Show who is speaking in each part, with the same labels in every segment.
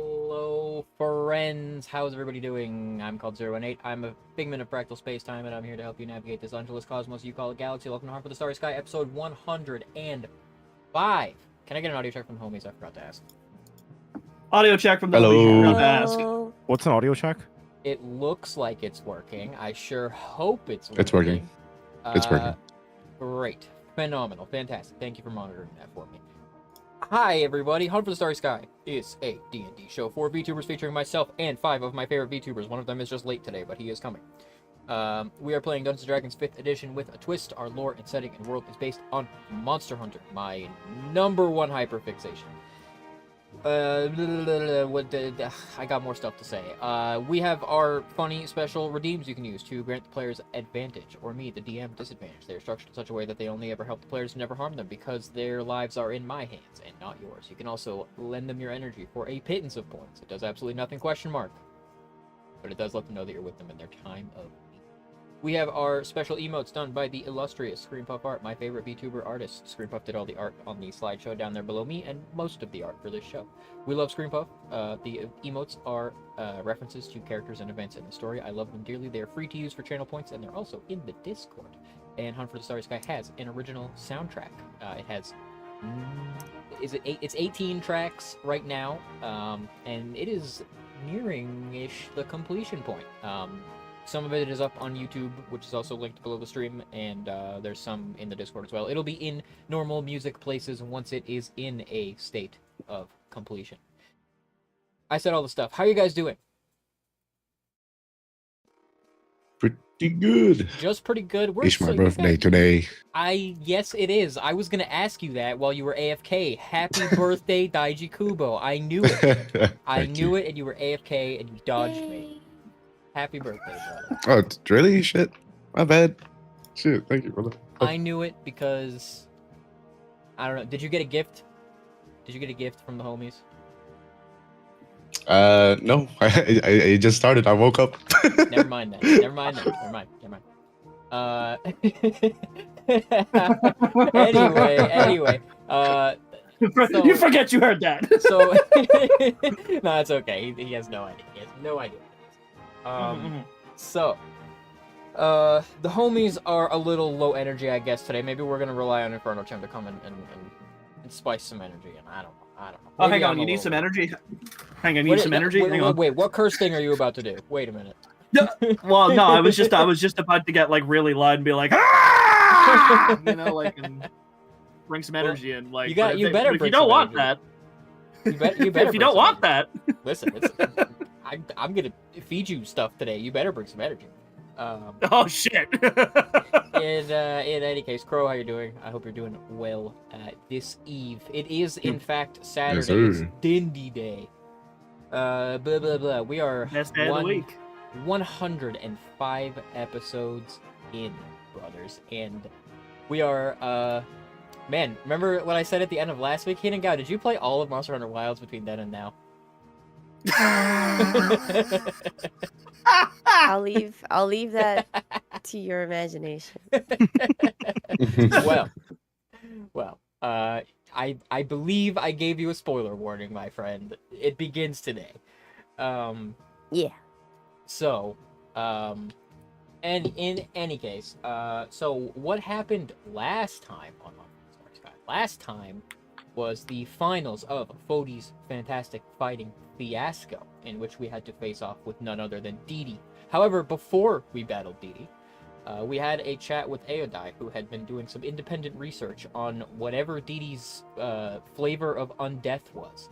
Speaker 1: Hello, friends. How's everybody doing? I'm called 018. I'm a figment of fractal space-time, and I'm here to help you navigate this undulous cosmos you call a galaxy. Welcome to Harm for the Starry Sky, episode 105. Can I get an audio check from the homies? I forgot to ask.
Speaker 2: Audio check from the
Speaker 3: Hello.
Speaker 2: homies. You forgot to ask.
Speaker 3: What's an audio check?
Speaker 1: It looks like it's working. I sure hope it's working.
Speaker 3: It's working. It's working.
Speaker 1: Great. Phenomenal. Fantastic. Thank you for monitoring that for me. Hi, everybody. Hunt for the Starry Sky is a D&D show for VTubers featuring myself and 5 of my favorite VTubers. One of them is just late today, but he is coming. We are playing Dungeons & Dragons 5th edition with a twist. Our lore and setting and world is based on Monster Hunter, my #1 hyperfixation. I got more stuff to say. We have our funny special redeems you can use to grant the players advantage, or me, the DM, disadvantage. They're structured in such a way that they only ever help the players and never harm them, because their lives are in my hands and not yours. You can also lend them your energy for a pittance of points. It does absolutely nothing, question mark. But it does let them know that you're with them in their time of need. We have our special emotes done by the illustrious ScreamPuff Art, my favorite VTuber artist. ScreamPuff did all the art on the slideshow down there below me, and most of the art for this show. We love ScreamPuff. The emotes are references to characters and events in the story. I love them dearly. They are free to use for channel points, and they're also in the Discord. And Hunt for the Starry Sky has an original soundtrack. It has... It's 18 tracks right now, and it is nearing-ish the completion point. Some of it is up on YouTube, which is also linked below the stream, and there's some in the Discord as well. It'll be in normal music places once it is in a state of completion. I said all the stuff. How are you guys doing?
Speaker 3: Pretty good.
Speaker 1: Just pretty good.
Speaker 3: It's my birthday today.
Speaker 1: Yes, it is. I was gonna ask you that while you were AFK. Happy birthday, Daiji Kubo. I knew it. I knew it, and you were AFK, and you dodged me. Happy birthday, brother.
Speaker 3: Oh, really? Shit. My bad. Shit, thank you, brother.
Speaker 1: I knew it because... I don't know. Did you get a gift? Did you get a gift from the homies?
Speaker 3: No. I just started. I woke up.
Speaker 1: Never mind then. Never mind. Anyway.
Speaker 2: You forget you heard that.
Speaker 1: So... No, it's okay. He has no idea. He has no idea. So, the homies are a little low energy, I guess, today. Maybe we're gonna rely on Inferno Chem to come and spice some energy, and I don't know.
Speaker 2: Oh, hang on, you need some energy? Hang on, you need some energy?
Speaker 1: Wait, what curse thing are you about to do? Wait a minute.
Speaker 2: Well, no, I was just about to get, like, really loud and be like, ah! You know, like, and bring some energy in, like,
Speaker 1: you better
Speaker 2: if you don't want that.
Speaker 1: You better
Speaker 2: if you don't want that.
Speaker 1: Listen. I'm gonna feed you stuff today. You better bring some energy.
Speaker 2: Oh shit!
Speaker 1: In any case, Crow, how you doing? I hope you're doing well this eve. It is in fact Saturday.
Speaker 3: Yes,
Speaker 1: it's Dindy Day. Blah blah blah. We are
Speaker 2: Best day of the week.
Speaker 1: 105 episodes in, brothers, and we are man. Remember what I said at the end of last week? Hidden Guy, did you play all of Monster Hunter Wilds between then and now?
Speaker 4: I'll leave that to your imagination.
Speaker 1: Well, I believe I gave you a spoiler warning, my friend. It begins today.
Speaker 4: Yeah.
Speaker 1: So, and in any case, so what happened last time on Starry Sky? Last time was the finals of Fodi's Fantastic Fighting Fiasco, in which we had to face off with none other than Didi. However, before we battled Didi, we had a chat with Aodai, who had been doing some independent research on whatever Didi's flavor of undeath was.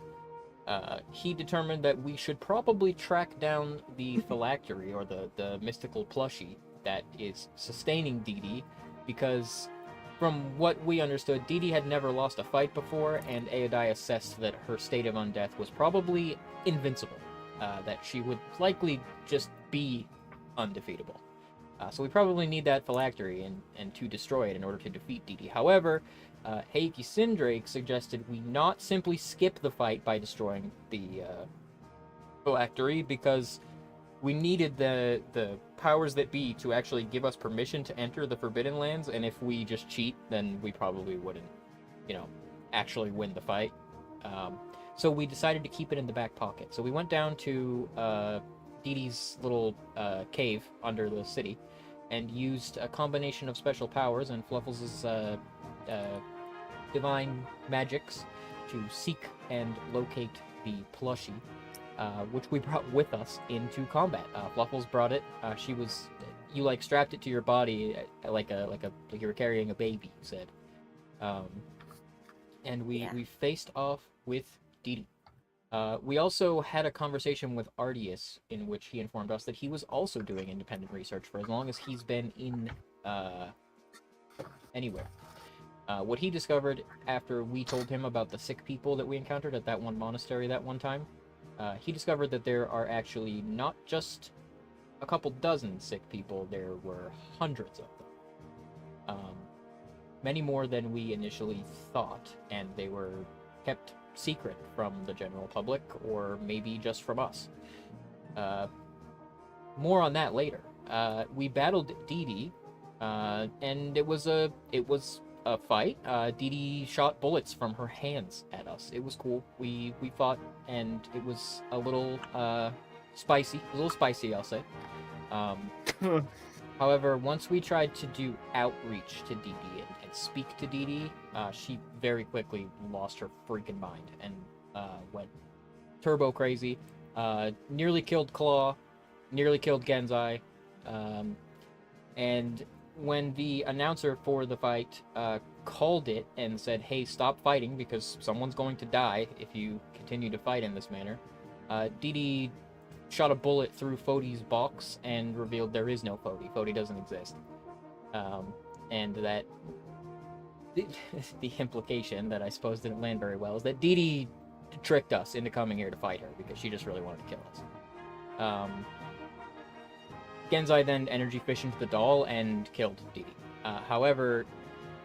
Speaker 1: He determined that we should probably track down the phylactery, or the mystical plushie that is sustaining Didi, because from what we understood, Didi had never lost a fight before, and Aodai assessed that her state of undeath was probably invincible, that she would likely just be undefeatable. So we probably need that phylactery and to destroy it in order to defeat Didi. However, Heiki Sindrake suggested we not simply skip the fight by destroying the phylactery, because we needed the powers that be to actually give us permission to enter the Forbidden Lands, and if we just cheat, then we probably wouldn't, actually win the fight. So we decided to keep it in the back pocket. So we went down to Dee Dee's little cave under the city and used a combination of special powers and Fluffles' divine magics to seek and locate the plushie, which we brought with us into combat. Fluffles brought it. You like strapped it to your body like you were carrying a baby. You said, and we faced off with Dee Dee. We also had a conversation with Ardius in which he informed us that he was also doing independent research for as long as he's been in anywhere. What he discovered after we told him about the sick people that we encountered at that one monastery that one time, he discovered that there are actually not just a couple dozen sick people, there were hundreds of them. Many more than we initially thought, and they were kept secret from the general public, or maybe just from us. More on that later. We battled Dee Dee, and it was a fight. Dee Dee shot bullets from her hands at us. It was cool. We fought, and it was a little spicy. A little spicy, I'll say. However, once we tried to do outreach to Dee Dee and speak to Dee Dee, she very quickly lost her freaking mind and went turbo crazy. Nearly killed Claw, nearly killed Genzai, and when the announcer for the fight called it and said, "Hey, stop fighting because someone's going to die if you continue to fight in this manner," Dee Dee shot a bullet through Fodi's box and revealed there is no Fodi. Fodi doesn't exist. And that the implication that I suppose didn't land very well is that Dee Dee tricked us into coming here to fight her because she just really wanted to kill us. Genzai then energy fissioned the doll and killed Dee Dee. However,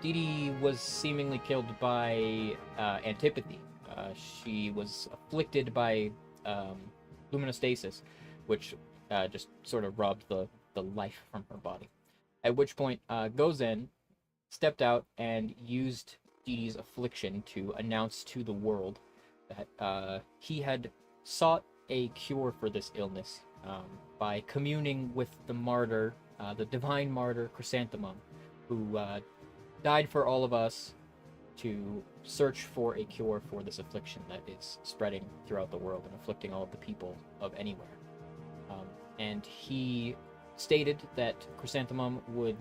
Speaker 1: Dee Dee was seemingly killed by antipathy. She was afflicted by luminostasis, which just sort of robbed the life from her body. At which point, Gozen stepped out and used Dee Dee's affliction to announce to the world that he had sought a cure for this illness by communing with the martyr, the divine martyr Chrysanthemum, who died for all of us to search for a cure for this affliction that is spreading throughout the world and afflicting all of the people of anywhere. And he stated that Chrysanthemum would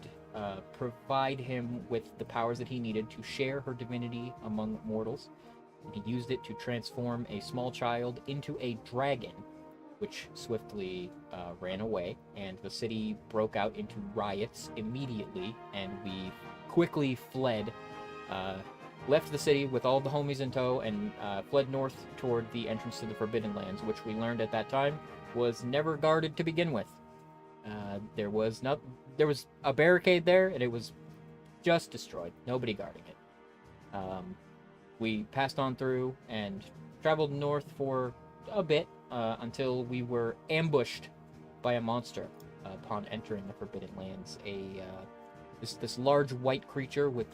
Speaker 1: provide him with the powers that he needed to share her divinity among mortals. And he used it to transform a small child into a dragon, which swiftly ran away, and the city broke out into riots immediately, and we quickly fled, left the city with all the homies in tow, and fled north toward the entrance to the Forbidden Lands, which we learned at that time was never guarded to begin with. There was a barricade there, and it was just destroyed. Nobody guarding it. We passed on through and traveled north for a bit until we were ambushed by a monster upon entering the Forbidden Lands. This large white creature with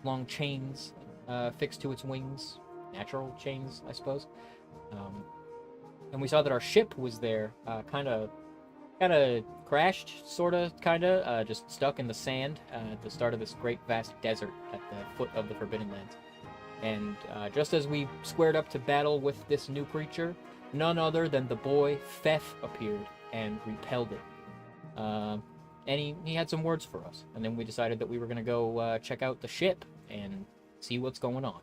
Speaker 1: long chains fixed to its wings, natural chains, I suppose. And we saw that our ship was there, kind of crashed, just stuck in the sand at the start of this great vast desert at the foot of the Forbidden Lands. And just as we squared up to battle with this new creature, none other than the boy Fef appeared and repelled it. And he had some words for us. And then we decided that we were going to go check out the ship and see what's going on.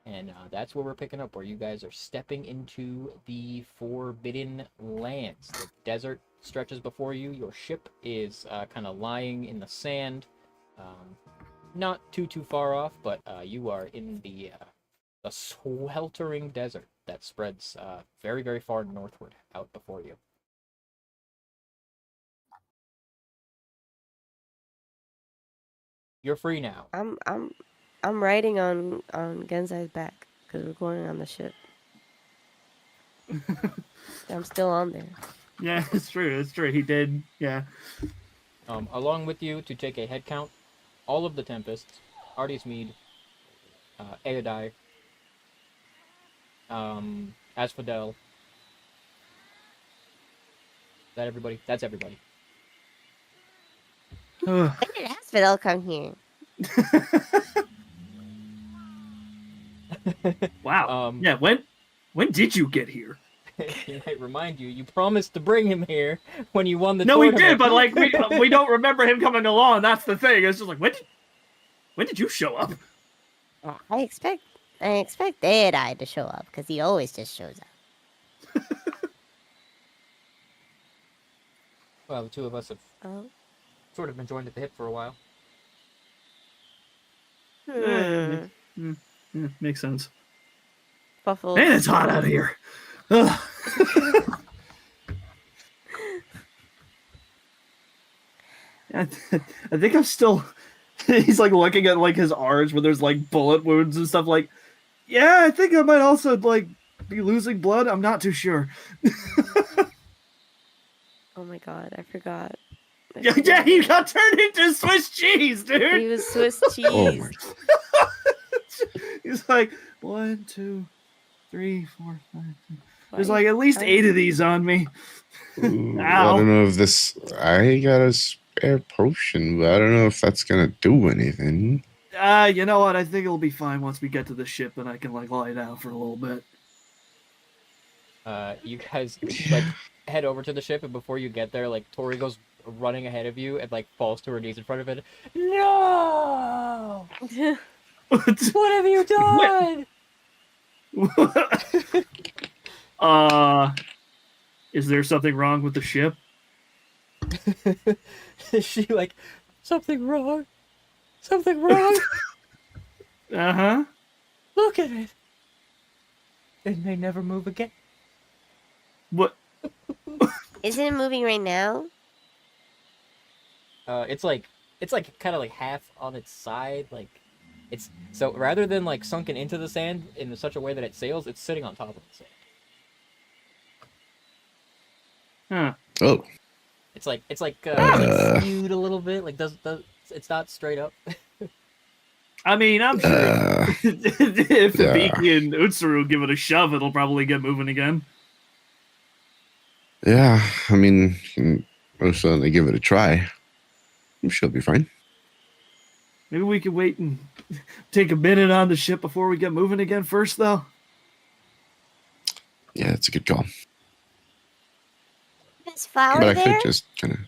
Speaker 1: And that's where we're picking up, where you guys are stepping into the Forbidden Lands. The desert stretches before you. Your ship is kind of lying in the sand. Not too far off, but you are in the sweltering desert that spreads very, very far northward out before you. You're free now.
Speaker 4: I'm riding on Genzai's back because we're going on the ship. I'm still on there.
Speaker 2: Yeah, it's true. He did. Yeah.
Speaker 1: Along with you to take a head count, all of the Tempests, Ardius Mead, Aodai, Asphodel. Is that everybody? That's everybody.
Speaker 2: Ugh.
Speaker 4: When did Asphodel come here?
Speaker 2: Wow. Yeah. When did you get here?
Speaker 1: He might remind you. You promised to bring him here when you won the
Speaker 2: No, we
Speaker 1: tournament.
Speaker 2: did, but like we don't remember him coming along. That's the thing. It's just like when did you show up?
Speaker 4: I expect Deadeye to show up because he always just shows up.
Speaker 1: Well, the two of us have
Speaker 4: Oh.
Speaker 1: sort of been joined at the hip for a while.
Speaker 2: Yeah, makes sense.
Speaker 4: Buffalo.
Speaker 2: Man, it's hot out here. Ugh. I think I'm still. He's like looking at like his arms where there's like bullet wounds and stuff. Like, yeah, I think I might also like be losing blood. I'm not too sure.
Speaker 4: Oh my god, I forgot.
Speaker 2: Yeah, he got turned into Swiss cheese, dude.
Speaker 4: He was Swiss cheese.
Speaker 3: Oh my.
Speaker 2: He's like 1, 2, 3, 4, 5. 6. There's
Speaker 4: Why-
Speaker 2: like at least
Speaker 4: why-
Speaker 2: 8 of these on me.
Speaker 3: Ooh,
Speaker 2: Ow.
Speaker 3: I don't know if this. I got a spare potion, but I don't know if that's gonna do anything.
Speaker 2: You know what? I think it'll be fine once we get to the ship and I can like lie down for a little bit.
Speaker 1: You guys like head over to the ship, and before you get there, like Tori goes running ahead of you and like falls to her knees in front of it. No! What have you done?
Speaker 2: Is there something wrong with the ship?
Speaker 1: Is she like, something wrong? Something wrong?
Speaker 2: Uh-huh.
Speaker 1: Look at it. It may never move again.
Speaker 2: What?
Speaker 4: Isn't it moving right now?
Speaker 1: It's like kind of like half on its side, like it's so rather than like sunken into the sand in such a way that it sails, it's sitting on top of the sand.
Speaker 2: Huh.
Speaker 3: Oh,
Speaker 1: It's like like
Speaker 3: Uh.
Speaker 1: skewed a little bit, like does it's not straight up.
Speaker 2: I mean, I'm sure if
Speaker 3: Yeah.
Speaker 2: Ibiki and Utsuru give it a shove, it'll probably get moving again.
Speaker 3: yeah. I mean, you can most certainly give it a try. I'm sure it'll be fine.
Speaker 2: Maybe we could wait and take a minute on the ship before we get moving again first, though.
Speaker 3: Yeah, that's a good call.
Speaker 4: Is Flower
Speaker 3: But I
Speaker 4: there?
Speaker 3: could just kind of.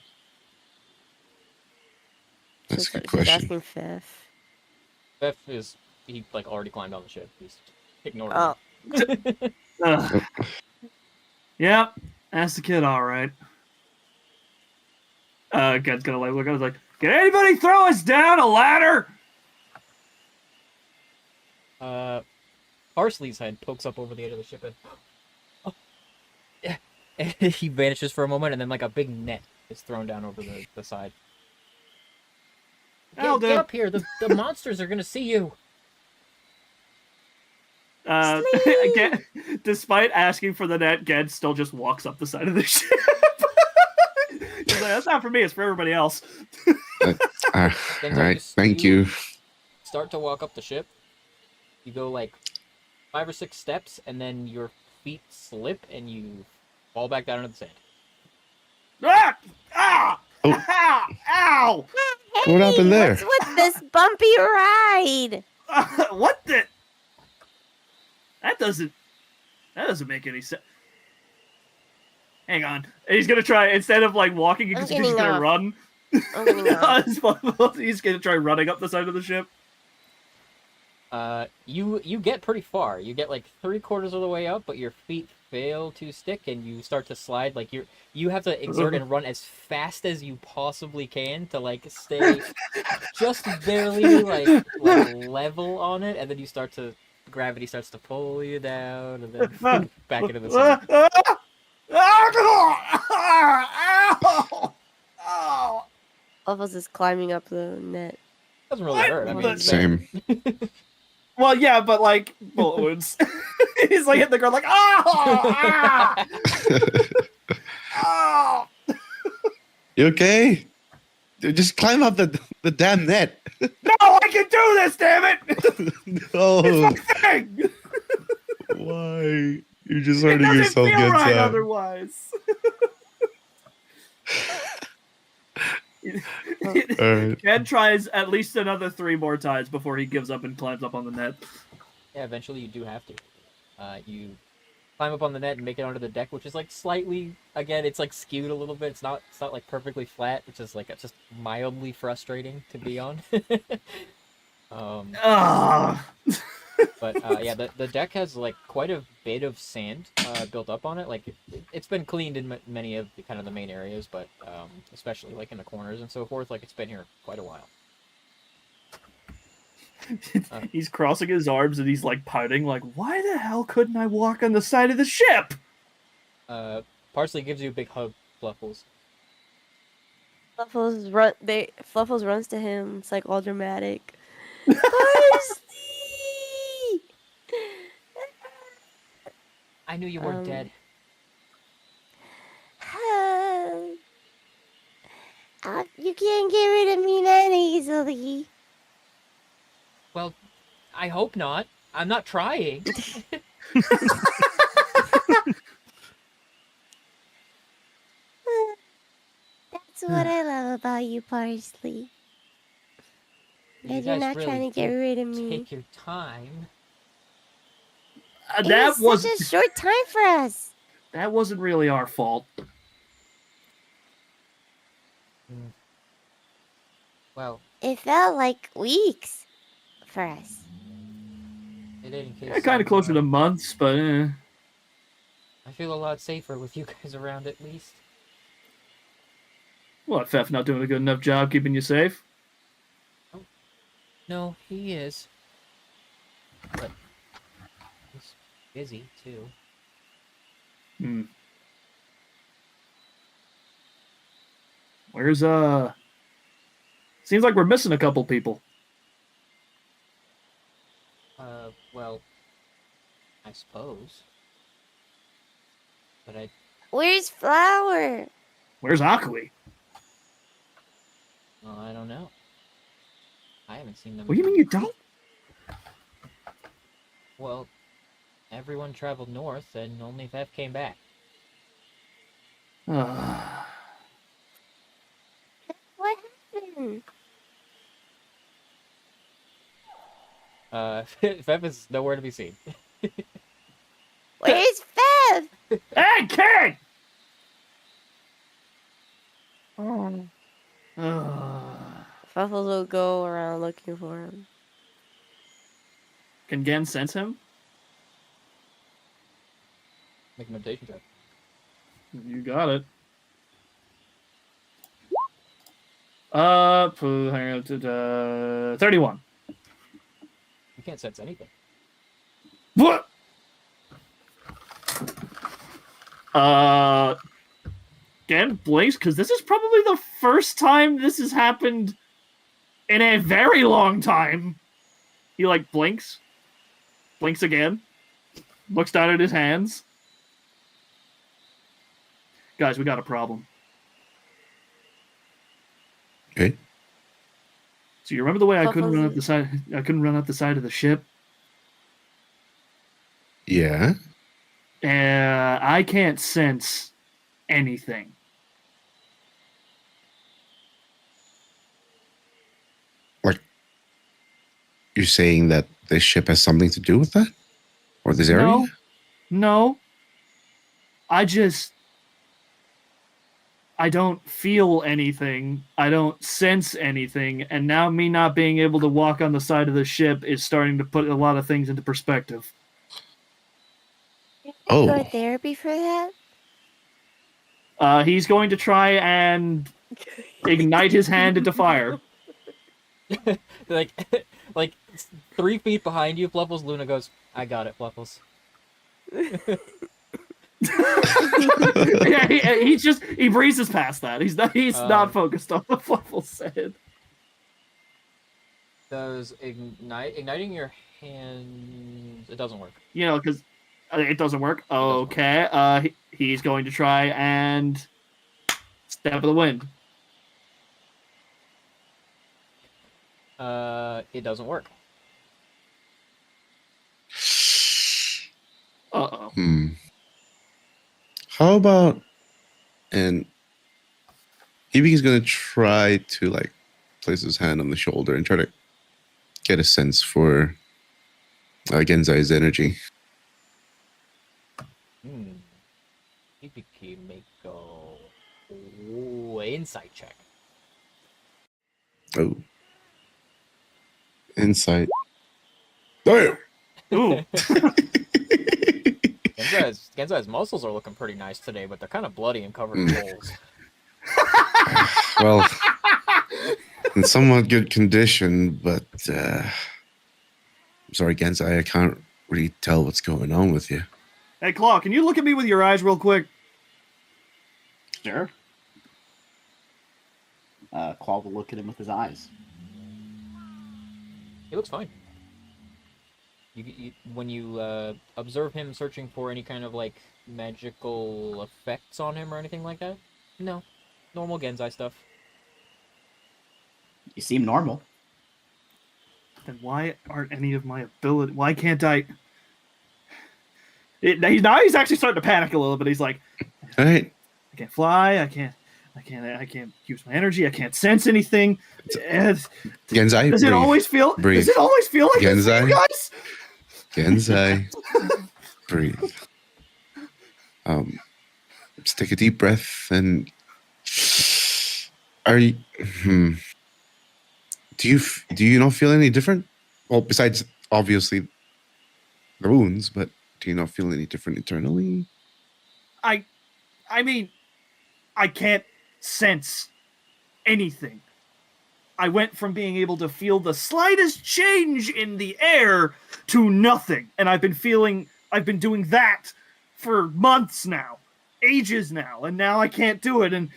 Speaker 3: That's a good
Speaker 4: She's
Speaker 3: question.
Speaker 4: asking Fifth.
Speaker 1: Beth is he like already climbed on the ship. He's ignoring
Speaker 4: Oh,
Speaker 2: Ugh. Yeah, that's the kid, all right. God's gonna like look. I was like, can anybody throw us down a ladder?
Speaker 1: Parsley's head pokes up over the edge of the ship and oh, yeah. And he vanishes for a moment, and then like a big net is thrown down over the side.
Speaker 2: That'll
Speaker 1: Get
Speaker 2: do.
Speaker 1: up here! The monsters are gonna see you.
Speaker 2: Again, despite asking for the net, Ged still just walks up the side of the ship. He's like, that's not for me, it's for everybody else.
Speaker 3: All
Speaker 1: Then
Speaker 3: right, thank you.
Speaker 1: Start to walk up the ship. You go like 5 or 6 steps, and then your feet slip, and you fall back down into the sand.
Speaker 2: Ah! Ah!
Speaker 3: Oh.
Speaker 2: Ow! Ow!
Speaker 3: What happened there?
Speaker 4: What's with this bumpy ride?
Speaker 2: What the? That doesn't make any sense. Hang on. He's gonna try, instead of like walking, he's
Speaker 4: getting
Speaker 2: just gonna
Speaker 4: off.
Speaker 2: run.
Speaker 4: I'm getting off.
Speaker 2: He's gonna try running up the side of the ship.
Speaker 1: You get pretty far. You get like 3/4 of the way up, but your feet fail to stick, and you start to slide. Like you have to exert and run as fast as you possibly can to like stay just barely like level on it, and then you start to gravity starts to pull you down, and then back into the sand.
Speaker 2: Ow!
Speaker 4: Waffles is climbing up the net.
Speaker 1: Doesn't really
Speaker 2: What?
Speaker 1: hurt. I mean, it's
Speaker 3: Same.
Speaker 2: Well, yeah, but like bullet wounds. He's like hitting the ground, like ah! Ah!
Speaker 3: You okay? Dude, just climb up the damn net.
Speaker 2: No, I can do this, damn it!
Speaker 3: No.
Speaker 2: It's my thing!
Speaker 3: Why? You're just
Speaker 2: It
Speaker 3: hurting
Speaker 2: doesn't
Speaker 3: yourself,
Speaker 2: feel
Speaker 3: good
Speaker 2: right
Speaker 3: time.
Speaker 2: otherwise.
Speaker 3: Alright.
Speaker 2: Ken tries at least another 3 more times before he gives up and climbs up on the net.
Speaker 1: Yeah, eventually you do have to. You climb up on the net and make it onto the deck, which is like slightly, again, it's like skewed a little bit. It's not like perfectly flat, which is like just mildly frustrating to be on.
Speaker 2: Ugh.
Speaker 1: But yeah, the deck has like quite a bit of sand built up on it. Like it's been cleaned in many of the kind of the main areas, but especially like in the corners and so forth. Like it's been here quite a while.
Speaker 2: He's crossing his arms and he's like pouting, like, why the hell couldn't I walk on the side of the ship?
Speaker 1: Parsley gives you a big hug, Fluffles.
Speaker 4: Fluffles runs to him. It's like all dramatic. Parsley!
Speaker 1: I knew you weren't dead.
Speaker 4: You can't get rid of me that easily.
Speaker 1: Well, I hope not. I'm not trying.
Speaker 4: That's what I love about you, Parsley.
Speaker 1: You
Speaker 4: That you're
Speaker 1: guys
Speaker 4: not
Speaker 1: really
Speaker 4: trying to get
Speaker 1: did
Speaker 4: rid of me.
Speaker 1: Take your time.
Speaker 4: It
Speaker 2: That
Speaker 4: was such a short time for us.
Speaker 2: That wasn't really our fault.
Speaker 1: Well,
Speaker 4: It felt like weeks for us.
Speaker 1: it did in case.
Speaker 2: Yeah, kind of closer to months, but
Speaker 1: I feel a lot safer with you guys around, at least.
Speaker 2: what, Fef not doing a good enough job keeping you safe?
Speaker 1: No, he is. But he's busy too.
Speaker 2: Where's seems like we're missing a couple people.
Speaker 1: Well, I suppose. But
Speaker 4: Where's Flower?
Speaker 2: Where's Akui?
Speaker 1: well, I don't know. I haven't seen them.
Speaker 2: What do you mean you don't?
Speaker 1: Well, everyone traveled north, and only Fef came back.
Speaker 4: What happened?
Speaker 1: Fef is nowhere to be seen.
Speaker 4: Where's Fev?
Speaker 2: Hey, kid!
Speaker 4: Fluffles will go around looking for him.
Speaker 2: Can Gen sense him?
Speaker 1: Make a meditation check.
Speaker 2: You got it. Hang on to 31.
Speaker 1: You can't sense anything.
Speaker 2: What? Gen blinks, because this is probably the first time this has happened in a very long time. He, like, blinks again, looks down at his hands. Guys, we got a problem.
Speaker 3: Okay.
Speaker 2: So you remember the way I couldn't
Speaker 4: Fluffles
Speaker 2: run up the side? I couldn't run up the side of the ship.
Speaker 3: Yeah.
Speaker 2: I can't sense anything.
Speaker 3: Like, you're saying that this ship has something to do with that? Or this area?
Speaker 2: No. I don't feel anything. I don't sense anything. And now me not being able to walk on the side of the ship is starting to put a lot of things into perspective.
Speaker 3: Oh.
Speaker 4: Go to therapy for that?
Speaker 2: He's going to try and ignite his hand into fire.
Speaker 1: like, like 3 feet behind you, Fluffles. Luna goes, "I got it, Fluffles."
Speaker 2: Yeah, he breezes past that. He's not focused on what Fluffles said.
Speaker 1: Does igniting your hand? It doesn't work.
Speaker 2: You know, because it doesn't work. Okay. He's going to try and step of the wind.
Speaker 1: It doesn't work.
Speaker 2: Uh-oh.
Speaker 3: How about, and Hibiki's gonna try to like place his hand on the shoulder and try to get a sense for Genzai's energy.
Speaker 1: EPK make a insight check.
Speaker 3: Oh, insight. Damn.
Speaker 2: Ooh.
Speaker 1: Genzai's muscles are looking pretty nice today, but they're kind of bloody and covered in holes.
Speaker 3: Well, in somewhat good condition, but I'm sorry, Genzai, I can't really tell what's going on with you.
Speaker 2: Hey, Claw, can you look at me with your eyes real quick?
Speaker 5: Sure. Claw will look at him with his eyes.
Speaker 1: He looks fine. When you observe him searching for any kind of like magical effects on him or anything like that, no, normal Genzai stuff.
Speaker 5: You seem normal.
Speaker 2: Then why aren't any of my ability? Why can't I? Now he's actually starting to panic a little bit. He's like,
Speaker 3: All right.
Speaker 2: I can't fly. I can't use my energy. I can't sense anything.
Speaker 3: Genzai,
Speaker 2: Does it always feel?
Speaker 3: Breathe.
Speaker 2: Does it always feel like this,
Speaker 3: Genzai.
Speaker 2: you guys?
Speaker 3: Genzai, breathe. Just take a deep breath and are you? Do you not feel any different? Well, besides obviously the wounds, but do you not feel any different internally?
Speaker 2: I mean, I can't sense anything. I went from being able to feel the slightest change in the air to nothing. And I've been doing that for months now, ages now, and now I can't do it. And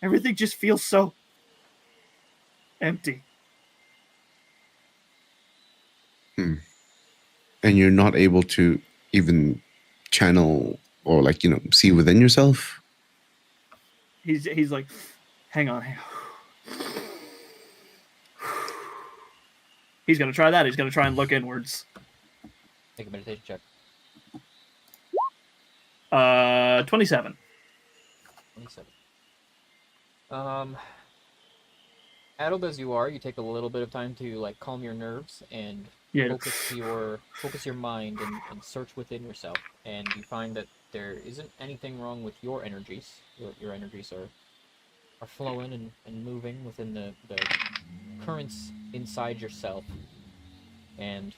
Speaker 2: everything just feels so empty.
Speaker 3: And you're not able to even channel or like, see within yourself?
Speaker 2: He's like, hang on. He's going to try that. He's going to try and look inwards.
Speaker 1: Make a meditation check.
Speaker 2: 27.
Speaker 1: 27. Addled as you are, you take a little bit of time to like calm your nerves and
Speaker 2: Yeah.
Speaker 1: focus your mind and search within yourself, and you find that there isn't anything wrong with your energies. Your energies are flowing and moving within the currents inside yourself, and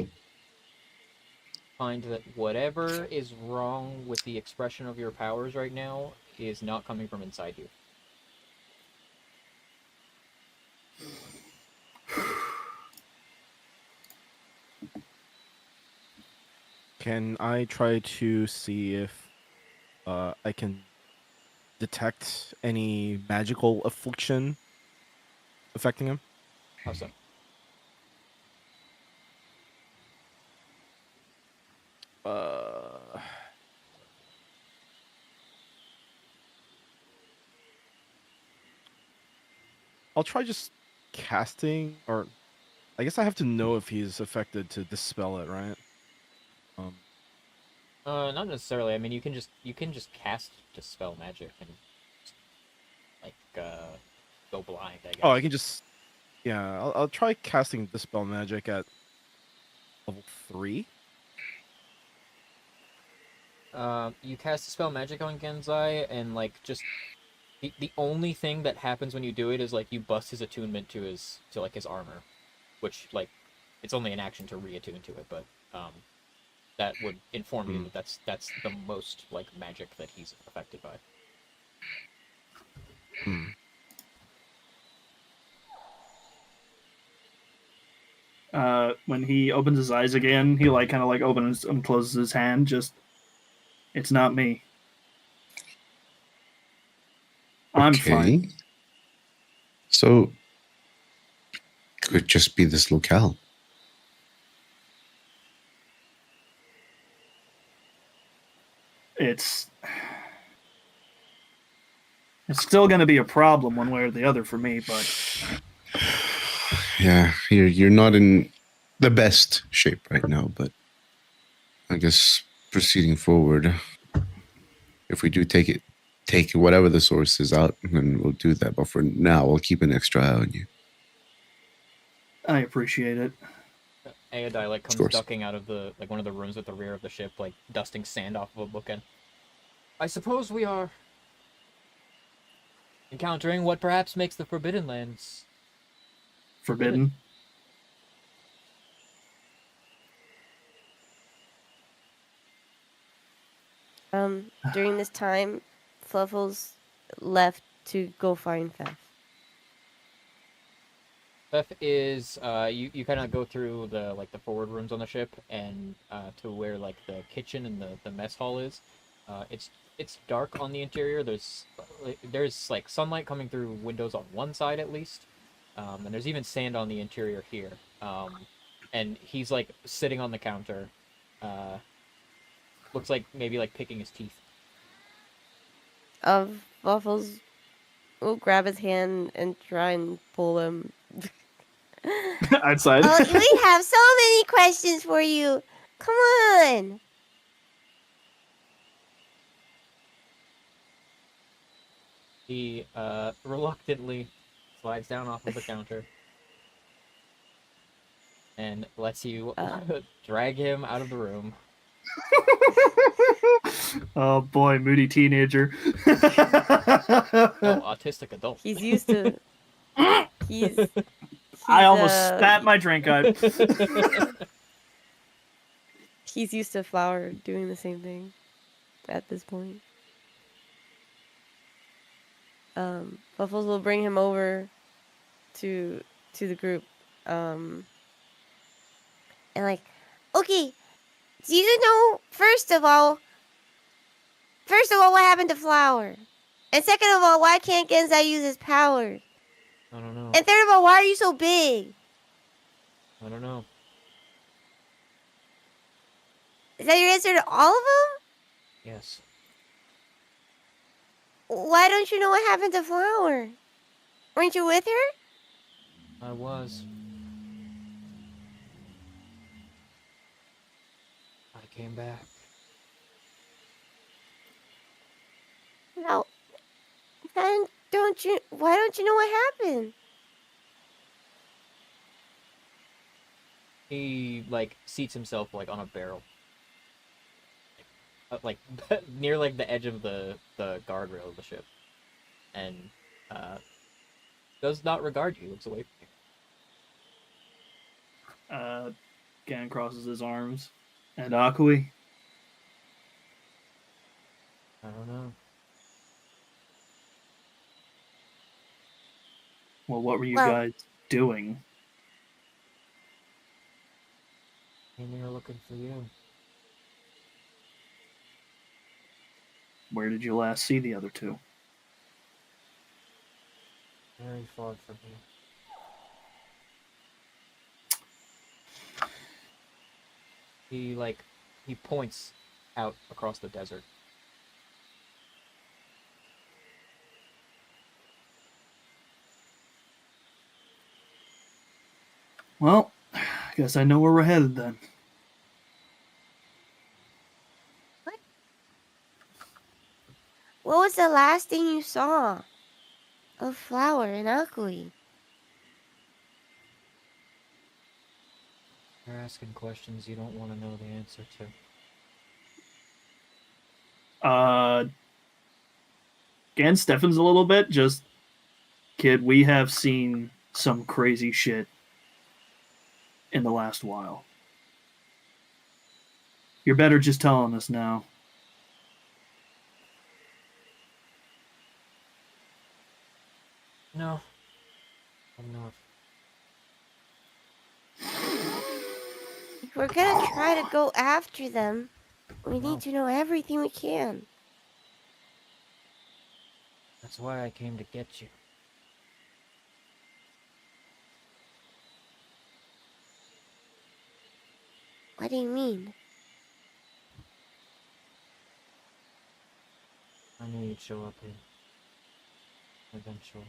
Speaker 1: find that whatever is wrong with the expression of your powers right now is not coming from inside you.
Speaker 6: Can I try to see if I can detect any magical affliction affecting him?
Speaker 1: How so?
Speaker 6: I'll try just casting, or I guess I have to know if he's affected to dispel it, right?
Speaker 1: Not necessarily. I mean, you can just cast dispel magic and like go blind, I guess.
Speaker 6: Oh, I can just, yeah. I'll try casting dispel magic at level 3.
Speaker 1: You cast dispel magic on Genzai, and like just the only thing that happens when you do it is like you bust his attunement to his armor, which like it's only an action to reattune to it, but that would inform you that that's the most like magic that he's affected by.
Speaker 2: When he opens his eyes again, he like kind of like opens and closes his hand. Just, it's not me. I'm fine.
Speaker 3: So could just be this locale.
Speaker 2: It's still going to be a problem one way or the other for me, but
Speaker 3: Yeah, you're not in the best shape right now, but I guess proceeding forward. If we do take whatever the source is out, then we'll do that. But for now, we'll keep an extra eye on you.
Speaker 2: I appreciate it.
Speaker 1: Aodai like
Speaker 3: Of
Speaker 1: comes
Speaker 3: course.
Speaker 1: ducking out of the one of the rooms at the rear of the ship, like dusting sand off of a bookend. I suppose we are encountering what perhaps makes the Forbidden Lands
Speaker 2: Forbidden.
Speaker 4: During this time, Fluffles left to go find Fef.
Speaker 1: F is you kind of go through the forward rooms on the ship and to where like the kitchen and the mess hall is. It's dark on the interior. There's like sunlight coming through windows on one side at least, and there's even sand on the interior here. And he's like sitting on the counter. Looks like maybe like picking his teeth.
Speaker 4: Fluffles will grab his hand and try and pull him.
Speaker 2: Outside.
Speaker 4: Oh, we have so many questions for you. Come on.
Speaker 1: He reluctantly slides down off of the counter and lets you drag him out of the room.
Speaker 2: Oh boy, moody teenager.
Speaker 1: No, autistic adult.
Speaker 4: He's used to. He's.
Speaker 2: I almost spat my drink out.
Speaker 4: He's used to Flower doing the same thing at this point. Buffles will bring him over to the group. And like, okay, do you know first of all what happened to Flower? And second of all, why can't Genzai use his powers?
Speaker 1: I don't know.
Speaker 4: And third of all, why are you so big?
Speaker 1: I don't know.
Speaker 4: Is that your answer to all of them?
Speaker 1: Yes.
Speaker 4: Why don't you know what happened to Flower? Weren't you with her?
Speaker 1: I was. I came back.
Speaker 4: No. Then why don't you know what happened?
Speaker 1: He like seats himself like on a barrel, like near like the edge of the guardrail of the ship, and does not regard you. Looks away from you.
Speaker 2: Gan crosses his arms. And Akui?
Speaker 1: I don't know.
Speaker 2: Well, what were you
Speaker 4: Well-
Speaker 2: guys doing?
Speaker 1: Came here looking for you.
Speaker 2: Where did you last see the other two?
Speaker 1: Very far from you. He points out across the desert.
Speaker 2: Well, guess I know where we're headed then.
Speaker 4: What was the last thing you saw of Flower and Akui?
Speaker 1: You're asking questions you don't want to know the answer to.
Speaker 2: Gan stiffens a little bit. Just, kid, we have seen some crazy shit in the last while. You're better just telling us now.
Speaker 1: No. I'm not.
Speaker 4: If we're gonna try to go after them, we need to know everything we can.
Speaker 1: That's why I came to get you.
Speaker 4: What do you mean?
Speaker 1: I knew you'd show up here. Eventually.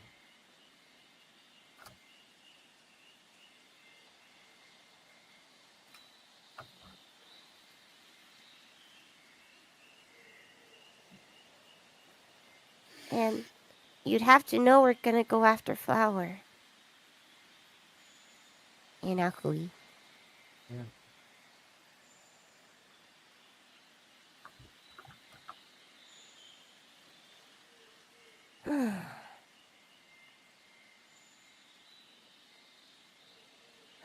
Speaker 4: And you'd have to know we're gonna go after Flower. And Akui.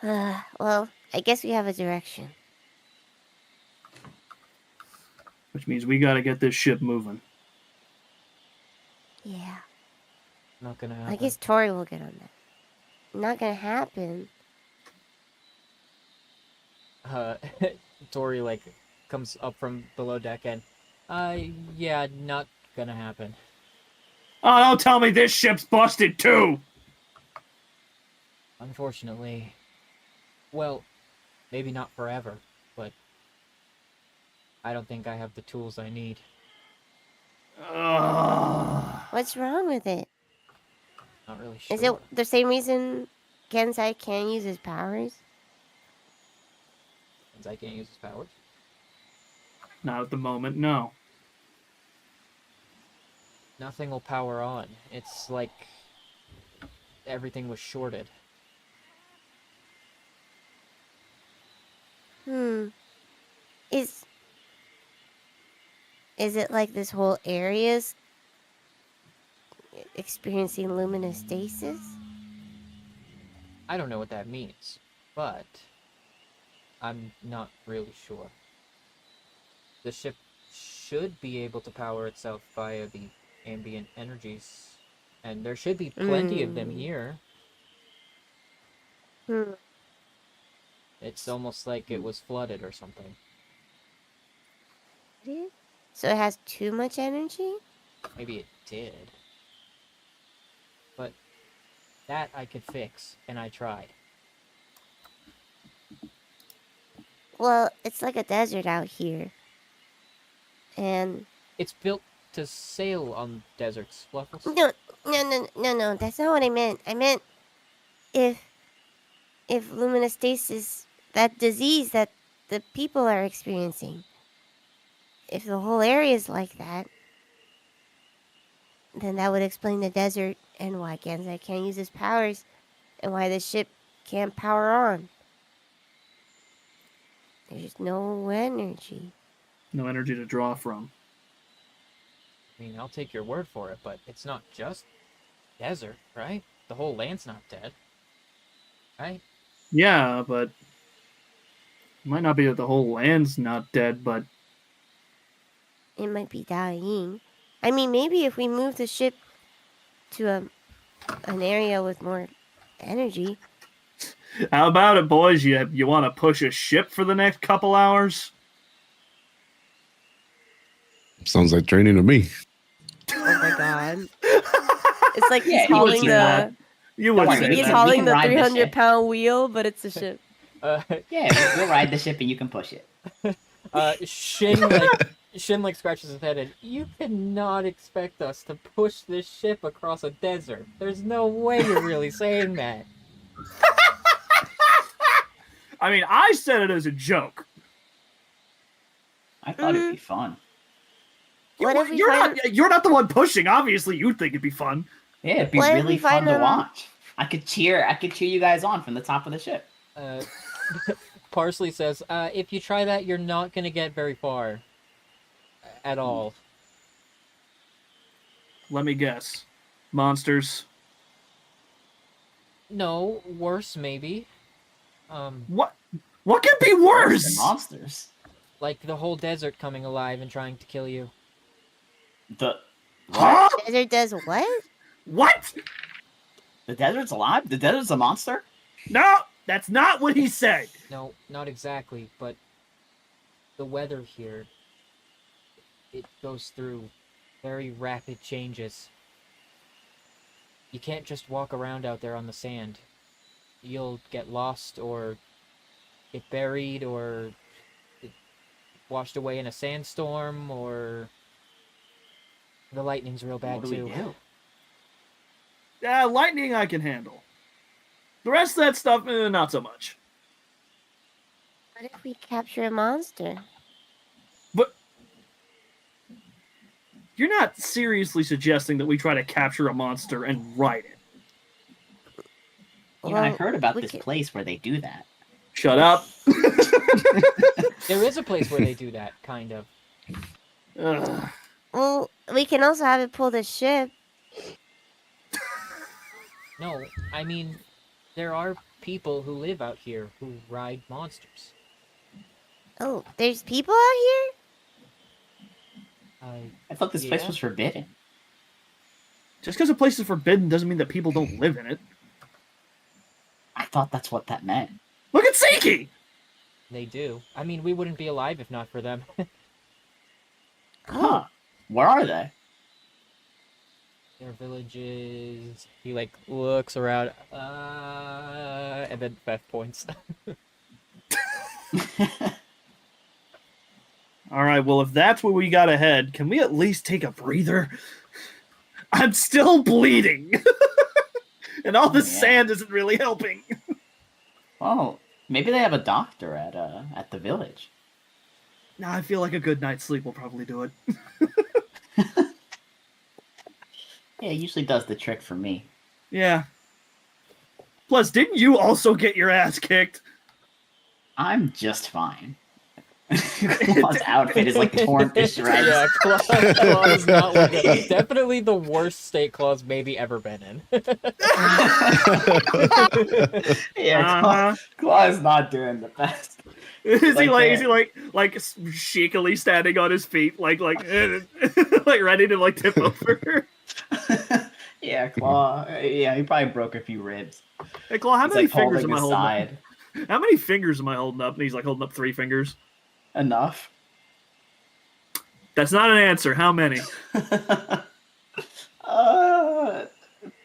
Speaker 4: Well, I guess we have a direction.
Speaker 2: Which means we got to get this ship moving.
Speaker 4: Yeah.
Speaker 1: Not gonna happen.
Speaker 4: I guess Tori will get on that. Not gonna happen.
Speaker 1: Tori like comes up from below deck and, yeah, not gonna happen.
Speaker 2: Oh, don't tell me this ship's busted too.
Speaker 1: Unfortunately. Well, maybe not forever, but I don't think I have the tools I need.
Speaker 4: What's wrong with it?
Speaker 1: Not really sure.
Speaker 4: Is it the same reason Gensai can't use his powers?
Speaker 1: Since I can't use his powers.
Speaker 2: Not at the moment, no.
Speaker 1: Nothing will power on. It's like everything was shorted.
Speaker 4: Is it like this whole area's experiencing luminous stasis?
Speaker 1: I don't know what that means, but I'm not really sure. The ship should be able to power itself via the ambient energies, and there should be plenty of them here. It's almost like it was flooded or something.
Speaker 4: So it has too much energy?
Speaker 1: Maybe it did. But that I could fix, and I tried.
Speaker 4: Well, it's like a desert out here. And
Speaker 1: It's built to sail on deserts, Fluffles.
Speaker 4: no, that's not what I meant. I meant if luminous stasis, that disease that the people are experiencing, if the whole area is like that, then that would explain the desert and why Gensai can't use his powers and why the ship can't power on. There's no energy.
Speaker 2: No energy to draw from.
Speaker 1: I mean, I'll take your word for it, but it's not just desert, right? The whole land's not dead, right?
Speaker 2: Yeah, but it might not be that the whole land's not dead, but
Speaker 4: It might be dying. I mean, maybe if we move the ship to an area with more energy.
Speaker 2: how about it, boys? You want to push a ship for the next couple hours?
Speaker 3: Sounds like training to me.
Speaker 4: Oh my god. It's like
Speaker 5: Yeah,
Speaker 4: he's
Speaker 5: you
Speaker 4: hauling
Speaker 5: would
Speaker 4: the
Speaker 2: You
Speaker 5: Don't
Speaker 2: would
Speaker 5: worry,
Speaker 2: say
Speaker 5: we
Speaker 4: he's
Speaker 5: can-
Speaker 2: that.
Speaker 4: hauling the
Speaker 5: ride the
Speaker 4: 300-pound wheel, but it's a ship.
Speaker 5: Yeah, we'll ride the ship and you can push it.
Speaker 1: Shin like scratches his head and you cannot expect us to push this ship across a desert. There's no way you're really saying that.
Speaker 2: I mean, I said it as a joke.
Speaker 5: I thought it'd be fun.
Speaker 4: What if we
Speaker 2: You're
Speaker 4: find
Speaker 2: you're not the one pushing. Obviously, you'd think it'd be fun.
Speaker 5: Yeah, it'd be
Speaker 4: What if
Speaker 5: really
Speaker 4: we
Speaker 5: fun
Speaker 4: find
Speaker 5: to
Speaker 4: them-
Speaker 5: watch. I could cheer you guys on from the top of the ship.
Speaker 1: Parsley says, if you try that, you're not gonna get very far. At all.
Speaker 2: Let me guess. Monsters.
Speaker 1: No, worse maybe.
Speaker 2: What? What could be worse?
Speaker 5: Monsters.
Speaker 1: Like the whole desert coming alive and trying to kill you.
Speaker 5: The
Speaker 2: Huh?
Speaker 4: desert does what?
Speaker 2: What?
Speaker 5: the desert's alive? The desert's a monster?
Speaker 2: No, that's not what he said.
Speaker 1: No, not exactly, but the weather here, it goes through very rapid changes. You can't just walk around out there on the sand. You'll get lost or get buried or get washed away in a sandstorm or the lightning's real bad
Speaker 5: What do
Speaker 1: too.
Speaker 5: we do?
Speaker 2: Lightning I can handle. The rest of that stuff, not so much.
Speaker 4: What if we capture a monster?
Speaker 2: But You're not seriously suggesting that we try to capture a monster and ride it.
Speaker 5: You know, I
Speaker 4: Well,
Speaker 5: heard about
Speaker 4: we
Speaker 5: this
Speaker 4: could-
Speaker 5: place where they do that.
Speaker 2: Shut up.
Speaker 1: There is a place where they do that, kind of.
Speaker 2: Ugh.
Speaker 4: Well, we can also have it pull the ship.
Speaker 1: No, I mean, there are people who live out here who ride monsters.
Speaker 4: Oh, there's people out here?
Speaker 5: I thought this place
Speaker 1: Yeah.
Speaker 5: was forbidden.
Speaker 2: Just because a place is forbidden doesn't mean that people don't live in it.
Speaker 5: I thought that's what that meant.
Speaker 2: Look at Seiki!
Speaker 1: They do. I mean, we wouldn't be alive if not for them.
Speaker 5: Huh. Where are they?
Speaker 1: Their villages. He like looks around, and then Beth points.
Speaker 2: Alright, well, if that's what we got ahead, can we at least take a breather? I'm still bleeding! And all this
Speaker 5: Yeah.
Speaker 2: sand isn't really helping.
Speaker 5: Oh, maybe they have a doctor at the village.
Speaker 2: Nah, I feel like a good night's sleep will probably do it.
Speaker 5: Yeah, it usually does the trick for me.
Speaker 2: Yeah. Plus, didn't you also get your ass kicked?
Speaker 5: I'm just fine. Claw's outfit is like torn to shreds.
Speaker 1: Yeah, Claw is not looking. Definitely the worst state Claw's maybe ever been in.
Speaker 5: Yeah,
Speaker 2: Uh-huh.
Speaker 5: Claw is not doing the best.
Speaker 2: Is he
Speaker 5: Like
Speaker 2: like shakily standing on his feet, like like ready to like tip over?
Speaker 5: Yeah, Claw. Yeah, he probably broke a few ribs.
Speaker 2: Hey, Claw, how
Speaker 5: He's
Speaker 2: many
Speaker 5: like
Speaker 2: fingers
Speaker 5: holding
Speaker 2: am I holding?
Speaker 5: aside.
Speaker 2: Up? How many fingers am I holding up? And he's like holding up 3 fingers.
Speaker 5: Enough.
Speaker 2: That's not an answer. How many?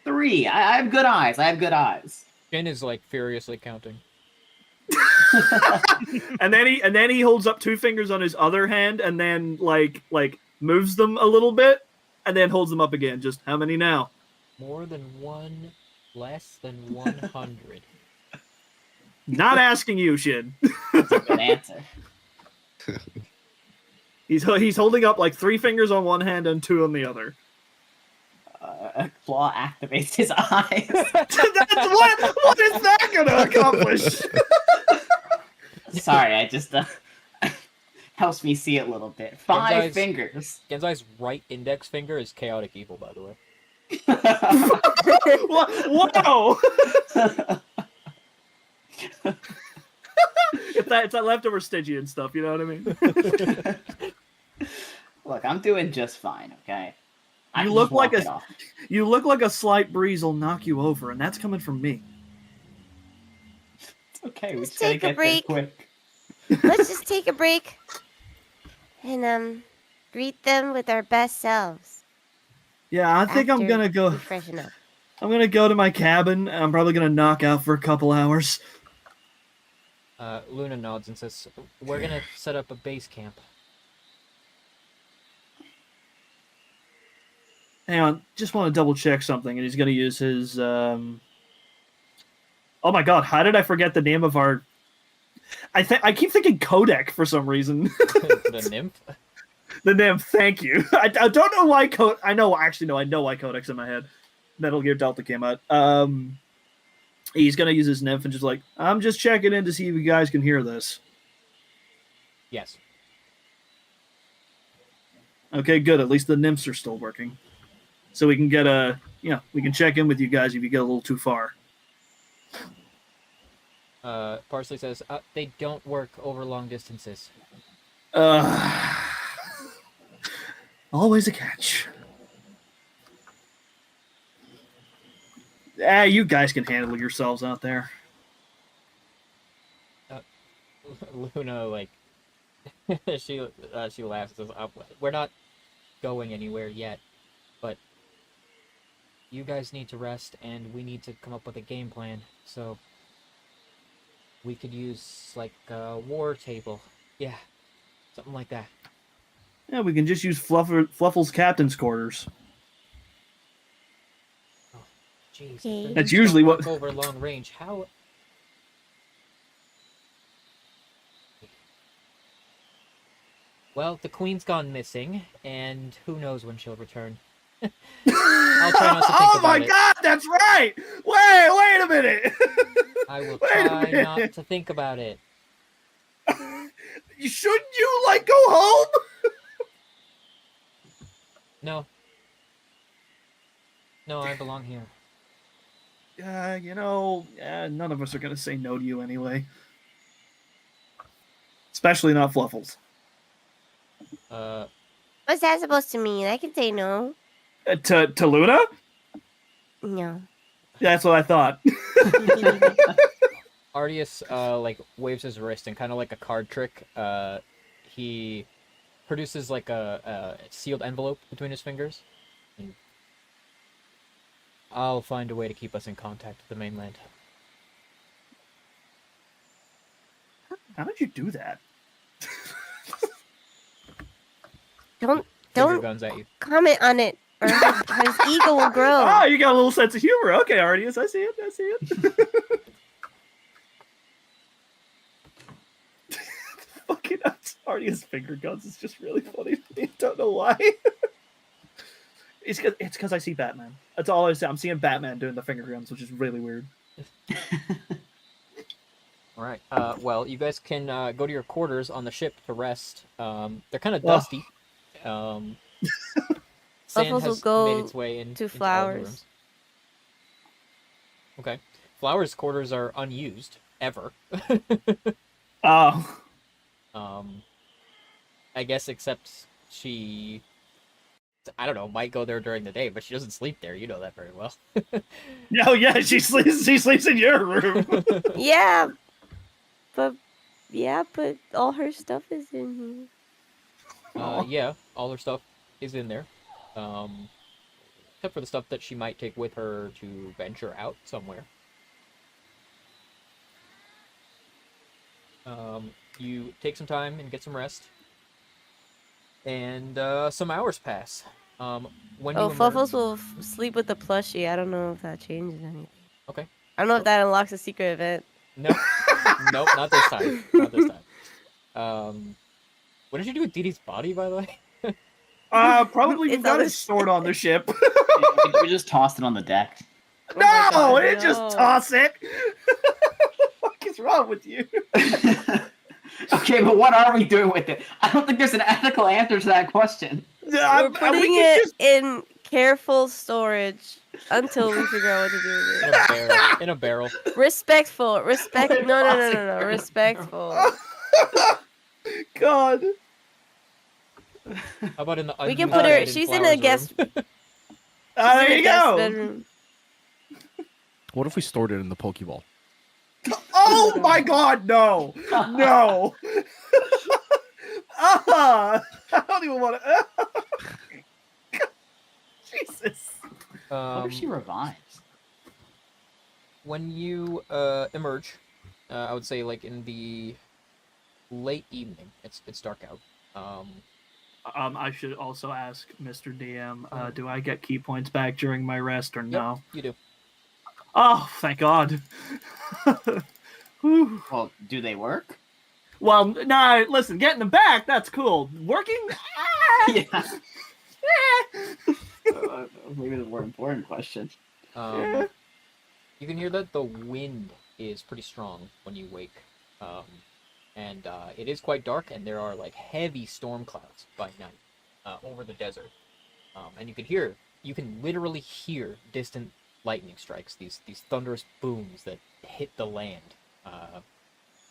Speaker 5: 3. I have good eyes. I have good eyes.
Speaker 1: Jin is like furiously counting.
Speaker 2: And then he holds up 2 fingers on his other hand, and then like moves them a little bit, and then holds them up again. Just how many now?
Speaker 1: More than 1, less than 100.
Speaker 2: Not asking you, Shin.
Speaker 5: That's a good answer.
Speaker 2: He's holding up like 3 fingers on one hand and 2 on the other.
Speaker 5: Claw activates his eyes.
Speaker 2: What is that gonna accomplish?
Speaker 5: Sorry, I just helps me see it a little bit. 5
Speaker 1: Genzai's-
Speaker 5: fingers.
Speaker 1: Genzai's right index finger is chaotic evil, by the way.
Speaker 2: Whoa! It's that leftover Stygian stuff, you know what I mean?
Speaker 5: Look, I'm doing just fine, okay? I
Speaker 2: You
Speaker 5: can
Speaker 2: look
Speaker 5: just walk
Speaker 2: like
Speaker 5: it
Speaker 2: a-
Speaker 5: off.
Speaker 2: You look like a slight breeze will knock you over, and that's coming from me.
Speaker 5: It's okay, we
Speaker 4: Let's
Speaker 5: just gotta
Speaker 4: take a
Speaker 5: get there
Speaker 4: break.
Speaker 5: quick.
Speaker 4: Let's just take a break and greet them with our best selves.
Speaker 2: Yeah, I think I'm
Speaker 4: after
Speaker 2: gonna go.
Speaker 4: we freshen up.
Speaker 2: I'm gonna go to my cabin. And I'm probably gonna knock out for a couple hours.
Speaker 1: Luna nods and says, "We're gonna set up a base camp."
Speaker 2: Hang on, just want to double check something, and he's gonna use his. Oh my god, how did I forget the name of our? I keep thinking Codec for some reason.
Speaker 1: The nymph.
Speaker 2: The nymph, thank you. I don't know why I know why Codec's in my head. Metal Gear Delta came out. He's gonna use his nymph and just like, I'm just checking in to see if you guys can hear this.
Speaker 1: Yes.
Speaker 2: Okay, good. At least the nymphs are still working, so we can get we can check in with you guys if you get a little too far.
Speaker 1: Parsley says, "They don't work over long distances."
Speaker 2: Always a catch. You guys can handle yourselves out there.
Speaker 1: Luna like she laughs and says, "We're not going anywhere yet, but you guys need to rest, and we need to come up with a game plan. So we could use like a war table, yeah, something like that."
Speaker 2: Yeah, we can just use Fluffle's captain's quarters.
Speaker 1: Jeez,
Speaker 4: Okay.
Speaker 1: if
Speaker 2: That's
Speaker 1: things
Speaker 2: usually
Speaker 1: don't
Speaker 2: what-
Speaker 1: work over long range. How? Well, the queen's gone missing, and who knows when she'll return. I'll try not to think
Speaker 2: Oh
Speaker 1: about
Speaker 2: my
Speaker 1: it.
Speaker 2: god, that's right! Wait a minute!
Speaker 1: I will
Speaker 2: Wait a
Speaker 1: try
Speaker 2: minute.
Speaker 1: not to think about it.
Speaker 2: Shouldn't you, like, go home?
Speaker 1: No. No, I belong here.
Speaker 2: None of us are gonna say no to you anyway. Especially not Fluffles.
Speaker 4: What's that supposed to mean? I can say no.
Speaker 2: To Luna?
Speaker 4: No.
Speaker 2: That's what I thought.
Speaker 1: Arceus, like, waves his wrist and kind of like a card trick, he produces, like, a sealed envelope between his fingers. And I'll find a way to keep us in contact with the mainland.
Speaker 2: How did you do that?
Speaker 4: Don't
Speaker 1: Finger guns at you.
Speaker 4: comment on it, or his ego will grow.
Speaker 2: Oh, you got a little sense of humor. Okay, Arceus, I see it. Fucking Arceus finger guns is just really funny to me. I don't know why. It's because I see Batman. That's all I say. I'm seeing Batman doing the finger guns, which is really weird.
Speaker 1: Alright, well, you guys can go to your quarters on the ship to rest. They're kind of dusty. Sand
Speaker 4: Fluffles will
Speaker 1: has
Speaker 4: go
Speaker 1: made its way into all the
Speaker 4: Flowers.
Speaker 1: rooms. Okay. Flowers' quarters are unused, ever.
Speaker 2: Oh.
Speaker 1: I guess except she... I don't know, might go there during the day, but she doesn't sleep there. You know that very well.
Speaker 2: Oh yeah, she sleeps in your room.
Speaker 4: Yeah, but all her stuff is in here.
Speaker 1: Yeah, all her stuff is in there. Except for the stuff that she might take with her to venture out somewhere. You take some time and get some rest. And some hours pass. When you
Speaker 4: Fluffles will sleep with the plushie. I don't know if that changes anything.
Speaker 1: Okay.
Speaker 4: I don't know if that unlocks a secret event.
Speaker 1: No. Nope, not this time. Not this time. What did you do with Dee Dee's body, by the way?
Speaker 2: Probably you
Speaker 4: It's
Speaker 2: got
Speaker 4: on
Speaker 2: it
Speaker 4: the
Speaker 2: stored on the ship.
Speaker 5: We just tossed it on the deck.
Speaker 4: Oh my
Speaker 2: No,
Speaker 4: God,
Speaker 2: it just
Speaker 4: no.
Speaker 2: toss it. What the fuck is wrong with you?
Speaker 5: Okay, but what are we doing with it? I don't think there's an ethical answer to that question.
Speaker 4: We're putting it in careful storage until we figure out what to do with
Speaker 1: In
Speaker 4: it.
Speaker 1: a barrel. In a barrel.
Speaker 4: Respectful. No. Respectful.
Speaker 2: God.
Speaker 1: How about in the
Speaker 4: We can
Speaker 1: unused
Speaker 4: put her.
Speaker 1: bed in
Speaker 4: She's in
Speaker 1: Flower's
Speaker 4: a guest.
Speaker 1: room?
Speaker 2: There
Speaker 4: she's in
Speaker 2: you
Speaker 4: a guest
Speaker 2: go.
Speaker 4: bedroom.
Speaker 6: What if we stored it in the Pokeball?
Speaker 2: Oh my God, no, no. I don't even want to. Jesus.
Speaker 5: What if she revives?
Speaker 1: When you emerge, I would say like in the late evening. It's dark out.
Speaker 2: I should also ask Mr. DM, do I get key points back during my rest or no?
Speaker 1: Yep, you do.
Speaker 2: Oh, thank God. Whew.
Speaker 5: Well, do they work?
Speaker 2: Well, nah, listen, getting them back, that's cool. Working?
Speaker 5: Yeah. Maybe the more important question.
Speaker 1: You can hear that the wind is pretty strong when you wake. And it is quite dark, and there are like heavy storm clouds by night over the desert. And you can literally hear distant lightning strikes, these thunderous booms that hit the land.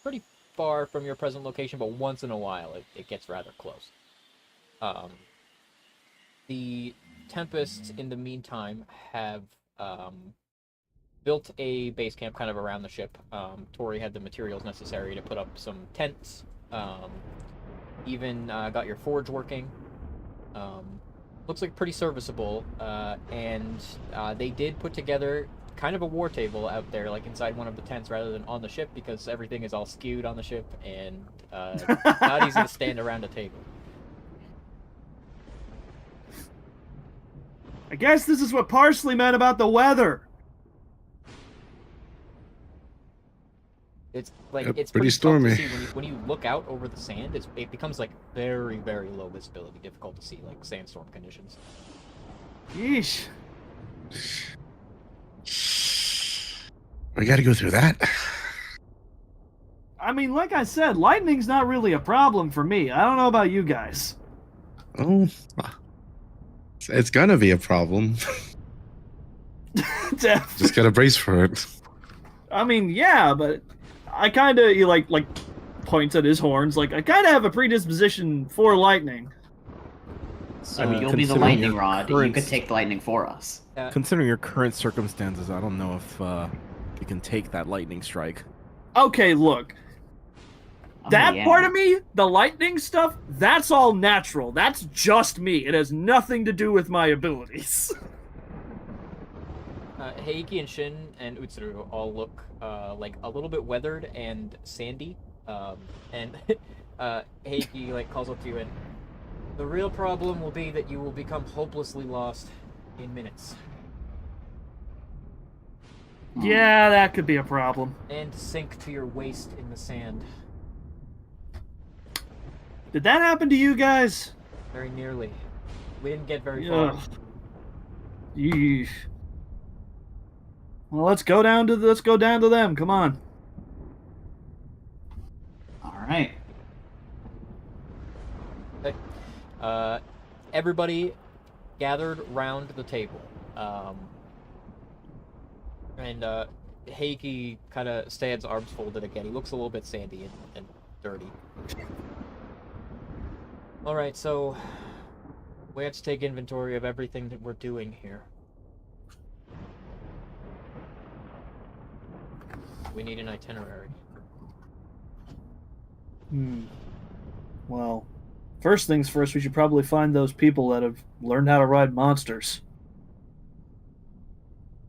Speaker 1: Pretty far from your present location, but once in a while it gets rather close. The Tempests, in the meantime, have built a base camp kind of around the ship. Tori had the materials necessary to put up some tents. Even got your forge working. Looks like pretty serviceable. And they did put together kind of a war table out there, like inside one of the tents rather than on the ship, because everything is all skewed on the ship and not easy to stand around a table.
Speaker 2: I guess this is what Parsley meant about the weather.
Speaker 1: It's like
Speaker 3: Yeah,
Speaker 1: it's
Speaker 3: pretty
Speaker 1: pretty tough to
Speaker 3: stormy.
Speaker 1: see when you look out over the sand. It becomes like very low visibility, difficult to see like sandstorm conditions.
Speaker 2: Yeesh.
Speaker 3: We got to go through that.
Speaker 2: I mean, like I said, lightning's not really a problem for me. I don't know about you guys.
Speaker 3: Oh, it's gonna be a problem. Just gotta brace for it.
Speaker 2: I mean, yeah, but I kind of like points at his horns. Like I kind of have a predisposition for lightning.
Speaker 5: So
Speaker 6: I mean,
Speaker 5: you'll be the
Speaker 6: considering
Speaker 5: lightning
Speaker 6: your
Speaker 5: rod. You
Speaker 6: current-
Speaker 5: could take the lightning for us.
Speaker 6: Considering your current circumstances, I don't know if you can take that lightning strike.
Speaker 2: Okay, look,
Speaker 5: Oh,
Speaker 2: that
Speaker 5: yeah.
Speaker 2: part of me, the lightning stuff, that's all natural. That's just me. It has nothing to do with my abilities.
Speaker 1: Heiki and Shin and Utsuru all look like a little bit weathered and sandy. And Heiki like calls up to you and the real problem will be that you will become hopelessly lost in minutes
Speaker 2: Yeah, that could be a problem.
Speaker 1: and sink to your waist in the sand.
Speaker 2: Did that happen to you guys?
Speaker 1: Very nearly. We didn't get very
Speaker 2: Ugh.
Speaker 1: far.
Speaker 2: Yeesh. Well, let's go down to them. Come on.
Speaker 5: All right.
Speaker 1: Everybody gathered round the table. And Heiki kind of stands arms folded again. He looks a little bit sandy and dirty. Alright, so we have to take inventory of everything that we're doing here. We need an itinerary.
Speaker 2: Well, first things first, we should probably find those people that have learned how to ride monsters.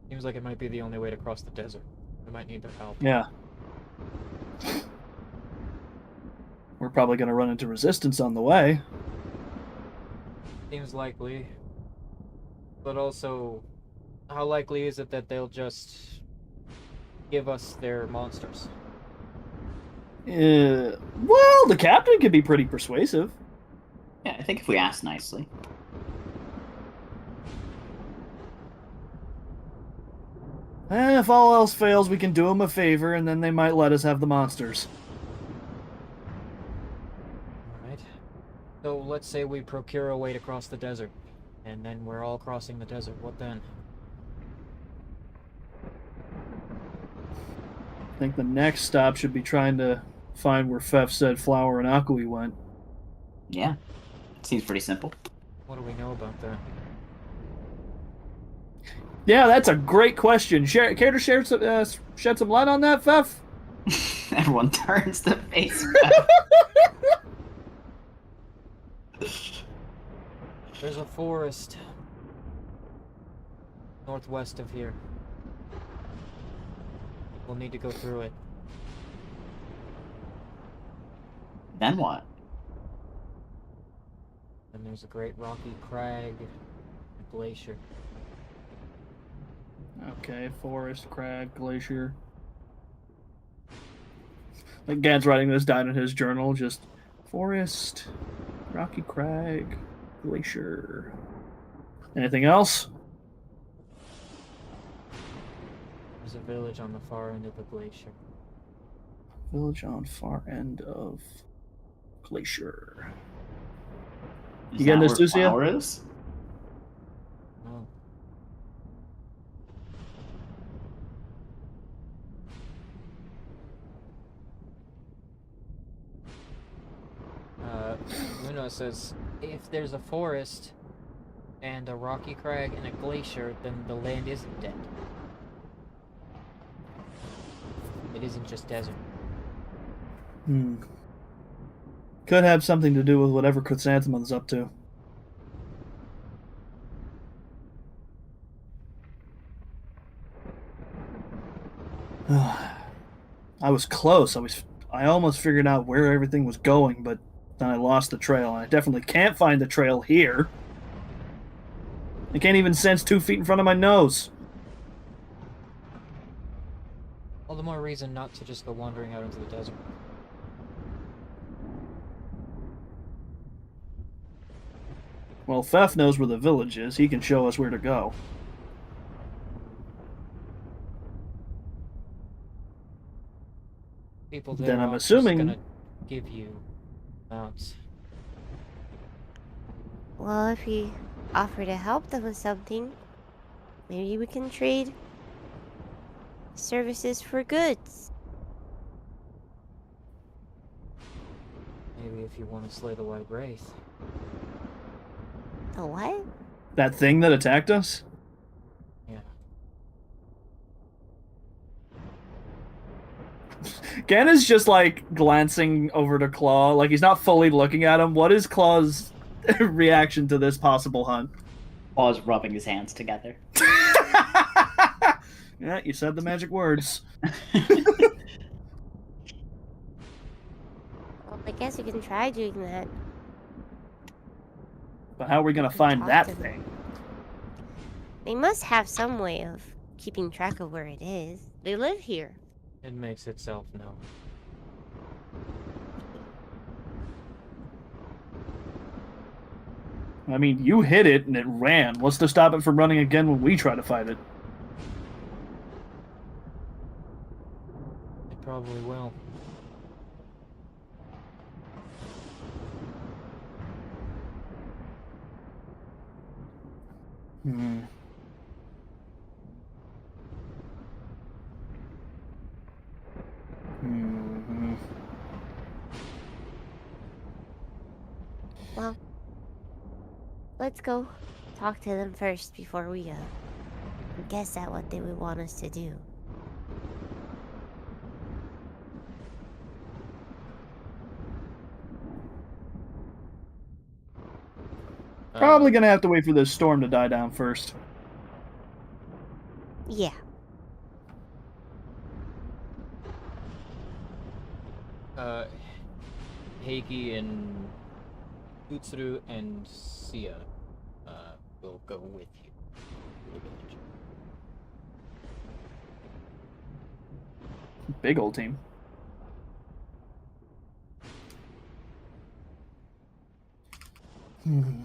Speaker 1: Seems like it might be the only way to cross the desert. We might need their help.
Speaker 2: Yeah. We're probably going to run into resistance on the way.
Speaker 1: Seems likely. But also, how likely is it that they'll just give us their monsters?
Speaker 2: Well, the captain could be pretty persuasive.
Speaker 5: Yeah, I think if we ask nicely.
Speaker 2: If all else fails, we can do them a favor, and then they might let us have the monsters.
Speaker 1: Alright. So let's say we procure a way to cross the desert, and then we're all crossing the desert. What then?
Speaker 2: I think the next stop should be trying to find where Fef said Flower and Akui went.
Speaker 5: Yeah. Seems pretty simple.
Speaker 1: What do we know about that?
Speaker 2: Yeah, that's a great question. Care to shed some light on that, Fef?
Speaker 5: Everyone turns to face.
Speaker 1: There's a forest northwest of here. We'll need to go through it.
Speaker 5: Then what?
Speaker 1: And there's a great rocky crag, a glacier.
Speaker 2: Okay, forest, crag, glacier. Like Gad's writing this down in his journal, just forest, rocky crag, glacier. Anything else?
Speaker 1: There's a village on the far end of the glacier.
Speaker 2: Village on far end of glacier.
Speaker 5: Is
Speaker 2: You getting
Speaker 5: that
Speaker 2: this,
Speaker 5: where
Speaker 2: Lucia?
Speaker 5: Flower is?
Speaker 1: Oh. Luna says, if there's a forest and a rocky crag and a glacier, then the land isn't dead. It isn't just desert.
Speaker 2: Could have something to do with whatever Chrysanthemum's up to. I was close. I almost figured out where everything was going, but then I lost the trail, and I definitely can't find the trail here. I can't even sense 2 feet in front of my nose.
Speaker 1: Hold the more reason not to just go wandering out into the desert.
Speaker 2: Well, Fef knows where the village is. He can show us where to go.
Speaker 1: People there
Speaker 2: Then I'm
Speaker 1: aren't just
Speaker 2: assuming.
Speaker 1: gonna give you mounts.
Speaker 4: Well, if we offer to help them with something, maybe we can trade services for goods.
Speaker 1: Maybe if you want to slay the White Wraith.
Speaker 4: The what?
Speaker 2: That thing that attacked us?
Speaker 1: Yeah.
Speaker 2: Gan is just like glancing over to Claw, like he's not fully looking at him. What is Claw's reaction to this possible hunt?
Speaker 5: Claw's rubbing his hands together.
Speaker 2: Yeah, you said the magic words.
Speaker 4: Well, I guess we can try doing that.
Speaker 2: But how are we gonna
Speaker 4: can
Speaker 2: find
Speaker 4: talk
Speaker 2: that
Speaker 4: to them.
Speaker 2: thing?
Speaker 4: They must have some way of keeping track of where it is. They live here.
Speaker 1: It makes itself known.
Speaker 2: I mean, you hit it and it ran. What's to stop it from running again when we try to fight it?
Speaker 1: It probably will.
Speaker 2: Hmm. Hmm.
Speaker 4: Well, let's go talk to them first before we guess at what they would want us to do.
Speaker 2: Probably gonna have to wait for this storm to die down first.
Speaker 4: Yeah.
Speaker 1: Heiki and Utsuru and Sia will go with you to the village.
Speaker 2: Big old team. Hmm.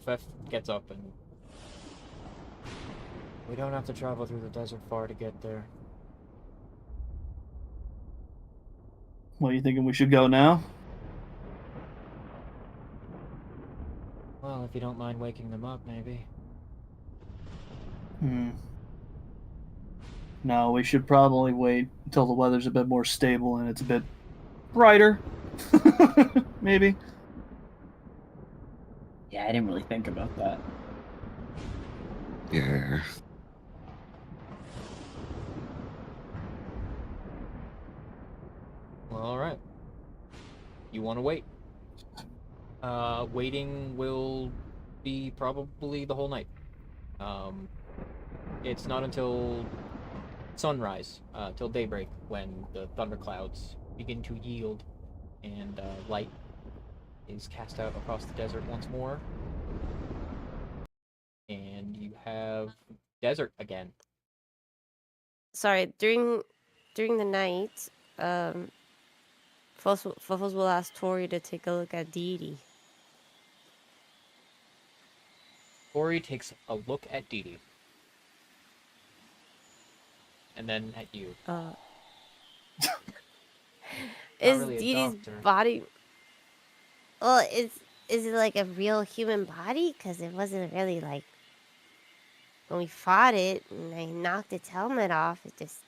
Speaker 1: Fef gets up and... We don't have to travel through the desert far to get there.
Speaker 2: What are you thinking we should go now?
Speaker 1: Well, if you don't mind waking them up, maybe.
Speaker 2: Hmm. No, we should probably wait until the weather's a bit more stable and it's a bit brighter. Maybe.
Speaker 5: Yeah, I didn't really think about that.
Speaker 3: Yeah.
Speaker 1: Well, alright. You want to wait. Waiting will be probably the whole night. It's not until sunrise, till daybreak, when the thunderclouds begin to yield and light is cast out across the desert once more. And you have desert again.
Speaker 4: Sorry, during the night, Fuffles will ask Tori to take a look at Dee.
Speaker 1: Tori takes a look at Dee Dee. And then at you.
Speaker 4: Is
Speaker 1: really a
Speaker 4: Dee Dee's
Speaker 1: doctor.
Speaker 4: body... Well, is it like a real human body? Because it wasn't really like... When we fought it and I knocked its helmet off, it just...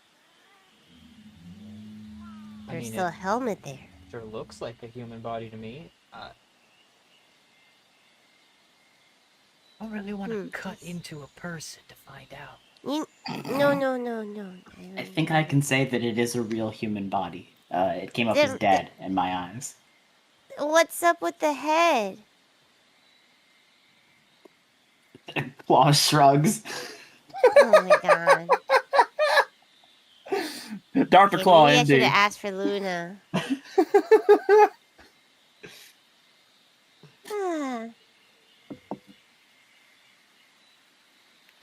Speaker 4: There's still a helmet there.
Speaker 1: Sure looks like a human body to me. I don't really want to cut into a person to find out.
Speaker 4: No.
Speaker 5: I think I can say that it is a real human body. It came up as dead in my eyes.
Speaker 4: What's up with the head?
Speaker 5: Claw shrugs.
Speaker 4: Oh my god.
Speaker 2: Dr.
Speaker 4: Okay,
Speaker 2: Claw,
Speaker 4: maybe I should
Speaker 2: MD.
Speaker 4: have asked for Luna.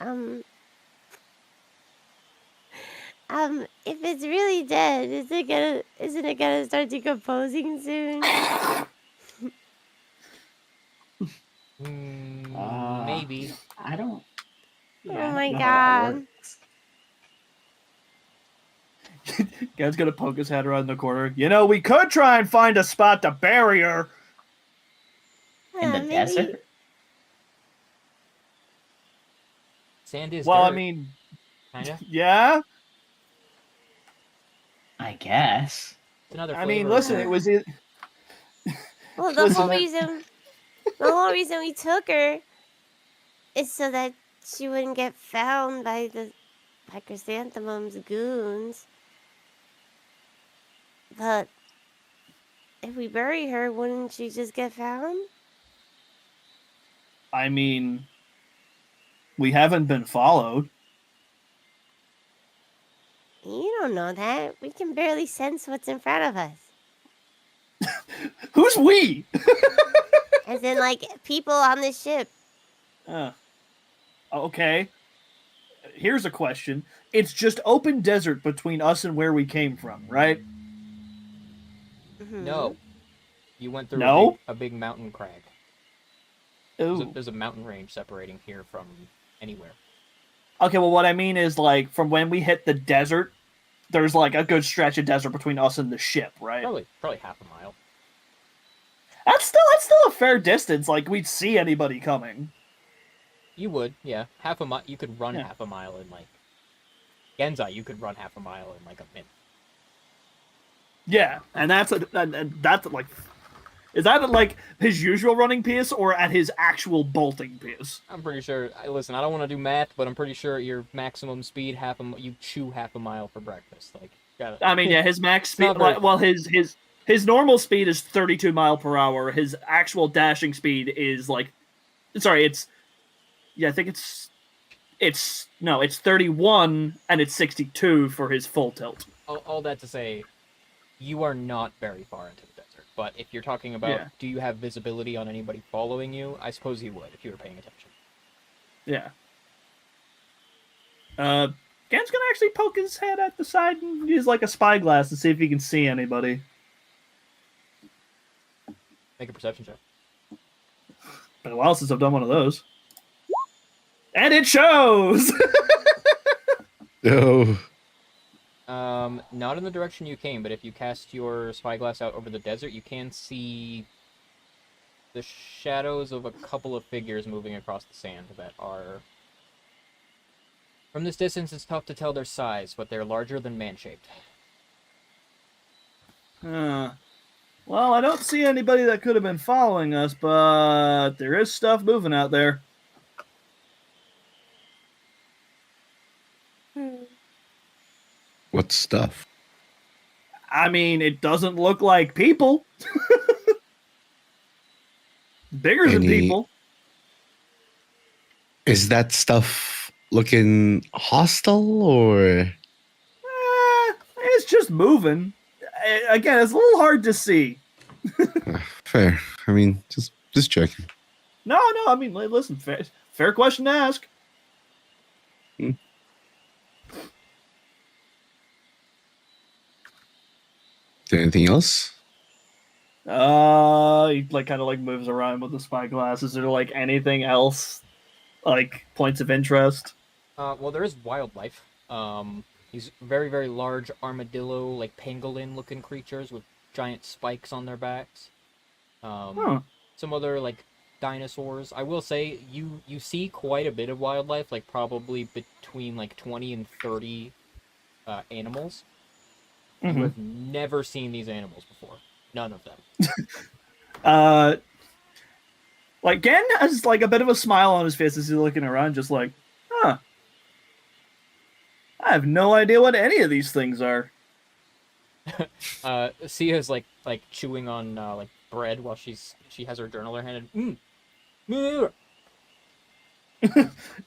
Speaker 4: Um, if it's really dead, isn't it gonna start decomposing soon?
Speaker 1: Maybe.
Speaker 5: I don't. Yeah, I
Speaker 4: Oh
Speaker 5: don't
Speaker 4: my
Speaker 5: know how that
Speaker 4: god.
Speaker 5: works.
Speaker 2: Gen's gonna poke his head around the corner. You know, we could try and find a spot to bury her.
Speaker 5: In the
Speaker 4: Maybe.
Speaker 5: desert?
Speaker 1: Sand is
Speaker 2: Well, I
Speaker 1: dirt,
Speaker 2: mean,
Speaker 1: kinda.
Speaker 2: yeah.
Speaker 5: I guess.
Speaker 1: It's another
Speaker 2: I
Speaker 1: flavor.
Speaker 2: mean,
Speaker 1: of
Speaker 2: listen,
Speaker 1: dirt.
Speaker 2: it was it.
Speaker 4: Well, the
Speaker 2: Listen,
Speaker 4: whole reason we took her is so that she wouldn't get found by Chrysanthemum's goons. But if we bury her, wouldn't she just get found?
Speaker 2: I mean, we haven't been followed.
Speaker 4: You don't know that. We can barely sense what's in front of us.
Speaker 2: Who's we?
Speaker 4: As in, like, people on this ship.
Speaker 2: Okay. Here's a question. It's just open desert between us and where we came from, right?
Speaker 4: Mhm.
Speaker 1: No. You went through
Speaker 2: No?
Speaker 1: a big mountain crag.
Speaker 2: Ooh.
Speaker 1: There's a mountain range separating here from anywhere.
Speaker 2: Okay, well, what I mean is, like, from when we hit the desert, there's, like, a good stretch of desert between us and the ship, right?
Speaker 1: Probably half a mile.
Speaker 2: That's still a fair distance. Like, we'd see anybody coming.
Speaker 1: You would, yeah. Half a mile. You could run
Speaker 2: Yeah.
Speaker 1: half a mile in like Genzai. You could run half a mile in like a minute.
Speaker 2: Yeah, and that's like, is that like his usual running pace or at his actual bolting pace?
Speaker 1: I'm pretty sure. Listen, I don't want to do math, but I'm pretty sure at your maximum speed, you chew half a mile for breakfast. Like, got it.
Speaker 2: I mean, yeah, his max speed.
Speaker 1: not very
Speaker 2: Well, his normal speed is 32 mile per hour. His actual dashing speed is like, sorry, I think it's 31 and it's 62 for his full tilt.
Speaker 1: All that to say, you are not very far into the desert. But if you're talking about, do you have visibility on anybody following you? I suppose you would if you were paying attention.
Speaker 2: Yeah. Gen's gonna actually poke his head at the side and use like a spyglass to see if he can see anybody.
Speaker 1: Make a perception check.
Speaker 2: Been a while since I've done one of those. And it shows!
Speaker 3: No.
Speaker 1: Not in the direction you came, but if you cast your spyglass out over the desert, you can see the shadows of a couple of figures moving across the sand that are... From this distance, it's tough to tell their size, but they're larger than man-shaped.
Speaker 2: Well, I don't see anybody that could have been following us, but there is stuff moving out there.
Speaker 3: What stuff?
Speaker 2: I mean, it doesn't look like people. Bigger than people.
Speaker 3: Is that stuff looking hostile or?
Speaker 2: It's just moving. Again, it's a little hard to see.
Speaker 3: Fair. I mean, just checking.
Speaker 2: No, I mean, listen, fair question to ask.
Speaker 3: Anything else?
Speaker 2: He like kind of like moves around with the spyglass. Is there like anything else, like points of interest?
Speaker 1: Well, there is wildlife. These very, very large armadillo, like pangolin-looking creatures with giant spikes on their backs. Some other like dinosaurs. I will say you see quite a bit of wildlife, like probably between like 20 and 30 animals. You have never seen these animals before. None of them.
Speaker 2: Like Gen has like a bit of a smile on his face as he's looking around, just like, I have no idea what any of these things are.
Speaker 1: Sia's like chewing on like bread while she has her journal in her hand.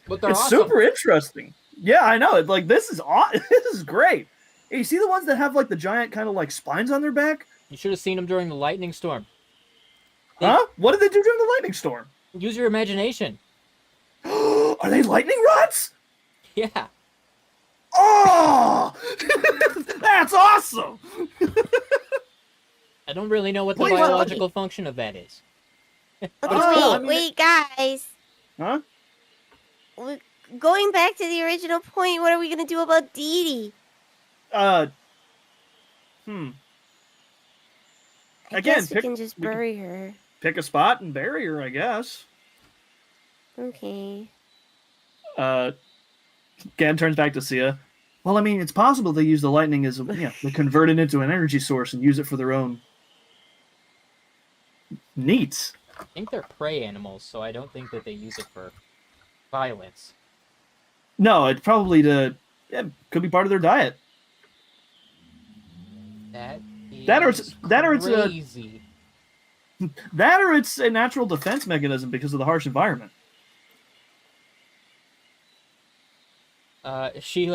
Speaker 1: But they're
Speaker 2: It's
Speaker 1: awesome.
Speaker 2: super interesting. Yeah, I know. It's like this is this is great. Hey, you see the ones that have like the giant kind of like spines on their back?
Speaker 1: You should have seen them during the lightning storm.
Speaker 2: Huh? What did they do during the lightning storm?
Speaker 1: Use your imagination.
Speaker 2: Oh Are they lightning rods?
Speaker 1: Yeah.
Speaker 2: Oh, that's awesome!
Speaker 1: I don't really know what the
Speaker 2: Wait, what?
Speaker 1: biological function of that is.
Speaker 4: Okay,
Speaker 1: But it's cool.
Speaker 2: I mean-
Speaker 4: wait, guys.
Speaker 2: Huh?
Speaker 4: We, going back to the original point, what are we gonna do about Dee Dee?
Speaker 2: Hmm.
Speaker 4: I
Speaker 2: Again,
Speaker 4: guess we
Speaker 2: pick-
Speaker 4: can just
Speaker 2: we can-
Speaker 4: bury her.
Speaker 2: Pick a spot and bury her, I guess.
Speaker 4: Okay.
Speaker 2: Gan turns back to Sia. Well, I mean, it's possible they use the lightning as they convert it into an energy source and use it for their own needs.
Speaker 1: I think they're prey animals, so I don't think that they use it for violence.
Speaker 2: No, it's probably could be part of their diet.
Speaker 1: That is
Speaker 2: That or it's a
Speaker 1: crazy.
Speaker 2: that or it's a natural defense mechanism because of the harsh environment.
Speaker 1: She's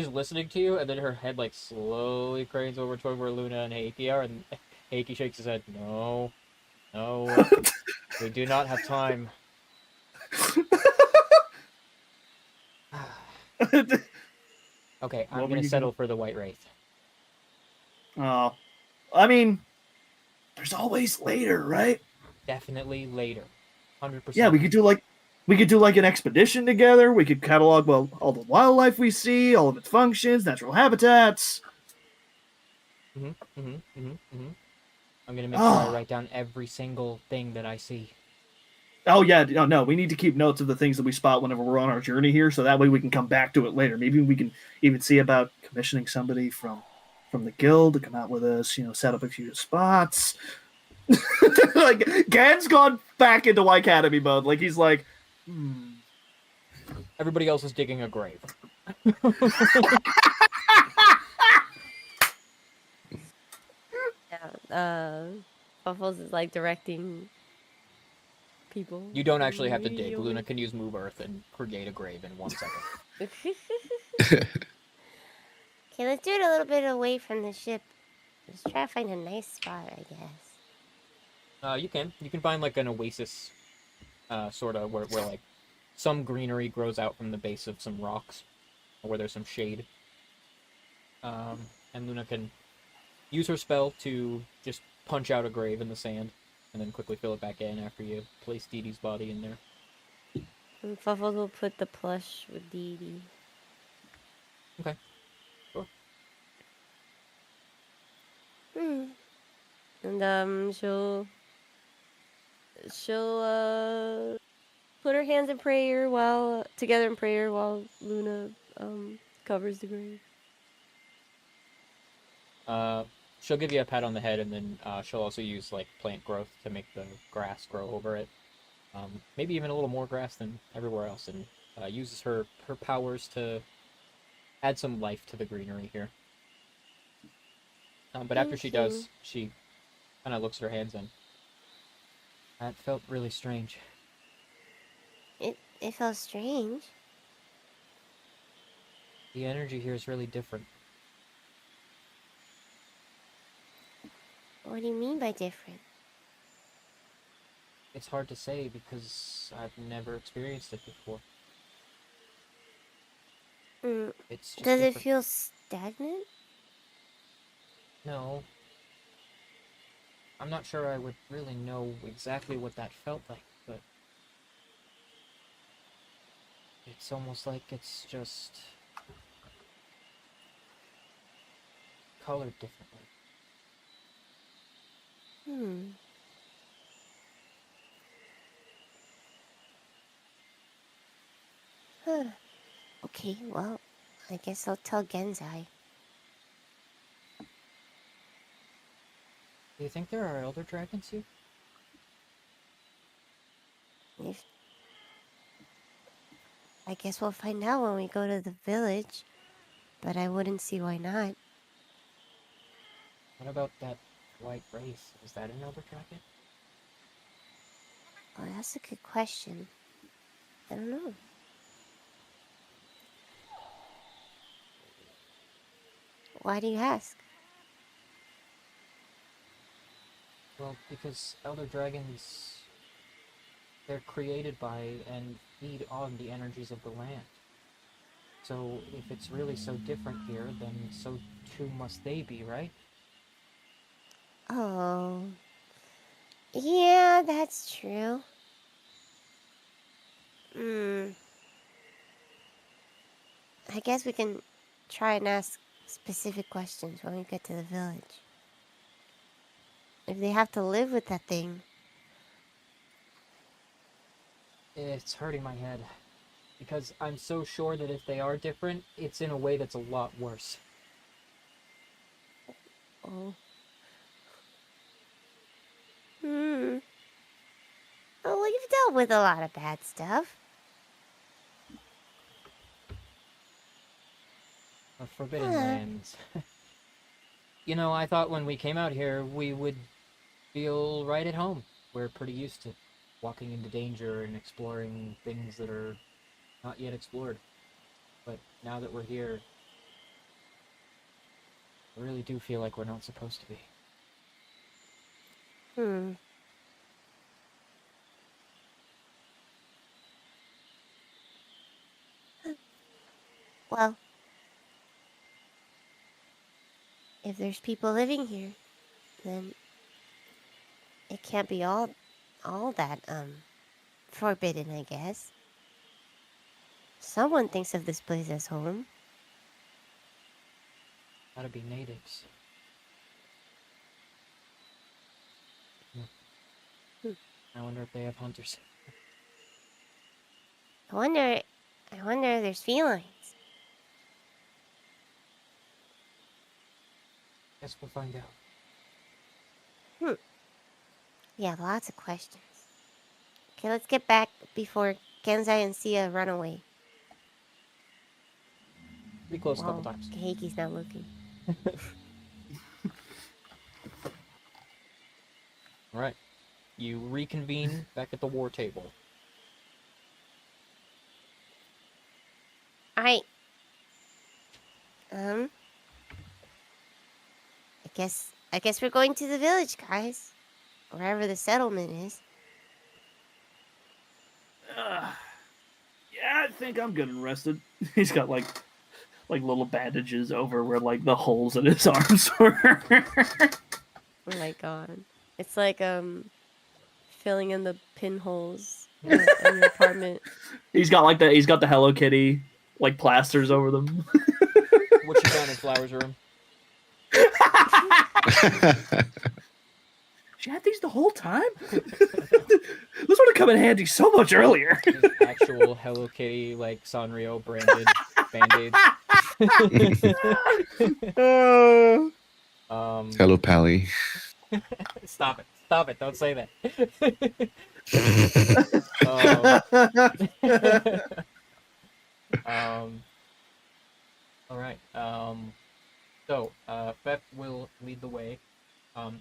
Speaker 1: listening to you, and then her head like slowly cranes over toward where Luna and Heike are, and Heike shakes his head. No, we do not have time. Okay, I'm
Speaker 2: What were
Speaker 1: gonna
Speaker 2: you
Speaker 1: settle for the White Wraith.
Speaker 2: Oh, I mean, there's always later, right?
Speaker 1: Definitely later. 100%.
Speaker 2: Yeah, we could do like an expedition together. We could catalog all the wildlife we see, all of its functions, natural habitats.
Speaker 1: I'm gonna make sure I
Speaker 2: Oh.
Speaker 1: write down every single thing that I see.
Speaker 2: Oh yeah, no, we need to keep notes of the things that we spot whenever we're on our journey here, so that way we can come back to it later. Maybe we can even see about commissioning somebody from the guild to come out with us. Set up a few spots. Like Gan's gone back into Academy mode. Like he's like,
Speaker 1: Everybody else is digging a grave.
Speaker 4: Yeah. Puffles is like directing people.
Speaker 1: You don't actually have to dig. Luna can use Move Earth and create a grave in 1 second.
Speaker 4: Okay, let's do it a little bit away from the ship. Let's try to find a nice spot, I guess.
Speaker 1: You can find like an oasis, sort of where like some greenery grows out from the base of some rocks, or where there's some shade. And Luna can use her spell to just punch out a grave in the sand, and then quickly fill it back in after you place Dee Dee's body in there.
Speaker 4: And Fuffles will put the plush with Dee Dee.
Speaker 1: Okay. Sure.
Speaker 4: And she'll put her hands in prayer together in prayer while Luna covers the grave.
Speaker 1: She'll give you a pat on the head, and then she'll also use like plant growth to make the grass grow over it. Maybe even a little more grass than everywhere else, and uses her powers to add some life to the greenery here. But after she does, she kind of looks at her hands, and that felt really strange.
Speaker 4: It felt strange.
Speaker 1: The energy here is really different.
Speaker 4: What do you mean by different?
Speaker 1: It's hard to say because I've never experienced it before. It's just
Speaker 4: Does it
Speaker 1: different.
Speaker 4: feel stagnant?
Speaker 1: No. I'm not sure I would really know exactly what that felt like, but it's almost like it's just colored differently.
Speaker 4: Okay, well, I guess I'll tell Genzai.
Speaker 1: Do you think there are elder dragons here?
Speaker 4: I guess we'll find out when we go to the village, but I wouldn't see why not.
Speaker 1: What about that white wraith? Is that an elder dragon?
Speaker 4: Oh, that's a good question. I don't know. Why do you ask?
Speaker 1: Well, because elder dragons they're created by and feed on the energies of the land. So if it's really so different here, then so too must they be, right?
Speaker 4: Oh. Yeah, that's true. Hmm. I guess we can try and ask specific questions when we get to the village. If they have to live with that thing.
Speaker 1: It's hurting my head. Because I'm so sure that if they are different, it's in a way that's a lot worse.
Speaker 4: Oh. Hmm. Oh, well, you've dealt with a lot of bad stuff.
Speaker 1: The Forbidden
Speaker 4: Huh.
Speaker 1: Lands. You know, I thought when we came out here, we would feel right at home. We're pretty used to walking into danger and exploring things that are not yet explored. But now that we're here, I really do feel like we're not supposed to be.
Speaker 4: Hmm. Well, if there's people living here, then it can't be all that, forbidden, I guess. Someone thinks of this place as home.
Speaker 1: Gotta be natives.
Speaker 4: Hmm.
Speaker 1: I wonder if they have hunters.
Speaker 4: I wonder if there's felines.
Speaker 1: Guess we'll find out.
Speaker 4: Yeah, lots of questions. Okay, let's get back before Genzai and Sia run away.
Speaker 1: Pretty close a couple
Speaker 4: While
Speaker 1: times.
Speaker 4: Heiki's not looking.
Speaker 1: Alright. You reconvene back at the war table.
Speaker 4: Alright. I guess we're going to the village, guys. Wherever the settlement is.
Speaker 2: Yeah, I think I'm good and rested. He's got like little bandages over where like the holes in his arms were.
Speaker 4: Oh my god. It's like filling in the pinholes in your apartment.
Speaker 2: He's got the Hello Kitty like plasters over them.
Speaker 1: What you found in Flower's room?
Speaker 2: She had these the whole time? This would have come in handy so much earlier.
Speaker 1: Just actual Hello Kitty, like, Sanrio branded band-aids.
Speaker 3: Hello, Pally.
Speaker 1: Stop it. Stop it. Don't say that. All right. So, Beth will lead the way.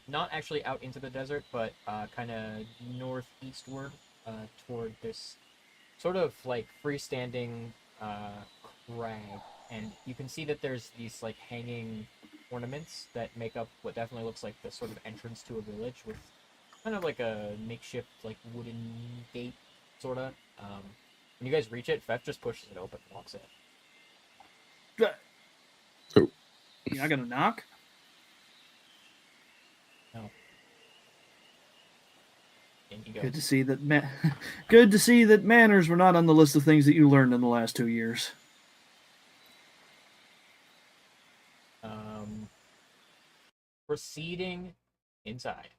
Speaker 1: Not actually out into the desert, but kind of northeastward toward this sort of like freestanding crag. And you can see that there's these like hanging ornaments that make up what definitely looks like the sort of entrance to a village with kind of like a makeshift like wooden gate, sorta. When you guys reach it, Fef just pushes it open and walks in.
Speaker 3: Oh.
Speaker 2: You're not gonna knock?
Speaker 1: No. In he goes.
Speaker 2: Good to see that. Good to see that manners were not on the list of things that you learned in the last 2 years.
Speaker 1: Proceeding inside.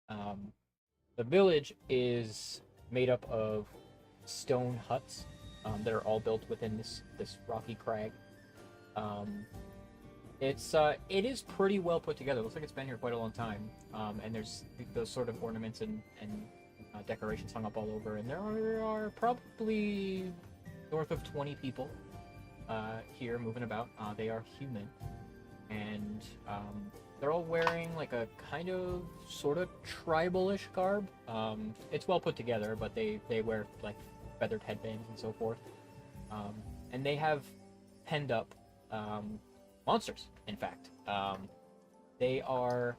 Speaker 1: The village is made up of stone huts that are all built within this rocky crag. It is pretty well put together. It looks like it's been here quite a long time. And there's those sort of ornaments and decorations hung up all over. And there are probably north of 20 people here moving about. They are human, and they're all wearing like a kind of sort of tribal-ish garb. It's well put together, but they wear like feathered headbands and so forth. And they have penned up monsters, in fact. They are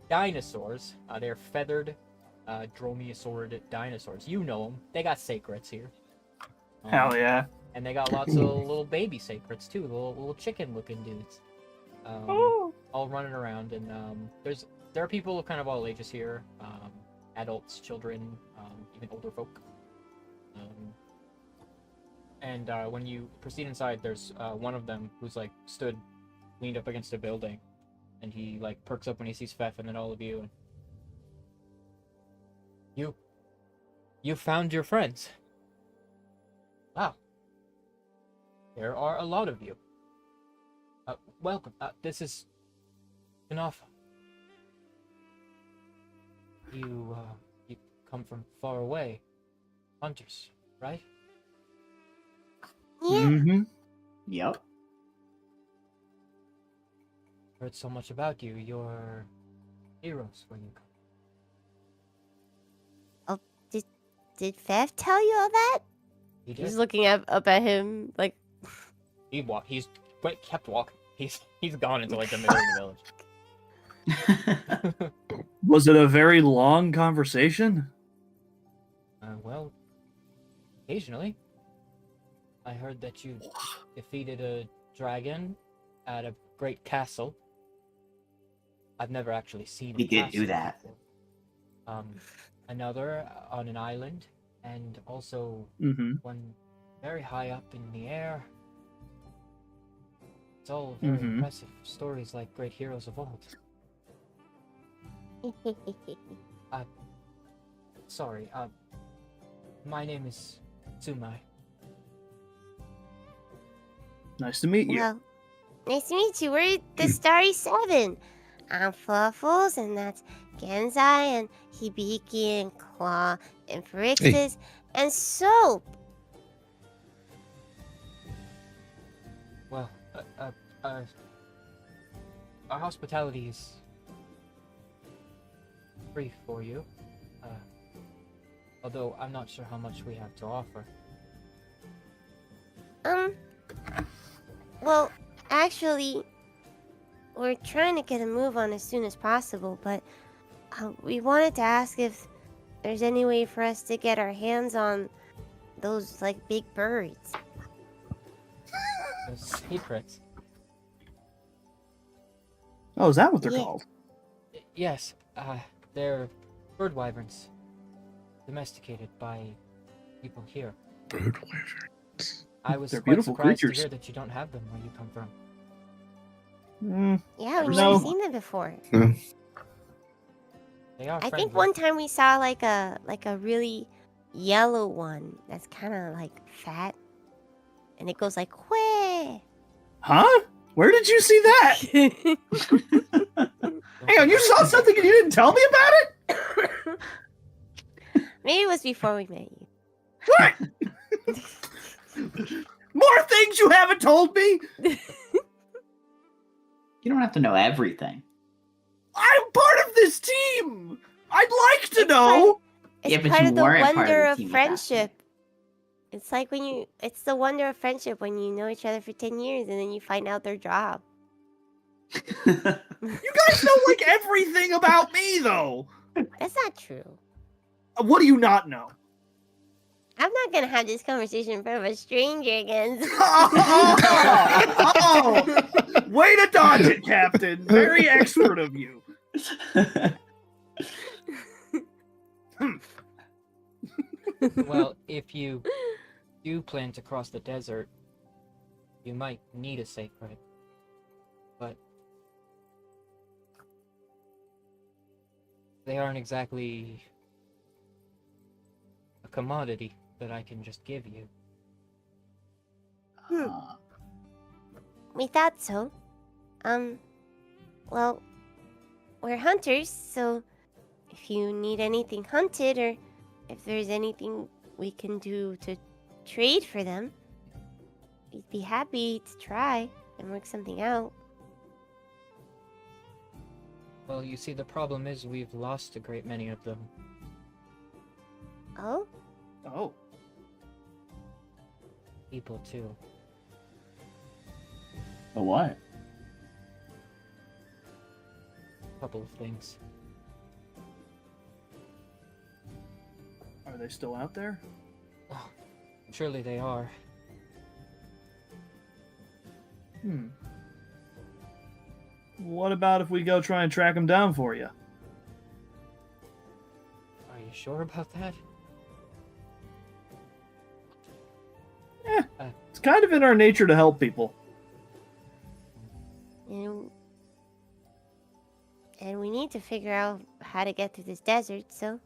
Speaker 1: dinosaurs. They're feathered dromaeosaurid dinosaurs. You know them. They got sacrets here.
Speaker 2: Hell yeah.
Speaker 1: And they got lots of little baby sacrets too, little chicken-looking dudes, all running around. And there are people of kind of all ages here, adults, children, even older folk. And when you proceed inside, there's one of them who's like leaned up against a building, and he like perks up when he sees Fef and then all of you. And you found your friends. Wow. There are a lot of you. Welcome. This is Kanafa. You come from far away. Hunters, right?
Speaker 4: Yeah.
Speaker 2: Mm-hmm.
Speaker 5: Yep.
Speaker 1: Heard so much about you. You're heroes when you come.
Speaker 4: Did Fev tell you all that?
Speaker 1: He did.
Speaker 4: He's looking up at him like.
Speaker 1: He's kept walking. He's gone into like the middle of the village.
Speaker 2: Was it a very long conversation?
Speaker 1: Well, occasionally. I heard that you defeated a dragon at a great castle. I've never actually seen
Speaker 5: He
Speaker 1: a
Speaker 5: did do
Speaker 1: castle
Speaker 5: that.
Speaker 1: before. Another on an island, and also
Speaker 2: Mm-hmm.
Speaker 1: one very high up in the air. It's all very impressive stories like great heroes of old. Sorry, my name is Tsumai.
Speaker 2: Nice to meet you.
Speaker 4: Well, nice to meet you. We're the Starry Seven. I'm Fluffles, and that's Genzai, and Hibiki, and Claw, and Phrixus, and Soap.
Speaker 1: Well, our hospitality is free for you. Although I'm not sure how much we have to offer.
Speaker 4: Well, actually, we're trying to get a move on as soon as possible, but we wanted to ask if there's any way for us to get our hands on those, like, big birds.
Speaker 1: Those secrets.
Speaker 2: Oh, is that what they're
Speaker 4: Yeah.
Speaker 2: called?
Speaker 1: Yes, they're bird wyverns. Domesticated by people here.
Speaker 3: Bird wyverns.
Speaker 1: I was
Speaker 2: They're
Speaker 1: quite
Speaker 2: beautiful
Speaker 1: surprised
Speaker 2: creatures.
Speaker 1: to hear that you don't have them where you come from.
Speaker 4: Yeah, we've
Speaker 2: No.
Speaker 4: never seen them before.
Speaker 3: No.
Speaker 1: They are
Speaker 4: I
Speaker 1: friendly.
Speaker 4: think one time we saw like a really yellow one that's kind of like fat, and it goes like "Quay."
Speaker 2: Huh? Where did you see that? Hang on, you saw something and you didn't tell me about it?
Speaker 4: Maybe it was before we met you.
Speaker 2: What? More things you haven't told me?
Speaker 5: You don't have to know everything.
Speaker 2: I'm part of this team. I'd like to know.
Speaker 4: It's
Speaker 5: Yeah, but
Speaker 4: part
Speaker 5: you
Speaker 4: of the
Speaker 5: weren't part of
Speaker 4: wonder
Speaker 5: the
Speaker 4: of
Speaker 5: team at that point.
Speaker 4: friendship. It's like it's the wonder of friendship when you know each other for 10 years and then you find out their job.
Speaker 2: You guys know like everything about me, though.
Speaker 4: That's not true.
Speaker 2: What do you not know?
Speaker 4: I'm not gonna have this conversation in front of a stranger again.
Speaker 2: Oh, way to dodge it, Captain. Very expert of you.
Speaker 1: Well, if you do plan to cross the desert, you might need a sacred. But they aren't exactly a commodity that I can just give you.
Speaker 4: We thought so. Well, we're hunters, so if you need anything hunted or if there's anything we can do to trade for them, we'd be happy to try and work something out.
Speaker 1: Well, you see, the problem is we've lost a great many of them.
Speaker 4: Oh?
Speaker 2: Oh.
Speaker 1: People, too.
Speaker 5: But what?
Speaker 1: A couple of things.
Speaker 2: Are they still out there?
Speaker 1: Oh, surely they are.
Speaker 2: What about if we go try and track them down for you?
Speaker 1: Are you sure about that?
Speaker 2: It's kind of in our nature to help people.
Speaker 4: And we need to figure out how to get through this desert, so...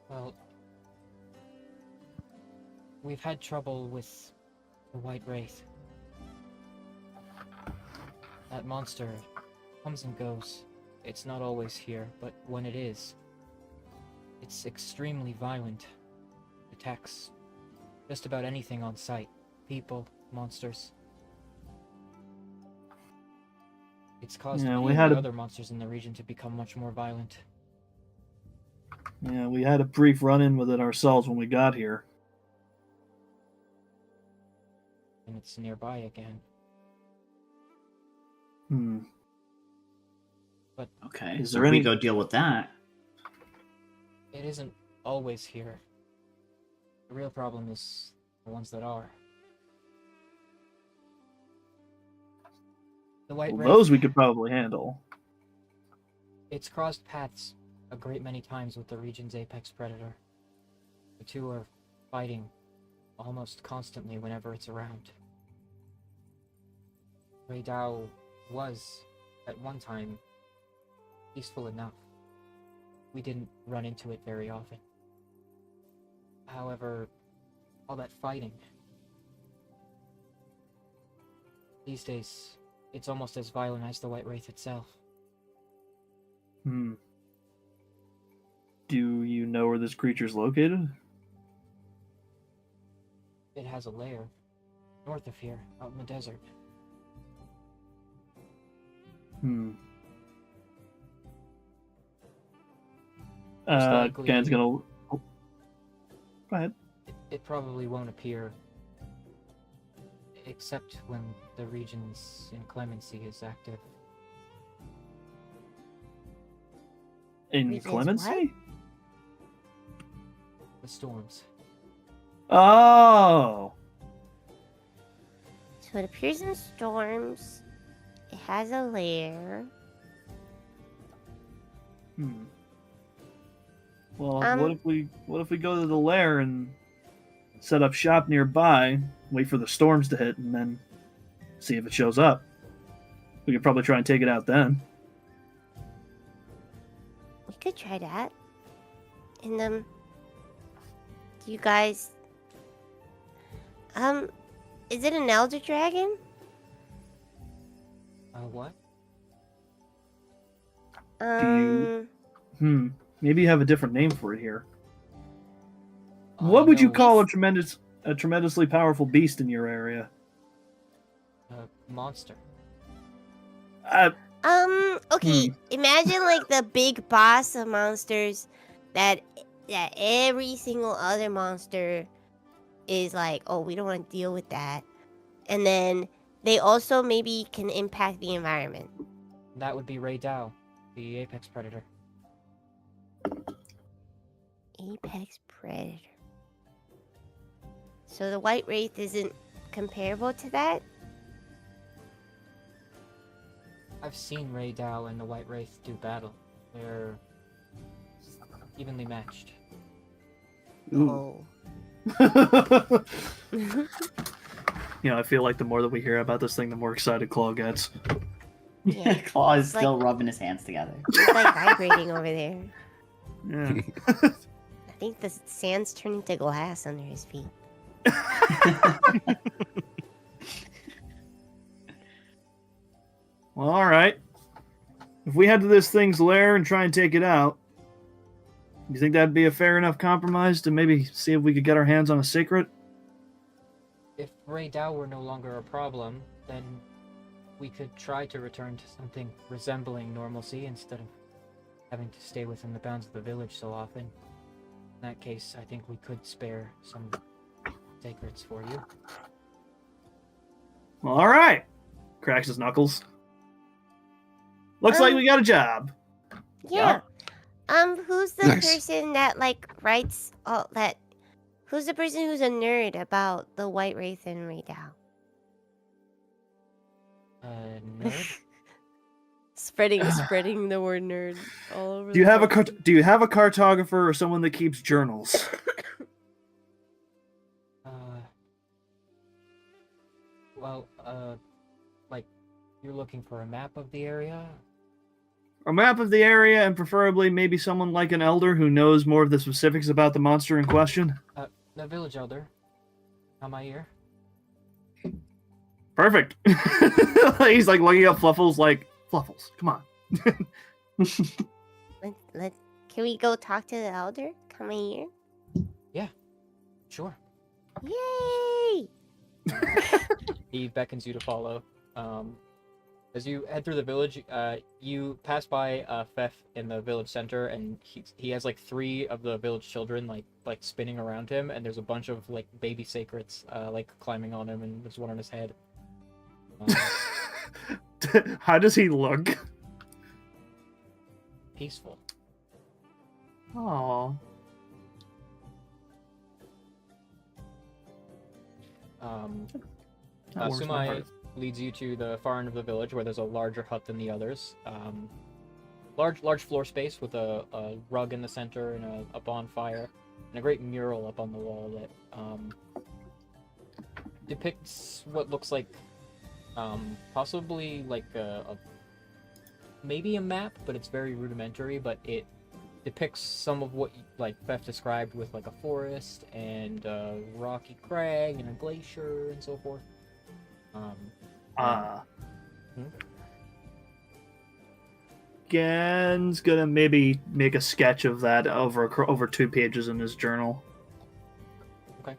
Speaker 1: Well, we've had trouble with the White Wraith. That monster comes and goes. It's not always here, but when it is, it's extremely violent. Attacks just about anything on sight. People, monsters. It's caused
Speaker 2: Yeah,
Speaker 1: many
Speaker 2: we
Speaker 1: of
Speaker 2: had
Speaker 1: the
Speaker 2: a-
Speaker 1: other monsters in the region to become much more violent.
Speaker 2: Yeah, we had a brief run-in with it ourselves when we got here.
Speaker 1: And it's nearby again.
Speaker 5: Okay,
Speaker 2: Is
Speaker 5: so
Speaker 2: there
Speaker 5: we
Speaker 2: any-
Speaker 5: go deal with that.
Speaker 1: It isn't always here. The real problem is the ones that are. The White
Speaker 2: Well,
Speaker 1: Wraith,
Speaker 2: those we could probably handle.
Speaker 1: it's crossed paths a great many times with the region's apex predator. The two are fighting almost constantly whenever it's around. Rei Dao was, at one time, peaceful enough. We didn't run into it very often. However, all that fighting... These days, it's almost as violent as the White Wraith itself.
Speaker 2: Do you know where this creature's located?
Speaker 1: It has a lair north of here, out in the desert. likely-
Speaker 2: Gan's gonna... Oh. Go ahead.
Speaker 1: It probably won't appear except when the region's inclemency is active.
Speaker 2: Inclemency?
Speaker 1: The storms.
Speaker 2: Oh!
Speaker 4: So it appears in storms. It has a lair.
Speaker 2: Well,
Speaker 4: Um,
Speaker 2: what if we go to the lair and set up shop nearby, wait for the storms to hit, and then see if it shows up? We could probably try and take it out then.
Speaker 4: We could try that. And do you guys is it an elder dragon?
Speaker 1: What?
Speaker 2: you- Maybe you have a different name for it here.
Speaker 1: I
Speaker 2: What would you
Speaker 1: know
Speaker 2: call a tremendously powerful beast in your area?
Speaker 1: a monster?
Speaker 4: Okay, imagine like the big boss of monsters that every single other monster is like, oh, we don't want to deal with that. And then they also maybe can impact the environment.
Speaker 1: That would be Rei Dao, the apex predator.
Speaker 4: Apex predator. So the White Wraith isn't comparable to that?
Speaker 1: I've seen Rei Dao and the White Wraith do battle. They're evenly matched.
Speaker 4: Oh.
Speaker 2: I feel like the more that we hear about this thing, the more excited Claw gets.
Speaker 4: Yeah.
Speaker 5: Claw is
Speaker 4: It's
Speaker 5: still
Speaker 4: like-
Speaker 5: rubbing his hands together.
Speaker 4: It's like vibrating over there.
Speaker 2: Yeah.
Speaker 4: I think the sand's turning to glass under his feet.
Speaker 2: Well, all right. If we head to this thing's lair and try and take it out, you think that'd be a fair enough compromise to maybe see if we could get our hands on a secret?
Speaker 1: If Rei Dao were no longer a problem, then we could try to return to something resembling normalcy instead of having to stay within the bounds of the village so often. In that case, I think we could spare some secrets for you.
Speaker 2: Well, all right. Cracks his knuckles. Looks like we got a job.
Speaker 4: Yeah. Who's the
Speaker 3: Nice.
Speaker 4: person that like writes all that? Who's the person who's a nerd about the White Wraith and Raydal?
Speaker 1: Nerd?
Speaker 4: Spreading the word nerd all over.
Speaker 2: Do you have a cartographer or someone that keeps journals?
Speaker 1: Well, like, you're looking for a map of the area?
Speaker 2: A map of the area, and preferably maybe someone like an elder who knows more of the specifics about the monster in question.
Speaker 1: The village elder. On my ear.
Speaker 2: Perfect. He's like looking up Fluffles, like, Fluffles, come on.
Speaker 4: Can we go talk to the elder? Come here.
Speaker 1: Sure.
Speaker 4: Yay!
Speaker 1: He beckons you to follow. As you head through the village, you pass by Fef in the village center, and he has like 3 of the village children like spinning around him, and there's a bunch of like baby sacrets like climbing on him, and there's one on his head.
Speaker 2: How does he look?
Speaker 1: Peaceful.
Speaker 2: Aww. That warms my
Speaker 1: Sumai
Speaker 2: heart.
Speaker 1: leads you to the far end of the village, where there's a larger hut than the others. Large floor space with a rug in the center and a bonfire, and a great mural up on the wall that depicts what looks like possibly like maybe a map, but it's very rudimentary. But it depicts some of what like Beth described, with like a forest and a rocky crag and a glacier and so forth.
Speaker 2: Gen's gonna maybe make a sketch of that over 2 pages in his journal.
Speaker 1: Okay.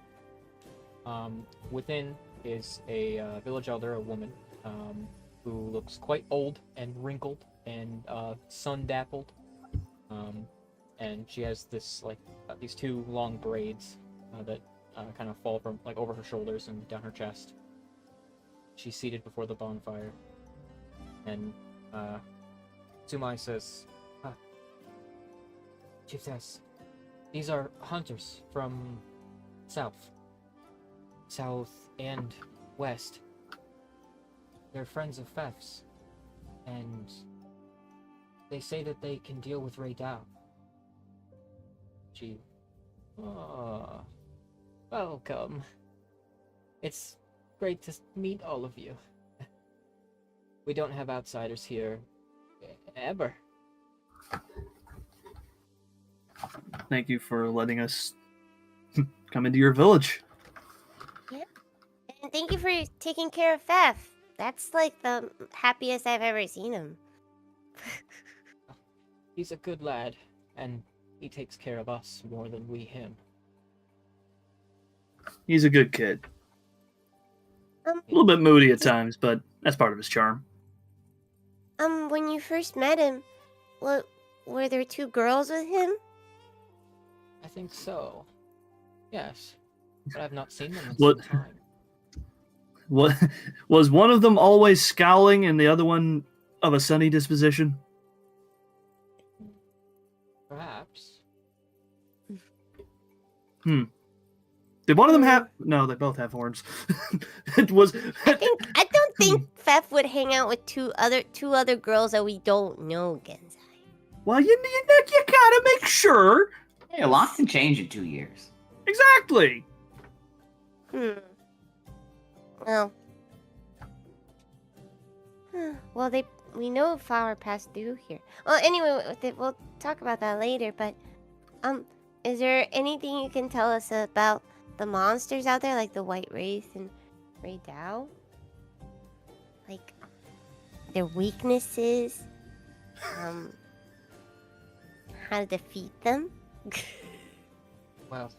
Speaker 1: Within is a village elder, a woman, who looks quite old and wrinkled and sun-dappled. And she has this like these 2 long braids that kind of fall from like over her shoulders and down her chest. She's seated before the bonfire, and Sumai says, Chiefess, these are hunters from south and west. They're friends of Fef's, and they say that they can deal with Raydal. Welcome. It's great to meet all of you. We don't have outsiders here, ever.
Speaker 2: Thank you for letting us come into your village.
Speaker 4: Yeah. And thank you for taking care of Fef. That's like the happiest I've ever seen him.
Speaker 1: He's a good lad, and he takes care of us more than we him.
Speaker 2: He's a good kid. A little bit moody at times, but that's part of his charm.
Speaker 4: When you first met him, were there 2 girls with him?
Speaker 1: I think so. Yes, but I've not seen them in
Speaker 2: What-
Speaker 1: some time.
Speaker 2: What was one of them always scowling and the other one of a sunny disposition?
Speaker 1: Perhaps.
Speaker 2: Did one of them have? No, they both have horns. It was.
Speaker 4: I don't think Fef would hang out with two other girls that we don't know, Genzai.
Speaker 2: Well, you gotta make sure.
Speaker 5: Hey, a lot can change in 2 years.
Speaker 2: Exactly.
Speaker 4: Well, we know Flower passed through here. Well, anyway, we'll talk about that later. But is there anything you can tell us about the monsters out there, like the White Wraith and Raydal? Like their weaknesses, how to defeat them?
Speaker 1: Well,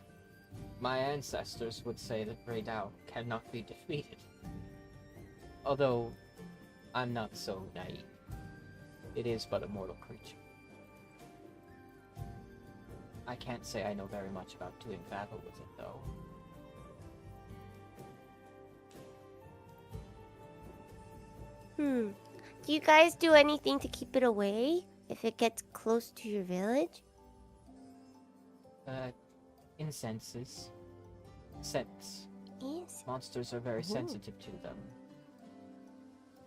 Speaker 1: my ancestors would say that Raydal cannot be defeated. Although, I'm not so naive. It is but a mortal creature. I can't say I know very much about doing battle with it, though.
Speaker 4: Do you guys do anything to keep it away? if it gets close to your village?
Speaker 1: In senses. Sense.
Speaker 4: Yes.
Speaker 1: Monsters are very
Speaker 4: Ooh.
Speaker 1: sensitive to them.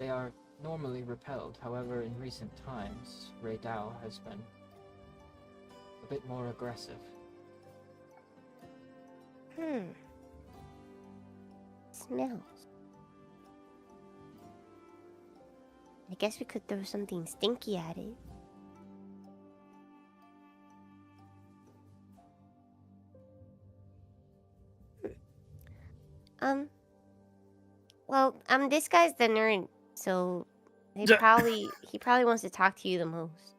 Speaker 1: They are normally repelled, however, in recent times, Rei Dao has been a bit more aggressive.
Speaker 4: Smells. I guess we could throw something stinky at it. Well, this guy's the nerd, so he
Speaker 2: Ja-
Speaker 4: probably wants to talk to you the most.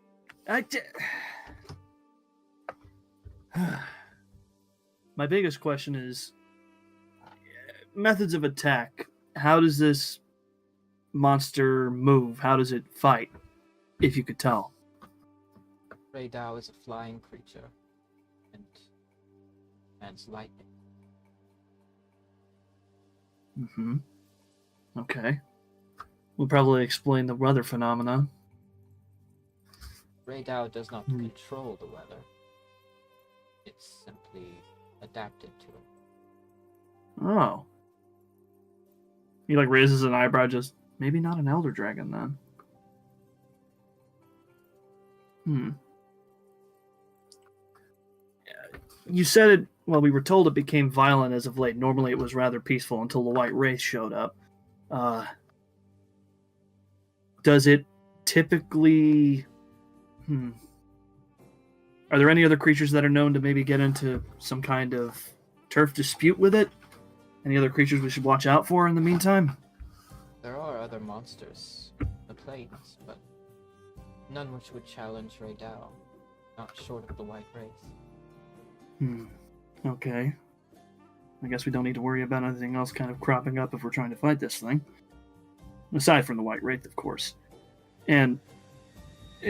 Speaker 2: My biggest question is methods of attack. How does this monster move? How does it fight? If you could tell.
Speaker 1: Rei Dao is a flying creature, and lightning.
Speaker 2: Mm-hmm. Okay. We'll probably explain the weather phenomenon.
Speaker 1: Rei Dao does not
Speaker 2: Hmm.
Speaker 1: control the weather. It's simply adapted to it.
Speaker 2: Oh. He like raises an eyebrow, just maybe not an elder dragon then. You said it, well, we were told it became violent as of late. Normally it was rather peaceful until the white race showed up. Does it typically... Are there any other creatures that are known to maybe get into some kind of turf dispute with it? Any other creatures we should watch out for in the meantime?
Speaker 1: There are other monsters in the plains, but none which would challenge Rei Dao, not short of the white race.
Speaker 2: Okay. I guess we don't need to worry about anything else kind of cropping up if we're trying to fight this thing. Aside from the White Wraith, of course. And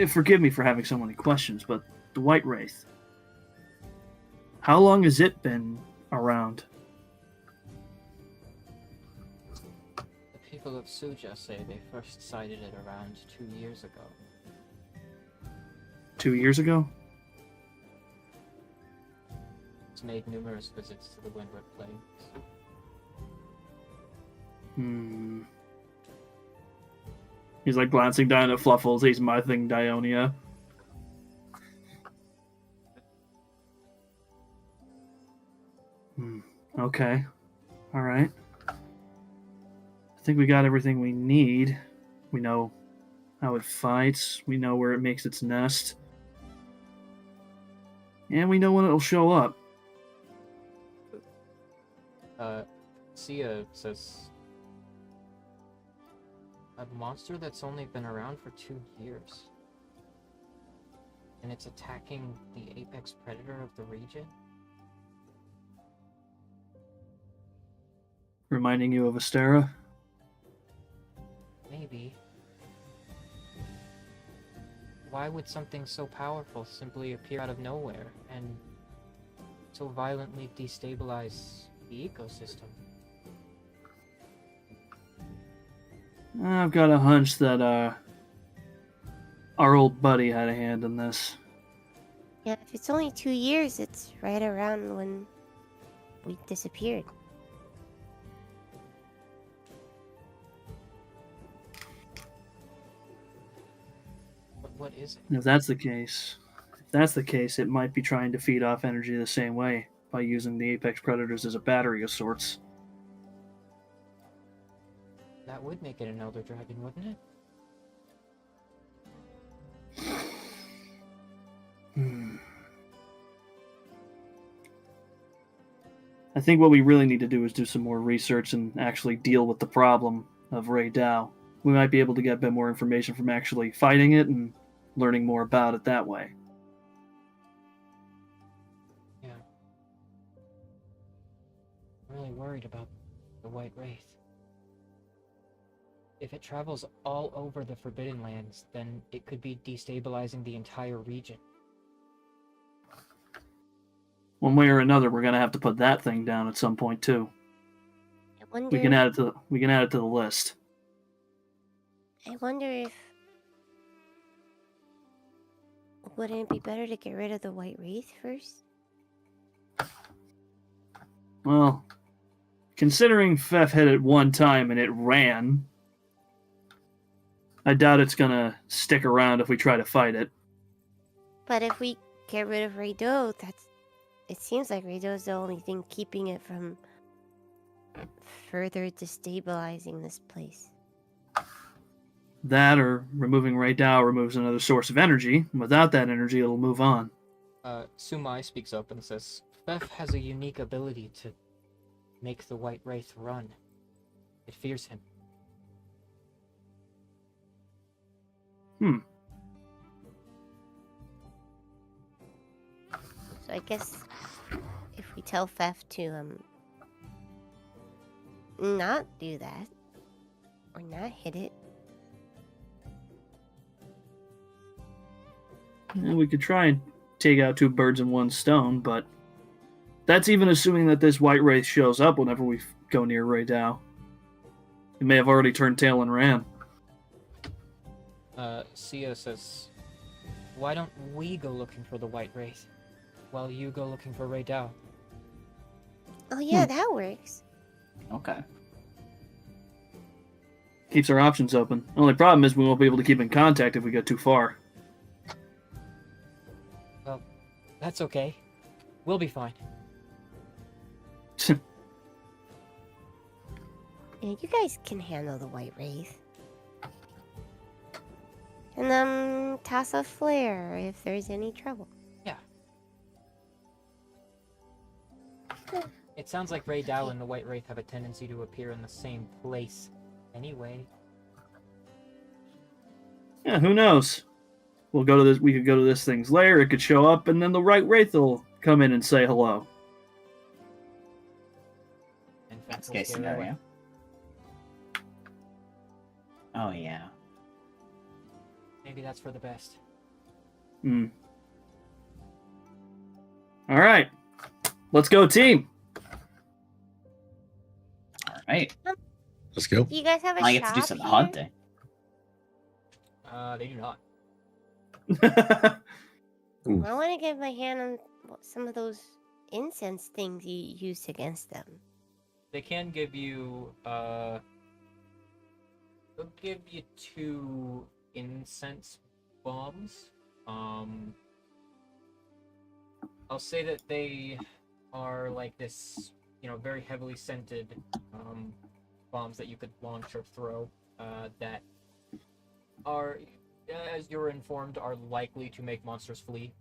Speaker 2: forgive me for having so many questions, but the White Wraith, how long has it been around?
Speaker 1: The people of Suja say they first sighted it around 2 years ago.
Speaker 2: 2 years ago?
Speaker 1: It's made numerous visits to the Windward Plains.
Speaker 2: He's like glancing down at Fluffles. He's my thing, Dionia. Okay. Alright. I think we got everything we need. We know how it fights. We know where it makes its nest. And we know when it'll show up.
Speaker 1: Sia says, a monster that's only been around for 2 years. And it's attacking the apex predator of the region?
Speaker 2: Reminding you of Astera?
Speaker 1: Maybe. Why would something so powerful simply appear out of nowhere and so violently destabilize the ecosystem?
Speaker 2: I've got a hunch that our old buddy had a hand in this.
Speaker 4: Yeah, if it's only 2 years, it's right around when we disappeared.
Speaker 1: But what is it?
Speaker 2: If that's the case, it might be trying to feed off energy the same way by using the apex predators as a battery of sorts.
Speaker 1: That would make it an elder dragon, wouldn't it?
Speaker 2: I think what we really need to do is do some more research and actually deal with the problem of Rei Dao. We might be able to get a bit more information from actually fighting it and learning more about it that way.
Speaker 1: Yeah. I'm really worried about the White Wraith. If it travels all over the Forbidden Lands, then it could be destabilizing the entire region.
Speaker 2: One way or another, we're gonna have to put that thing down at some point too.
Speaker 4: I wonder.
Speaker 2: We can add it to the list.
Speaker 4: I wonder if wouldn't it be better to get rid of the White Wraith first?
Speaker 2: Well, considering Fef hit it one time and it ran, I doubt it's gonna stick around if we try to fight it.
Speaker 4: But if we get rid of Rado, it seems like Rado is the only thing keeping it from further destabilizing this place.
Speaker 2: That or removing Raydao removes another source of energy. Without that energy, it'll move on.
Speaker 1: Sumai speaks up and says, Fef has a unique ability to make the White Wraith run. It fears him.
Speaker 4: So I guess if we tell Fef to not do that or not hit it.
Speaker 2: And we could try and take out two birds in one stone, but that's even assuming that this White Wraith shows up whenever we go near Raydao. It may have already turned tail and ran.
Speaker 1: Sia says, why don't we go looking for the White Wraith while you go looking for Raydao?
Speaker 4: Oh yeah, that works.
Speaker 5: Okay.
Speaker 2: Keeps our options open. The only problem is we won't be able to keep in contact if we go too far.
Speaker 1: Well, that's okay. We'll be fine.
Speaker 4: Yeah, you guys can handle the White Wraith. And toss a flare if there's any trouble.
Speaker 1: Yeah. It sounds like Raydao and the White Wraith have a tendency to appear in the same place anyway.
Speaker 2: Yeah, who knows? We could go to this thing's lair, it could show up, and then the White Wraith will come in and say hello.
Speaker 1: And Fef
Speaker 5: Best
Speaker 1: will
Speaker 5: case
Speaker 1: scare it away.
Speaker 5: scenario. Oh yeah.
Speaker 1: Maybe that's for the best.
Speaker 2: Alright. Let's go, team!
Speaker 5: All right.
Speaker 3: Let's go.
Speaker 4: Do you guys have a
Speaker 5: I
Speaker 4: shop
Speaker 5: get to do some
Speaker 4: here?
Speaker 5: hunting.
Speaker 1: They do not.
Speaker 4: I want to get my hand on some of those incense things you used against them.
Speaker 1: They can give you, they'll give you 2 incense bombs. I'll say that they are like this, very heavily scented bombs that you could launch or throw that are, as you're informed, are likely to make monsters flee.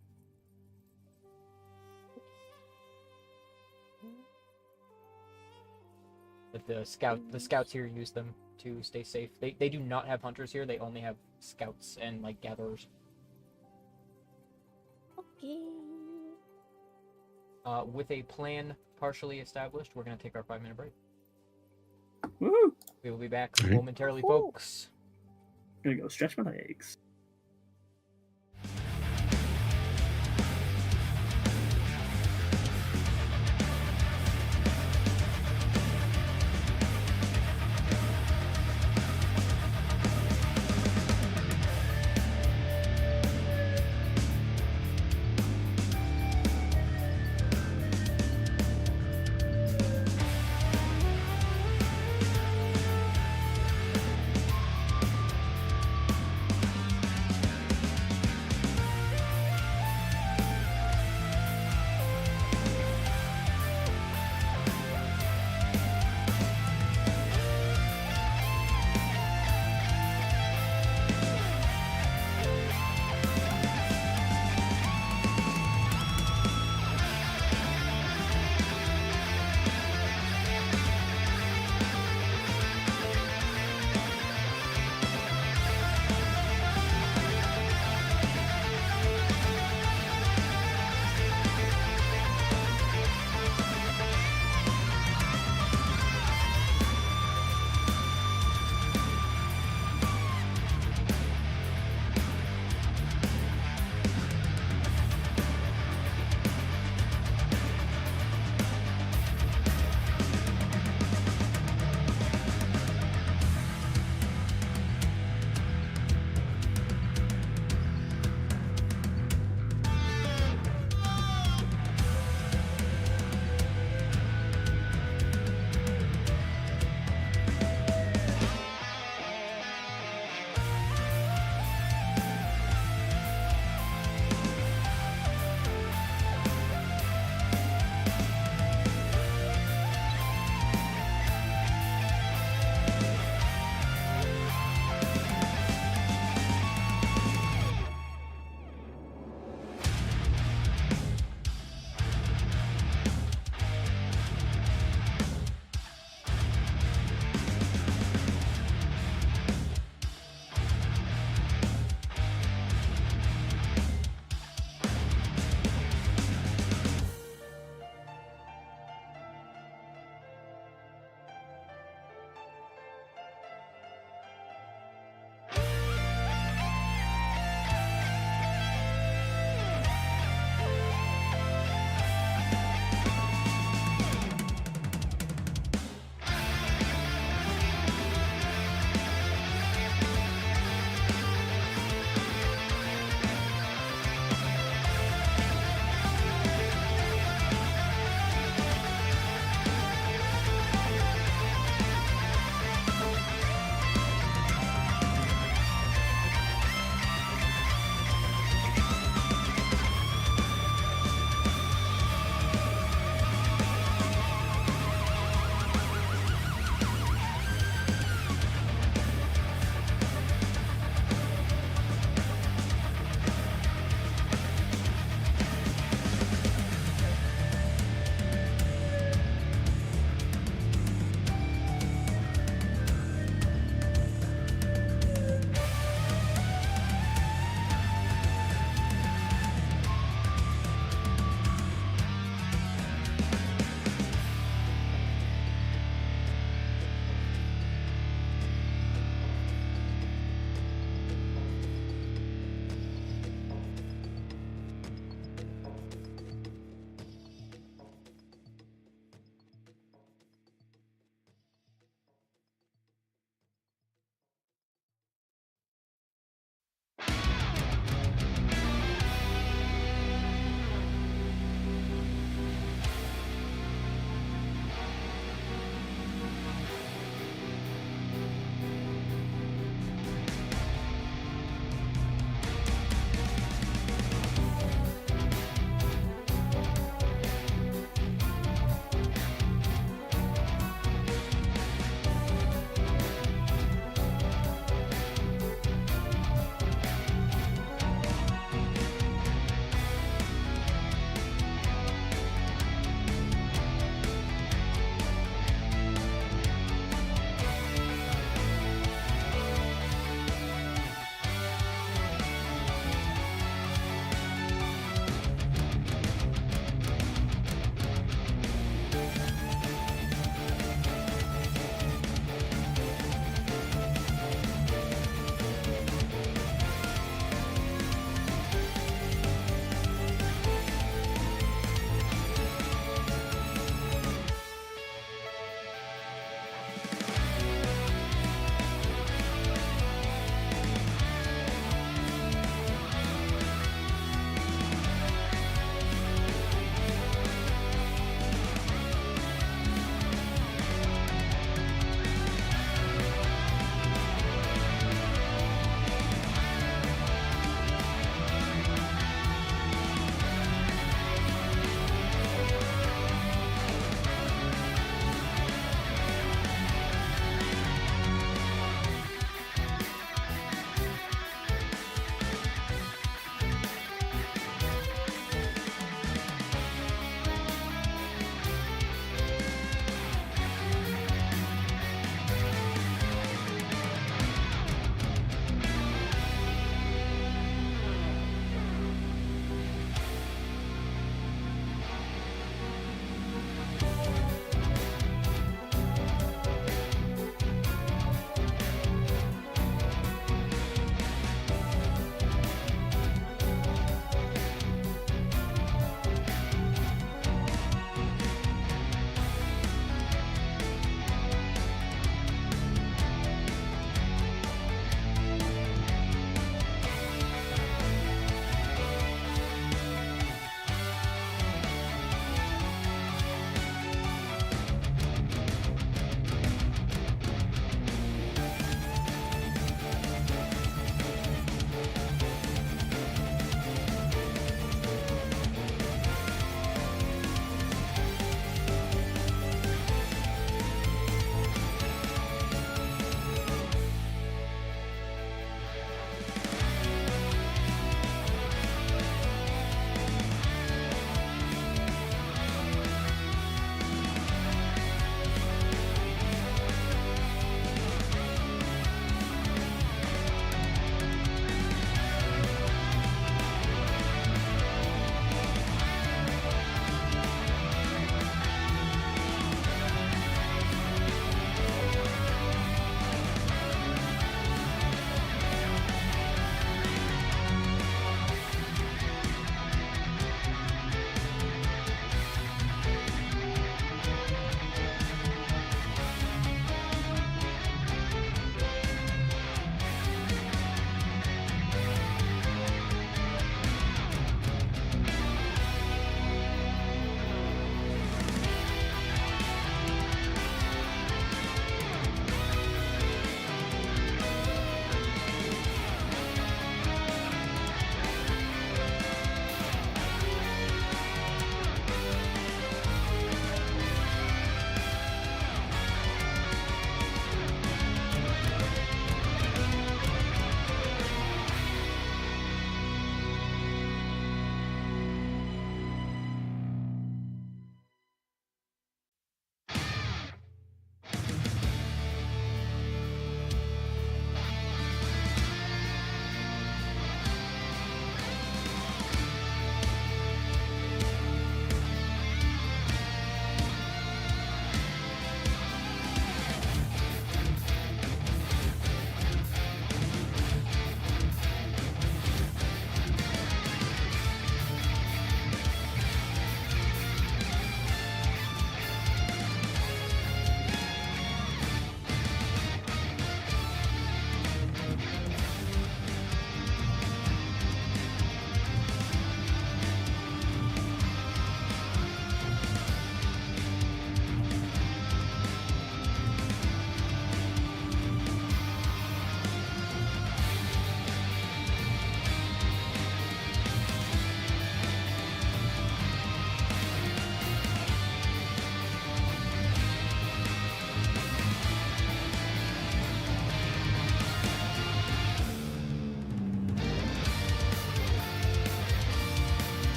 Speaker 1: But the scouts here use them to stay safe. They do not have hunters here. They only have scouts and like gatherers.
Speaker 4: Okay.
Speaker 1: With a plan partially established, we're gonna take our 5-minute break.
Speaker 2: Woo!
Speaker 1: We will be back
Speaker 3: Alright.
Speaker 1: momentarily,
Speaker 4: Ooh.
Speaker 1: folks.
Speaker 2: Gonna go stretch my legs.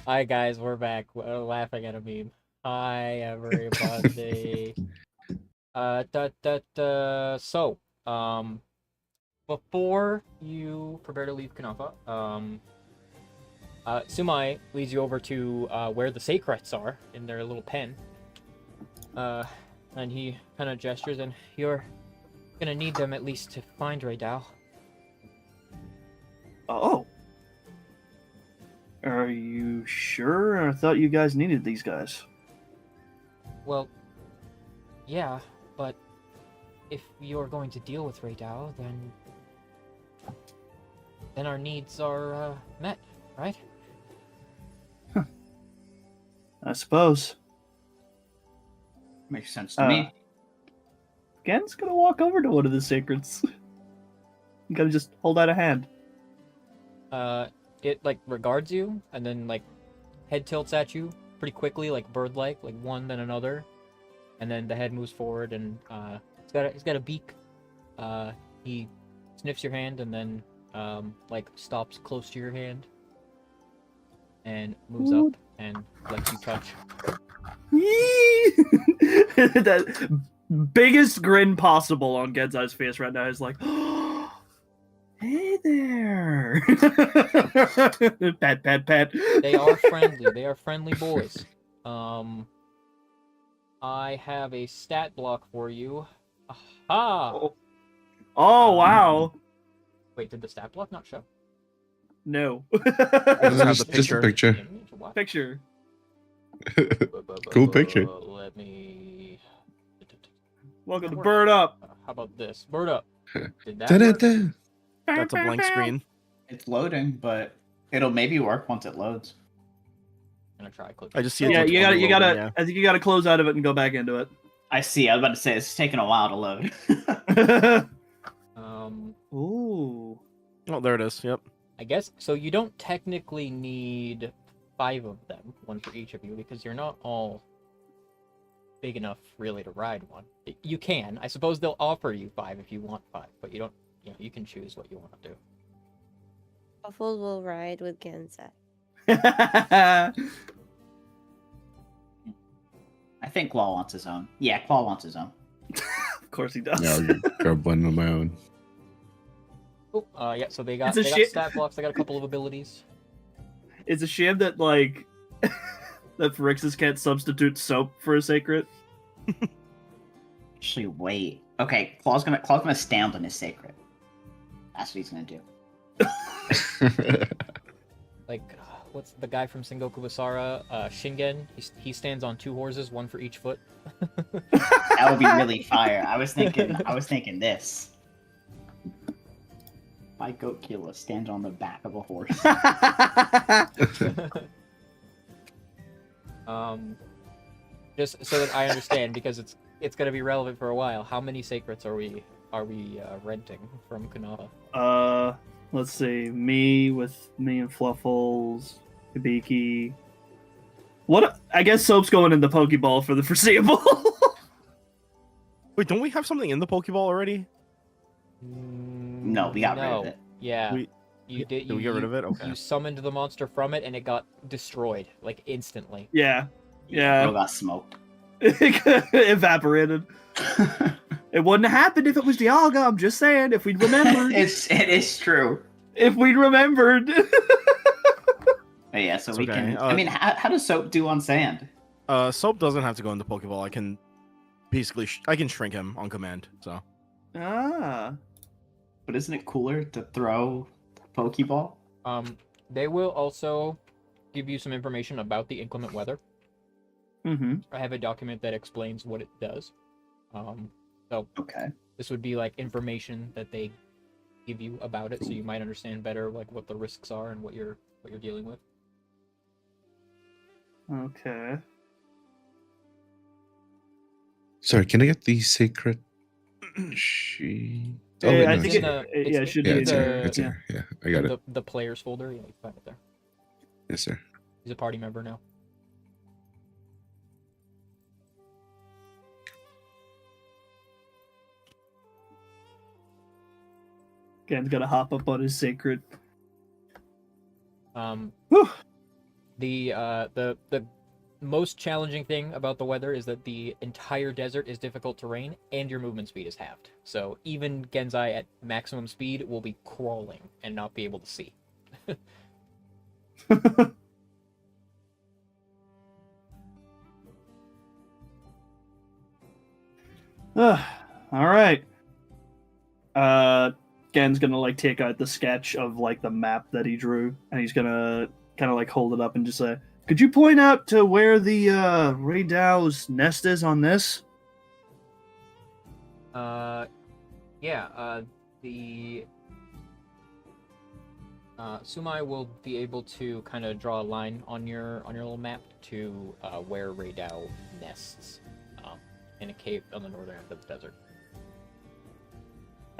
Speaker 1: Hi guys, we're back. We're laughing at a meme. Hi everybody. So, before you prepare to leave Kanafa, Sumai leads you over to where the secrets are in their little pen. And he kind of gestures, and you're gonna need them at least to find Raydal.
Speaker 2: Oh. Are you sure? I thought you guys needed these guys.
Speaker 1: Well, yeah, but if you're going to deal with Raydal, then our needs are met, right?
Speaker 2: I suppose.
Speaker 5: Makes sense to me.
Speaker 2: Gen's gonna walk over to one of the secrets. You gotta just hold out a hand.
Speaker 1: It like regards you, and then like head tilts at you pretty quickly, like bird-like, like one then another, and then the head moves forward, and it's got a beak. He sniffs your hand, and then like stops close to your hand, and moves up and lets you touch.
Speaker 2: That biggest grin possible on Genzai's face right now is like, hey there. Pat, pat, pat.
Speaker 1: They are friendly. They are friendly boys. I have a stat block for you. Aha!
Speaker 2: Oh, wow.
Speaker 1: Wait, did the stat block not show?
Speaker 2: No.
Speaker 6: Does it have the
Speaker 3: Just a picture.
Speaker 1: Image? What?
Speaker 2: Picture.
Speaker 3: Cool picture.
Speaker 1: Let me.
Speaker 2: Welcome to Bird Up.
Speaker 1: How about this? Bird up. Did that work?
Speaker 3: Da-da-da.
Speaker 6: That's a blank screen.
Speaker 5: It's loading, but it'll maybe work once it loads.
Speaker 1: I'm gonna try click.
Speaker 6: I just see it.
Speaker 2: Yeah,
Speaker 6: looks
Speaker 2: you gotta,
Speaker 6: loading, yeah.
Speaker 2: I think you gotta close out of it and go back into it.
Speaker 5: I see. I was about to say it's taking a while to load.
Speaker 2: Ooh.
Speaker 6: Oh, there it is. Yep.
Speaker 1: I guess so. You don't technically need 5 of them, one for each of you, because you're not all big enough really to ride one. You can, I suppose they'll offer you 5 if you want 5, but you don't. You know, you can choose what you want to do.
Speaker 4: Waffles will ride with Genza.
Speaker 5: I think Claw wants his own. Yeah, Claw wants his own.
Speaker 2: Of course he does.
Speaker 3: Yeah, I'll grab one on my own.
Speaker 1: Oh, yeah. So they got
Speaker 2: It's a
Speaker 1: got
Speaker 2: shit-
Speaker 1: stat blocks. They got a couple of abilities.
Speaker 2: It's a shame that, like, that Phyrexius can't substitute soap for a sacred.
Speaker 5: Actually, wait. Okay, Claw's gonna stand on his sacred. That's what he's gonna do.
Speaker 1: Like, what's the guy from Sengoku Basara? Shingen. He stands on 2 horses, one for each foot.
Speaker 5: That would be really fire. I was thinking this. My goat killer stands on the back of a horse.
Speaker 1: Just so that I understand, because it's gonna be relevant for a while. How many sacrets are we renting from Kanava?
Speaker 2: Let's see. Me and Fluffles, Hibiki. What? I guess Soap's going in the Pokeball for the foreseeable.
Speaker 6: Wait, don't we have something in the Pokeball already?
Speaker 5: No, we got rid of it.
Speaker 1: Yeah,
Speaker 6: We-
Speaker 1: you did.
Speaker 6: Did we get rid of it? Okay.
Speaker 1: You summoned the monster from it, and it got destroyed like instantly.
Speaker 2: Yeah.
Speaker 5: It
Speaker 2: Yeah.
Speaker 5: got smoked.
Speaker 2: Evaporated. It wouldn't have happened if it was Dialga. I'm just saying, if we'd remembered.
Speaker 5: it is true.
Speaker 2: If we'd remembered.
Speaker 5: But yeah, so
Speaker 6: It's
Speaker 5: we
Speaker 6: okay.
Speaker 5: can. I mean, how does Soap do on sand?
Speaker 6: Soap doesn't have to go in the Pokeball. I can basically I can shrink him on command. So
Speaker 2: Ah.
Speaker 5: But isn't it cooler to throw the Pokeball?
Speaker 1: They will also give you some information about the inclement weather.
Speaker 2: Mm-hmm.
Speaker 1: I have a document that explains what it does. So
Speaker 5: Okay.
Speaker 1: this would be like information that they give you about it, so you might understand better like what the risks are and what you're dealing with.
Speaker 2: Okay.
Speaker 3: Sorry, can I get the sacred sheet? Oh,
Speaker 2: Yeah,
Speaker 3: wait,
Speaker 2: I
Speaker 3: no,
Speaker 2: think
Speaker 3: it's
Speaker 1: in
Speaker 3: here.
Speaker 1: the-
Speaker 2: yeah, it
Speaker 1: it's-
Speaker 2: should
Speaker 3: Yeah,
Speaker 2: be
Speaker 3: it's
Speaker 2: in
Speaker 3: here.
Speaker 2: there.
Speaker 3: It's
Speaker 2: Yeah.
Speaker 3: here. Yeah, I got it.
Speaker 1: The players folder. Yeah, you can find it there.
Speaker 3: Yes, sir.
Speaker 1: He's a party member now.
Speaker 2: Gen's gonna hop up on his sacred. Whew.
Speaker 1: The most challenging thing about the weather is that the entire desert is difficult terrain and your movement speed is halved. So even Genzai at maximum speed will be crawling and not be able to see.
Speaker 2: All right. Gen's gonna like take out the sketch of like the map that he drew, and he's gonna kind of like hold it up and just say, "Could you point out to where the Raydow's nest is on this?"
Speaker 1: The Sumai will be able to kind of draw a line on your little map to where Raydow nests in a cave on the northern end of the desert.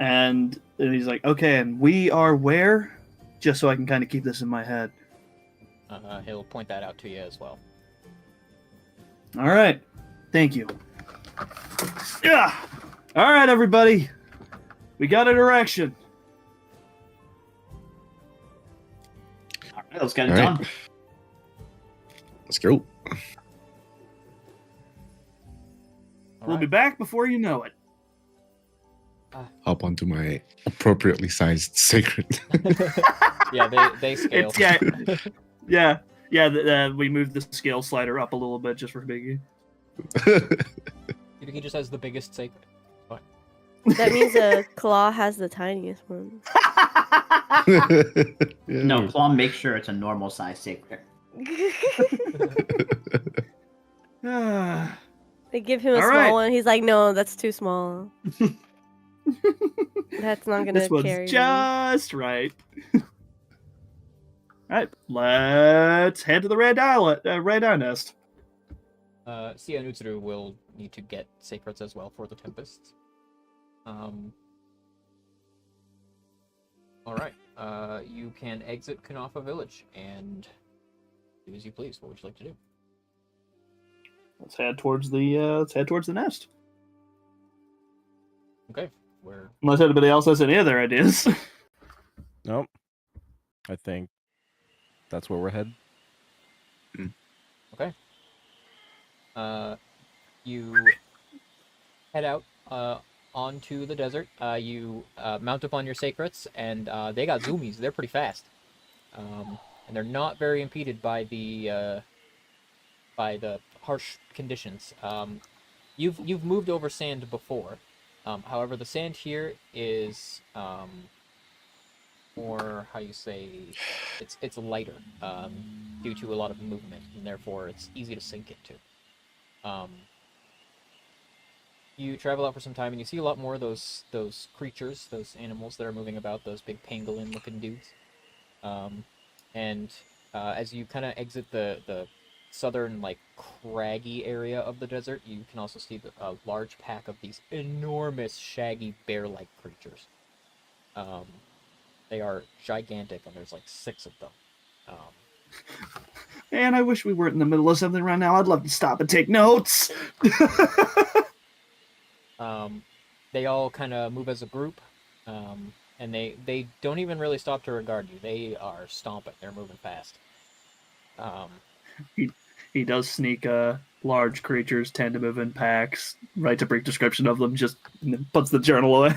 Speaker 2: And he's like, "Okay, and we are where?" Just so I can kind of keep this in my head.
Speaker 1: He'll point that out to you as well.
Speaker 2: All right. Thank you. Yeah. All right, everybody. We got a direction.
Speaker 5: All right, let's get it
Speaker 3: All right.
Speaker 5: done.
Speaker 3: Let's go.
Speaker 2: We'll be back before you know it.
Speaker 3: Hop onto my appropriately sized sacred.
Speaker 1: Yeah, they scale.
Speaker 2: Yeah. We moved the scale slider up a little bit just for Biggie.
Speaker 1: He just has the biggest sacred.
Speaker 4: That means a claw has the tiniest one.
Speaker 5: No, Claw, make sure it's a normal size sacred.
Speaker 4: They give him a
Speaker 2: All
Speaker 4: small
Speaker 2: right.
Speaker 4: one. He's like, no, that's too small. That's not gonna
Speaker 2: This one's
Speaker 4: carry me.
Speaker 2: just right. All right, let's head to the Red Eye Nest.
Speaker 1: Sia and Utsuru will need to get sacreds as well for the Tempests. Alright, you can exit Kanafa Village and do as you please. What would you like to do?
Speaker 2: Let's head towards the nest.
Speaker 1: Okay, where...
Speaker 2: Unless anybody else has any other ideas.
Speaker 6: Nope. I think that's where we're headed.
Speaker 1: Okay. You head out onto the desert. You mount up on your sacrets, and they got zoomies. They're pretty fast, and they're not very impeded by the harsh conditions. You've moved over sand before, however, the sand here is more, how you say, it's lighter due to a lot of movement, and therefore it's easy to sink into. You travel out for some time, and you see a lot more of those creatures, those animals that are moving about, those big pangolin-looking dudes. As you kind of exit the southern, like, craggy area of the desert, you can also see a large pack of these enormous, shaggy, bear-like creatures. They are gigantic, and there's like 6 of them.
Speaker 2: Man, I wish we weren't in the middle of something right now. I'd love to stop and take notes.
Speaker 1: They all kind of move as a group, and they don't even really stop to regard you. They are stomping. They're moving fast.
Speaker 2: He does sneak large creatures tend to move in packs, writes a brief description of them, just puts the journal away.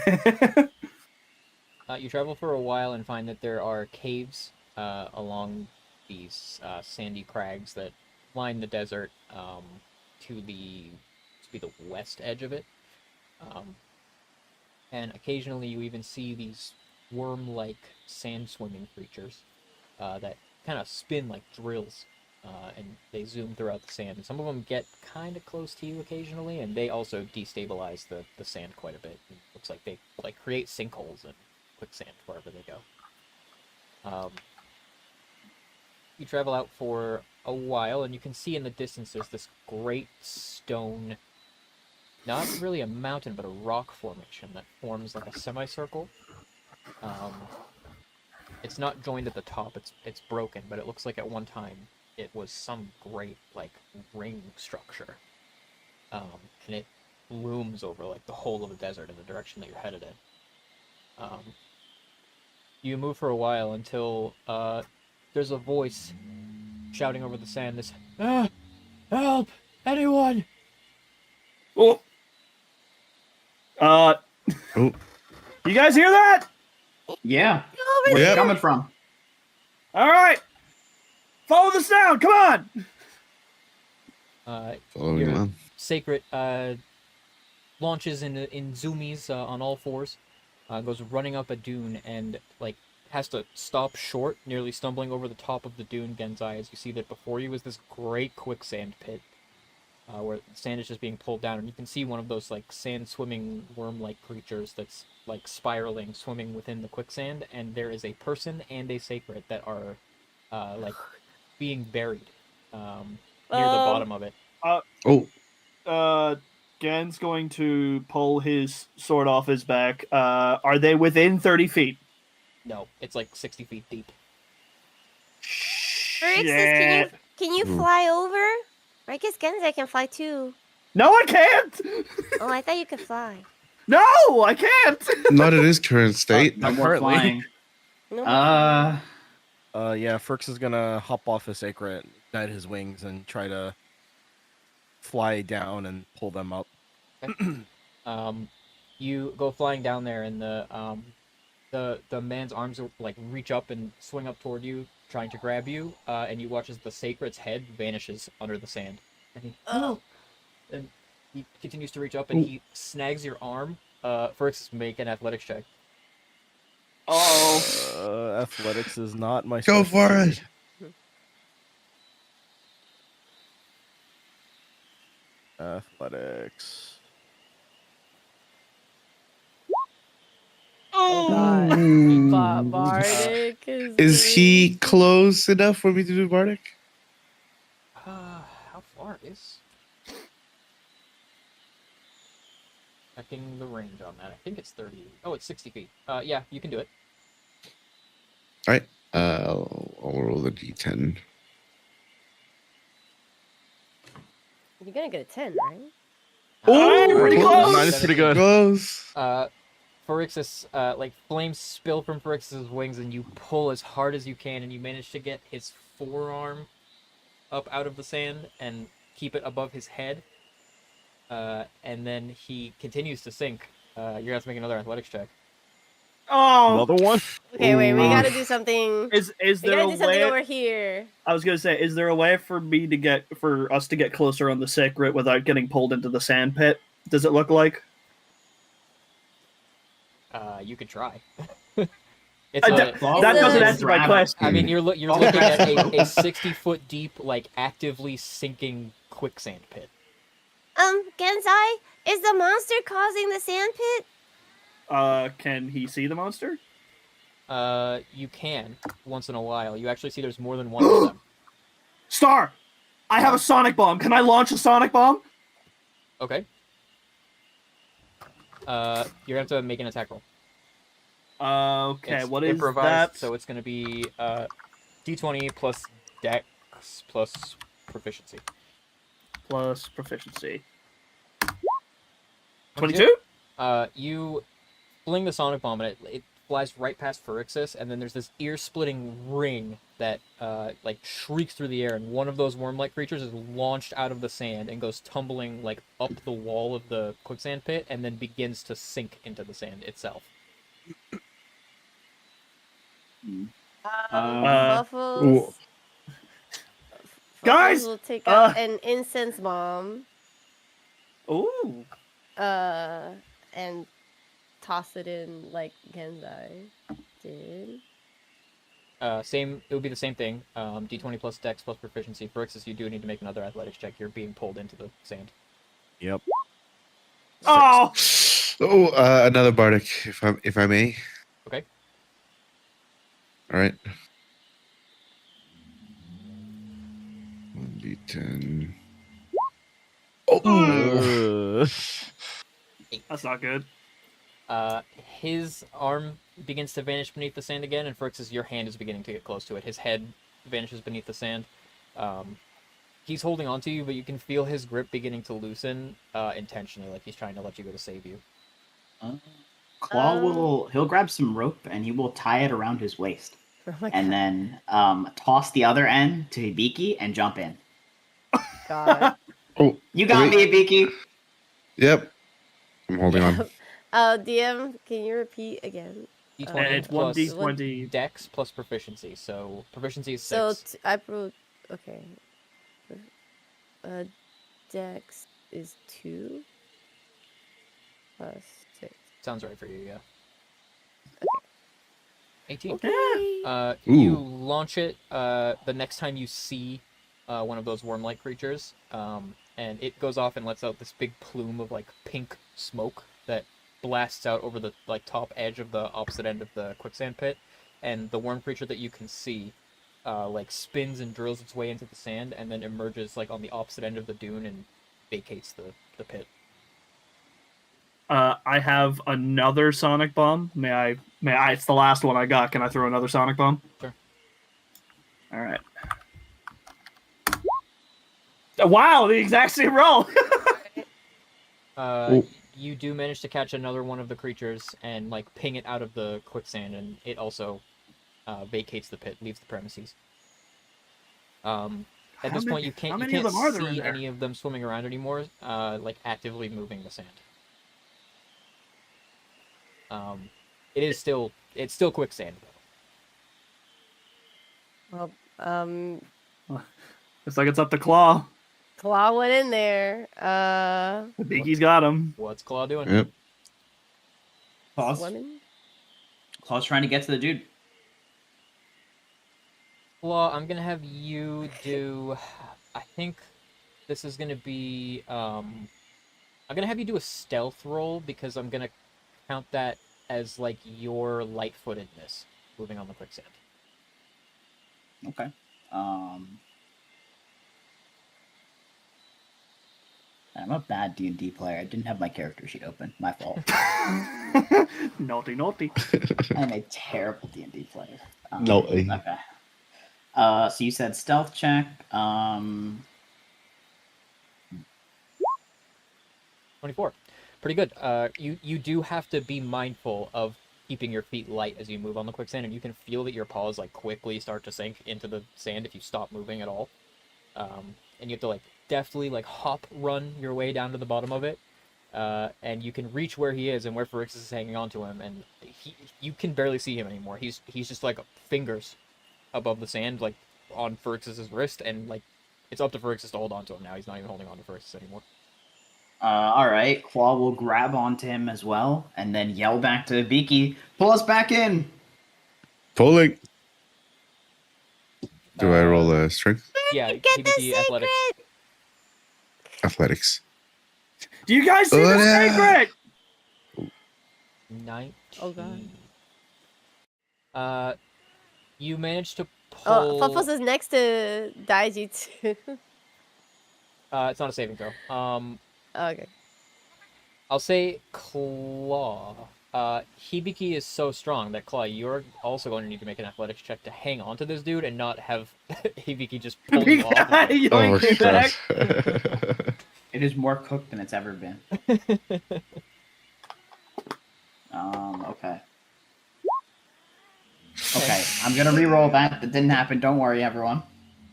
Speaker 1: You travel for a while and find that there are caves along these sandy crags that line the desert to be the west edge of it. And occasionally you even see these worm-like sand-swimming creatures that kind of spin like drills, and they zoom throughout the sand. And some of them get kind of close to you occasionally, and they also destabilize the sand quite a bit. It looks like they create sinkholes and quicksand wherever they go. You travel out for a while, and you can see in the distance there's this great stone, not really a mountain, but a rock formation that forms like a semicircle. It's not joined at the top, it's broken, but it looks like at one time it was some great, like, ring structure. And it looms over, like, the whole of the desert in the direction that you're headed in. You move for a while until there's a voice shouting over the sand. This, help! Anyone!
Speaker 2: Oh.
Speaker 3: Oh,
Speaker 2: You guys hear that?
Speaker 5: Yeah.
Speaker 4: Over
Speaker 5: Where's
Speaker 3: Yep.
Speaker 5: it coming from?
Speaker 2: All right. Follow the sound. Come on.
Speaker 3: following
Speaker 1: Your
Speaker 3: along.
Speaker 1: sacred launches in zoomies on all fours, goes running up a dune and like has to stop short, nearly stumbling over the top of the dune. Genzai, as you see that before you is this great quicksand pit, where the sand is just being pulled down, and you can see one of those like sand swimming worm-like creatures that's like spiraling, swimming within the quicksand, and there is a person and a sacred that are like being buried near the bottom of it.
Speaker 3: Oh,
Speaker 2: Gen's going to pull his sword off his back. Are they within 30 feet?
Speaker 1: No, it's like 60 feet deep.
Speaker 4: Phyrexius, can you
Speaker 3: Ooh.
Speaker 4: fly over? I guess Genzai can fly too.
Speaker 2: No, I can't.
Speaker 4: Oh, I thought you could fly.
Speaker 2: No, I can't.
Speaker 3: not in his current state.
Speaker 5: No
Speaker 6: Not
Speaker 5: more
Speaker 6: currently.
Speaker 5: flying.
Speaker 4: No more flying.
Speaker 6: Yeah, Frix is gonna hop off his sacred, ignite his wings, and try to fly down and pull them up.
Speaker 1: You go flying down there, and the man's arms are, like reach up and swing up toward you, trying to grab you. And you watch as the sacred's head vanishes under the sand, and and he continues to reach up, and he snags your arm. First, make an athletics check.
Speaker 2: Oh,
Speaker 6: Athletics is not my
Speaker 3: Go for
Speaker 6: specialty.
Speaker 3: it.
Speaker 6: Athletics.
Speaker 4: Oh god.
Speaker 3: Ooh.
Speaker 4: Bardic
Speaker 3: Is he close enough for me to do Bardic?
Speaker 1: How far is? Checking the range on that. I think it's 30. Oh, it's 60 feet. Yeah, you can do it.
Speaker 3: All right. I'll roll the d10.
Speaker 4: You're gonna get a 10, right?
Speaker 2: Ooh, pretty close.
Speaker 6: Mine is pretty good.
Speaker 3: Close.
Speaker 1: Phyrexius, like flames spill from Phyrexius' wings, and you pull as hard as you can, and you manage to get his forearm up out of the sand and keep it above his head. And then he continues to sink. You're gonna have to make another athletics check.
Speaker 2: Oh,
Speaker 6: Another one?
Speaker 4: Okay, wait, we
Speaker 3: Ooh.
Speaker 4: gotta do something.
Speaker 2: is
Speaker 4: We
Speaker 2: there
Speaker 4: gotta
Speaker 2: a
Speaker 4: do something
Speaker 2: way?
Speaker 4: over here.
Speaker 2: I was gonna say, is there a way for us to get closer on the sacred without getting pulled into the sand pit? Does it look like?
Speaker 1: You could try. It's
Speaker 2: That
Speaker 5: Well,
Speaker 2: doesn't
Speaker 4: a-
Speaker 2: answer my
Speaker 5: grab it.
Speaker 2: question.
Speaker 1: I mean, you're looking at a 60-foot deep, like actively sinking quicksand pit.
Speaker 4: Genzai, is the monster causing the sand pit?
Speaker 2: Can he see the monster?
Speaker 1: You can once in a while. You actually see there's more than one of them.
Speaker 2: Star, I have a sonic bomb. Can I launch a sonic bomb?
Speaker 1: Okay. You're gonna have to make an attack roll.
Speaker 2: Okay,
Speaker 1: It's
Speaker 2: what is
Speaker 1: improvised,
Speaker 2: that?
Speaker 1: so it's gonna be d20 plus dex plus proficiency.
Speaker 2: Plus proficiency.
Speaker 1: 22?
Speaker 2: 22?
Speaker 1: You fling the sonic bomb, and it flies right past Phyrexius, and then there's this ear-splitting ring that like shrieks through the air, and one of those worm-like creatures is launched out of the sand and goes tumbling like up the wall of the quicksand pit, and then begins to sink into the sand itself.
Speaker 4: Buffles.
Speaker 2: Guys,
Speaker 4: will take out an incense bomb.
Speaker 2: Ooh.
Speaker 4: And toss it in like Genzai did.
Speaker 1: Same. It would be the same thing. D20 plus dex plus proficiency. Phyrexius, you do need to make another athletics check. You're being pulled into the sand.
Speaker 6: Yep.
Speaker 2: Oh.
Speaker 3: Another Bardic, if I may.
Speaker 1: Okay.
Speaker 3: All right. 1d10. Oh.
Speaker 2: That's not good.
Speaker 1: His arm begins to vanish beneath the sand again, and Phyrexius, your hand is beginning to get close to it. His head vanishes beneath the sand. He's holding on to you, but you can feel his grip beginning to loosen intentionally, like he's trying to let you go to save you.
Speaker 5: Claw he'll grab some rope and he will tie it around his waist.
Speaker 4: Oh my
Speaker 5: and then toss the other end to Hibiki and jump in.
Speaker 4: god.
Speaker 3: Oh,
Speaker 5: You got
Speaker 3: wait.
Speaker 5: me, Hibiki.
Speaker 3: Yep. I'm holding on.
Speaker 4: Yep. DM, can you repeat again?
Speaker 1: D20
Speaker 2: And it's
Speaker 1: plus
Speaker 2: 1d20.
Speaker 1: Dex plus proficiency. So proficiency is
Speaker 4: So
Speaker 1: 6.
Speaker 4: I wrote. Okay. Dex is 2 plus 6.
Speaker 1: Sounds right for you, yeah.
Speaker 4: Okay.
Speaker 1: 18.
Speaker 4: Okay.
Speaker 1: You
Speaker 3: Ooh.
Speaker 1: launch it the next time you see one of those worm-like creatures, and it goes off and lets out this big plume of like pink smoke that blasts out over the like top edge of the opposite end of the quicksand pit, and the worm creature that you can see like spins and drills its way into the sand and then emerges like on the opposite end of the dune and vacates the pit.
Speaker 2: I have another sonic bomb. May I? It's the last one I got. Can I throw another sonic bomb?
Speaker 1: Sure.
Speaker 2: All right. Wow, the exact same roll.
Speaker 1: Uh, you do manage to catch another one of the creatures and like ping it out of the quicksand, and it also vacates the pit, leaves the premises. At this point, you
Speaker 2: How
Speaker 1: can't
Speaker 2: many of them are there in
Speaker 1: see
Speaker 2: there?
Speaker 1: any of them swimming around anymore, like actively moving the sand. It's still quicksand though.
Speaker 4: Well,
Speaker 2: Looks like it's up to Claw.
Speaker 4: Claw went in there.
Speaker 2: The Bigie's got him.
Speaker 1: What's Claw doing?
Speaker 3: Yep.
Speaker 4: Swimming.
Speaker 5: Claw's trying to get to the dude.
Speaker 1: Claw, I'm gonna have you do. I think this is gonna be. I'm gonna have you do a stealth roll because I'm gonna count that as like your light-footedness moving on the quicksand.
Speaker 5: Okay. I'm a bad D&D player. I didn't have my character sheet open. My fault.
Speaker 2: Naughty, naughty.
Speaker 5: I'm a terrible D&D player.
Speaker 3: Naughty.
Speaker 5: Okay. So you said stealth check.
Speaker 1: 24. Pretty good. You do have to be mindful of keeping your feet light as you move on the quicksand, and you can feel that your paws like quickly start to sink into the sand if you stop moving at all. And you have to like deftly like hop run your way down to the bottom of it. And you can reach where he is and where Phyrexius is hanging on to him, and you can barely see him anymore. He's just like fingers above the sand, like on Phyrexius' wrist, and like it's up to Phyrexius to hold on to him now. He's not even holding on to Phyrexius anymore.
Speaker 5: All right. Claw will grab onto him as well, and then yell back to Beaky, "Pull us back in!"
Speaker 3: Pulling. Do I roll a strength?
Speaker 1: Yeah,
Speaker 4: Get the
Speaker 1: PvP athletics.
Speaker 4: secret!
Speaker 3: Athletics.
Speaker 2: Do you guys see the
Speaker 3: Yeah.
Speaker 2: secret?
Speaker 1: 19.
Speaker 4: Oh, God.
Speaker 1: You managed to
Speaker 4: Oh,
Speaker 1: pull.
Speaker 4: Fuffles is next to Daiji too.
Speaker 1: It's not a saving throw.
Speaker 4: Okay.
Speaker 1: I'll say Claw. Hibiki is so strong that Claw, you're also going to need to make an athletics check to hang on to this dude and not have Hibiki just pull you off.
Speaker 3: Oh,
Speaker 2: Yoink you back.
Speaker 3: stress.
Speaker 5: It is more cooked than it's ever been. Okay. Okay, I'm gonna re-roll that. That didn't happen. Don't worry, everyone.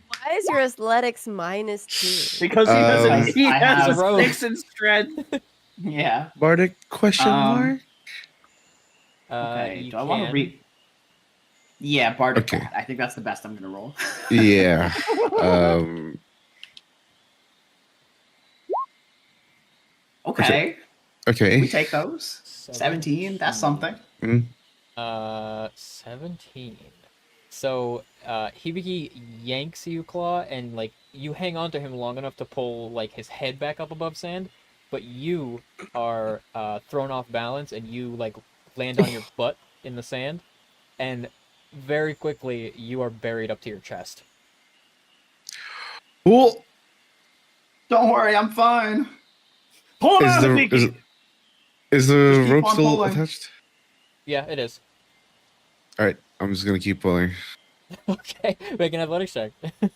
Speaker 4: Why is your athletics -2?
Speaker 2: Because he has,
Speaker 3: Um,
Speaker 2: he
Speaker 5: I
Speaker 2: has
Speaker 5: have-
Speaker 2: a
Speaker 1: rogue.
Speaker 2: 6 in strength.
Speaker 5: Yeah.
Speaker 3: Bardic question mark?
Speaker 5: Okay.
Speaker 1: You
Speaker 5: Do I want to
Speaker 1: can-
Speaker 5: read? Yeah, Bardic.
Speaker 3: Okay.
Speaker 5: I think that's the best I'm gonna roll.
Speaker 3: Yeah.
Speaker 5: Okay.
Speaker 3: Okay.
Speaker 5: We take those. 17. That's something.
Speaker 1: 17. So, Hibiki yanks you, Claw, and, like, you hang on to him long enough to pull, like, his head back up above sand, but you are thrown off balance, and you, like, land on your butt in the sand, and very quickly, you are buried up to your chest.
Speaker 3: Cool.
Speaker 5: Don't worry, I'm fine.
Speaker 2: Pull him
Speaker 3: Is
Speaker 2: out,
Speaker 3: the
Speaker 2: Mickey.
Speaker 3: is
Speaker 5: Just
Speaker 3: the
Speaker 5: keep
Speaker 3: rope
Speaker 5: on
Speaker 3: still
Speaker 5: pulling.
Speaker 3: attached?
Speaker 1: Yeah, it is.
Speaker 3: All right, I'm just gonna keep pulling.
Speaker 1: Okay, make an athletics check.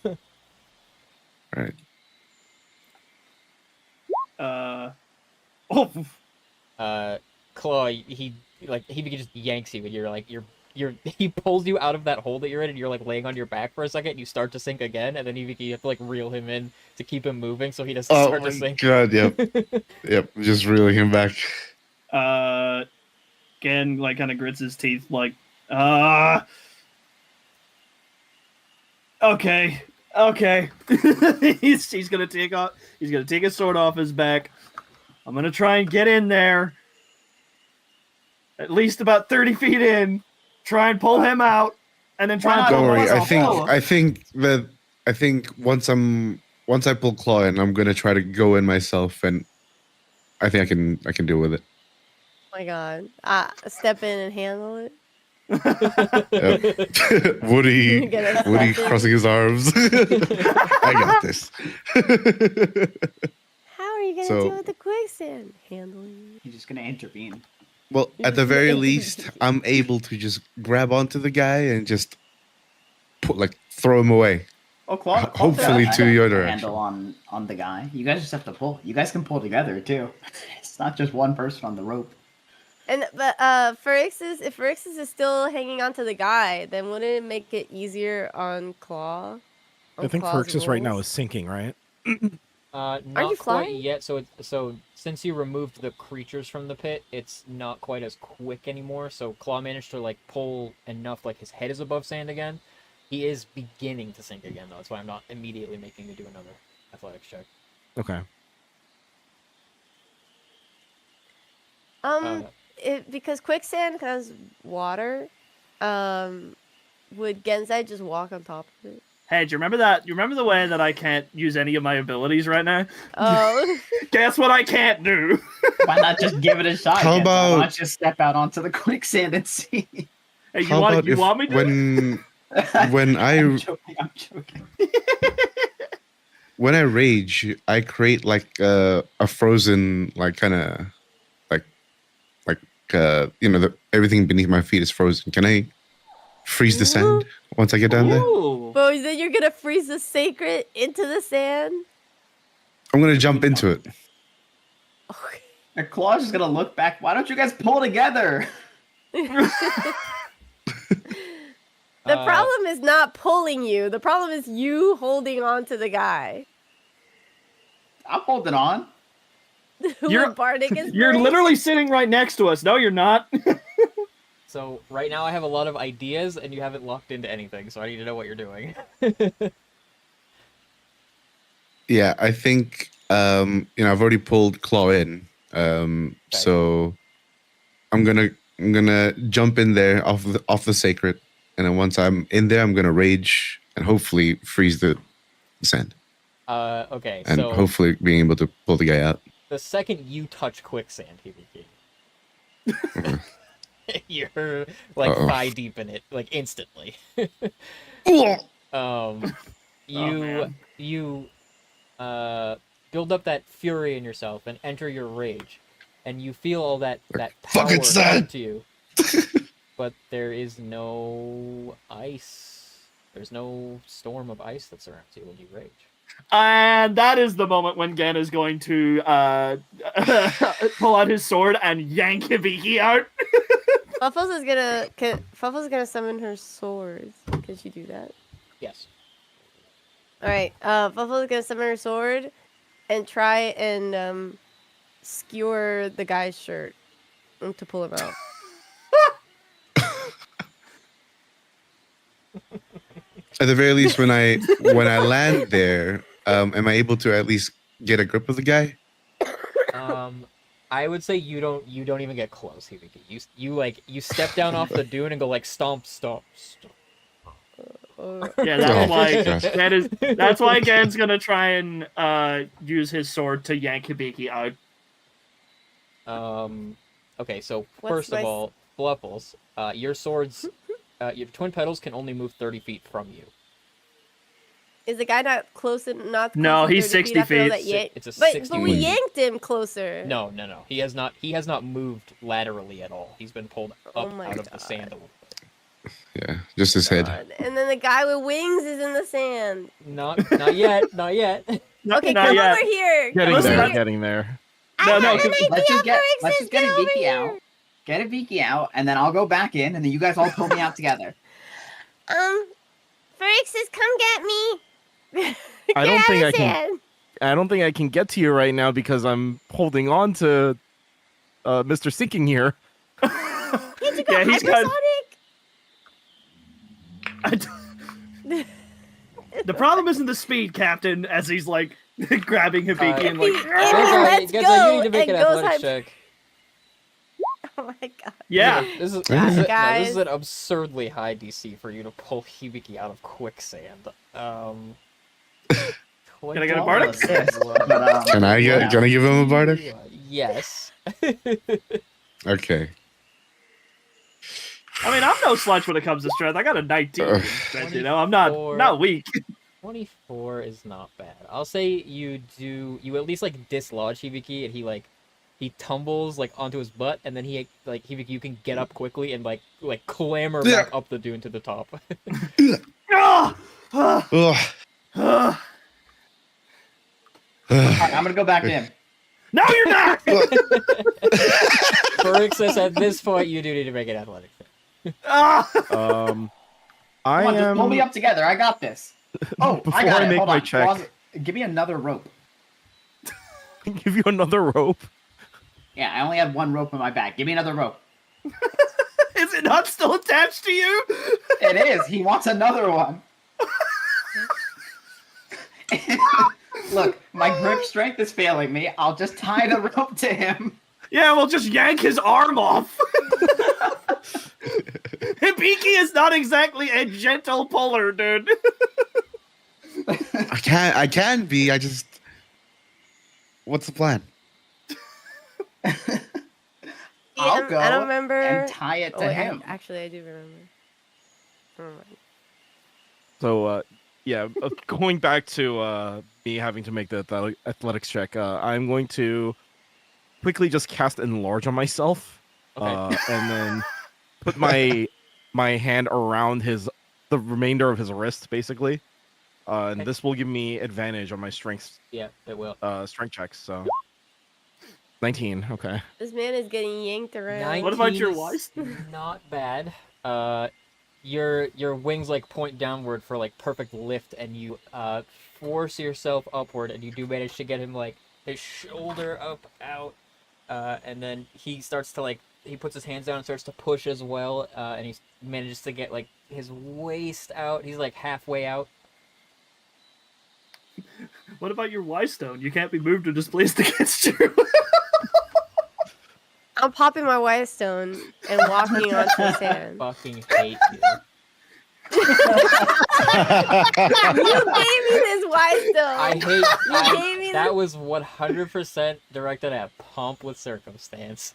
Speaker 3: All right.
Speaker 2: Oh,
Speaker 1: Claw, he Hibiki just yanks you, and you're he pulls you out of that hole that you're in, and you're like laying on your back for a second. You start to sink again, and then you have to like reel him in to keep him moving so he doesn't
Speaker 3: Oh
Speaker 1: start
Speaker 3: my
Speaker 1: to sink.
Speaker 3: god! Yep. Just reeling him back.
Speaker 2: Gen like kind of grits his teeth, like, okay. he's gonna take his sword off his back. I'm gonna try and get in there, at least about 30 feet in. Try and pull him out, and then try and
Speaker 5: Why
Speaker 2: pull
Speaker 3: Don't
Speaker 5: not?
Speaker 3: worry.
Speaker 2: myself out.
Speaker 3: I think once I pull Claw in, I'm gonna try to go in myself, and I think I can deal with it.
Speaker 4: Oh my god. Step in and handle it.
Speaker 3: Yep. Woody
Speaker 4: Get a
Speaker 3: Woody
Speaker 4: step in.
Speaker 3: crossing his arms. I got this.
Speaker 4: How are you gonna
Speaker 3: So-
Speaker 4: deal with the quicksand? Handling it.
Speaker 5: He's just gonna intervene.
Speaker 3: Well, at the very least, I'm able to just grab onto the guy and just throw him away.
Speaker 5: Oh, Claw.
Speaker 3: Hopefully to your direction.
Speaker 5: Handle on the guy. You guys just have to pull. You guys can pull together too. It's not just one person on the rope.
Speaker 4: And but if Phyrexius is still hanging on to the guy, then wouldn't it make it easier on Claw?
Speaker 6: I think Phyrexius right now is sinking, right?
Speaker 1: Not
Speaker 4: you
Speaker 1: quite
Speaker 4: flying?
Speaker 1: yet. So since you removed the creatures from the pit, it's not quite as quick anymore. So Claw managed to like pull enough, like his head is above sand again. He is beginning to sink again, though. That's why I'm not immediately making you do another athletics check.
Speaker 6: Okay.
Speaker 4: Because quicksand has water, would Genzai just walk on top of it?
Speaker 2: Hey, do you remember that? You remember the way that I can't use any of my abilities right now?
Speaker 4: Oh.
Speaker 2: Guess what I can't do?
Speaker 5: Why not just give it a shot?
Speaker 3: How
Speaker 5: Why
Speaker 3: about-
Speaker 5: not just step out onto the quicksand and see?
Speaker 2: Hey,
Speaker 3: How about
Speaker 2: you
Speaker 3: if
Speaker 2: want me to?
Speaker 3: when
Speaker 5: I'm joking.
Speaker 3: when I rage, I create like a frozen everything beneath my feet is frozen. Can I freeze the sand once I get down there?
Speaker 2: Ooh.
Speaker 4: But then you're gonna freeze the sacred into the sand?
Speaker 3: I'm gonna jump into it.
Speaker 4: Okay.
Speaker 5: And Claw's just gonna look back. Why don't you guys pull together?
Speaker 4: The problem is not pulling you. The problem is you holding on to the guy.
Speaker 5: I'm holding on.
Speaker 2: You're-
Speaker 4: Bardic is
Speaker 2: You're
Speaker 4: brave.
Speaker 2: literally sitting right next to us. No, you're not.
Speaker 1: So right now I have a lot of ideas, and you haven't locked into anything. So I need to know what you're doing.
Speaker 3: Yeah, I think I've already pulled Claw in. So I'm gonna jump in there off the sacred, and then once I'm in there, I'm gonna rage and hopefully freeze the sand,
Speaker 1: Okay.
Speaker 3: and
Speaker 1: So
Speaker 3: hopefully being able to pull the guy out.
Speaker 1: the second you touch quicksand, Hibiki, you're like
Speaker 3: Uh-oh.
Speaker 1: thigh deep in it, like instantly. You build up that fury in yourself and enter your rage, and you feel all that power
Speaker 3: Fucking sand!
Speaker 1: come to you. But there is no ice. There's no storm of ice that surrounds you when you rage.
Speaker 2: And that is the moment when Gen is going to pull out his sword and yank Hibiki out.
Speaker 4: Fuffles is gonna summon her swords. Can she do that?
Speaker 1: Yes.
Speaker 4: Alright, Fuffles is gonna summon her sword and try and skewer the guy's shirt to pull him out.
Speaker 3: At the very least, when I land there, am I able to at least get a grip of the guy?
Speaker 1: I would say you don't even get close, Hibiki. You step down off the dune and go like stomp, stomp, stomp.
Speaker 2: Yeah, that's
Speaker 3: Oh,
Speaker 2: why
Speaker 3: gosh.
Speaker 2: that's why Gen's gonna try and use his sword to yank Hibiki out.
Speaker 1: Okay, so
Speaker 4: What's
Speaker 1: first of
Speaker 4: my
Speaker 1: all, Fluffles, your swords, your twin petals can only move 30 feet from you.
Speaker 4: Is the guy not close and not?
Speaker 2: No,
Speaker 4: close to
Speaker 2: he's
Speaker 4: 30
Speaker 2: 60
Speaker 4: after all
Speaker 2: feet.
Speaker 4: that yank-
Speaker 1: It's a
Speaker 4: But
Speaker 1: 60
Speaker 4: we
Speaker 3: feet.
Speaker 4: yanked him closer.
Speaker 1: No. He has not moved laterally at all. He's been pulled
Speaker 4: Oh
Speaker 1: up
Speaker 4: my
Speaker 1: out of the
Speaker 4: God.
Speaker 1: sand a little bit.
Speaker 3: Yeah, just his head.
Speaker 4: God. And then the guy with wings is in the sand.
Speaker 1: Not yet, not yet.
Speaker 4: Okay,
Speaker 2: Not
Speaker 4: come
Speaker 2: yet.
Speaker 4: over here.
Speaker 6: Getting
Speaker 2: Listen,
Speaker 6: there,
Speaker 2: let's-
Speaker 6: getting there.
Speaker 4: I
Speaker 2: No,
Speaker 4: have
Speaker 2: no,
Speaker 4: an idea,
Speaker 5: Let's just get
Speaker 4: Phyrexius,
Speaker 5: Hibiki
Speaker 4: over here.
Speaker 5: out. Get Ibiki out, and then I'll go back in, and then you guys all pull me out together.
Speaker 4: Phrixus, come get me.
Speaker 6: I
Speaker 4: Get
Speaker 6: don't
Speaker 4: out
Speaker 6: think
Speaker 4: of
Speaker 6: I can.
Speaker 4: sand.
Speaker 6: I don't think I can get to you right now because I'm holding on to Mr. Sinking here.
Speaker 4: Can't you go
Speaker 2: Yeah, he's got-
Speaker 4: hypersonic?
Speaker 2: The problem isn't the speed, Captain, as he's like grabbing Hibiki and like.
Speaker 4: Let's
Speaker 1: Genza,
Speaker 4: go,
Speaker 1: you need to make
Speaker 4: and
Speaker 1: an
Speaker 4: goes
Speaker 1: athletics
Speaker 4: hyper-
Speaker 1: check.
Speaker 4: Oh my god.
Speaker 2: Yeah.
Speaker 1: This is,
Speaker 3: Yeah.
Speaker 1: this, is, no,
Speaker 4: Guys.
Speaker 1: this is an absurdly high DC for you to pull Hibiki out of quicksand.
Speaker 2: Can I get a
Speaker 5: Well,
Speaker 2: bardic?
Speaker 5: assist, but,
Speaker 3: Can I give him a bardic?
Speaker 1: Yes.
Speaker 3: Okay.
Speaker 2: I mean, I'm no slouch when it comes to strength. I got a 19 in strength, you know. I'm not weak.
Speaker 1: 24 is not bad. I'll say you at least like dislodge Hibiki and he tumbles like onto his butt and then Hibiki, you can get up quickly and like clamber back up the dune to the top.
Speaker 2: Ah! Ah!
Speaker 3: Ugh.
Speaker 2: Ah!
Speaker 5: Alright, I'm gonna go back in.
Speaker 2: No, you're not.
Speaker 1: Phrixus, at this point you do need to make an athletic check.
Speaker 2: Ah!
Speaker 5: Come
Speaker 6: I
Speaker 5: on, just
Speaker 6: am.
Speaker 5: pull me up together. I got this. Oh,
Speaker 6: Before
Speaker 5: I got
Speaker 6: I
Speaker 5: it.
Speaker 6: make
Speaker 5: Hold
Speaker 6: my
Speaker 5: on.
Speaker 6: check.
Speaker 5: Pause it. Give me another rope.
Speaker 6: Give you another rope.
Speaker 5: Yeah, I only had one rope in my bag. Give me another rope.
Speaker 2: Is it not still attached to you?
Speaker 5: It is. He wants another one. Look, my grip strength is failing me. I'll just tie the rope to him.
Speaker 2: Yeah, we'll just yank his arm off. Hibiki is not exactly a gentle puller, dude.
Speaker 3: I can be. I just. What's the plan?
Speaker 5: I'll go
Speaker 4: I don't remember.
Speaker 5: and tie it to
Speaker 4: wait,
Speaker 5: him.
Speaker 4: Actually, I do remember. Never mind.
Speaker 6: So, going back to me having to make the athletics check, I'm going to quickly just cast Enlarge on myself,
Speaker 1: Okay.
Speaker 6: and then put my hand around the remainder of his wrist, basically. And
Speaker 1: Okay.
Speaker 6: this will give me advantage on my strength
Speaker 1: Yeah, it will.
Speaker 6: strength checks. So 19. Okay.
Speaker 4: This man is getting yanked around.
Speaker 2: What about
Speaker 1: 19
Speaker 2: your
Speaker 1: is
Speaker 2: wise?
Speaker 1: Not bad. Your wings like point downward for like perfect lift, and you force yourself upward, and you do manage to get him like his shoulder up out, and then he starts to he puts his hands down and starts to push as well, and he manages to get like his waist out. He's like halfway out.
Speaker 2: What about your wise stone? You can't be moved or displaced against you.
Speaker 4: I'm popping my white stone and walking onto the sand.
Speaker 1: Fucking hate you.
Speaker 4: You gave me this white stone.
Speaker 1: I hate
Speaker 4: You gave me
Speaker 1: that was 100% directed at Pomp with Circumstance.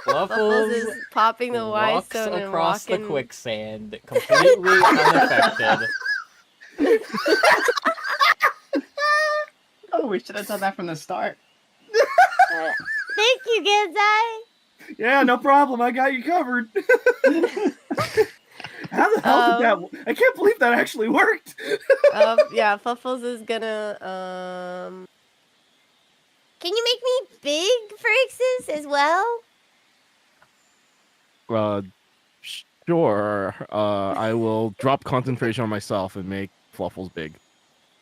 Speaker 4: Bubbles
Speaker 1: Fluffles
Speaker 4: is popping the white
Speaker 1: walks
Speaker 4: stone and
Speaker 1: across
Speaker 4: walking.
Speaker 1: the quicksand, completely unaffected.
Speaker 5: Oh, we should have done that from the start.
Speaker 4: Thank you, Genzai.
Speaker 2: Yeah, no problem. I got you covered. How the hell did that? I can't believe that actually worked.
Speaker 4: Yeah, Fluffles is gonna. Can you make me big, Phrixus, as well?
Speaker 6: Sure. I will drop concentration on myself and make Fluffles big.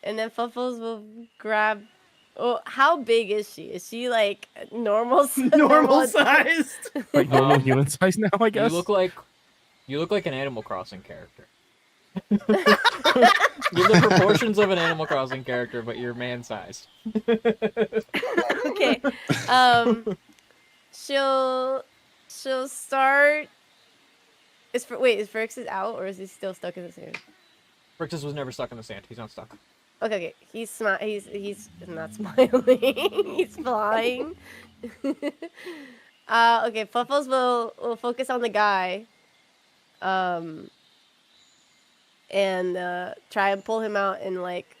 Speaker 4: And then Fluffles will grab. Oh, how big is she? Is she like normal?
Speaker 2: Normal sized.
Speaker 6: Like normal human size now, I guess.
Speaker 1: You look like an Animal Crossing character. You're the proportions of an Animal Crossing character, but you're man-sized.
Speaker 4: Okay. She'll start. Is Phrixus out or is he still stuck in the sand?
Speaker 1: Phrixus was never stuck in the sand. He's not stuck.
Speaker 4: Okay. He's not smiling. He's flying. Okay. Fluffles will focus on the guy. And try and pull him out and like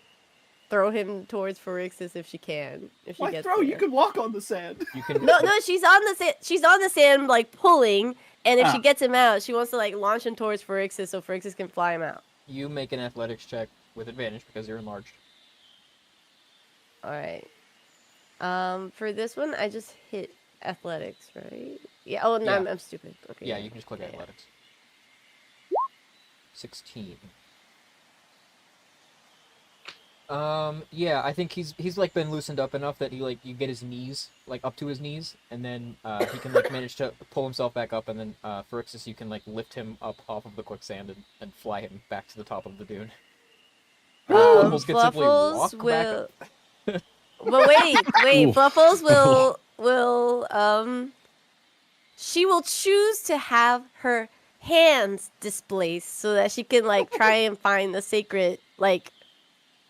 Speaker 4: throw him towards Phrixus if she can. If she
Speaker 2: Why
Speaker 4: gets
Speaker 2: throw?
Speaker 4: there.
Speaker 2: You can walk on the sand.
Speaker 1: You can.
Speaker 4: No, she's on the sand. She's on the sand, like pulling. And if
Speaker 2: Ah.
Speaker 4: she gets him out, she wants to like launch him towards Phrixus so Phrixus can fly him out.
Speaker 1: You make an athletics check with advantage because you're enlarged.
Speaker 4: All right. For this one, I just hit athletics, right? Yeah. Oh, no,
Speaker 1: Yeah.
Speaker 4: I'm stupid. Okay.
Speaker 1: Yeah, you can just click
Speaker 4: yeah.
Speaker 1: athletics. 16. Yeah, I think he's like been loosened up enough that he like you get his knees like up to his knees, and then he can like manage to pull himself back up, and then Phyrexius, you can like lift him up off of the quicksand and fly him back to the top of the dune. Fluffles can simply
Speaker 4: Fluffles
Speaker 1: walk back
Speaker 4: will.
Speaker 1: up.
Speaker 4: But wait.
Speaker 3: Oof.
Speaker 4: Fluffles will. She will choose to have her hands displaced so that she can like try and find the sacred like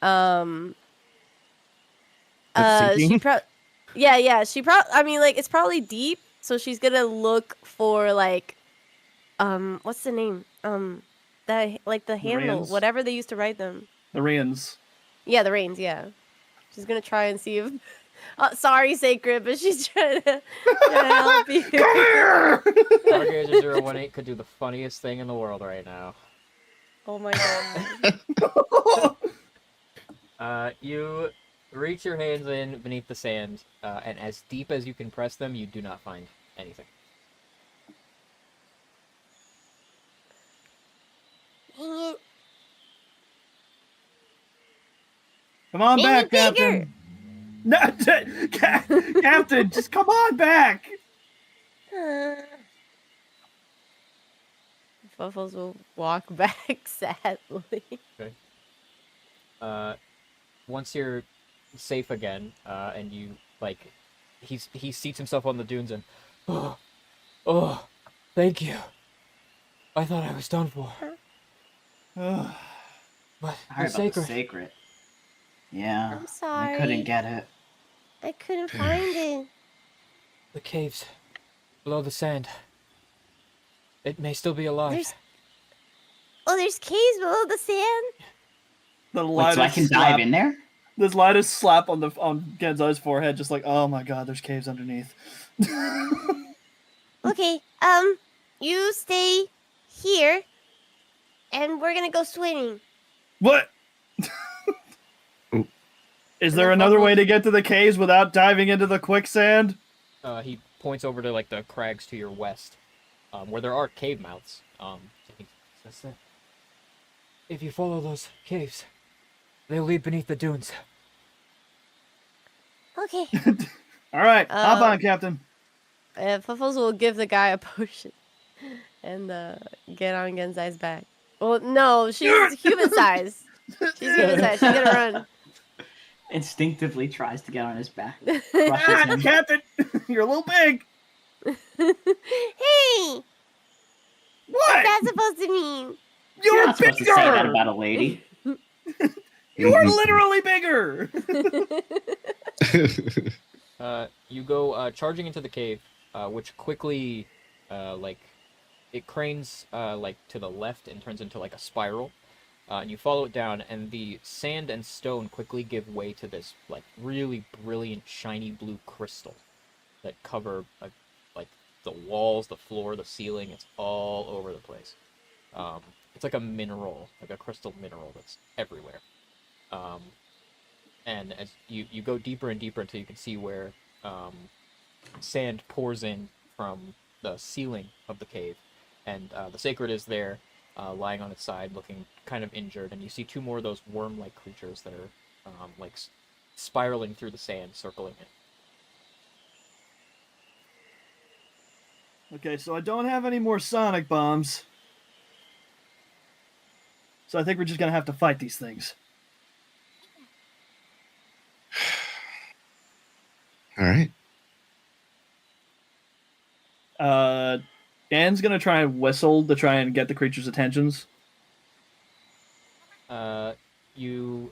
Speaker 6: That's
Speaker 4: she
Speaker 6: sinking?
Speaker 4: I mean like it's probably deep, so she's gonna look for like what's the name? That like the handle,
Speaker 2: reins?
Speaker 4: whatever they used to write them.
Speaker 2: The reins.
Speaker 4: Yeah, the reins, yeah. She's gonna try and see if sorry, sacred, but she's trying to help you.
Speaker 2: Come here!
Speaker 1: Stargazer 018 could do the funniest thing in the world right now.
Speaker 4: Oh my god.
Speaker 1: You reach your hands in beneath the sand, and as deep as you can press them, you do not find anything.
Speaker 4: Dang it.
Speaker 2: Come on
Speaker 4: Make
Speaker 2: back,
Speaker 4: me bigger!
Speaker 2: Captain. No, Captain, just come on back.
Speaker 4: Fuffles will walk back sadly.
Speaker 1: Once you're safe again, and you like, he seats himself on the dunes and, oh, thank you. I thought I was done for,
Speaker 2: Ugh.
Speaker 1: but
Speaker 5: I heard
Speaker 1: it's
Speaker 5: about the
Speaker 1: sacred.
Speaker 5: sacred. Yeah.
Speaker 4: I'm sorry.
Speaker 5: I couldn't get it.
Speaker 4: I couldn't find it.
Speaker 1: The caves below the sand. It may still be alive.
Speaker 4: There's caves below the sand?
Speaker 2: The
Speaker 5: Wait, so I
Speaker 2: lightest
Speaker 5: can
Speaker 2: slap.
Speaker 5: dive in there?
Speaker 2: This lightest slap on Genzai's forehead, just like, oh my god, there's caves underneath.
Speaker 4: Okay, you stay here, and we're gonna go swimming.
Speaker 2: What?
Speaker 3: Oop.
Speaker 2: Is there another way to get to the caves without diving into the quicksand?
Speaker 1: He points over to like the crags to your west, where there are cave mouths. He says that if you follow those caves, they'll lead beneath the dunes.
Speaker 4: Okay.
Speaker 2: All right, hop
Speaker 4: Um,
Speaker 2: on, Captain.
Speaker 4: Fuffles will give the guy a potion, and get on Genzai's back. Well, no, she's human size. She's human size. She's gonna run.
Speaker 5: Instinctively tries to get on his back.
Speaker 2: Ah,
Speaker 5: Crushes him.
Speaker 2: Captain, you're a little big.
Speaker 4: Hey,
Speaker 2: What?
Speaker 4: what's that supposed to mean?
Speaker 5: You're
Speaker 2: You're
Speaker 5: not supposed to say that
Speaker 2: bigger.
Speaker 5: about a lady.
Speaker 2: You are literally bigger.
Speaker 1: You go charging into the cave, which quickly, it cranes like to the left and turns into like a spiral. And you follow it down, and the sand and stone quickly give way to this like really brilliant, shiny blue crystal that cover like the walls, the floor, the ceiling. It's all over the place. It's like a mineral, like a crystal mineral that's everywhere. And as you go deeper and deeper until you can see where sand pours in from the ceiling of the cave, and the sacred is there, lying on its side, looking kind of injured, and you see two more of those worm-like creatures that are spiraling through the sand, circling it.
Speaker 2: Okay, so I don't have any more sonic bombs. So I think we're just gonna have to fight these things.
Speaker 3: All right.
Speaker 2: Dan's gonna try and whistle to try and get the creature's attentions.
Speaker 1: You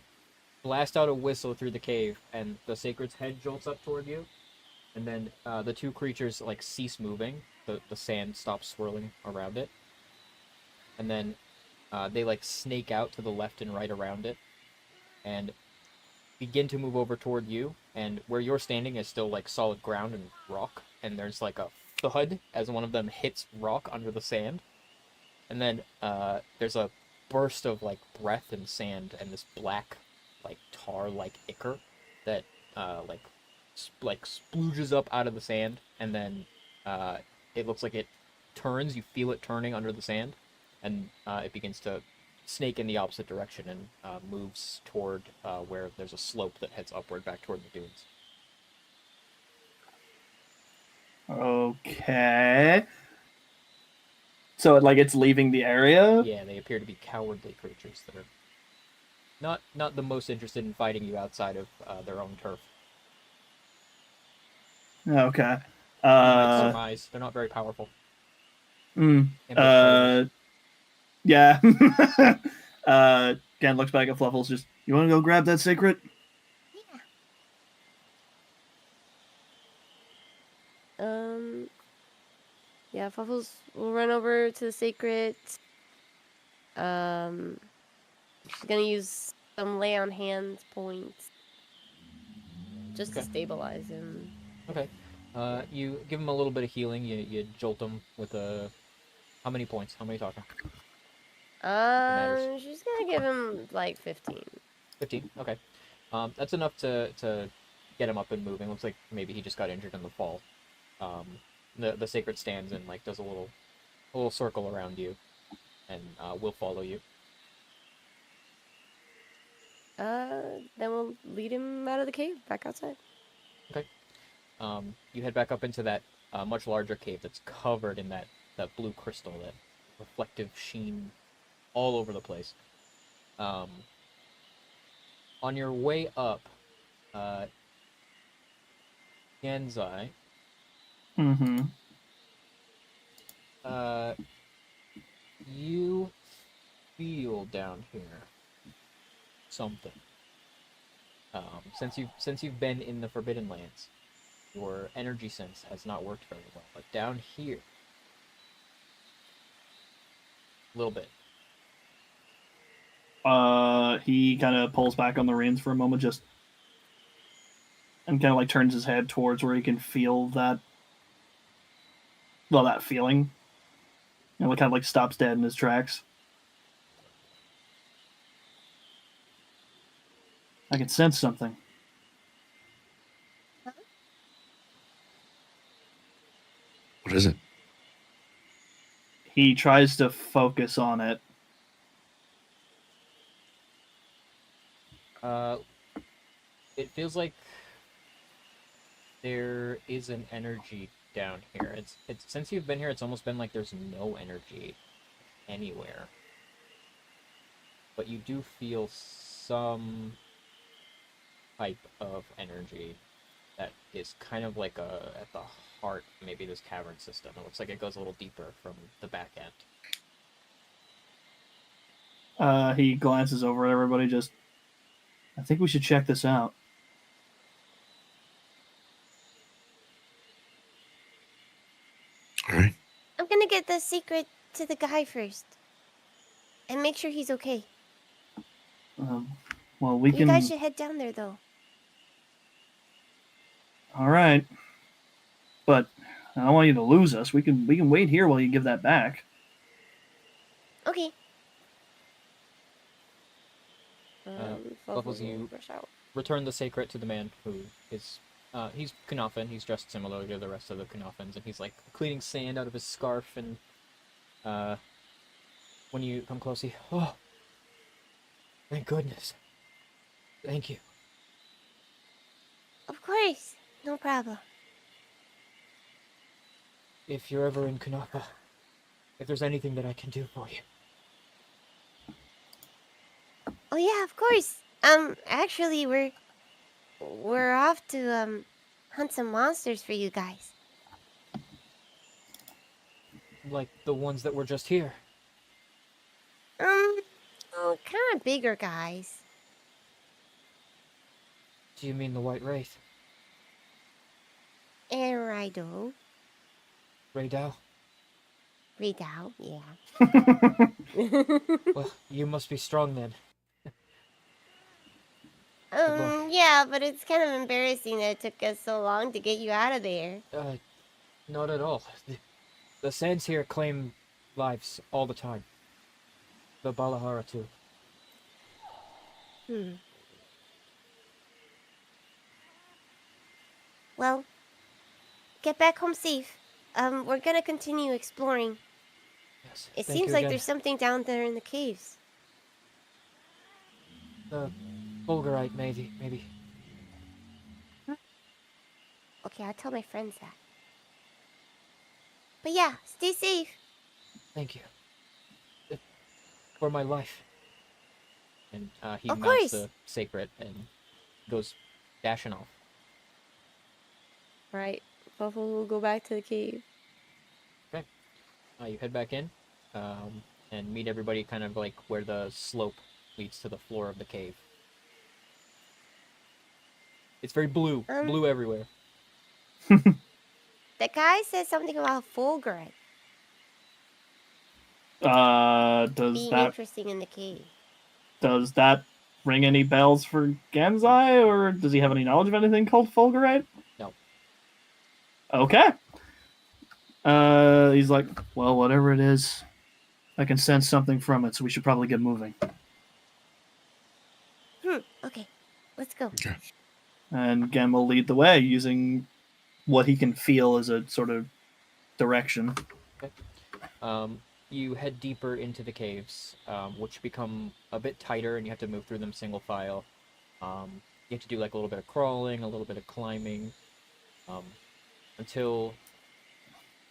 Speaker 1: blast out a whistle through the cave, and the sacred's head jolts up toward you, and then the two creatures like cease moving. The sand stops swirling around it, and then they like snake out to the left and right around it, and begin to move over toward you. And where you're standing is still like solid ground and rock, and there's like a thud as one of them hits rock under the sand, and then there's a burst of like breath and sand, and this black like tar like ichor that like splooges up out of the sand, and then it looks like it turns. You feel it turning under the sand, and it begins to snake in the opposite direction and moves toward where there's a slope that heads upward back toward the dunes.
Speaker 2: Okay. So it's leaving the area.
Speaker 1: Yeah, they appear to be cowardly creatures that are not the most interested in fighting you outside of their own turf.
Speaker 2: Okay.
Speaker 1: You might surmise they're not very powerful.
Speaker 2: Mm,
Speaker 1: And predators.
Speaker 2: yeah. Ken looks back at Fluffles. Just, you want to go grab that secret?
Speaker 4: Yeah, Fuffles will run over to the sacred. She's gonna use some lay on hands points just to
Speaker 1: Okay.
Speaker 4: stabilize him.
Speaker 1: Okay. You give him a little bit of healing. You jolt him with a. How many points? How many talking? matters.
Speaker 4: She's gonna give him like 15.
Speaker 1: 15. Okay. That's enough to get him up and moving. Looks like maybe he just got injured in the fall. The sacred stands and like does a little circle around you, and will follow you.
Speaker 4: Then we'll lead him out of the cave, back outside.
Speaker 1: Okay. You head back up into that much larger cave that's covered in that blue crystal, that reflective sheen all over the place. On your way up, Genzai,
Speaker 2: Mm-hmm.
Speaker 1: you feel down here something. Since you've been in the Forbidden Lands, your energy sense has not worked very well. But down here, a little bit.
Speaker 2: He kind of pulls back on the reins for a moment, and kind of like turns his head towards where he can feel that. Well, that feeling. And kind of like stops dead in his tracks. I can sense something.
Speaker 3: What is it?
Speaker 2: He tries to focus on it.
Speaker 1: It feels like there is an energy down here. It's since you've been here, it's almost been like there's no energy anywhere. But you do feel some type of energy that is kind of like at the heart, maybe this cavern system. It looks like it goes a little deeper from the back end.
Speaker 2: He glances over at everybody, I think we should check this out.
Speaker 3: All right.
Speaker 4: I'm gonna get the secret to the guy first. And make sure he's okay.
Speaker 2: Well, we
Speaker 4: You
Speaker 2: can.
Speaker 4: guys should head down there, though.
Speaker 2: All right, but I don't want you to lose us. We can wait here while you give that back.
Speaker 4: Okay.
Speaker 1: Bubbles, you
Speaker 4: rush out.
Speaker 1: return the sacred to the man who is he's Knopfin. He's dressed similarly to the rest of the Knopfins, and he's like cleaning sand out of his scarf. And when you come close, oh, thank goodness, thank you.
Speaker 4: Of course, no problem.
Speaker 1: If you're ever in Kanaka, if there's anything that I can do for you.
Speaker 4: Oh yeah, of course. Actually, we're off to hunt some monsters for you guys.
Speaker 1: Like the ones that were just here.
Speaker 4: Oh, kind of bigger guys.
Speaker 1: Do you mean the White Wraith?
Speaker 4: And Rido.
Speaker 1: Raydal?
Speaker 4: Rido, yeah.
Speaker 1: Well, you must be strong then.
Speaker 4: Yeah, but it's kind of embarrassing that it took us so long to get you out of there.
Speaker 1: Not at all. The sands here claim lives all the time. The Balahara too.
Speaker 4: Well, get back home safe. We're gonna continue exploring.
Speaker 1: Yes.
Speaker 4: It
Speaker 1: Thank
Speaker 4: seems
Speaker 1: you
Speaker 4: like
Speaker 1: again.
Speaker 4: there's something down there in the caves.
Speaker 1: The Bulgarite, maybe.
Speaker 4: Okay, I'll tell my friends that. But yeah, stay safe.
Speaker 1: Thank you. For my life. And he
Speaker 4: Of
Speaker 1: mounts
Speaker 4: course.
Speaker 1: the sacred and goes dashing off.
Speaker 4: Right. Buffalo will go back to the cave.
Speaker 1: You head back in, and meet everybody kind of like where the slope leads to the floor of the cave. It's very blue, blue everywhere.
Speaker 4: The guy said something about Fulgurite
Speaker 2: Does
Speaker 4: being
Speaker 2: that
Speaker 4: interesting in the cave.
Speaker 2: ring any bells for Genzai, or does he have any knowledge of anything called Fulgurite?
Speaker 1: No.
Speaker 2: Okay. He's like, well, whatever it is, I can sense something from it, so we should probably get moving.
Speaker 4: Okay, let's go.
Speaker 2: And Gen will lead the way using what he can feel as a sort of direction.
Speaker 1: You head deeper into the caves, which become a bit tighter, and you have to move through them single file. You have to do like a little bit of crawling, a little bit of climbing, until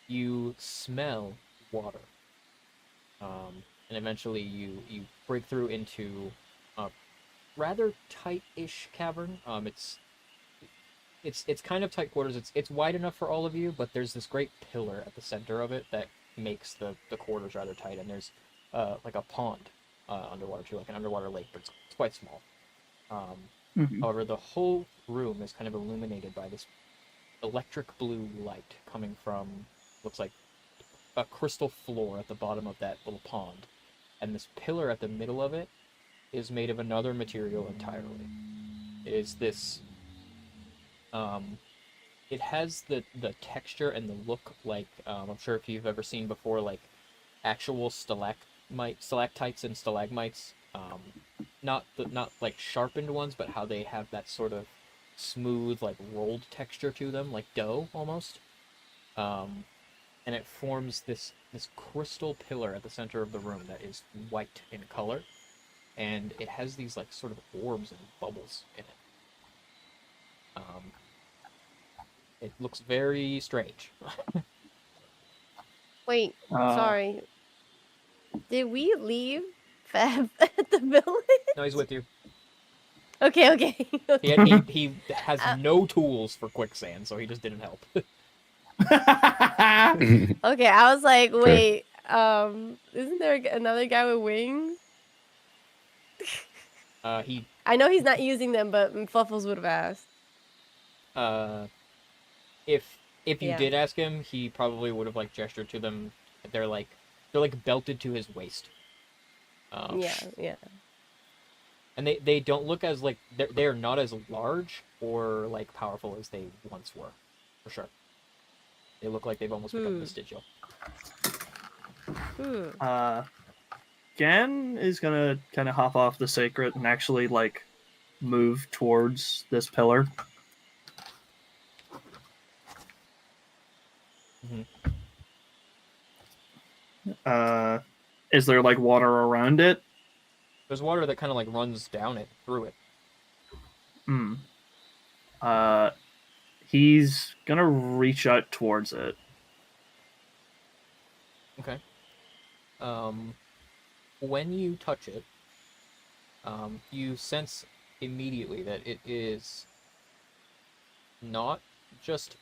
Speaker 1: you smell water. And eventually you break through into a rather tight-ish cavern. It's kind of tight quarters. It's wide enough for all of you, but there's this great pillar at the center of it that makes the quarters rather tight. And there's like a pond underwater too, like an underwater lake, but it's quite small. However, the whole room is kind of illuminated by this electric blue light coming from, looks like a crystal floor at the bottom of that little pond. And this pillar at the middle of it is made of another material entirely. It is this it has the texture and the look like I'm sure if you've ever seen before like actual stalactites and stalagmites, not like sharpened ones, but how they have that sort of smooth like rolled texture to them, like dough almost. And it forms this crystal pillar at the center of the room that is white in color, and it has these like sort of orbs and bubbles in it. It looks very strange.
Speaker 4: Wait,
Speaker 2: Uh,
Speaker 4: sorry. Did we leave Fab at the village?
Speaker 1: No, he's with you.
Speaker 4: Okay.
Speaker 1: He has no tools for quicksand, so he just didn't help.
Speaker 4: Okay, I was like,
Speaker 3: Fair.
Speaker 4: wait, isn't there another guy with wings?
Speaker 1: He
Speaker 4: I know he's not using them, but Fluffles would have asked.
Speaker 1: if you
Speaker 4: Yeah.
Speaker 1: did ask him, he probably would have like gestured to them. They're like belted to his waist.
Speaker 4: Yeah.
Speaker 1: And they don't look as like they are not as large or like powerful as they once were, for sure. They look like they've almost become vestigial.
Speaker 2: Gen is gonna kind of hop off the sacred and actually like move towards this pillar. Is there like water around it?
Speaker 1: There's water that kind of like runs down it, through it.
Speaker 2: He's gonna reach out towards it.
Speaker 1: Okay. When you touch it, you sense immediately that it is not just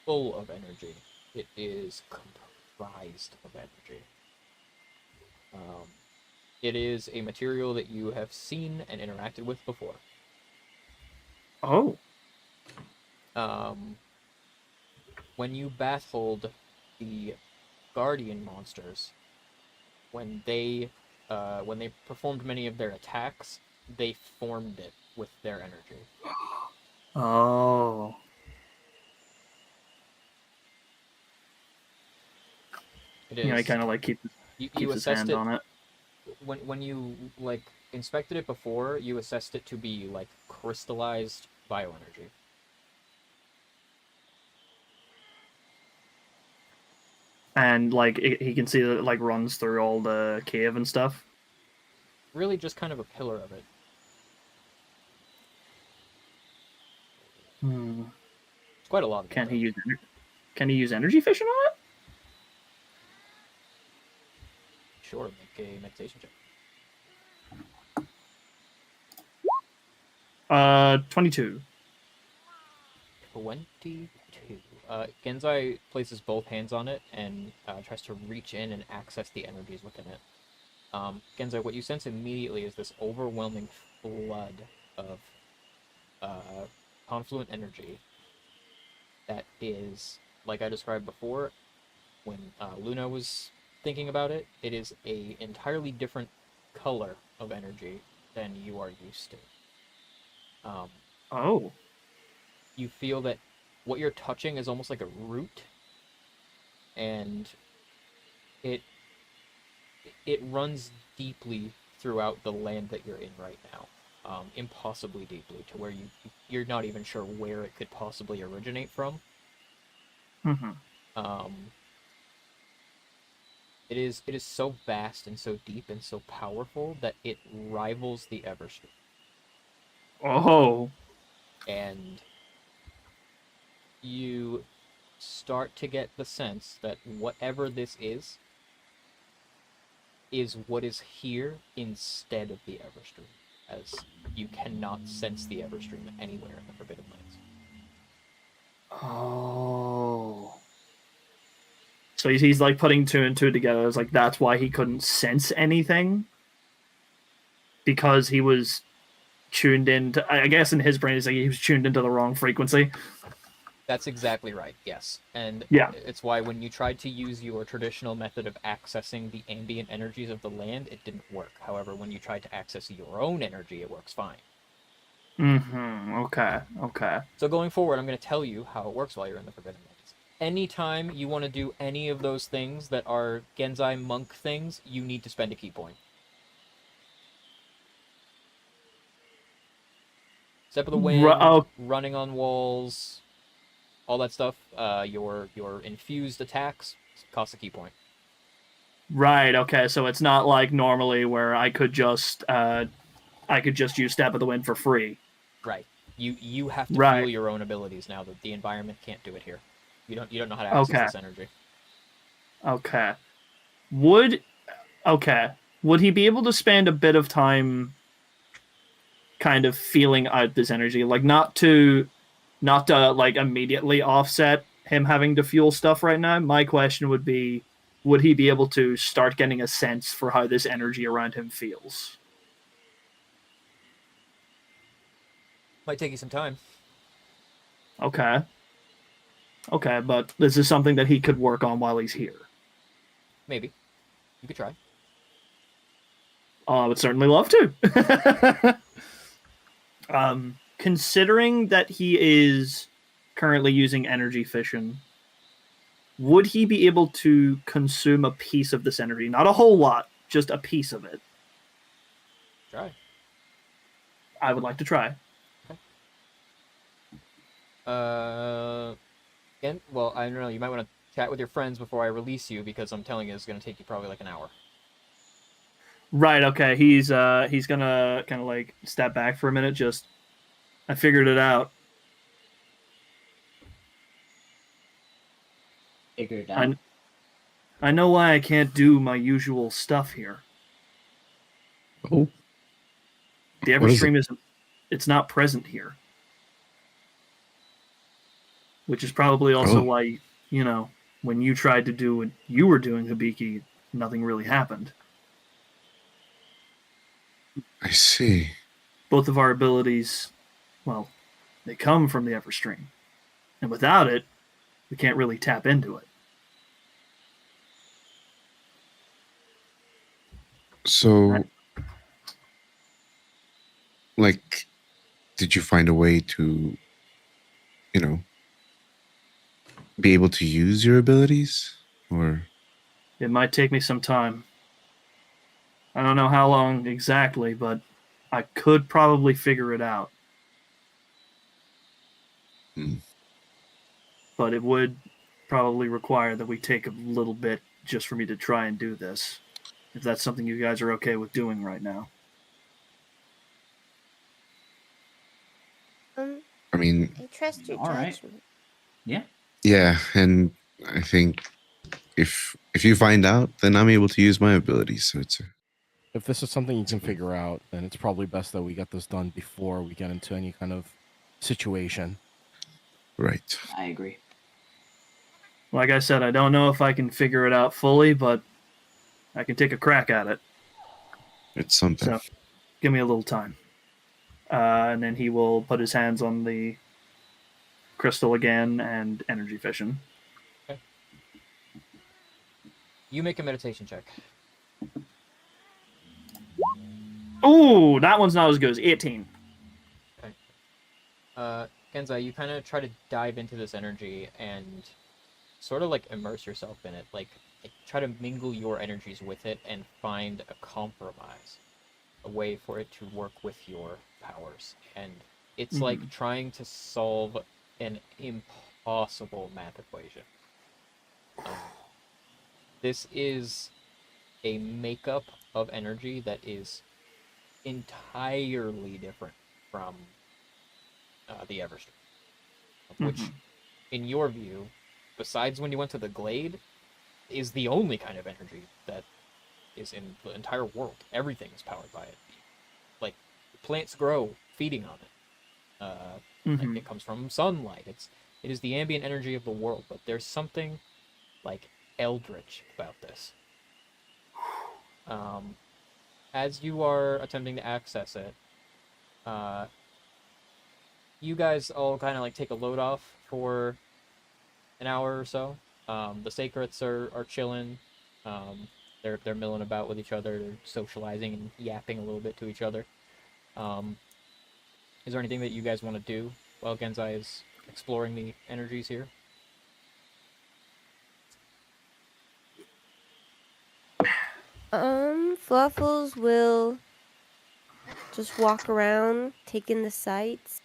Speaker 1: full of energy, it is comprised of energy. It is a material that you have seen and interacted with before.
Speaker 2: Oh.
Speaker 1: When you battled the guardian monsters, when they performed many of their attacks, they formed it with their energy.
Speaker 2: Oh.
Speaker 1: It is.
Speaker 2: Yeah, I kind of like keeps
Speaker 1: you
Speaker 2: his
Speaker 1: assessed
Speaker 2: hand
Speaker 1: it
Speaker 2: on it.
Speaker 1: when you like inspected it before. You assessed it to be like crystallized bioenergy.
Speaker 2: and like he can see that it like runs through all the cave and stuff.
Speaker 1: Really, just kind of a pillar of it.
Speaker 2: It's
Speaker 1: quite a lot of it.
Speaker 2: Can he use? Can he use energy fission on it?
Speaker 1: Sure, make a meditation check.
Speaker 2: 22.
Speaker 1: 22. Genzai places both hands on it and tries to reach in and access the energies within it. Genzai, what you sense immediately is this overwhelming flood of confluent energy that is, like I described before, when Luna was thinking about it, it is a entirely different color of energy than you are used to.
Speaker 2: Oh.
Speaker 1: You feel that what you're touching is almost like a root, and it runs deeply throughout the land that you're in right now, impossibly deeply, to where you're not even sure where it could possibly originate from. It is so vast and so deep and so powerful that it rivals the Everstream.
Speaker 2: Oh.
Speaker 1: And you start to get the sense that whatever this is what is here instead of the Everstream, as you cannot sense the Everstream anywhere in the Forbidden Lands.
Speaker 2: Oh. So he's like putting two and two together. It's like that's why he couldn't sense anything, because he was tuned into. I guess in his brain, it's like he was tuned into the wrong frequency.
Speaker 1: That's exactly right, yes. And
Speaker 2: yeah,
Speaker 1: it's why when you tried to use your traditional method of accessing the ambient energies of the land, it didn't work. However, when you tried to access your own energy, it works fine.
Speaker 2: Okay.
Speaker 1: So going forward, I'm going to tell you how it works while you're in the Forbidden Lands. Anytime you want to do any of those things that are Genzai monk things, you need to spend a key point. Step of the Wind, running on walls, all that stuff. Your infused attacks cost a key point.
Speaker 2: Right. Okay. So it's not like normally where I could just use Step of the Wind for free.
Speaker 1: Right. You have to feel your own abilities now. That the environment can't do it here. You don't know how to access this energy.
Speaker 2: Okay. Would he be able to spend a bit of time kind of feeling out this energy, like not to like immediately offset him having to fuel stuff right now? My question would be, would he be able to start getting a sense for how this energy around him feels?
Speaker 1: Might take you some time.
Speaker 2: Okay, but this is something that he could work on while he's here.
Speaker 1: Maybe. You could try.
Speaker 2: I would certainly love to. Considering that he is currently using energy fission, would he be able to consume a piece of this energy? Not a whole lot, just a piece of it.
Speaker 1: Try.
Speaker 2: I would like to try.
Speaker 1: Okay. Again, well, I don't know. You might want to chat with your friends before I release you, because I'm telling you, it's going to take you probably like an hour.
Speaker 2: Right. Okay. He's gonna kind of like step back for a minute. Just, I figured it out.
Speaker 5: Figured it out.
Speaker 2: I know why I can't do my usual stuff here.
Speaker 3: Oh.
Speaker 2: The Everstream isn't. It's not present here. Which is probably also why, when you tried to do what you were doing, Hibiki, nothing really happened.
Speaker 3: I see.
Speaker 2: Both of our abilities, well, they come from the Everstream. And without it, we can't really tap into it.
Speaker 3: So, like, did you find a way to, be able to use your abilities? Or
Speaker 2: it might take me some time. I don't know how long exactly, but I could probably figure it out. But it would probably require that we take a little bit just for me to try and do this. If that's something you guys are okay with doing right now.
Speaker 3: I mean,
Speaker 4: I trust your
Speaker 5: All right.
Speaker 4: judgment.
Speaker 5: Yeah.
Speaker 3: yeah, and I think if you find out, then I'm able to use my abilities. So it's
Speaker 6: If this is something you can figure out, then it's probably best that we get this done before we get into any kind of situation.
Speaker 3: right.
Speaker 5: I agree.
Speaker 2: Like I said, I don't know if I can figure it out fully, but I can take a crack at it.
Speaker 3: It's something.
Speaker 2: So give me a little time. And then he will put his hands on the crystal again and energy fission.
Speaker 1: You make a meditation check.
Speaker 2: Ooh, that one's not as good as 18.
Speaker 1: Genza, you kind of try to dive into this energy and sort of like immerse yourself in it. Like try to mingle your energies with it and find a compromise, a way for it to work with your powers. And it's like trying to solve an impossible math equation. This is a makeup of energy that is entirely different from the Everstream, which, in your view, besides when you went to the Glade, is the only kind of energy that is in the entire world. Everything is powered by it. Like, plants grow feeding on it. Like, it comes from sunlight. It is the ambient energy of the world, but there's something like eldritch about this. As you are attempting to access it, you guys all kind of like take a load off for an hour or so. The Sacrets are chilling. They're milling about with each other. They're socializing and yapping a little bit to each other. Is there anything that you guys want to do while Genzai is exploring the energies here?
Speaker 4: Fluffles will just walk around, taking the sights.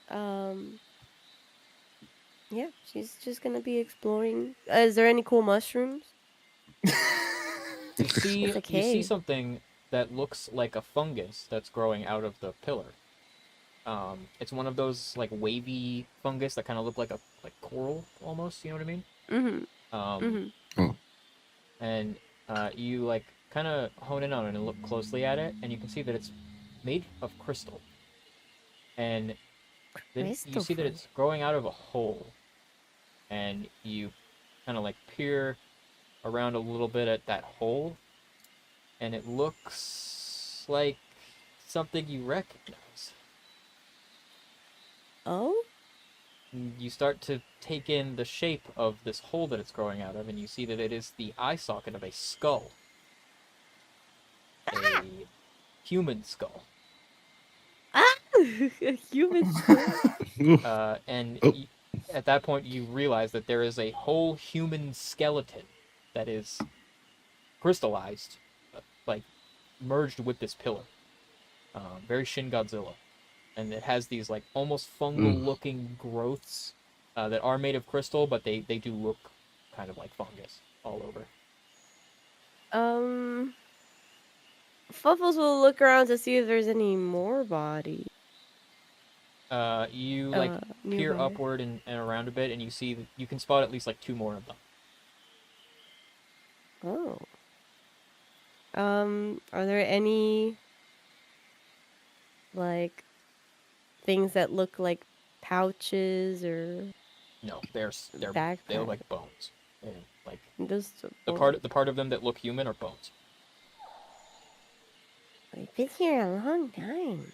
Speaker 4: Yeah, she's just gonna be exploring. Is there any cool mushrooms?
Speaker 1: You see,
Speaker 4: It's like,
Speaker 1: you see
Speaker 4: hey.
Speaker 1: something that looks like a fungus that's growing out of the pillar. It's one of those like wavy fungus that kind of look like coral almost. You know what I mean?
Speaker 3: Oh,
Speaker 1: And you like kind of hone in on it and look closely at it, and you can see that it's made of crystal. And then you
Speaker 4: Crystal
Speaker 1: see that
Speaker 4: fungus.
Speaker 1: it's growing out of a hole, and you kind of like peer around a little bit at that hole, and it looks like something you recognize.
Speaker 4: Oh?
Speaker 1: You start to take in the shape of this hole that it's growing out of, and you see that it is the eye socket of a skull. A human skull.
Speaker 4: Ah! A human skull.
Speaker 1: And
Speaker 3: Oh.
Speaker 1: at that point, you realize that there is a whole human skeleton that is crystallized, like merged with this pillar. Very Shin Godzilla. And it has these like almost fungal-looking growths that are made of crystal, but they do look kind of like fungus all over.
Speaker 4: Fluffles will look around to see if there's any more body.
Speaker 1: You like peer
Speaker 4: nearby.
Speaker 1: upward and around a bit, and you see you can spot at least like 2 more of them.
Speaker 4: Oh. Are there any like things that look like pouches or
Speaker 1: No, they look
Speaker 4: backpack?
Speaker 1: like bones. They're, like
Speaker 4: Those
Speaker 1: the part of them that look human are bones.
Speaker 4: We've been here a long time.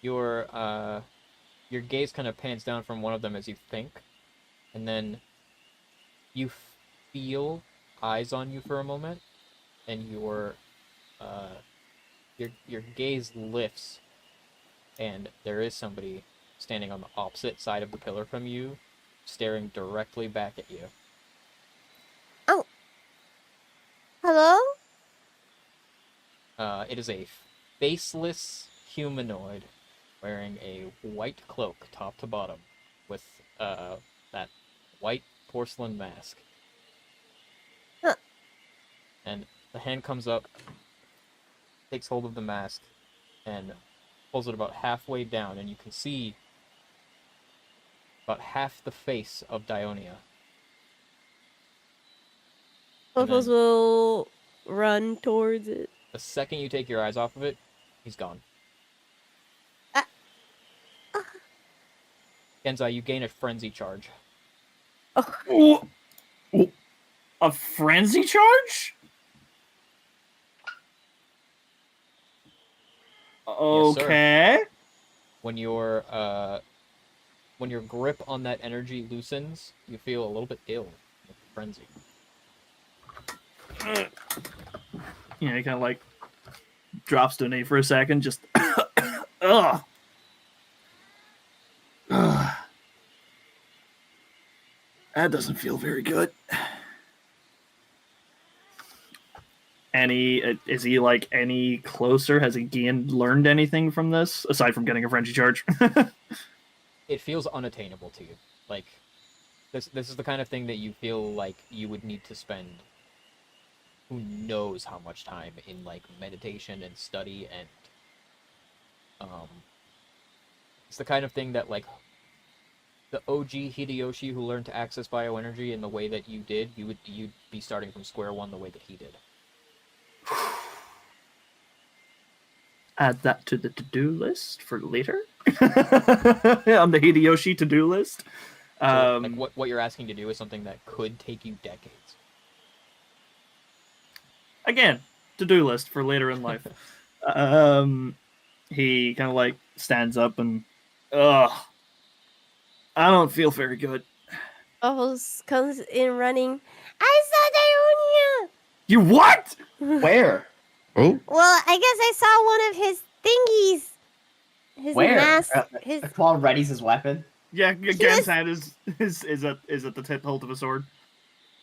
Speaker 1: Your gaze kind of pans down from one of them as you think, and then you feel eyes on you for a moment, and your gaze lifts, and there is somebody standing on the opposite side of the pillar from you, staring directly back at you.
Speaker 4: Oh. Hello?
Speaker 1: It is a faceless humanoid wearing a white cloak, top to bottom, with that white porcelain mask.
Speaker 4: Huh.
Speaker 1: And the hand comes up, takes hold of the mask, and pulls it about halfway down, and you can see about half the face of Dionia. And
Speaker 4: Buffles
Speaker 1: then
Speaker 4: will run towards it.
Speaker 1: the second you take your eyes off of it, he's gone. Genzai, you gain a frenzy charge.
Speaker 2: Ooh. Ooh. A frenzy charge?
Speaker 1: Yes, sir.
Speaker 2: Okay.
Speaker 1: When your grip on that energy loosens, you feel a little bit ill with the frenzy.
Speaker 2: He kind of like drops to a knee for a second, just ugh. Ugh. That doesn't feel very good. Is he like any closer? Has he learned anything from this aside from getting a frenzy charge?
Speaker 1: It feels unattainable to you. Like this is the kind of thing that you feel like you would need to spend who knows how much time in like meditation and study, and it's the kind of thing that like the OG Hideyoshi who learned to access bioenergy in the way that you did, you'd be starting from square one the way that he did.
Speaker 2: Add that to the to-do list for later. On the Hideyoshi to-do list.
Speaker 1: So, like what you're asking to do is something that could take you decades.
Speaker 2: Again, to-do list for later in life. He kind of like stands up and, I don't feel very good.
Speaker 4: Buffles comes in running. I saw Dionia!
Speaker 2: You what?
Speaker 5: Where?
Speaker 3: Oh,
Speaker 4: Well, I guess I saw one of his thingies. His
Speaker 5: Where?
Speaker 4: mask. His...
Speaker 5: Claw readies his weapon.
Speaker 2: Yeah,
Speaker 4: was-
Speaker 2: Gen's hand is at the tip hilt of a sword.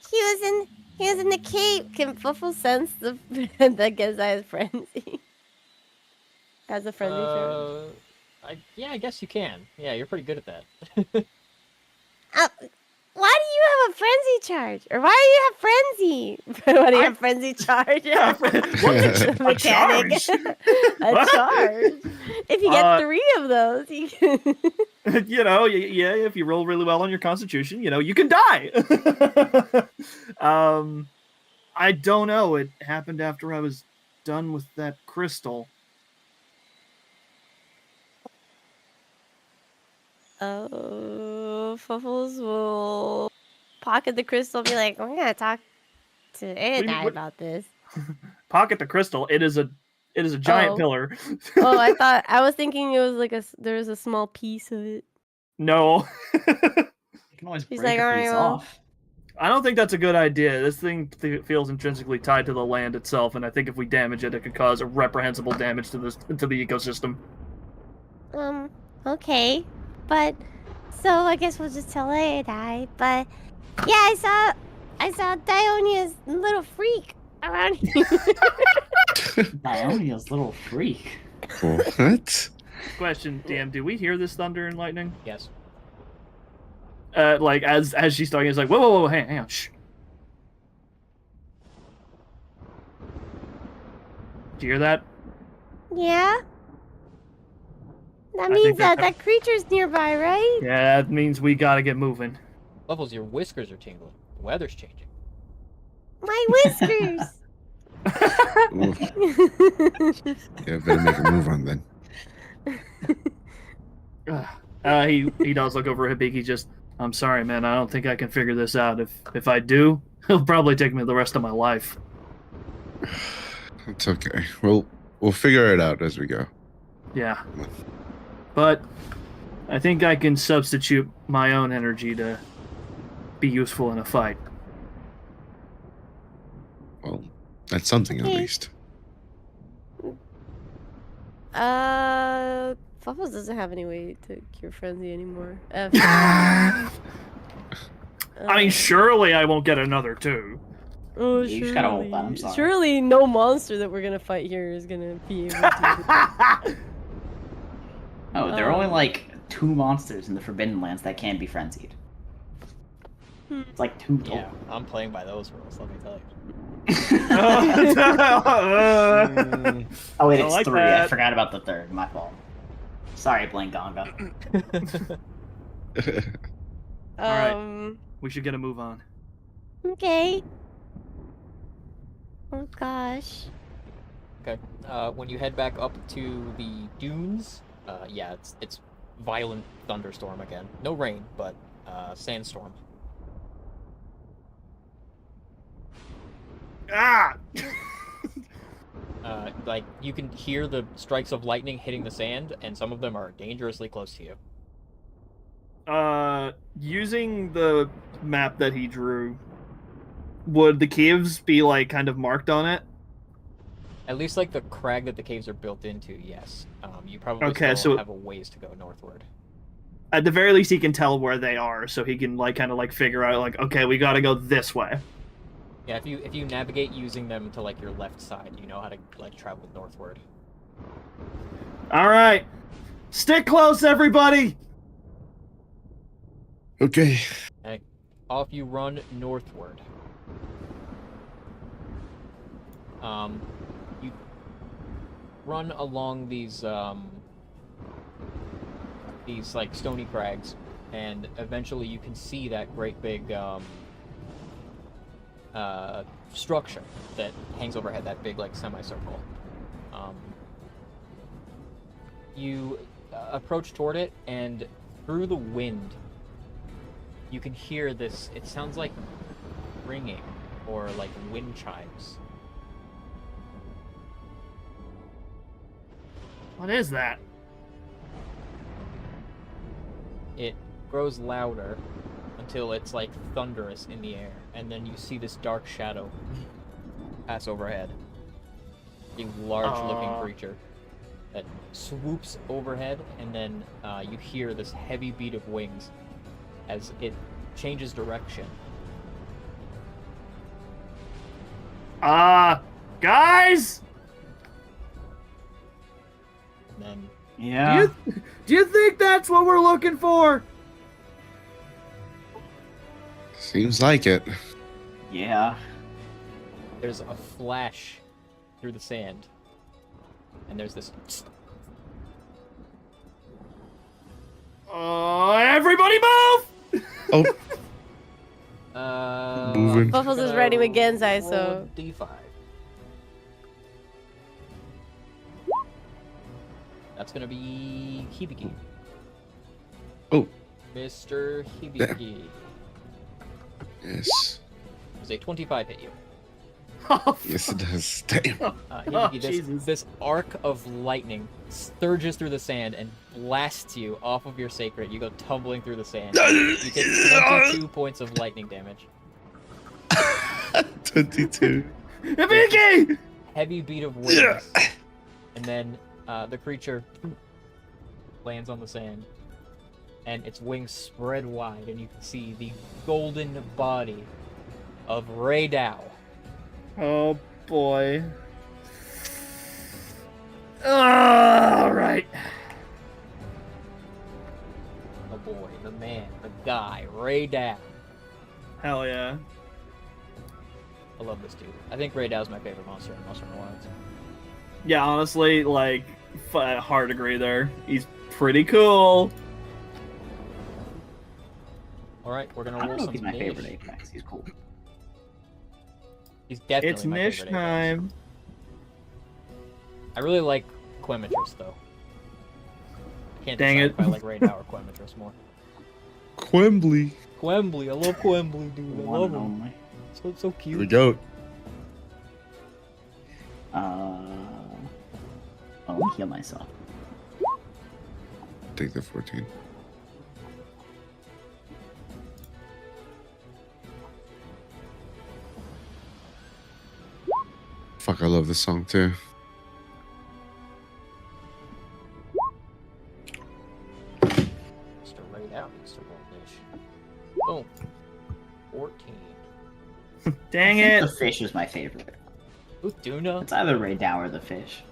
Speaker 4: He was in the cave. Can Buffles sense the that Genzai is frenzy? Has a frenzy charge.
Speaker 1: I guess you can. Yeah, you're pretty good at that.
Speaker 4: Why do you have a frenzy charge? Or why do you have frenzy? Why do you have frenzy charge?
Speaker 2: Yeah,
Speaker 4: What's
Speaker 2: a
Speaker 4: mechanic?
Speaker 2: charge?
Speaker 4: A charge. If you get 3 of those, you can...
Speaker 2: Yeah, if you roll really well on your constitution, you can die. I don't know. It happened after I was done with that crystal.
Speaker 4: Fuffles will pocket the crystal and be like, I'm gonna talk to Aedai about this.
Speaker 2: Pocket the crystal. It is a giant pillar.
Speaker 4: Oh, I was thinking it was like there was a small piece of it.
Speaker 2: No.
Speaker 5: You can always
Speaker 4: He's
Speaker 5: break
Speaker 4: like,
Speaker 5: a piece
Speaker 4: "Alright, well."
Speaker 5: off.
Speaker 2: I don't think that's a good idea. This thing feels intrinsically tied to the land itself, and I think if we damage it, it could cause reprehensible damage to the ecosystem.
Speaker 4: Okay. But, so I guess we'll just tell Aedai. But, yeah, I saw Dionia's little freak around here.
Speaker 5: Dionia's little freak.
Speaker 3: what?
Speaker 2: Question, DM, do we hear this thunder and lightning?
Speaker 1: Yes.
Speaker 2: Like, as she's talking, it's like, whoa, hang on, shh. Do you hear that?
Speaker 4: Yeah? That
Speaker 2: I
Speaker 4: means
Speaker 2: think that-
Speaker 4: that creature's nearby, right?
Speaker 2: Yeah, that means we gotta get moving.
Speaker 1: Levels, your whiskers are tingling. The weather's changing.
Speaker 4: My whiskers!
Speaker 3: Oof. Yeah, better make a move on then.
Speaker 2: He does look over at Hibiki, just, I'm sorry, man, I don't think I can figure this out. If I do, it'll probably take me the rest of my life.
Speaker 3: It's okay. We'll figure it out as we go.
Speaker 2: Yeah. But I think I can substitute my own energy to be useful in a fight.
Speaker 3: Well, that's something at
Speaker 4: Okay.
Speaker 3: least.
Speaker 4: Fuffles doesn't have any way to cure frenzy anymore.
Speaker 2: I mean, surely I won't get another 2.
Speaker 4: Oh,
Speaker 5: You just gotta hold that, I'm sorry.
Speaker 4: Surely no monster that we're gonna fight here is gonna be able to.
Speaker 5: Oh, there are only like 2 monsters in the Forbidden Lands that can be frenzied. It's like 2 total.
Speaker 1: Yeah, I'm playing by those rules, let me tell you.
Speaker 5: Oh wait,
Speaker 2: I
Speaker 5: it's
Speaker 2: like
Speaker 5: 3. I
Speaker 2: that.
Speaker 5: forgot about the 3rd. My fault. Sorry, Blangonga.
Speaker 2: Alright. We should get a move on.
Speaker 4: Okay. Oh gosh.
Speaker 1: Okay. When you head back up to the dunes, yeah, it's violent thunderstorm again. No rain, but sandstorm.
Speaker 2: Ah!
Speaker 1: Like you can hear the strikes of lightning hitting the sand, and some of them are dangerously close to you.
Speaker 2: Using the map that he drew, would the caves be like kind of marked on it?
Speaker 1: At least like the crag that the caves are built into, yes. You probably
Speaker 2: Okay,
Speaker 1: still
Speaker 2: so-
Speaker 1: have a ways to go northward.
Speaker 2: At the very least, he can tell where they are, so he can like kind of like figure out like, okay, we got to go this way.
Speaker 1: Yeah, if you navigate using them to like your left side, you know how to like travel northward.
Speaker 2: All right, stick close, everybody.
Speaker 3: Okay.
Speaker 1: Off you run northward. You run along these like stony crags, and eventually you can see that great big structure that hangs overhead, that big like semicircle. You approach toward it, and through the wind you can hear this. It sounds like ringing or like wind chimes.
Speaker 2: What is that?
Speaker 1: It grows louder until it's like thunderous in the air, and then you see this dark shadow pass overhead. A large-looking creature that swoops overhead, and then you hear this heavy beat of wings as it changes direction.
Speaker 2: Guys,
Speaker 1: And then
Speaker 5: Yeah.
Speaker 2: do you think that's what we're looking for?
Speaker 3: Seems like it.
Speaker 5: Yeah.
Speaker 1: there's a flash through the sand, and there's this.
Speaker 2: Everybody move!
Speaker 3: Oh, Moving.
Speaker 4: Buffles is ready with Genzai, so
Speaker 1: D5. That's gonna be Hibiki.
Speaker 3: Oh.
Speaker 1: Mr. Hibiki.
Speaker 3: yes.
Speaker 1: Does a 25 hit you?
Speaker 3: Yes, it does. Damn.
Speaker 1: Hibiki,
Speaker 2: Jesus.
Speaker 1: this arc of lightning surges through the sand and blasts you off of your sacred. You go tumbling through the sand. You take 22 points of lightning damage.
Speaker 3: 22.
Speaker 2: Ibiki!
Speaker 1: Heavy beat of wings. And then the creature lands on the sand. And its wings spread wide, and you can see the golden body of Ray Dow.
Speaker 2: Oh boy. All right.
Speaker 1: The boy, the man, the guy, Ray Dow.
Speaker 2: Hell yeah.
Speaker 1: I love this dude. I think Ray Dow's my favorite monster in Monster Hunter Wilds.
Speaker 2: Yeah, honestly, like, hard agree there. He's pretty cool.
Speaker 1: Alright, we're gonna
Speaker 5: I
Speaker 1: roll
Speaker 5: don't know
Speaker 1: some
Speaker 5: if he's my
Speaker 1: Niche.
Speaker 5: favorite Apex. He's cool.
Speaker 1: He's definitely
Speaker 2: It's
Speaker 1: my
Speaker 2: Niche
Speaker 1: favorite Apex.
Speaker 2: time.
Speaker 1: I really like Quemetris, though. I can't
Speaker 2: Dang
Speaker 1: decide
Speaker 2: it.
Speaker 1: if I like Ray Dow or Quemetris more.
Speaker 3: Quembly.
Speaker 1: Quembly, I love Quembly, dude. I
Speaker 5: One
Speaker 1: love
Speaker 5: and
Speaker 1: him.
Speaker 5: only.
Speaker 1: So
Speaker 3: Here we
Speaker 1: cute.
Speaker 3: go.
Speaker 5: Let me heal myself.
Speaker 3: Take the 14. Fuck, I love this song too.
Speaker 1: Mr. Ray Dow needs to roll Niche. Boom. 14.
Speaker 2: Dang
Speaker 5: I think
Speaker 2: it.
Speaker 5: The fish is my favorite.
Speaker 1: Utuna.
Speaker 5: It's either Ray Dow or the fish.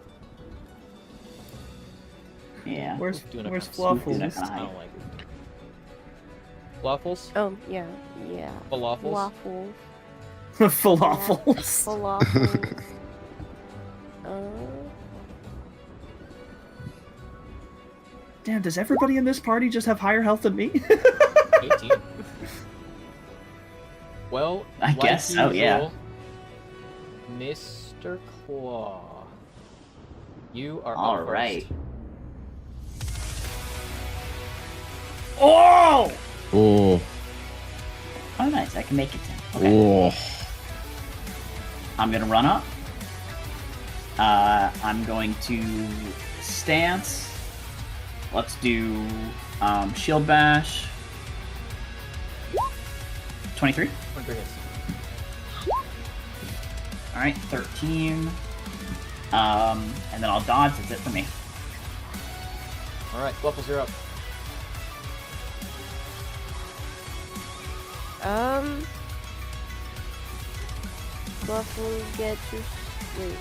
Speaker 5: Yeah.
Speaker 2: Where's
Speaker 1: Doing a
Speaker 2: where's
Speaker 1: kind of
Speaker 5: Doing a
Speaker 2: Fluffles?
Speaker 5: kind of
Speaker 1: I
Speaker 5: hype.
Speaker 1: don't like it. Waffles?
Speaker 4: Oh, yeah. Yeah.
Speaker 1: Falafels?
Speaker 4: Waffles.
Speaker 2: Falafels.
Speaker 4: Falafels.
Speaker 2: Damn, does everybody in this party just have higher health than me?
Speaker 1: 18. Well,
Speaker 5: I
Speaker 1: like
Speaker 5: guess so, yeah.
Speaker 1: usual, Mr. Claw, you are
Speaker 5: All
Speaker 1: up first.
Speaker 5: right.
Speaker 2: Oh!
Speaker 3: Oh,
Speaker 5: Oh, nice. I can make it 10. Okay.
Speaker 3: oh.
Speaker 5: I'm gonna run up. I'm going to stance. Let's do shield bash. 23.
Speaker 1: 23 hits.
Speaker 5: All right, 13. And then I'll dodge. That's it for me.
Speaker 1: All right, Waffles, you're up.
Speaker 4: Waffle, get your wait.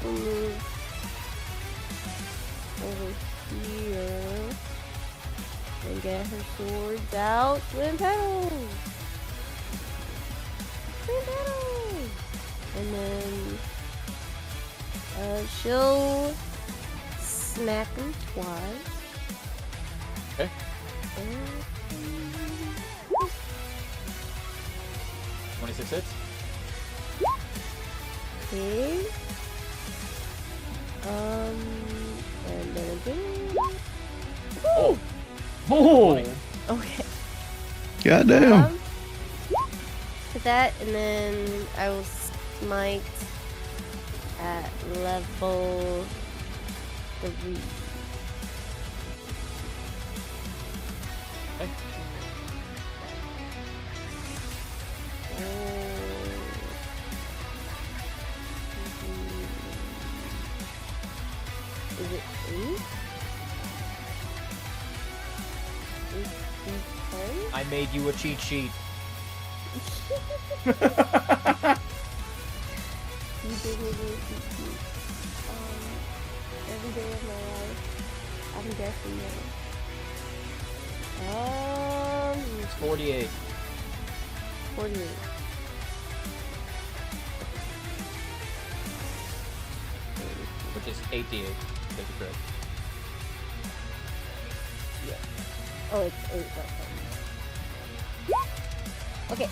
Speaker 4: Move over here and get her swords out. Swim petals! Swim petals! And then she'll smack him twice.
Speaker 1: Okay. 26 hits.
Speaker 4: Okay. And then again.
Speaker 1: Oh,
Speaker 2: Oh!
Speaker 4: Okay.
Speaker 3: Goddamn.
Speaker 4: To that, and then I will smite at level 3.
Speaker 1: okay.
Speaker 4: Is it 8? 8 10?
Speaker 1: I made you a cheat sheet.
Speaker 4: You did me really cute. Every day of my life, I'm guessing now.
Speaker 1: It's 48.
Speaker 4: 48.
Speaker 1: Which is 8d8. Take a crit.
Speaker 4: Oh, it's 8. Okay.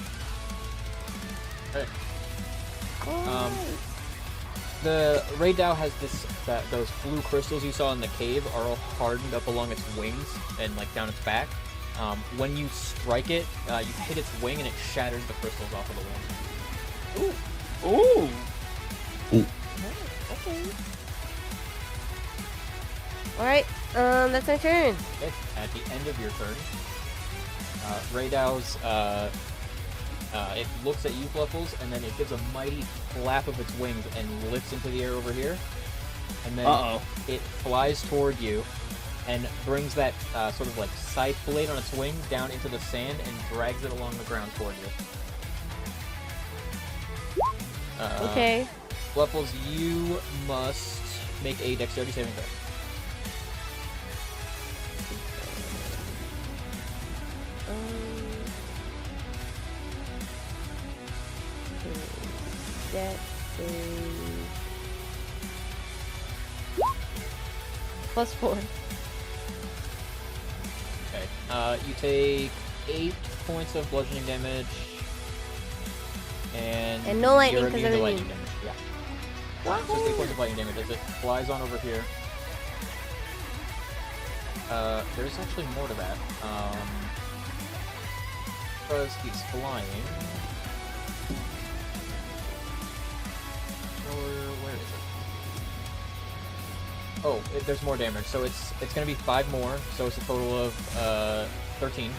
Speaker 1: Alright.
Speaker 4: Alright.
Speaker 1: The Ray Dow has those blue crystals you saw in the cave are all hardened up along its wings and like down its back. When you strike it, you hit its wing and it shatters the crystals off of the wing.
Speaker 2: Ooh!
Speaker 4: Okay. Alright, that's my turn.
Speaker 1: Okay. At the end of your turn, Ray Dow's it looks at you, Fluffles, and then it gives a mighty flap of its wings and lifts into the air over here. And then it flies toward you and brings that sort of like scythe blade on its wing down into the sand and drags it along the ground toward you.
Speaker 4: Okay.
Speaker 1: Fluffles, you must make a dexterity saving throw.
Speaker 4: That's +4.
Speaker 1: Okay. You take 8 points of bludgeoning damage. And
Speaker 4: no lightning,
Speaker 1: you're
Speaker 4: 'cause
Speaker 1: immune
Speaker 4: I'm
Speaker 1: to lightning
Speaker 4: immune.
Speaker 1: damage. Yeah. Just 8 points of lightning damage as it flies on over here. There's actually more to that. Because he's flying. Where is it? Oh, there's more damage. So it's gonna be 5 more. So it's a total of 13.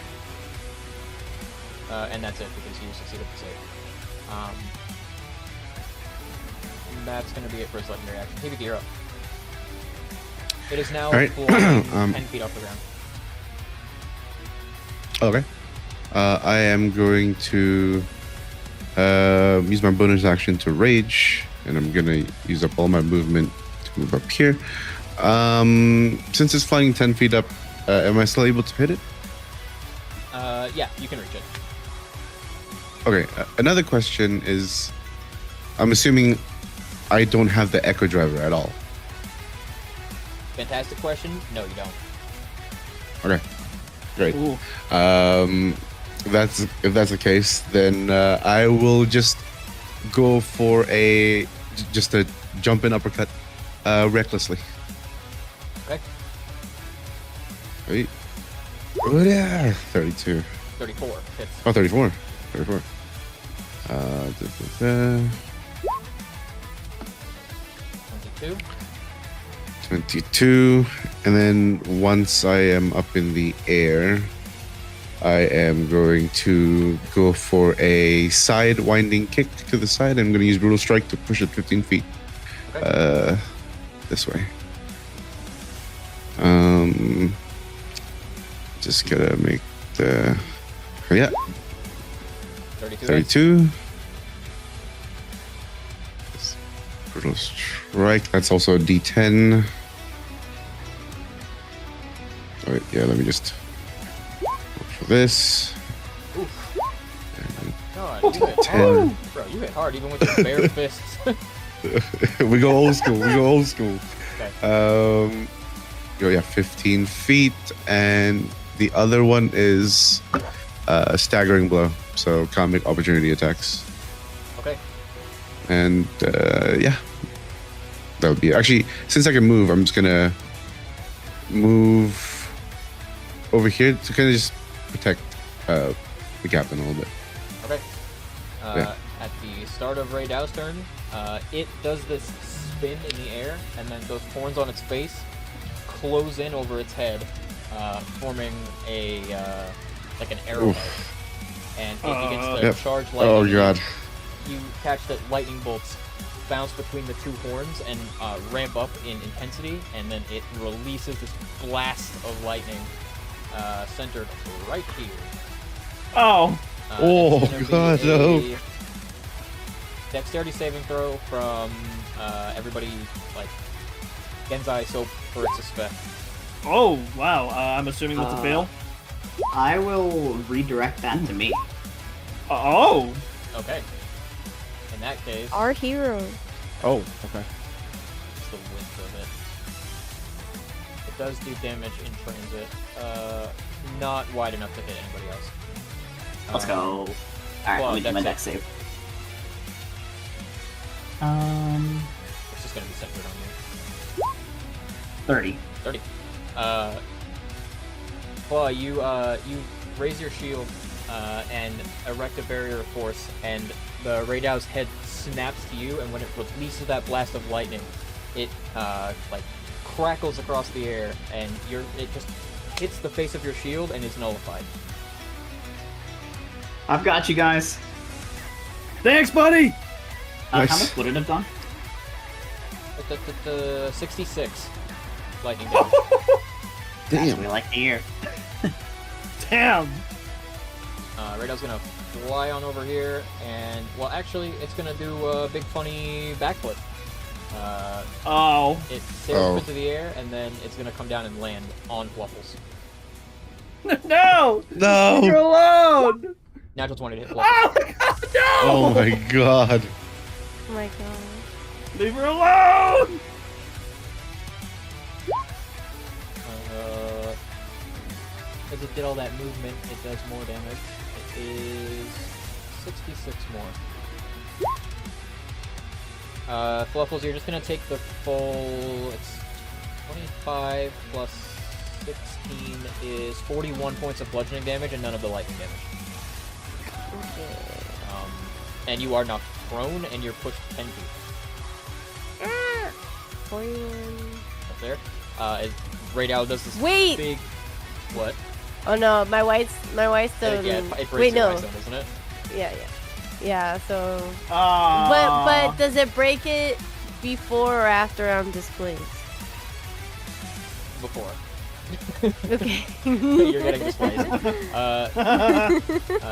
Speaker 1: And that's it because you succeeded the save. And that's gonna be it for his legendary action. Hibiki, you're up. It is now
Speaker 3: Alright.
Speaker 1: flying 10 feet off the ground.
Speaker 3: Okay. I am going to use my bonus action to rage, and I'm gonna use up all my movement to move up here. Since it's flying 10 feet up, am I still able to hit it?
Speaker 1: Yeah, you can reach it.
Speaker 3: Okay. Another question is, I'm assuming I don't have the Echo Driver at all.
Speaker 1: Fantastic question. No, you don't.
Speaker 3: Okay. Great.
Speaker 2: Ooh.
Speaker 3: If that's the case, then I will just go for just a jump in uppercut, recklessly.
Speaker 1: Okay.
Speaker 3: Wait. Oh yeah, 32.
Speaker 1: 34 hits.
Speaker 3: Oh, 34. 34. Da, da, da.
Speaker 1: 22.
Speaker 3: 22. And then once I am up in the air, I am going to go for a side winding kick to the side. I'm going to use Brutal Strike to push it 15 feet.
Speaker 1: Okay.
Speaker 3: This way. Just gotta make the... Yeah,
Speaker 1: 32.
Speaker 3: 32. Brutal Strike. That's also a D10. All right, yeah, let me just go for this.
Speaker 1: God, you hit
Speaker 3: 10.
Speaker 1: hard. Bro, you hit hard even with your bare fists.
Speaker 3: We go old school. We go old school.
Speaker 1: Okay.
Speaker 3: Yeah, 15 feet, and the other one is a staggering blow, so can't make opportunity attacks.
Speaker 1: Okay.
Speaker 3: And yeah, that would be actually, since I can move, I'm just gonna move over here to kind of just protect the captain a little bit.
Speaker 1: Okay.
Speaker 3: Yeah.
Speaker 1: At the start of Ray Dow's turn, it does this spin in the air, and then those horns on its face close in over its head, forming a like an arrow
Speaker 3: Oof.
Speaker 1: bite. And it begins to
Speaker 3: Yep.
Speaker 1: charge lightning.
Speaker 3: Oh god.
Speaker 1: You catch that lightning bolts bounce between the two horns and ramp up in intensity, and then it releases this blast of lightning centered right here.
Speaker 2: Oh.
Speaker 3: Oh,
Speaker 1: it's
Speaker 3: God,
Speaker 1: gonna be
Speaker 3: no.
Speaker 1: a Dexterity saving throw from everybody, like Genzai, so for its effect.
Speaker 2: Oh, wow. I'm assuming that's a fail.
Speaker 5: I will redirect that to me.
Speaker 2: Oh.
Speaker 1: Okay. In that case,
Speaker 4: Our hero.
Speaker 6: Oh, okay.
Speaker 1: it's the width of it. It does do damage in transit. Not wide enough to hit anybody else.
Speaker 5: Let's go. Alright,
Speaker 1: well,
Speaker 5: let me do my
Speaker 1: dex
Speaker 5: dex save.
Speaker 1: It's just gonna be centered on you.
Speaker 5: 30.
Speaker 1: 30. Claw, you raise your shield and erect a barrier of force, and the Raydow's head snaps to you, and when it releases that blast of lightning, it like crackles across the air, and it just hits the face of your shield and is nullified.
Speaker 5: I've got you guys.
Speaker 2: Thanks, buddy.
Speaker 5: How
Speaker 3: Nice.
Speaker 5: much would it have done?
Speaker 1: 66 lightning damage.
Speaker 5: That's what we like to hear.
Speaker 2: Damn.
Speaker 1: Raydow's gonna fly on over here, and well, actually, it's gonna do a big funny backflip.
Speaker 2: Oh.
Speaker 1: It sails
Speaker 3: Oh.
Speaker 1: up into the air, and then it's gonna come down and land on Fluffles.
Speaker 2: No. You're
Speaker 3: No.
Speaker 2: alone.
Speaker 1: Natural 20 to hit Fluffles.
Speaker 2: Oh my god, no.
Speaker 3: Oh my god.
Speaker 4: Oh my god.
Speaker 2: Leave her alone.
Speaker 1: As it did all that movement, it does more damage. It is 66 more. Fluffles, you're just gonna take the full. It's 25 plus 16 is 41 points of bludgeoning damage and none of the lightning damage.
Speaker 4: Okay.
Speaker 1: And you are knocked prone and you're pushed 10 feet.
Speaker 4: 41.
Speaker 1: Up there. As Raydow does this
Speaker 4: Wait!
Speaker 1: big. What?
Speaker 4: Oh no, my white stone.
Speaker 1: Yeah, it breaks
Speaker 4: Wait,
Speaker 1: your
Speaker 4: no.
Speaker 1: white stone, doesn't it?
Speaker 4: Yeah. Yeah, so.
Speaker 2: Ah.
Speaker 4: But does it break it before or after I'm displaced?
Speaker 1: Before.
Speaker 4: Okay.
Speaker 1: You're getting displaced.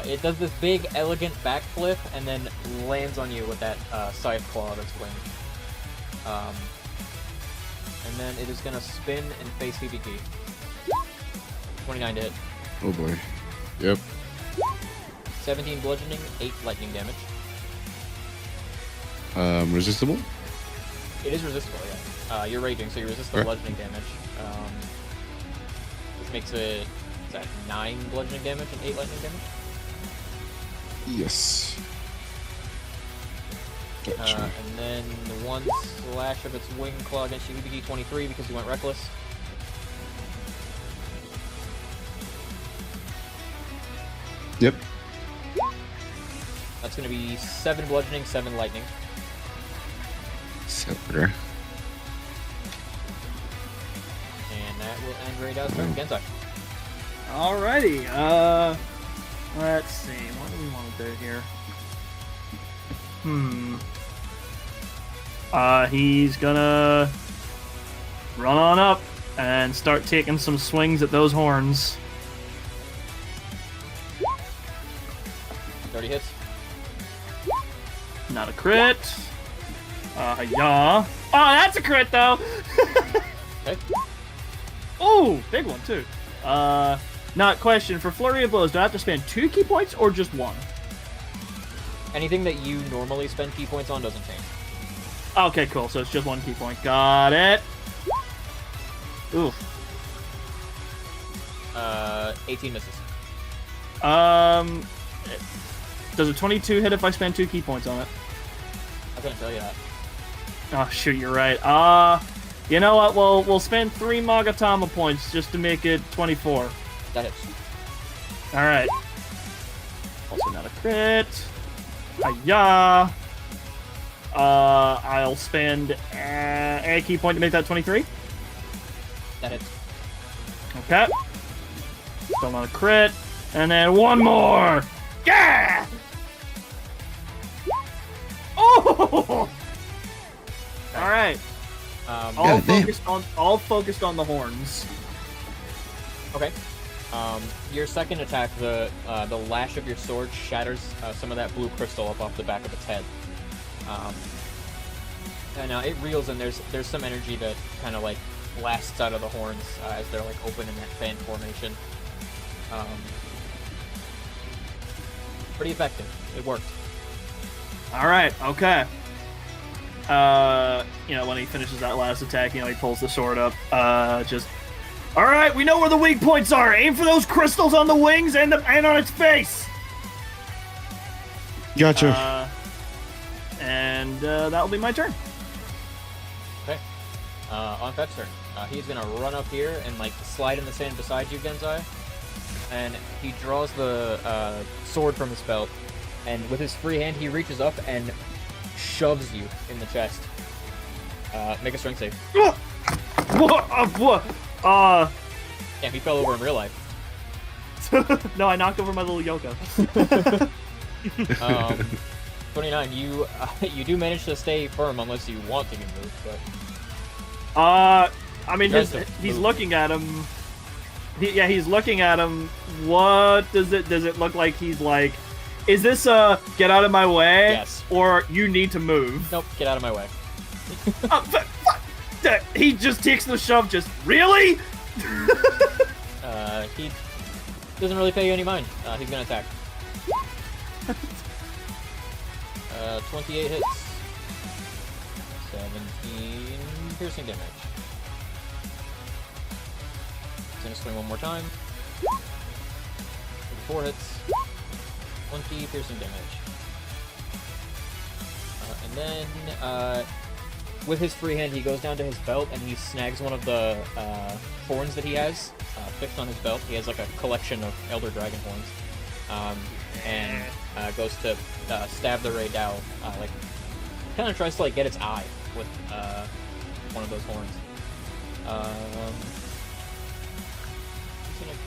Speaker 1: It does this big, elegant backflip and then lands on you with that scythe claw that's winged. And then it is gonna spin and face PvP. 29 to hit.
Speaker 3: Oh boy. Yep.
Speaker 1: 17 bludgeoning, 8 lightning damage.
Speaker 3: Resistible?
Speaker 1: It is resistible, yeah. You're raging, so you resist the
Speaker 3: Okay.
Speaker 1: bludgeoning damage. Which makes it, is that 9 bludgeoning damage and 8 lightning damage?
Speaker 3: Yes. Gotcha.
Speaker 1: And then the one slash of its wing claw against you, EBD 23 because you went reckless.
Speaker 3: Yep.
Speaker 1: That's going to be 7 bludgeoning, 7 lightning.
Speaker 3: Super.
Speaker 1: And that will end Raydow's turn. Genzai.
Speaker 2: Alrighty. Let's see. What do we want to do here? He's gonna run on up and start taking some swings at those horns.
Speaker 1: 30 hits.
Speaker 2: Not a crit. Yeah. Oh, that's a crit though.
Speaker 1: Okay.
Speaker 2: Oh, big one too. Not question. For Flurry of Blows, do I have to spend 2 key points or just 1?
Speaker 1: Anything that you normally spend key points on doesn't change.
Speaker 2: Okay, cool. So it's just 1 key point. Got it. Ooh.
Speaker 1: 18 misses.
Speaker 2: Does a 22 hit if I spend 2 key points on it?
Speaker 1: I couldn't tell you that.
Speaker 2: Oh shoot, you're right. You know what? We'll spend 3 Magatama points just to make it 24.
Speaker 1: That hits.
Speaker 2: All right. Also not a crit. Yeah. I'll spend a key point to make that 23.
Speaker 1: That hits.
Speaker 2: Okay. Still not a crit. And then 1 more. Yeah. Oh. All right. All
Speaker 3: God damn.
Speaker 2: focused on the horns.
Speaker 1: Okay. Your second attack, the lash of your sword shatters some of that blue crystal up off the back of its head. And it reels, and there's some energy that kind of like blasts out of the horns as they're like open in that fan formation. Pretty effective. It worked.
Speaker 2: All right. Okay. When he finishes that last attack, he pulls the sword up. All right, we know where the weak points are. Aim for those crystals on the wings and on its face.
Speaker 3: Gotcha.
Speaker 2: That'll be my turn.
Speaker 1: Okay. On Fet's turn, he's gonna run up here and like slide in the sand beside you, Genzai. And he draws the sword from his belt, and with his free hand, he reaches up and shoves you in the chest. Make a strength save. Damn, he fell over in real life.
Speaker 2: No, I knocked over my little Yoko.
Speaker 1: 29. You do manage to stay firm unless you want to be moved, but
Speaker 2: I mean, he's looking at him. He's looking at him. What does it look like? He's like, is this get out of my way?
Speaker 1: Yes.
Speaker 2: Or you need to move?
Speaker 1: Nope, get out of my way.
Speaker 2: He just takes the shove. Just really?
Speaker 1: He doesn't really pay you any mind. He's gonna attack. 28 hits. 17 piercing damage. He's gonna swing one more time. 4 hits. 20 piercing damage. And then, with his free hand, he goes down to his belt and he snags one of the horns that he has fixed on his belt. He has like a collection of Elder Dragon horns. And goes to stab the Raydao. Like, kind of tries to like get its eye with one of those horns. He's gonna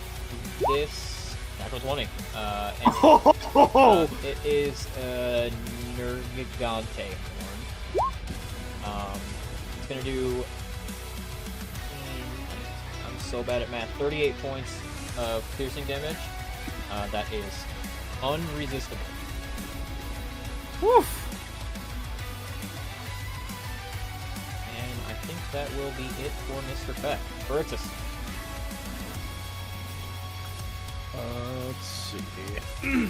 Speaker 1: do this. Natural 20. And it is a Nergigante horn. It's gonna do. I'm so bad at math. 38 points of piercing damage. That is unresistible.
Speaker 2: Woof.
Speaker 1: And I think that will be it for Mr. Peck. Phyrexius.
Speaker 6: Let's see.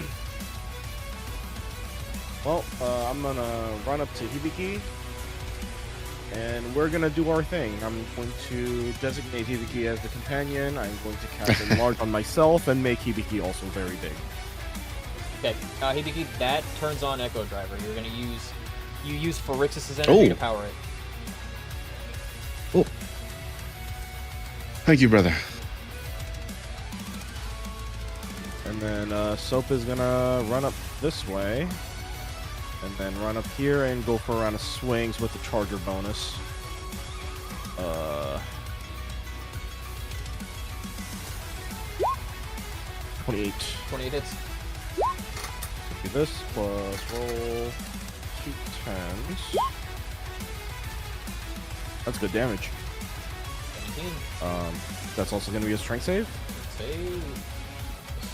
Speaker 6: Well, I'm gonna run up to Hibiki, and we're gonna do our thing. I'm going to designate Hibiki as the companion. I'm going to cast Enlarge on myself and make Hibiki also very big.
Speaker 1: Okay, Hibiki, that turns on Echo Driver. You're gonna use Phyrexius' energy to power it.
Speaker 3: Oh. Thank you, brother.
Speaker 6: And then Soap is gonna run up this way, and then run up here and go for a round of swings with the Charger bonus. 28.
Speaker 1: 28 hits.
Speaker 6: Do this plus roll 2 10s. That's good damage.
Speaker 1: 17.
Speaker 6: That's also gonna be a strength save.
Speaker 1: Save.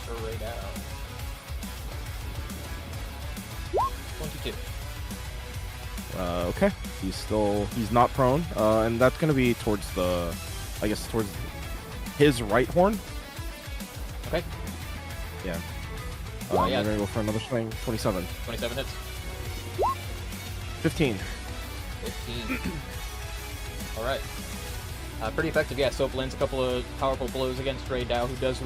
Speaker 1: Straight out. 22.
Speaker 6: Okay. He's not prone. And that's gonna be towards towards his right horn.
Speaker 1: Okay.
Speaker 6: Yeah.
Speaker 1: Yeah.
Speaker 6: We're gonna go for another swing. 27.
Speaker 1: 27 hits.
Speaker 6: 15.
Speaker 1: 15. Alright. Pretty effective, yeah. Soap lands a couple of powerful blows against Ray Dow, who does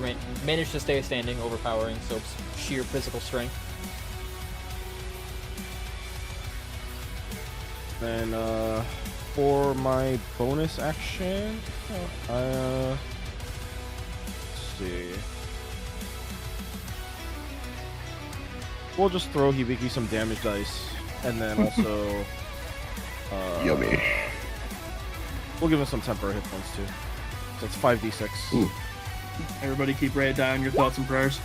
Speaker 1: manage to stay standing, overpowering Soap's sheer physical strength.
Speaker 6: Then, for my bonus action, let's see. We'll just throw Hibiki some damage dice, and then also,
Speaker 3: Yummy.
Speaker 6: we'll give him some temporary hit points too. So it's 5d6.
Speaker 3: Ooh.
Speaker 2: Everybody keep Ray down your thoughts and prayers.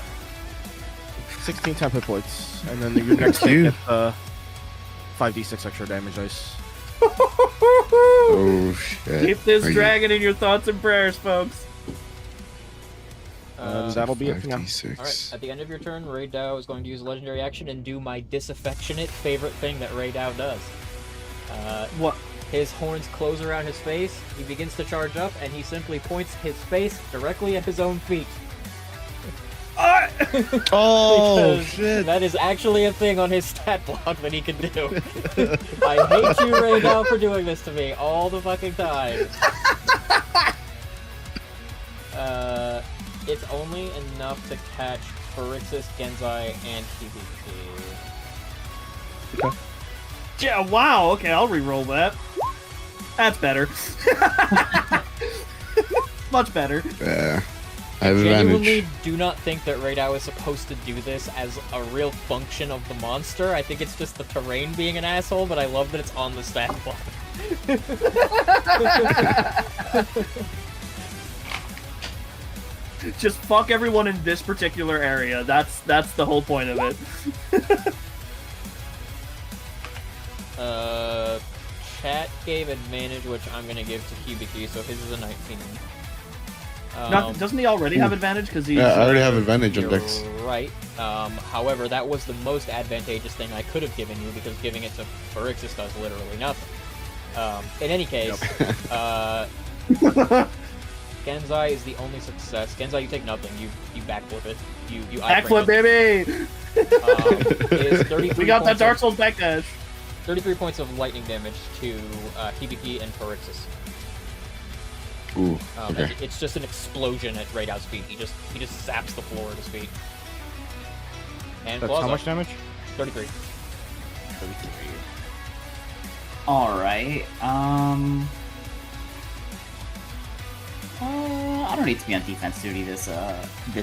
Speaker 6: 16 temp hit points, and then your next
Speaker 3: you.
Speaker 6: hit gets 5d6 extra damage dice.
Speaker 3: Oh shit.
Speaker 2: Keep this
Speaker 3: Are you-
Speaker 2: dragon in your thoughts and prayers, folks.
Speaker 6: And that'll be it for now.
Speaker 3: 5d6.
Speaker 1: Alright, at the end of your turn, Ray Dow is going to use a legendary action and do my disaffectionate favorite thing that Ray Dow does.
Speaker 2: What?
Speaker 1: His horns close around his face, he begins to charge up, and he simply points his face directly at his own feet.
Speaker 3: Oh
Speaker 1: Because
Speaker 3: shit.
Speaker 1: that is actually a thing on his stat block that he can do. I hate you, Ray Dow, for doing this to me all the fucking time. It's only enough to catch Phyrexius, Genzai, and Hibiki.
Speaker 2: Yeah, wow, okay, I'll re-roll that. That's better. Much better.
Speaker 3: Yeah. I have
Speaker 1: Genuinely
Speaker 3: advantage.
Speaker 1: do not think that Ray Dow is supposed to do this as a real function of the monster. I think it's just the terrain being an asshole, but I love that it's on the stat block.
Speaker 2: Just fuck everyone in this particular area. That's the whole point of it.
Speaker 1: Chat gave advantage, which I'm gonna give to Hibiki, so his is a 19.
Speaker 2: Doesn't he already have advantage? Because he's...
Speaker 3: Yeah, I already have advantage on
Speaker 1: You're
Speaker 3: Dex.
Speaker 1: right. However, that was the most advantageous thing I could have given you, because giving it to Phyrexius does literally nothing. In any case, Genzai is the only success. Genzai, you take nothing. You backflip it. You
Speaker 2: Backflip, baby!
Speaker 1: Is 33
Speaker 2: We got that
Speaker 1: points
Speaker 2: Dark
Speaker 1: of-
Speaker 2: Souls backdash.
Speaker 1: 33 points of lightning damage to Hibiki and Phyrexius.
Speaker 3: Ooh.
Speaker 1: As
Speaker 3: Okay.
Speaker 1: it's just an explosion at Ray Dow's feet. He just zaps the floor at his feet. And
Speaker 6: That's
Speaker 1: claws
Speaker 6: how
Speaker 1: up.
Speaker 6: much damage?
Speaker 1: 33.
Speaker 6: 33.
Speaker 5: Alright, I don't need to be on defense duty this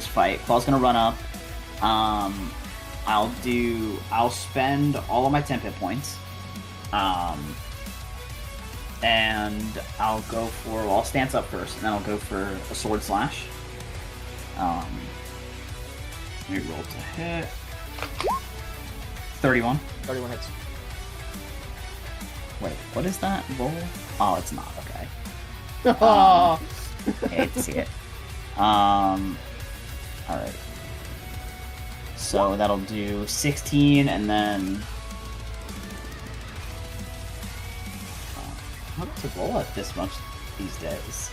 Speaker 5: fight. Claw's gonna run up. I'll spend all of my temp hit points. And I'll go for, I'll stance up first, and then I'll go for a sword slash. Let me roll to hit. 31.
Speaker 1: 31 hits.
Speaker 5: Wait, what is that roll? Oh, it's not, okay.
Speaker 2: Aw.
Speaker 5: I hate to see it. All right. So that'll do 16, and then I don't have to roll it this much these days.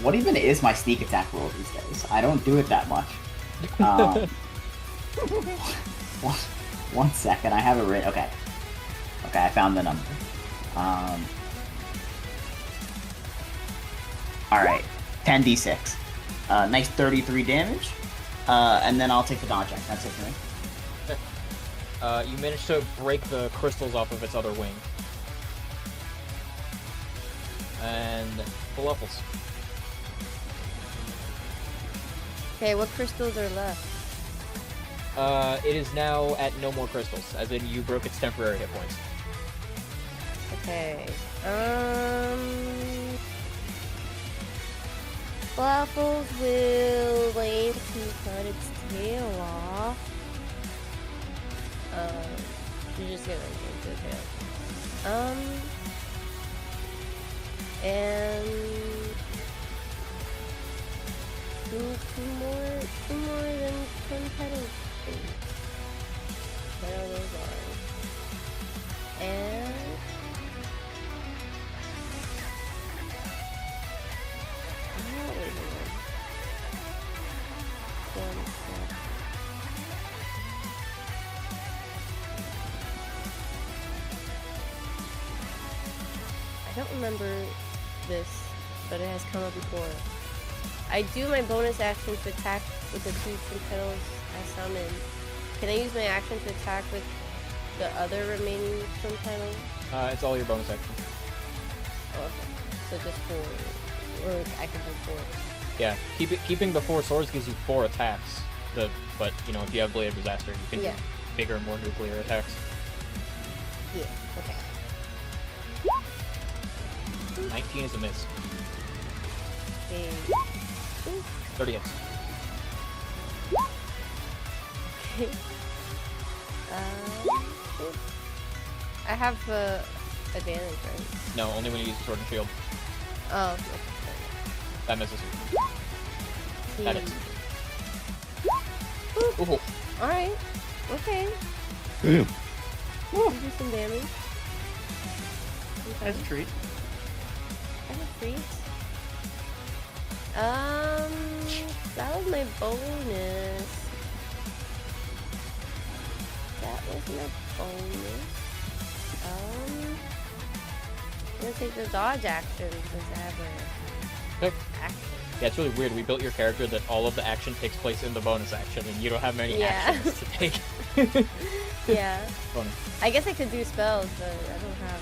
Speaker 5: What even is my sneak attack roll these days? I don't do it that much. One second, I have it written. Okay, I found the number. All right, 10d6. Nice 33 damage. And then I'll take the dodge action. That's it for me.
Speaker 1: You managed to break the crystals off of its other wing. And Fluffles.
Speaker 4: Okay, what crystals are left?
Speaker 1: It is now at no more crystals, as in you broke its temporary hit points.
Speaker 4: Okay. Fluffles will aim to cut its tail off. You're just gonna aim to the tail. And two more than 10 petals. There those are. And I don't remember this, but it has come up before. I do my bonus action to attack with the 2 twin petals I summon. Can I use my action to attack with the other remaining twin petals?
Speaker 1: It's all your bonus action.
Speaker 4: Oh, okay. So just 4. Or I can do 4.
Speaker 1: Yeah, keeping the 4 swords gives you 4 attacks. But you know, if you have Blade of Disaster, you can do bigger, more nuclear attacks.
Speaker 4: Yeah, okay.
Speaker 1: 19 is a miss.
Speaker 4: Okay.
Speaker 1: 30 hits.
Speaker 4: Okay. I have advantage, right?
Speaker 1: No, only when you use the sword and shield.
Speaker 4: Oh, okay.
Speaker 1: That misses.
Speaker 4: Hmm.
Speaker 1: That hits. Ooh.
Speaker 4: Alright. Okay.
Speaker 3: Damn.
Speaker 4: You do some damage.
Speaker 2: As a treat.
Speaker 4: As a treat. That was my bonus. I'm gonna take the dodge action because I have a
Speaker 1: Okay.
Speaker 4: action.
Speaker 1: Yeah, it's really weird. We built your character that all of the action takes place in the bonus action, and you don't have many
Speaker 4: Yeah.
Speaker 1: actions to take.
Speaker 4: Yeah.
Speaker 1: Funny.
Speaker 4: I guess I could do spells, but I don't have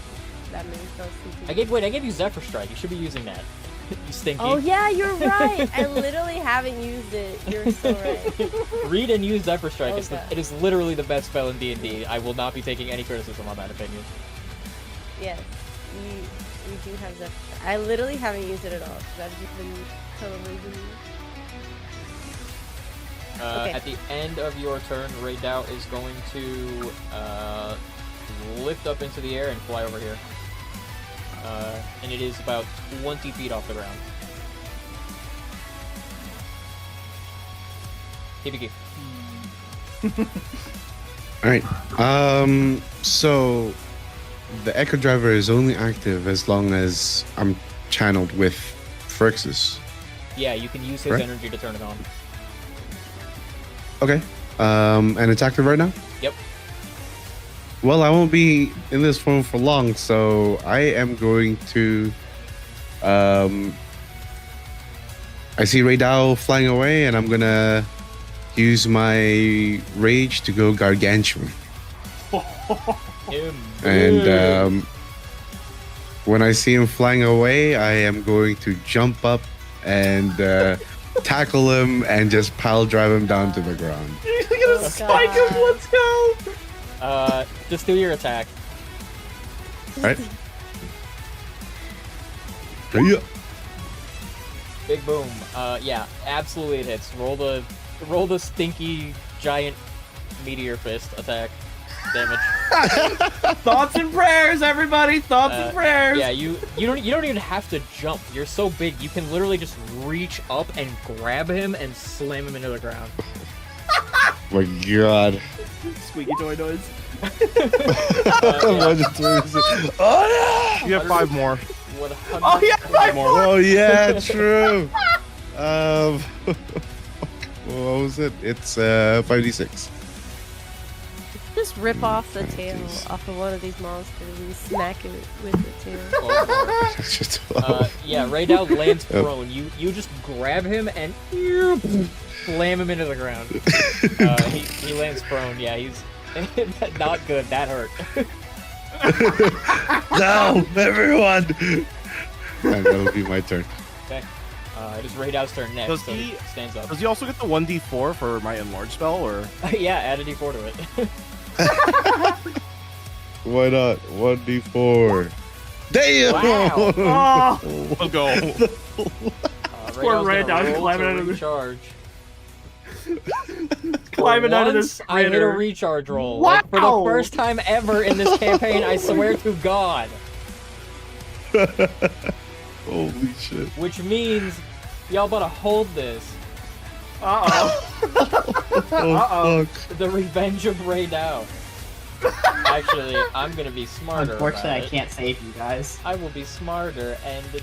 Speaker 4: that many spells to do.
Speaker 1: I gave you Zephyr Strike. You should be using that. You stinky.
Speaker 4: Oh yeah, you're right. I literally haven't used it. You're so right.
Speaker 1: Read and use Zephyr Strike.
Speaker 4: Okay.
Speaker 1: It is literally the best spell in D&D. I will not be taking any criticism on that opinion.
Speaker 4: Yes, we do have Zephyr. I literally haven't used it at all. That's just been television. Okay.
Speaker 1: At the end of your turn, Raydao is going to lift up into the air and fly over here. And it is about 20 feet off the ground. Hibiki.
Speaker 3: Alright. So the Echo Driver is only active as long as I'm channeled with Phrixus.
Speaker 1: Yeah, you can use his
Speaker 3: Right.
Speaker 1: energy to turn it on.
Speaker 3: Okay. And it's active right now?
Speaker 1: Yep.
Speaker 3: Well, I won't be in this form for long, so I am going to. I see Raydao flying away, and I'm gonna use my rage to go gargantuan. And when I see him flying away, I am going to jump up and tackle him and just pile drive him down to the ground.
Speaker 2: You're gonna spike him. Let's go.
Speaker 1: Just do your attack.
Speaker 3: Right? Yeah.
Speaker 1: Big boom. Yeah, absolutely it hits. Roll the stinky giant meteor fist attack. damage.
Speaker 2: Thoughts and prayers, everybody. Thoughts and prayers.
Speaker 1: Yeah, you don't even have to jump. You're so big, you can literally just reach up and grab him and slam him into the ground.
Speaker 3: My God.
Speaker 2: Squeaky toy noise.
Speaker 3: Oh
Speaker 6: You have 5 more.
Speaker 2: Oh yeah, right
Speaker 3: no! Oh yeah, true. What was it? It's 5d6.
Speaker 4: Just rip off the tail
Speaker 3: Jeez.
Speaker 4: off of one of these monsters and smack it with the tail.
Speaker 1: Yeah, Raydal lands prone. You just grab him and slam him into the ground. He lands prone. Yeah, he's not good. That hurt.
Speaker 3: No, everyone. And that'll be my turn.
Speaker 1: Okay. It is Raydal's turn next.
Speaker 6: Does
Speaker 1: so
Speaker 6: he-
Speaker 1: stands up?
Speaker 6: Does he also get the 1d4 for my enlarge spell, or?
Speaker 1: Yeah, add a d4 to it.
Speaker 3: Why not? 1d4. Damn!
Speaker 1: Wow.
Speaker 2: Oh,
Speaker 6: Let's go.
Speaker 2: Poor
Speaker 1: Raydal's gonna
Speaker 2: Raydal
Speaker 1: roll
Speaker 2: climbing
Speaker 1: to
Speaker 2: out of the-
Speaker 1: recharge.
Speaker 2: climbing out of this
Speaker 1: Once I hit a
Speaker 2: crater.
Speaker 1: recharge roll. Like, for the
Speaker 2: Wow.
Speaker 1: first time ever in this campaign, I swear to God.
Speaker 3: Holy shit.
Speaker 1: Which means y'all better hold this.
Speaker 2: Uh-oh.
Speaker 3: Oh,
Speaker 2: Uh-oh.
Speaker 3: fuck.
Speaker 1: The revenge of Raydal. Actually, I'm gonna be smarter.
Speaker 5: Unfortunately, I
Speaker 1: about it.
Speaker 5: can't save you guys.
Speaker 1: I will be smarter and do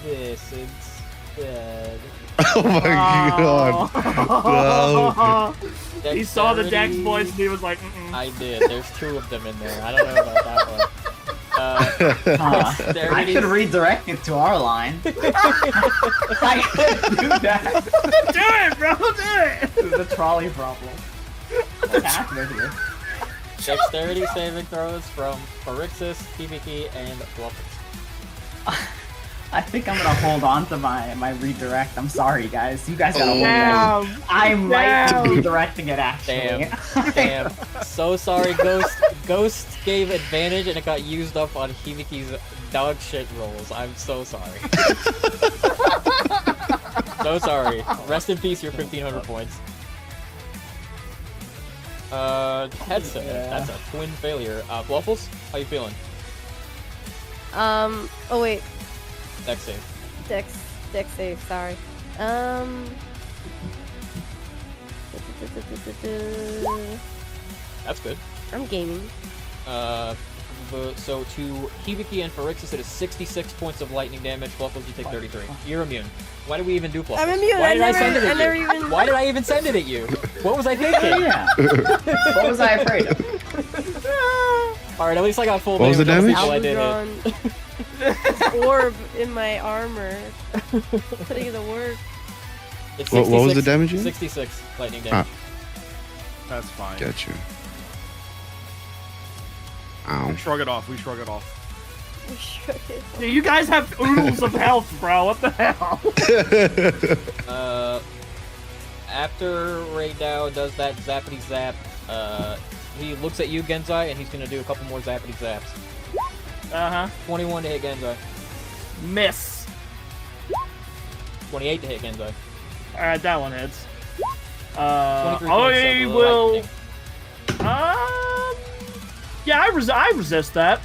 Speaker 1: this instead.
Speaker 3: Oh my God. No.
Speaker 2: He saw the Dex
Speaker 1: Dexterity.
Speaker 2: voice and he was like, mm-mm.
Speaker 1: I did. There's 2 of them in there. I don't know about that one.
Speaker 5: Huh. I
Speaker 1: Dexterity.
Speaker 5: could redirect it to our line. I could do that.
Speaker 2: Do it, bro, do it!
Speaker 5: This is the trolley problem. What's happening here?
Speaker 1: Dexterity saving throws from Pharixis, Hibiki, and Bluffers.
Speaker 5: I think I'm gonna hold on to my redirect. I'm sorry, guys. You guys gotta hold it.
Speaker 2: Damn!
Speaker 5: I might
Speaker 2: Damn.
Speaker 5: be redirecting it actually.
Speaker 1: Damn. So sorry, Ghost. Ghost gave advantage and it got used up on Hibiki's dog shit rolls. I'm so sorry. So sorry. Rest in peace, your 1,500 points. Headset.
Speaker 5: Yeah.
Speaker 1: That's a twin failure. Bluffles, how you feeling?
Speaker 4: Oh wait,
Speaker 1: Dex save.
Speaker 4: Dex save. Sorry.
Speaker 1: That's good.
Speaker 4: I'm gaming.
Speaker 1: So to Hibiki and Pharixis, it is 66 points of lightning damage. Bluffles, you take 33. You're immune. Why did we even do Bluffles?
Speaker 4: I'm immune.
Speaker 1: Why
Speaker 4: I
Speaker 1: did
Speaker 4: never,
Speaker 1: I send it
Speaker 4: I
Speaker 1: at
Speaker 4: never
Speaker 1: you?
Speaker 4: even.
Speaker 1: Why did I even send it at you? What was I thinking?
Speaker 5: Yeah. What was I afraid of?
Speaker 1: Alright, at least I got full
Speaker 3: What was the
Speaker 1: damage.
Speaker 3: damage?
Speaker 1: I did it.
Speaker 4: Albazron orb in my armor. Putting in the work.
Speaker 1: It's
Speaker 3: What was the
Speaker 1: 66
Speaker 3: damage again?
Speaker 1: 66 lightning damage.
Speaker 6: That's fine.
Speaker 3: Got you. Ow.
Speaker 6: Shrug it off. We shrug it off.
Speaker 2: Dude, you guys have oodles of health, bro. What the hell?
Speaker 1: After Raydal does that zappity zap, he looks at you, Genzai, and he's gonna do a couple more zappity zaps.
Speaker 2: Uh-huh.
Speaker 1: 21 to hit Genzai.
Speaker 2: Miss.
Speaker 1: 28 to hit Genzai.
Speaker 2: Alright, that one hits.
Speaker 1: 23
Speaker 2: I
Speaker 1: points of
Speaker 2: will.
Speaker 1: lightning.
Speaker 2: Yeah, I resist that.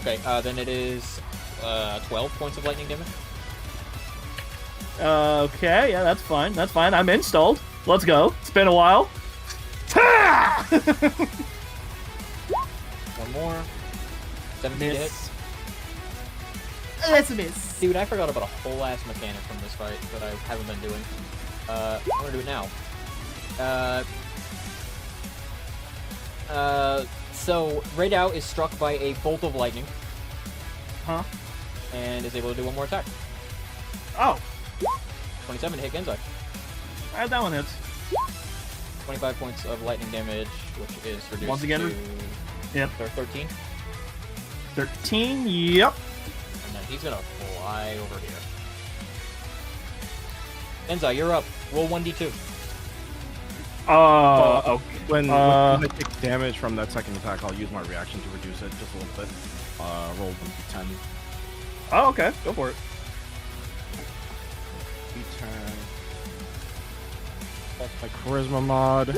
Speaker 1: Okay, then it is 12 points of lightning damage.
Speaker 2: Okay, yeah, that's fine. That's fine. I'm installed. Let's go. It's been a while. Ha!
Speaker 1: One more. 17 to hit.
Speaker 2: Miss. That's a miss.
Speaker 1: Dude, I forgot about a whole ass mechanic from this fight that I haven't been doing. I'm gonna do it now. So Raydal is struck by a bolt of lightning.
Speaker 2: Huh?
Speaker 1: And is able to do one more attack.
Speaker 2: Oh,
Speaker 1: 27 to hit Genzai.
Speaker 2: alright, that one hits.
Speaker 1: 25 points of lightning damage, which is reduced
Speaker 2: Once again,
Speaker 1: to
Speaker 2: yep.
Speaker 1: 13.
Speaker 2: 13, yep.
Speaker 1: And then he's gonna fly over here. Genzai, you're up. Roll 1d2.
Speaker 2: Okay.
Speaker 6: When I take damage from that second attack, I'll use my reaction to reduce it just a little bit. Roll 1d10.
Speaker 2: Oh, okay. Go for it.
Speaker 6: D10. That's my charisma mod.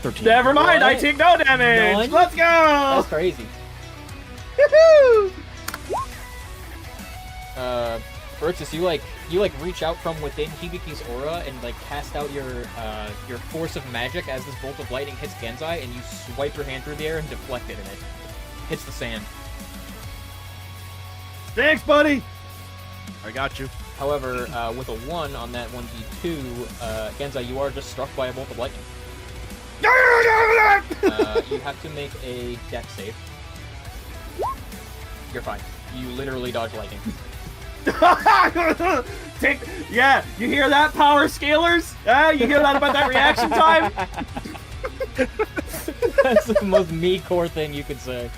Speaker 6: 13.
Speaker 2: Never mind, I
Speaker 1: What?
Speaker 2: take no damage.
Speaker 1: None?
Speaker 2: Let's go.
Speaker 1: That's crazy.
Speaker 2: Woohoo!
Speaker 1: Brutus, you reach out from within Hibiki's aura and like cast out your force of magic as this bolt of lightning hits Genzai, and you swipe your hand through the air and deflect it, and it hits the sand.
Speaker 2: Thanks, buddy.
Speaker 6: I got you.
Speaker 1: However, with a 1 on that 1d2, Genzai, you are just struck by a bolt of lightning. You have to make a dex save. You're fine. You literally dodge lightning.
Speaker 2: Yeah, you hear that, power scalers? You hear that about that reaction time?
Speaker 1: That's the most me-core thing you could say.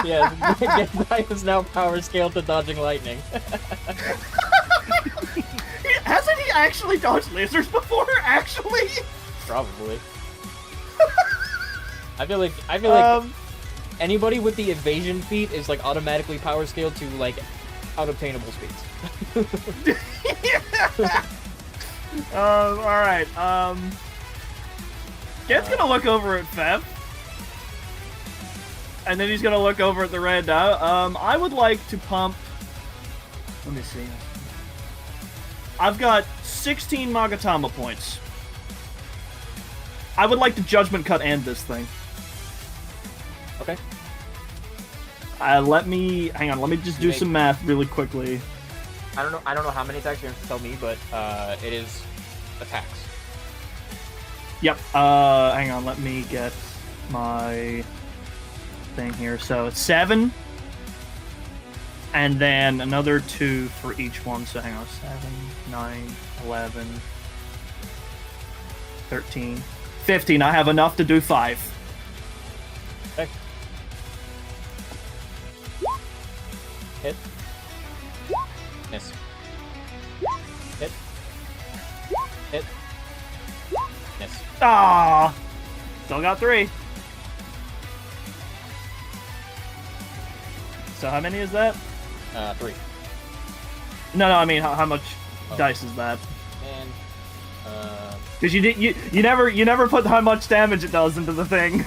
Speaker 1: Yes, Genzai is now power scaled to dodging lightning.
Speaker 2: Hasn't he actually dodged lasers before? Actually?
Speaker 1: Probably. I feel like anybody with the evasion feat is like automatically power scaled to like unobtainable speeds.
Speaker 2: Alright, Ged's gonna look over at Fev. And then he's gonna look over at the red now. I would like to pump... Let me see. I've got 16 Magatama points. I would like to Judgment Cut and this thing.
Speaker 1: Okay.
Speaker 2: Let me... Hang on, let me just do some math really quickly.
Speaker 1: I don't know how many attacks you're going to tell me, but it is attacks.
Speaker 2: Yep, hang on, let me get my thing here. So it's 7, and then another 2 for each one. So hang on, 7, 9, 11, 13, 15. I have enough to do 5.
Speaker 1: Okay. Hit. Miss. Hit. Hit. Miss.
Speaker 2: Ah, still got 3. So how many is that?
Speaker 1: 3.
Speaker 2: No, I mean how much
Speaker 1: Oh.
Speaker 2: dice is that?
Speaker 1: And
Speaker 2: Because you never put how much damage it does into the thing.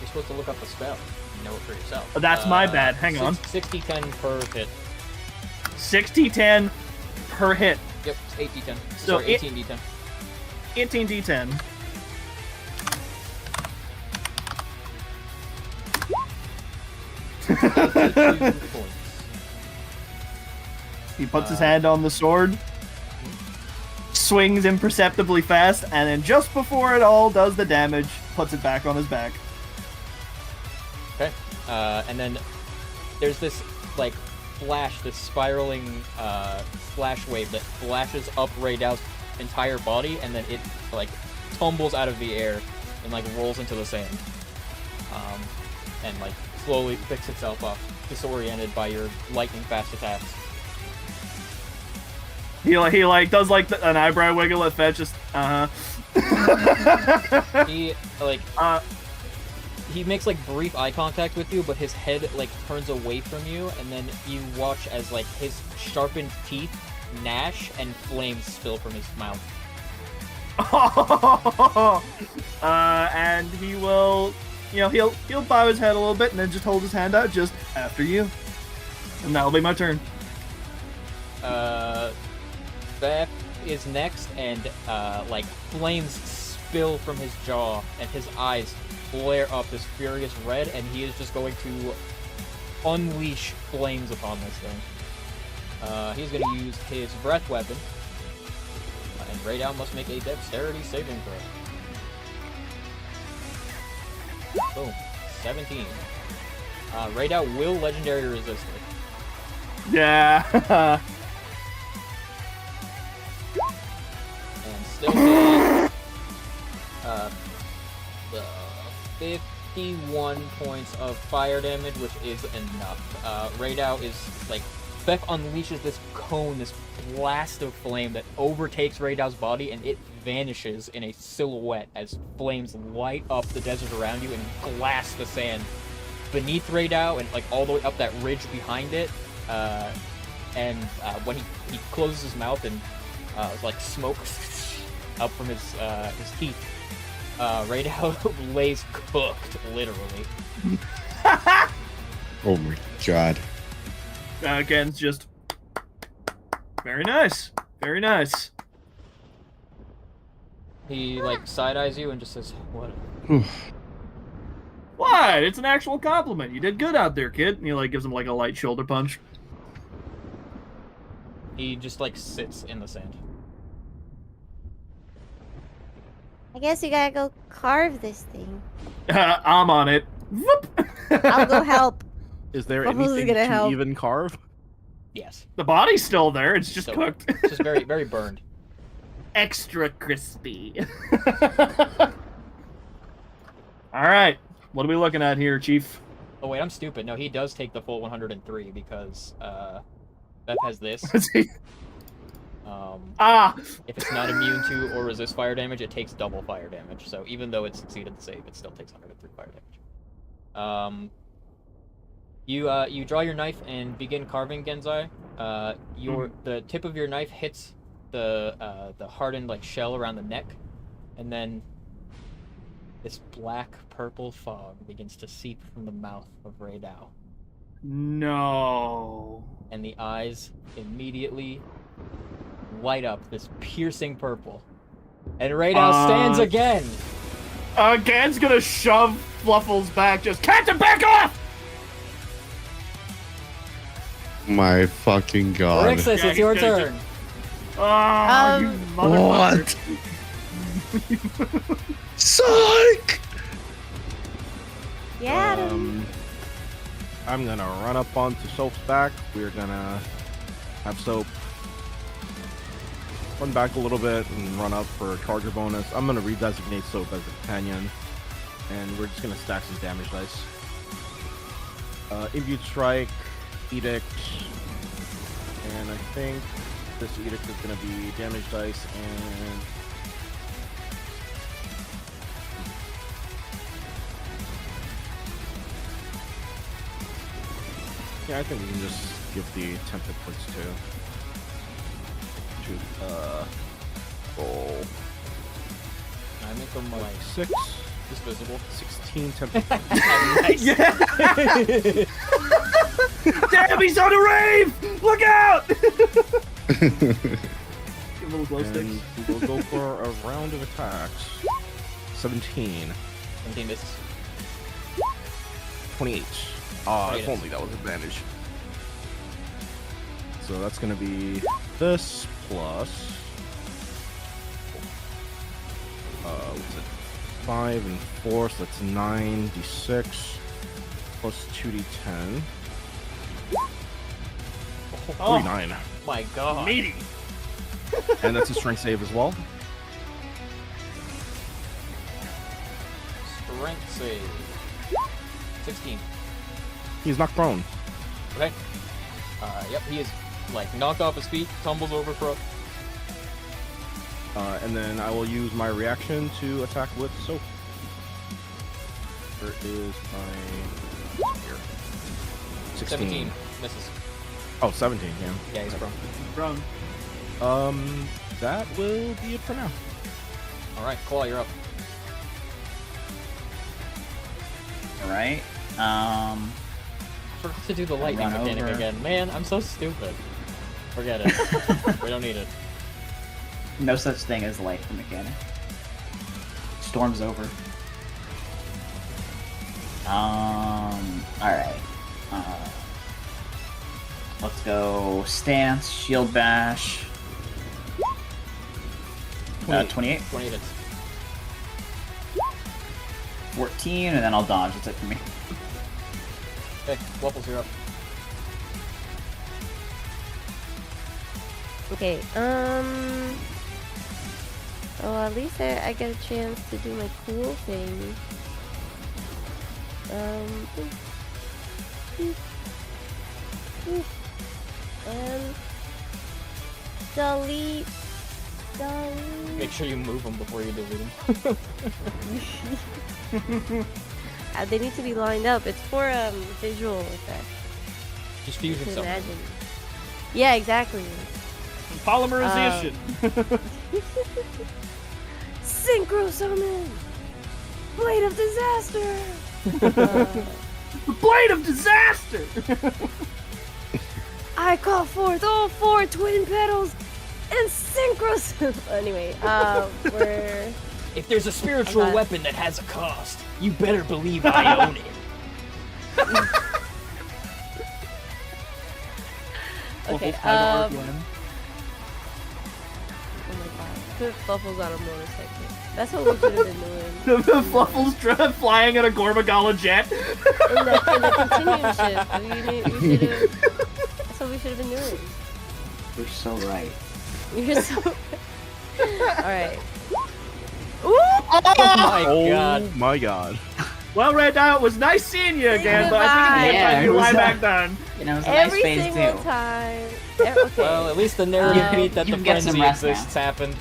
Speaker 1: you're supposed to look up the spell. You know it for yourself.
Speaker 2: That's my bad. Hang on.
Speaker 1: 60-10 per hit.
Speaker 2: 60-10 per hit.
Speaker 1: Yep, it's 8d10.
Speaker 2: So
Speaker 1: Sorry, 18d10.
Speaker 2: 18d10.
Speaker 1: Points.
Speaker 2: He puts his hand on the sword, swings imperceptibly fast, and then just before it all does the damage, puts it back on his back.
Speaker 1: Okay. And then there's this like flash, this spiraling flash wave that flashes up Ray Dow's entire body, and then it like tumbles out of the air and like rolls into the sand, and like slowly picks itself up, disoriented by your lightning fast attacks.
Speaker 2: He like does like an eyebrow wiggle at Fetch, just
Speaker 1: He like he makes like brief eye contact with you, but his head like turns away from you, and then you watch as like his sharpened teeth gnash and flames spill from his mouth.
Speaker 2: And he will, he'll bow his head a little bit and then just hold his hand out, just after you, and that'll be my turn.
Speaker 1: Beth is next, and like flames spill from his jaw, and his eyes flare up this furious red, and he is just going to unleash flames upon this thing. He's going to use his breath weapon, and Raydown must make a dexterity saving throw. Boom. 17. Raydown will legendary resist it.
Speaker 2: Yeah.
Speaker 1: And still takes 51 points of fire damage, which is enough. Raydow is like, Beth unleashes this cone, this blast of flame that overtakes Raydow's body, and it vanishes in a silhouette as flames light up the desert around you and blast the sand beneath Raydow and like all the way up that ridge behind it. When he closes his mouth and like smoke up from his teeth, Right now, lays cooked, literally.
Speaker 3: Oh my god.
Speaker 2: Gen's just very nice. Very nice.
Speaker 1: He like side eyes you and just says, "What?"
Speaker 2: What? It's an actual compliment. You did good out there, kid. And he like gives him like a light shoulder punch.
Speaker 1: He just like sits in the sand.
Speaker 4: I guess you gotta go carve this thing.
Speaker 2: I'm on it. Whoop.
Speaker 4: I'll go help.
Speaker 6: Is there
Speaker 4: Bubbles is
Speaker 6: anything
Speaker 4: gonna
Speaker 6: to
Speaker 4: help.
Speaker 6: even carve?
Speaker 1: Yes.
Speaker 2: The body's still there. It's just
Speaker 1: So-
Speaker 2: cooked.
Speaker 1: It's just very, very burned.
Speaker 2: Extra crispy. All right. What are we looking at here, Chief?
Speaker 1: Oh wait, I'm stupid. No, he does take the full 103 because Beth has this. If it's not immune to or resist fire damage, it takes double fire damage. So even though it succeeded the save, it still takes 103 fire damage. You draw your knife and begin carving, Genzai. The tip of your knife hits the hardened like shell around the neck, and then this black purple fog begins to seep from the mouth of Raydao,
Speaker 2: No.
Speaker 1: and the eyes immediately light up this piercing purple, and Raydao stands again.
Speaker 2: Gen's gonna shove Fluffles back. Just Captain, back off!
Speaker 3: My fucking god.
Speaker 1: Rixus,
Speaker 2: Yeah,
Speaker 1: it's your
Speaker 2: he's gonna
Speaker 1: turn.
Speaker 2: Oh, you motherfucker.
Speaker 3: What? Psych!
Speaker 4: Yeah.
Speaker 6: I'm gonna run up onto Soap's back. We're gonna have Soap run back a little bit and run up for a charger bonus. I'm gonna redesignate Soap as a companion, and we're just gonna stack some damage dice. Imbued Strike, Edict, and I think this Edict is gonna be damage dice and yeah, I think we can just give the tempted points to roll
Speaker 1: I make them like
Speaker 6: 6,
Speaker 1: just visible.
Speaker 6: 16 tempted points.
Speaker 1: Nice.
Speaker 2: Yeah. Damn, he's on a rave! Look out! Give a little glow stick.
Speaker 6: And we'll go for a round of attacks. 17,
Speaker 1: 17 misses.
Speaker 6: 28. Ah, if
Speaker 1: Right.
Speaker 6: only that was advantage. So that's gonna be this plus what's it? 5 and 4, so that's 9d6 plus 2d10.
Speaker 2: Oh.
Speaker 6: 39.
Speaker 1: My God.
Speaker 2: Meaty.
Speaker 6: And that's a strength save as well.
Speaker 1: Strength save. 16.
Speaker 6: He's knocked prone.
Speaker 1: Okay. Yep, he is like knocked off his feet, tumbles over for
Speaker 6: And then I will use my reaction to attack with Soap. Where is my... Here. 16.
Speaker 1: 17. Misses.
Speaker 6: Oh, 17, yeah.
Speaker 1: Yeah, he's prone.
Speaker 2: Run.
Speaker 6: That will be it for now.
Speaker 1: Alright, Claw, you're up.
Speaker 5: Alright.
Speaker 1: Forgot to do the lightning
Speaker 5: Run
Speaker 1: mechanic
Speaker 5: over.
Speaker 1: again. Man, I'm so stupid. Forget it. We don't need it.
Speaker 5: No such thing as light the mechanic. Storm's over. Alright. Let's go stance, shield bash. 28,
Speaker 1: 28 hits.
Speaker 5: 14, and then I'll dodge. That's it for me.
Speaker 1: Okay, Waffles, you're up.
Speaker 4: Okay, oh, at least I get a chance to do my cool thing. And delete.
Speaker 1: Make sure you move them before you delete them.
Speaker 4: They need to be lined up. It's for visual effect.
Speaker 1: Just fusion
Speaker 4: To
Speaker 1: summon.
Speaker 4: imagine. Yeah, exactly.
Speaker 2: Polymerization.
Speaker 4: Synchro summon. Blade of disaster. Uh,
Speaker 2: The blade of disaster.
Speaker 4: I call forth all 4 twin petals and synchros. Anyway, we're
Speaker 1: If there's a spiritual
Speaker 4: Okay.
Speaker 1: weapon that has a cost, you better believe I own it.
Speaker 4: okay.
Speaker 2: Fluffles has
Speaker 4: Oh
Speaker 2: Argwen.
Speaker 4: my god, put Fluffles on a motorcycle. That's what we should have been doing.
Speaker 2: Fluffles flying in a Gormagala jet.
Speaker 4: In the continuum shift, we should have. That's what we should have been doing.
Speaker 5: You're so right.
Speaker 4: You're so. All right. Ooh!
Speaker 1: Oh my god.
Speaker 6: Oh my god.
Speaker 2: Well, Red Dot, it was nice seeing you again, but I think it's
Speaker 5: Yeah,
Speaker 2: time
Speaker 5: it
Speaker 2: you
Speaker 5: was,
Speaker 2: lie back down.
Speaker 5: You know, it was a
Speaker 4: Every
Speaker 5: nice phase
Speaker 4: single
Speaker 5: too.
Speaker 4: time. Okay.
Speaker 1: Well, at least the narrative beat that
Speaker 5: you
Speaker 1: the
Speaker 5: can get some
Speaker 1: frenzy
Speaker 5: rest now.
Speaker 1: exists happened.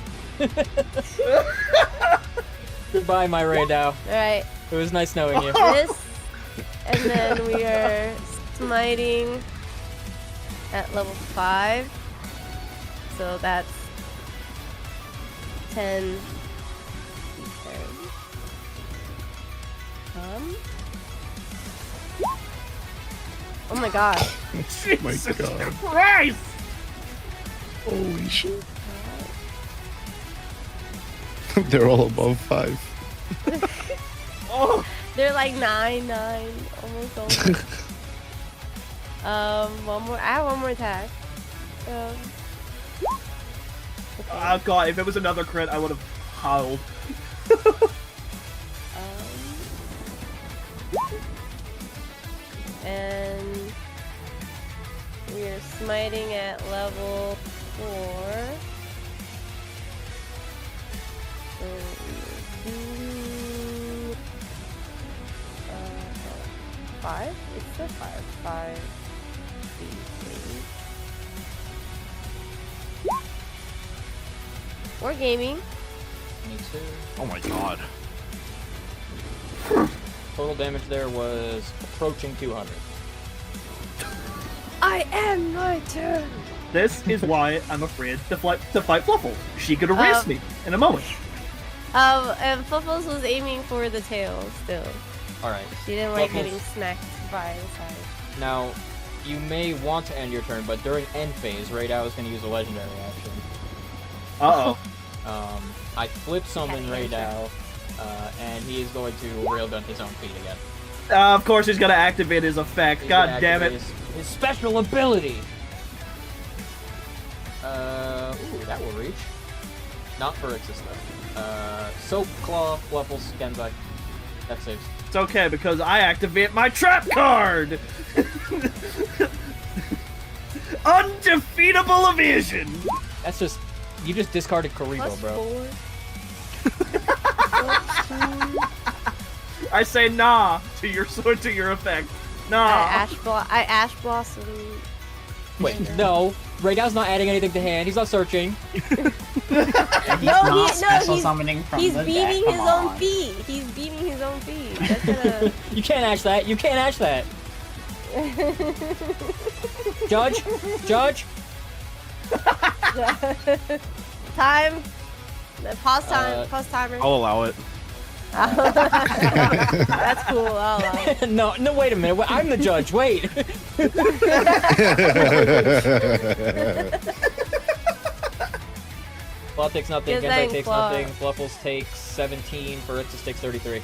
Speaker 1: Goodbye, my Raydao.
Speaker 4: Alright,
Speaker 1: It was nice knowing you.
Speaker 4: this, and then we are smiting at level 5. So that's 10. Oh my god.
Speaker 3: my god.
Speaker 2: Christ!
Speaker 3: Holy shit. They're all above 5.
Speaker 2: Oh,
Speaker 4: They're like 9, almost over. One more. I have one more attack. Okay.
Speaker 2: oh god, if it was another crit, I would have howled.
Speaker 4: And we are smiting at level 4. So we will do 5. It's still 5. 5. 8. Or gaming.
Speaker 1: Me too.
Speaker 6: Oh my god.
Speaker 1: Total damage there was approaching 200.
Speaker 4: I am my turn.
Speaker 2: This is why I'm afraid to fight Fluffle. She could erase me in a moment.
Speaker 4: And Fluffles was aiming for the tail still.
Speaker 1: Alright.
Speaker 4: She didn't like
Speaker 1: Fluffles.
Speaker 4: getting snacked by the side.
Speaker 1: Now, you may want to end your turn, but during end phase, Raydao is going to use a legendary action.
Speaker 2: Uh-oh.
Speaker 1: I flip summon Raydao, and he is going to railgun his own feet again.
Speaker 2: Of course he's gonna activate his effect.
Speaker 1: He's
Speaker 2: God
Speaker 1: gonna
Speaker 2: damn it.
Speaker 1: activate his special ability! Ooh, that will reach. Not for Ixis, though. Soap, Claw, Fluffles, Genzai. That saves.
Speaker 2: It's okay because I activate my trap card! Undefeatable evasion!
Speaker 1: That's just... You just discarded Karibo,
Speaker 4: Plus
Speaker 1: bro.
Speaker 4: 4. Plus 2.
Speaker 2: I say nah to your effect. Nah.
Speaker 4: I ash blossom.
Speaker 1: Wait, no. Raydao's not adding anything to hand. He's not searching.
Speaker 5: And he's not special summoning from
Speaker 4: He's
Speaker 5: the
Speaker 4: beating
Speaker 5: deck.
Speaker 4: his
Speaker 5: Come
Speaker 4: own
Speaker 5: on.
Speaker 4: feet. He's beating his own feet. That's gonna.
Speaker 1: You can't ash that. You can't ash that. Judge? Judge?
Speaker 4: Time. Pause time. Pause timer.
Speaker 6: I'll allow it.
Speaker 4: That's cool. I'll allow it.
Speaker 1: No, wait a minute. I'm the judge. Wait. Claw takes nothing.
Speaker 4: Good
Speaker 1: Genzai
Speaker 4: thing,
Speaker 1: takes
Speaker 4: Claw.
Speaker 1: nothing. Fluffles takes 17. Ixis takes 33.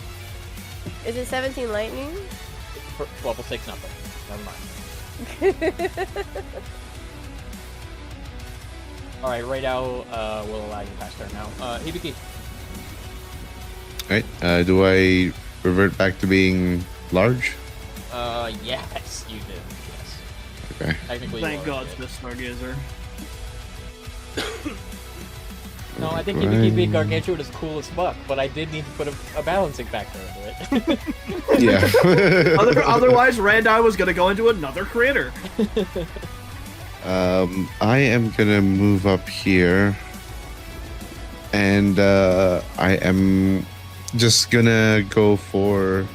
Speaker 4: Is it 17 lightning?
Speaker 1: Fluffles takes nothing. Never mind. Alright, Raydao will allow you to pass turn now. Hibiki.
Speaker 3: Right. Do I revert back to being large?
Speaker 1: Yes, you did. Yes.
Speaker 3: Okay.
Speaker 1: Technically,
Speaker 2: Thank
Speaker 1: you
Speaker 2: God
Speaker 1: already
Speaker 2: for Stargazer.
Speaker 1: did. No, I think Hibiki being Gargantuan is cool as fuck, but I did need to put a balancing factor into it.
Speaker 3: Yeah.
Speaker 2: Otherwise, Randai was gonna go into another critter.
Speaker 3: I am gonna move up here, and I am just gonna go for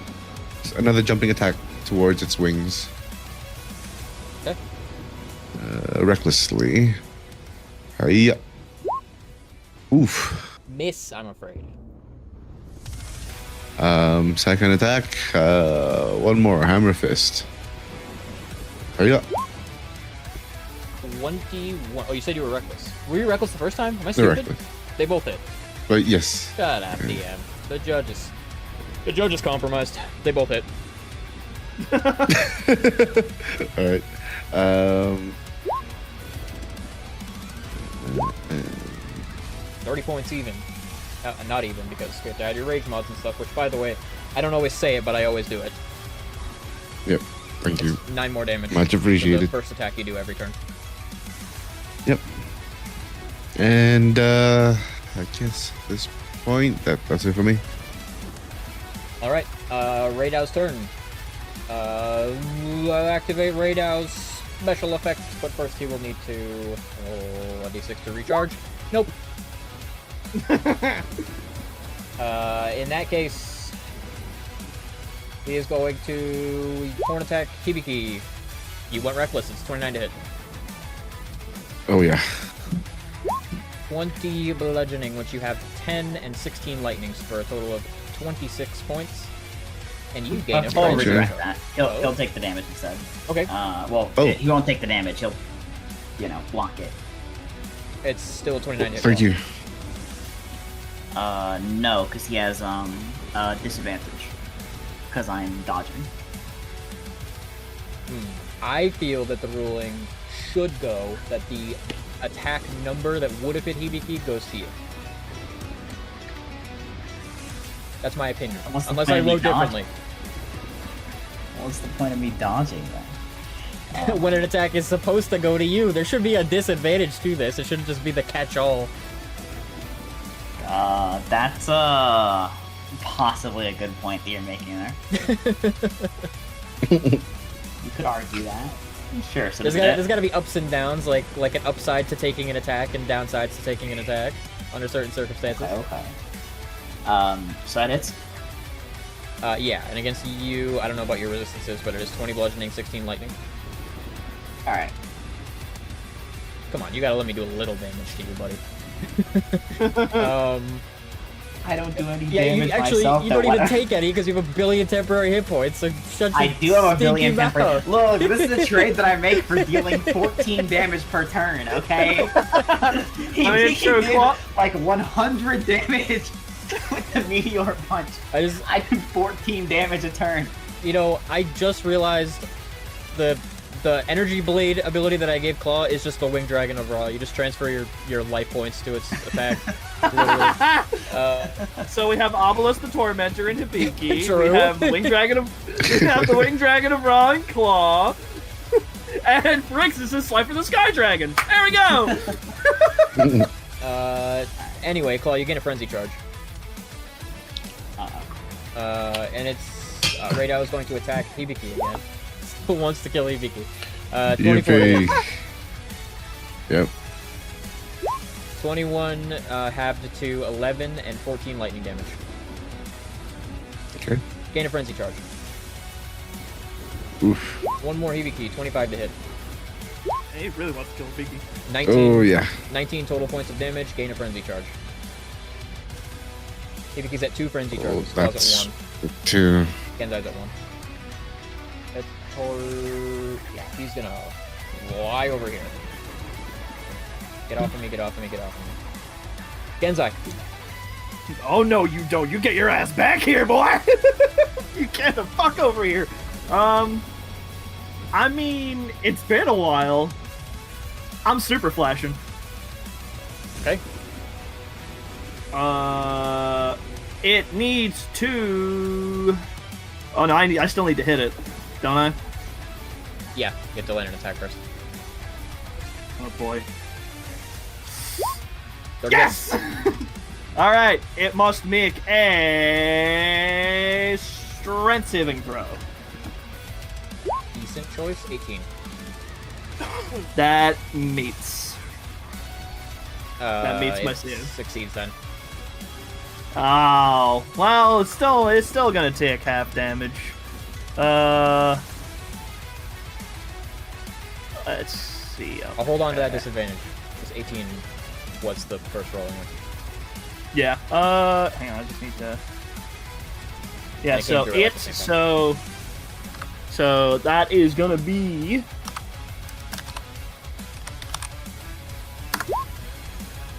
Speaker 3: another jumping attack towards its wings.
Speaker 1: Okay.
Speaker 3: Recklessly. Hiya. Oof.
Speaker 1: Miss, I'm afraid.
Speaker 3: Second attack. One more hammer fist. There you go.
Speaker 1: 21. Oh, you said you were reckless. Were you reckless the first time? Am I
Speaker 3: They're
Speaker 1: stupid?
Speaker 3: reckless.
Speaker 1: They both hit.
Speaker 3: But yes.
Speaker 1: Shut up, DM. The judge is compromised. They both hit.
Speaker 3: All right.
Speaker 1: 30 points even. Not even, because you have to add your rage mods and stuff, which, by the way, I don't always say it, but I always do it.
Speaker 3: Yep. Thank you.
Speaker 1: 9 more damage.
Speaker 3: Much
Speaker 1: for
Speaker 3: appreciated.
Speaker 1: the first attack you do every turn.
Speaker 3: Yep. And I guess at this point that's it for me.
Speaker 1: Alright, Raydow's turn. Activate Raydow's special effect, but first he will need to roll a d6 to recharge. Nope. In that case, he is going to horn attack Hibiki. You went reckless, it's 29 to hit.
Speaker 3: Oh yeah.
Speaker 1: 20 bludgeoning, which you have 10 and 16 lightnings for a total of 26 points. And you gain a
Speaker 5: I'll
Speaker 1: frenzy.
Speaker 5: redirect that. He'll take the damage instead.
Speaker 1: Okay.
Speaker 5: He won't take the damage. He'll, block it.
Speaker 1: It's still 29 hit.
Speaker 3: Thank you.
Speaker 5: No, because he has disadvantage. Because I'm dodging.
Speaker 1: I feel that the ruling should go that the attack number that would have hit Hibiki goes to you. That's my opinion. Unless I wrote differently.
Speaker 5: What's the point of me dodging then?
Speaker 1: When an attack is supposed to go to you, there should be a disadvantage to this. It shouldn't just be the catch-all.
Speaker 5: That's possibly a good point that you're making there. You could argue that. Sure. So
Speaker 1: there's got to be ups and downs, like an upside to taking an attack and downsides to taking an attack under certain circumstances.
Speaker 5: Okay. So that hits.
Speaker 1: Yeah, and against you, I don't know about your resistances, but it is 20 bludgeoning, 16 lightning.
Speaker 5: All right.
Speaker 1: Come on, you gotta let me do a little damage to you, buddy.
Speaker 5: I don't do any
Speaker 1: yeah,
Speaker 5: damage
Speaker 1: you
Speaker 5: myself.
Speaker 1: don't even take any because you have a billion temporary hit points. So shut your
Speaker 5: I do have a billion
Speaker 1: stinky
Speaker 5: temporary.
Speaker 1: mouth.
Speaker 5: Look, this is a trade that I make for dealing 14 damage per turn. Okay. He
Speaker 2: sure,
Speaker 5: did like 100 damage with the meteor punch. I do 14 damage a turn.
Speaker 1: You know, I just realized the energy blade ability that I gave Claw is just the Winged Dragon of Raw. You just transfer your life points to its attack.
Speaker 2: So we have Obelisk the Tormentor and Hibiki.
Speaker 1: True.
Speaker 2: We have the Winged Dragon of Raw and Claw. And Phrixus is Slifer the Sky Dragon. There we go.
Speaker 1: Anyway, Claw, you gain a frenzy charge. And it's Raydao is going to attack Hibiki again. Who wants to kill Hibiki? 24.
Speaker 3: Yippee. Yep.
Speaker 1: 21 halved to 11 and 14 lightning damage.
Speaker 3: Okay.
Speaker 1: Gain a frenzy charge.
Speaker 3: Oof.
Speaker 1: One more Hibiki, 25 to hit.
Speaker 2: He really wants to kill Hibiki.
Speaker 1: 19,
Speaker 3: Oh yeah.
Speaker 1: 19 total points of damage, gain a frenzy charge. Hibiki's at 2 frenzy
Speaker 3: Oh,
Speaker 1: charges, Claw's
Speaker 3: that's
Speaker 1: at 1.
Speaker 3: 2.
Speaker 1: Genzai's at 1. Yeah, he's gonna fly over here. Get off of me, get off of me, get off of me. Genzai.
Speaker 2: Oh no, you don't. You get your ass back here, boy. You get the fuck over here. I mean, it's been a while. I'm super flashing.
Speaker 1: Okay.
Speaker 2: It needs to. Oh no, I still need to hit it, don't I?
Speaker 1: Yeah, you have to land an attack first.
Speaker 2: Oh boy.
Speaker 1: They're
Speaker 2: Yes! All right, it must make a strength saving throw.
Speaker 1: good. Decent choice, 18.
Speaker 2: That meets. That meets my
Speaker 1: it
Speaker 2: save.
Speaker 1: Succeeds then.
Speaker 2: Oh, well, it's still gonna take half damage. Let's see.
Speaker 1: I'll hold on to that disadvantage. Because 18 was the first roll anyway.
Speaker 2: Yeah. Hang on, I just need to. Yeah,
Speaker 1: It came
Speaker 2: so
Speaker 1: through at the same time.
Speaker 2: so that is gonna be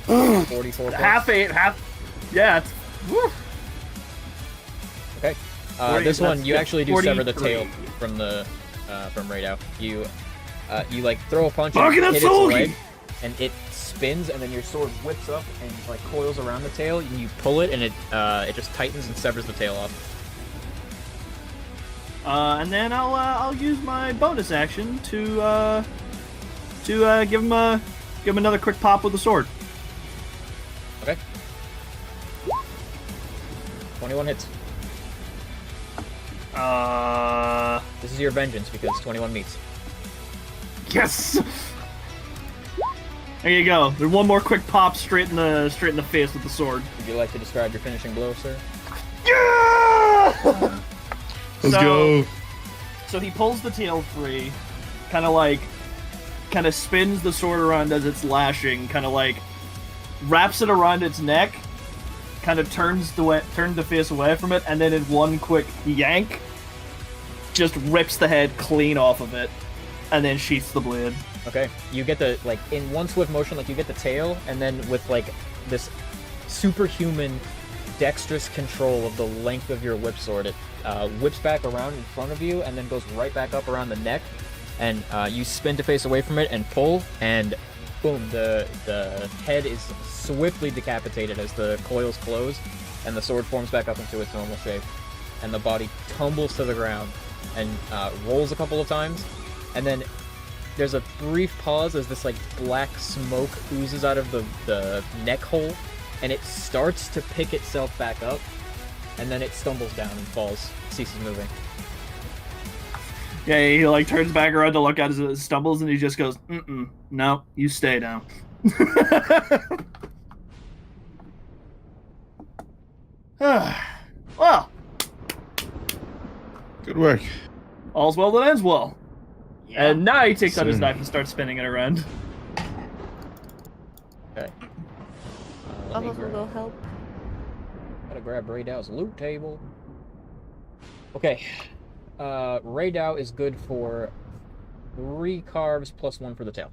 Speaker 1: 44
Speaker 2: half
Speaker 1: points.
Speaker 2: yeah, it's woo.
Speaker 1: Okay.
Speaker 2: 40,
Speaker 1: This one
Speaker 2: that's
Speaker 1: you actually do sever the
Speaker 2: 43.
Speaker 1: tail from the from Radau. You like throw a punch
Speaker 2: Fucking
Speaker 1: and hit its
Speaker 2: Atsugi!
Speaker 1: leg, and it spins, and then your sword whips up and like coils around the tail, and you pull it, and it just tightens and severs the tail off.
Speaker 2: And then I'll use my bonus action to give him another quick pop with the sword.
Speaker 1: Okay. 21 hits. This is your vengeance because 21 meets.
Speaker 2: Yes. There you go. There's one more quick pop straight in the face with the sword.
Speaker 1: Would you like to describe your finishing blow, sir?
Speaker 2: Yeah!
Speaker 3: Let's go.
Speaker 2: So he pulls the tail free, kind of spins the sword around as it's lashing, kind of like wraps it around its neck, kind of turns the face away from it, and then in one quick yank, just rips the head clean off of it, and then sheaths the blade.
Speaker 1: Okay. You get the in one swift motion, you get the tail, and then with this superhuman dexterous control of the length of your whip sword, it whips back around in front of you and then goes right back up around the neck, and you spin to face away from it and pull, and boom, the head is swiftly decapitated as the coils close and the sword forms back up into its normal shape, and the body tumbles to the ground and rolls a couple of times, and then there's a brief pause as this black smoke oozes out of the neck hole, and it starts to pick itself back up, and then it stumbles down and falls, ceases moving.
Speaker 2: Yeah, he turns back around to look at it stumbles, and he just goes, no, you stay down. Well,
Speaker 3: Good work.
Speaker 2: all's well that ends well.
Speaker 5: Yeah.
Speaker 2: And now he takes out his
Speaker 3: Sir.
Speaker 2: knife and starts spinning it around.
Speaker 1: Okay. Let me
Speaker 4: Bubbles will go
Speaker 1: grab,
Speaker 4: help.
Speaker 1: gotta grab Raydow's loot table. Okay. Raydow is good for 3 carves plus 1 for the tail.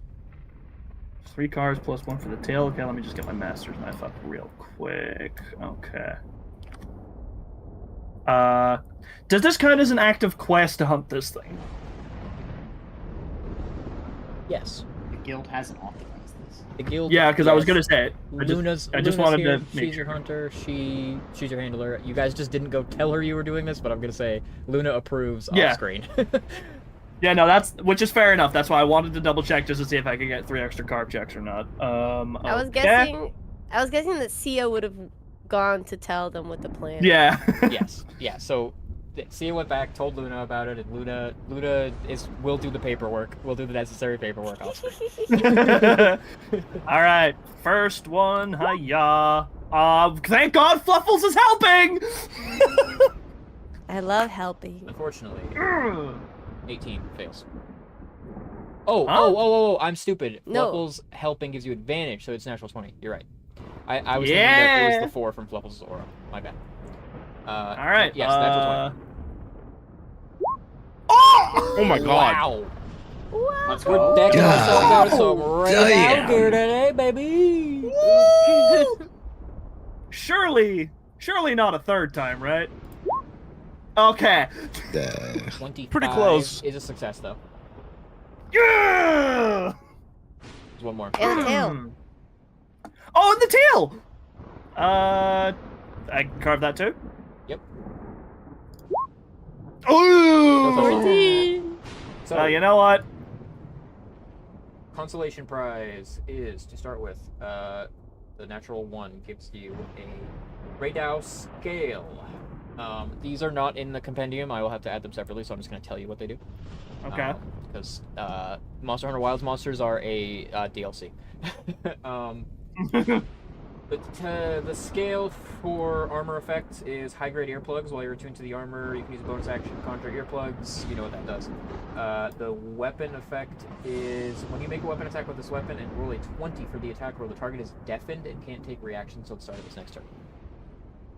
Speaker 2: 3 cards plus 1 for the tail. Okay, let me just get my master's knife up real quick. Okay. Does this count as an active quest to hunt this thing?
Speaker 1: Yes.
Speaker 5: The guild hasn't authorized this.
Speaker 1: The guild.
Speaker 2: Yeah, because I was
Speaker 1: yes.
Speaker 2: gonna say it.
Speaker 1: Luna's
Speaker 2: I just
Speaker 1: Luna's
Speaker 2: wanted
Speaker 1: here.
Speaker 2: to make
Speaker 1: She's your
Speaker 2: sure.
Speaker 1: hunter. She's your handler. You guys just didn't go tell her you were doing this, but I'm gonna say Luna approves
Speaker 2: Yeah.
Speaker 1: off screen.
Speaker 2: Yeah, no, which is fair enough. That's why I wanted to double check just to see if I could get 3 extra carb checks or not.
Speaker 4: I was
Speaker 2: okay.
Speaker 4: guessing that Sia would have gone to tell them what the plan.
Speaker 2: Yeah.
Speaker 1: Yes. Yeah. So Sia went back, told Luna about it, and Luna will do the paperwork. We'll do the necessary paperwork off screen.
Speaker 2: All right, first one, hiya. Thank God Fluffles is helping.
Speaker 4: I love helping.
Speaker 1: Unfortunately,
Speaker 2: Ugh.
Speaker 1: 18 fails. Oh,
Speaker 2: Huh?
Speaker 1: oh, I'm stupid.
Speaker 4: No.
Speaker 1: Fluffles helping gives you advantage, so it's natural 20. You're right. I was thinking that
Speaker 2: Yeah.
Speaker 1: it was the 4 from Fluffles' aura. My bad.
Speaker 2: All right.
Speaker 1: Yes, natural 20.
Speaker 6: Oh my god.
Speaker 1: Wow.
Speaker 5: Let's
Speaker 1: We're
Speaker 5: go.
Speaker 1: decking
Speaker 3: God
Speaker 1: ourselves out some right
Speaker 3: damn.
Speaker 1: out gear today, baby.
Speaker 2: Surely not a third time, right? Okay.
Speaker 1: 25
Speaker 6: Pretty close.
Speaker 1: is a success, though.
Speaker 2: Yeah.
Speaker 1: There's one more.
Speaker 4: And the tail.
Speaker 2: Oh, and the tail. I can carve that too.
Speaker 1: Yep.
Speaker 2: Ooh.
Speaker 4: 14.
Speaker 1: So,
Speaker 2: You know what?
Speaker 1: consolation prize is, to start with, the natural 1 gives you a Radau scale. These are not in the compendium. I will have to add them separately, so I'm just going to tell you what they do.
Speaker 2: Okay.
Speaker 1: Because Monster Hunter Wilds monsters are a DLC. But the scale for armor effect is high grade earplugs. While you're attuned to the armor, you can use a bonus action to conjure earplugs. You know what that does. The weapon effect is when you make a weapon attack with this weapon and roll a 20 for the attack roll, the target is deafened and can't take reactions until the start of its next turn.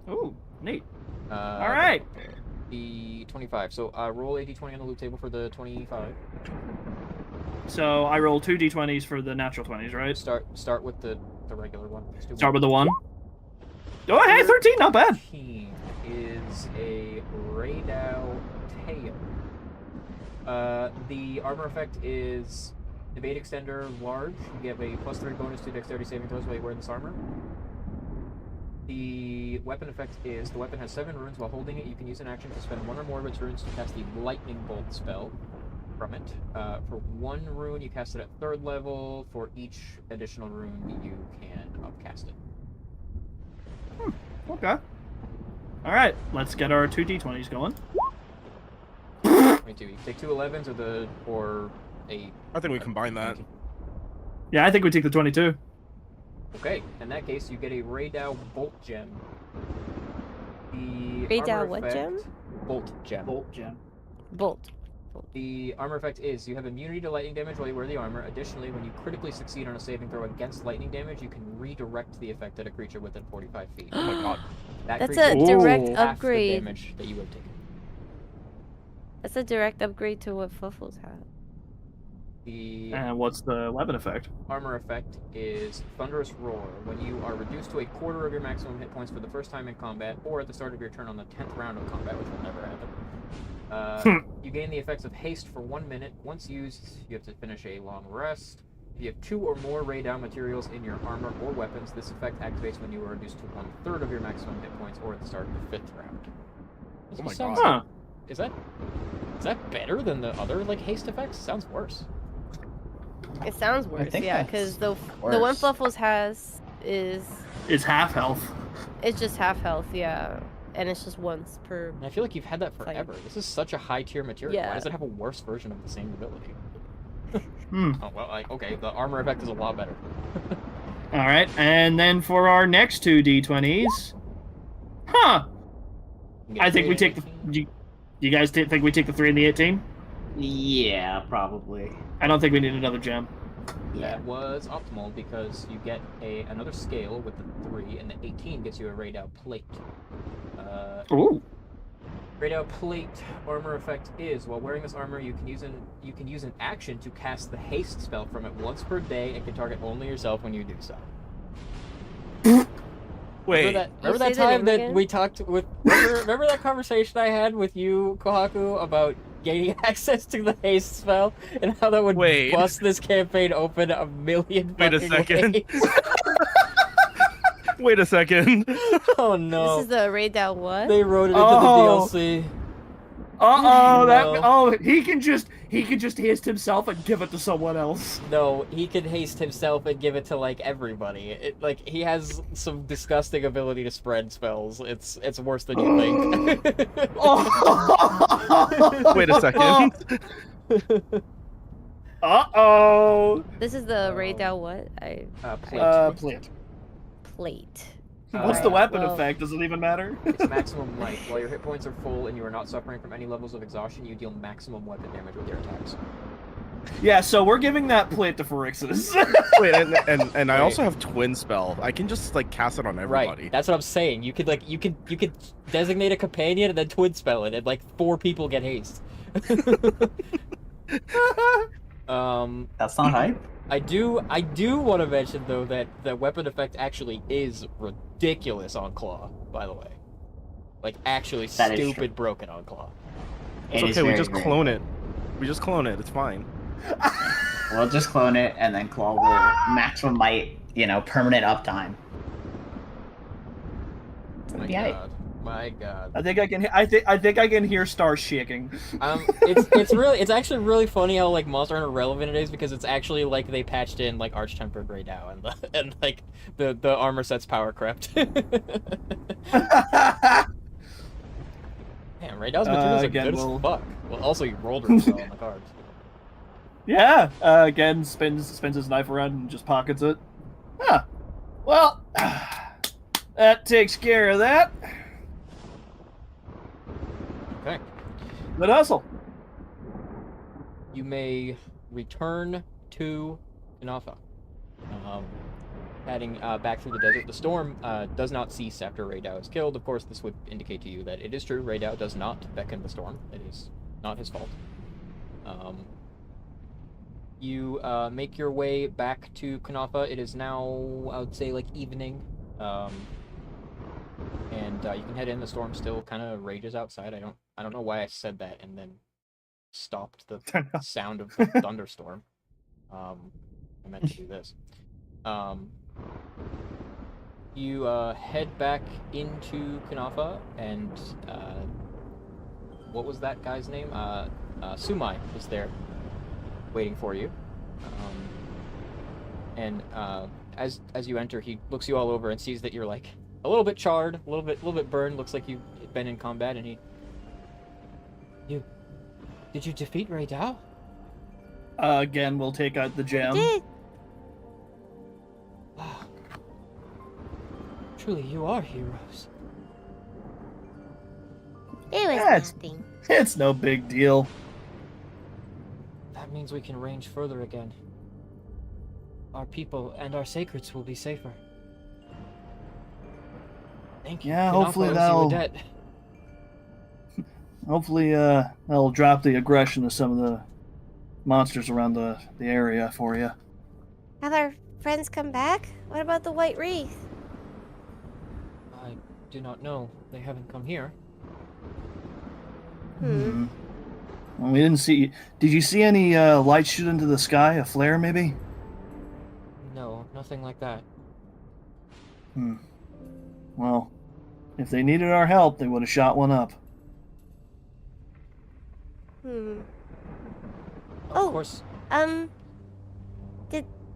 Speaker 2: Ooh, neat.
Speaker 1: All
Speaker 2: right.
Speaker 1: The 25. So roll a d20 on the loot table for the 25.
Speaker 2: So I roll 2 d20s for the natural 20s, right?
Speaker 1: Start with the regular one.
Speaker 2: Start with the 1. Oh, hey, 13, not bad.
Speaker 1: 13 is a Raydao tail. The armor effect is evade extender large. You have a +3 bonus to dexterity saving throws while you wear this armor. The weapon effect is the weapon has 7 runes. While holding it, you can use an action to spend 1 or more of its runes to cast the lightning bolt spell from it. For 1 rune, you cast it at 3rd level. For each additional rune, you can upcast it.
Speaker 2: Okay. All right, let's get our 2 d20s going.
Speaker 1: 22. You can take 2 11s or a.
Speaker 6: I think we combine that.
Speaker 2: Yeah, I think we take the 22.
Speaker 1: Okay, in that case, you get a Raydao Bolt Gem. The
Speaker 4: Raydao
Speaker 1: armor
Speaker 4: what
Speaker 1: effect-
Speaker 4: gem?
Speaker 1: Bolt Gem.
Speaker 5: Bolt gem.
Speaker 4: Bolt.
Speaker 1: The armor effect is you have immunity to lightning damage while you wear the armor. Additionally, when you critically succeed on a saving throw against lightning damage, you can redirect the effect at a creature within 45 feet.
Speaker 6: Oh my god.
Speaker 1: That
Speaker 4: That's
Speaker 1: creature
Speaker 4: a
Speaker 1: takes
Speaker 4: direct
Speaker 1: half the
Speaker 4: upgrade.
Speaker 1: damage that you would have taken.
Speaker 4: That's a direct upgrade to what Fluffles had.
Speaker 1: The
Speaker 2: And what's the weapon effect?
Speaker 1: armor effect is Thunderous Roar. When you are reduced to a quarter of your maximum hit points for the first time in combat, or at the start of your turn on the 10th round of combat, which will never happen, you gain the effects of haste for 1 minute. Once used, you have to finish a long rest. If you have 2 or more Raydao materials in your armor or weapons, this effect activates when you are reduced to 1/3 of your maximum hit points, or at the start of the 5th round. This
Speaker 6: Oh my
Speaker 1: sounds-
Speaker 6: god.
Speaker 2: Huh.
Speaker 1: Is that better than the other like haste effects? Sounds worse.
Speaker 4: It sounds worse,
Speaker 5: think
Speaker 4: yeah,
Speaker 5: that's
Speaker 4: because the one
Speaker 5: worse.
Speaker 4: Fluffles has is
Speaker 2: It's half health.
Speaker 4: it's just half health, yeah, and it's just once per.
Speaker 1: And I feel like you've had that
Speaker 4: Fight.
Speaker 1: forever. This is such a high tier material. Why
Speaker 4: Yeah.
Speaker 1: does it have a worse version of the same ability?
Speaker 2: Hmm.
Speaker 1: Oh well, okay, the armor effect is a lot better.
Speaker 2: All right, and then for our next 2 d20s, huh?
Speaker 1: You get
Speaker 2: I think we
Speaker 1: 3
Speaker 2: take the.
Speaker 1: and 18.
Speaker 2: You guys think we take the 3 and the 18?
Speaker 5: Yeah, probably.
Speaker 2: I don't think we need another gem.
Speaker 5: Yeah.
Speaker 1: That was optimal because you get another scale with the 3, and the 18 gets you a Raydao plate.
Speaker 2: Ooh.
Speaker 1: Raydao plate armor effect is while wearing this armor, you can use an action to cast the haste spell from it once per day, and can target only yourself when you do so.
Speaker 6: Wait.
Speaker 1: Remember
Speaker 4: say
Speaker 1: that
Speaker 4: the
Speaker 1: time
Speaker 4: name
Speaker 1: that
Speaker 4: again?
Speaker 1: we talked with? Remember that conversation I had with you, Kohaku, about gaining access to the haste spell and how that would
Speaker 6: Wait.
Speaker 1: bust this campaign open a million
Speaker 6: Wait a
Speaker 1: fucking
Speaker 6: second.
Speaker 1: ways?
Speaker 6: Wait a second.
Speaker 1: Oh no!
Speaker 4: This is the Raydao what?
Speaker 1: They wrote it into
Speaker 2: Oh.
Speaker 1: the DLC.
Speaker 2: Uh-oh,
Speaker 1: No.
Speaker 2: he can just haste himself and give it to someone else.
Speaker 1: No, he can haste himself and give it to like everybody. He has some disgusting ability to spread spells. It's worse than you think.
Speaker 2: Oh.
Speaker 6: Wait a second.
Speaker 2: Uh-oh.
Speaker 4: This is the Raydao what?
Speaker 1: Plate.
Speaker 2: Plant.
Speaker 4: Plate.
Speaker 2: What's the
Speaker 1: Alright,
Speaker 2: weapon
Speaker 4: well-
Speaker 2: effect? Does it even matter?
Speaker 1: It's maximum life. While your hit points are full and you are not suffering from any levels of exhaustion, you deal maximum weapon damage with your attacks.
Speaker 2: Yeah, so we're giving that plate to Phyrexius.
Speaker 6: Wait, and I
Speaker 1: Wait.
Speaker 6: also have twin spell. I can just like cast it on everybody.
Speaker 1: Right. That's what I'm saying. You could designate a companion and then twin spell it, and like 4 people get haste.
Speaker 5: That's not hype.
Speaker 1: I do want to mention though that the weapon effect actually is ridiculous on Claw, by the way. Like actually
Speaker 5: That is true.
Speaker 1: stupid broken on Claw.
Speaker 6: It's
Speaker 5: It is
Speaker 6: okay, we
Speaker 5: very,
Speaker 6: just
Speaker 5: very
Speaker 6: clone
Speaker 5: good.
Speaker 6: it. We just clone it, it's fine.
Speaker 5: We'll just clone it, and then Claw will maximum might, permanent uptime.
Speaker 1: My
Speaker 5: Yeah.
Speaker 1: god. My god.
Speaker 2: I think I can hear Star shaking.
Speaker 1: It's actually really funny how like Monster Hunter relevant it is because it's actually like they patched in like Arch-Tempered Raydao and like the armor set's power crept. Damn, Raydao's materials are
Speaker 2: again,
Speaker 1: good
Speaker 2: we'll-
Speaker 1: as fuck. Well, also you rolled her spell on the cards.
Speaker 2: Yeah. Again, spins his knife around and just pockets it. Huh. Well, that takes care of that.
Speaker 1: Okay.
Speaker 2: Good hustle.
Speaker 1: You may return to Inafa. heading back through the desert. The storm does not cease after Raydao is killed. Of course, this would indicate to you that it is true. Raydao does not beckon the storm. It is not his fault. You make your way back to Kanafa. It is now, I would say, like evening. And you can head in. The storm still kind of rages outside. I don't know why I said that and then stopped the sound of the thunderstorm. I meant to do this. You head back into Kanafa, and what was that guy's name? Sumai is there, waiting for you. And as you enter, he looks you all over and sees that you're like a little bit charred, a little bit burned. Looks like you've been in combat, and did you defeat Raydao?
Speaker 2: Again, we'll take out the gem.
Speaker 4: Did.
Speaker 1: Wow. Truly, you are heroes.
Speaker 4: It was
Speaker 2: Yeah, it's-
Speaker 4: nothing.
Speaker 2: It's no big deal.
Speaker 1: That means we can range further again. Our people and our sacreds will be safer. Thank you.
Speaker 2: Yeah,
Speaker 1: Kanafa
Speaker 2: hopefully
Speaker 1: owes you a
Speaker 2: that'll-
Speaker 1: debt.
Speaker 2: Hopefully, that'll drop the aggression of some of the monsters around the area for you.
Speaker 4: Have our friends come back? What about the White Wraith?
Speaker 1: I do not know. They haven't come here.
Speaker 4: Hmm.
Speaker 2: Well, we didn't see. Did you see any lights shoot into the sky? A flare, maybe?
Speaker 1: No, nothing like that.
Speaker 2: Well, if they needed our help, they would have shot one up.
Speaker 1: Of
Speaker 4: Oh.
Speaker 1: course.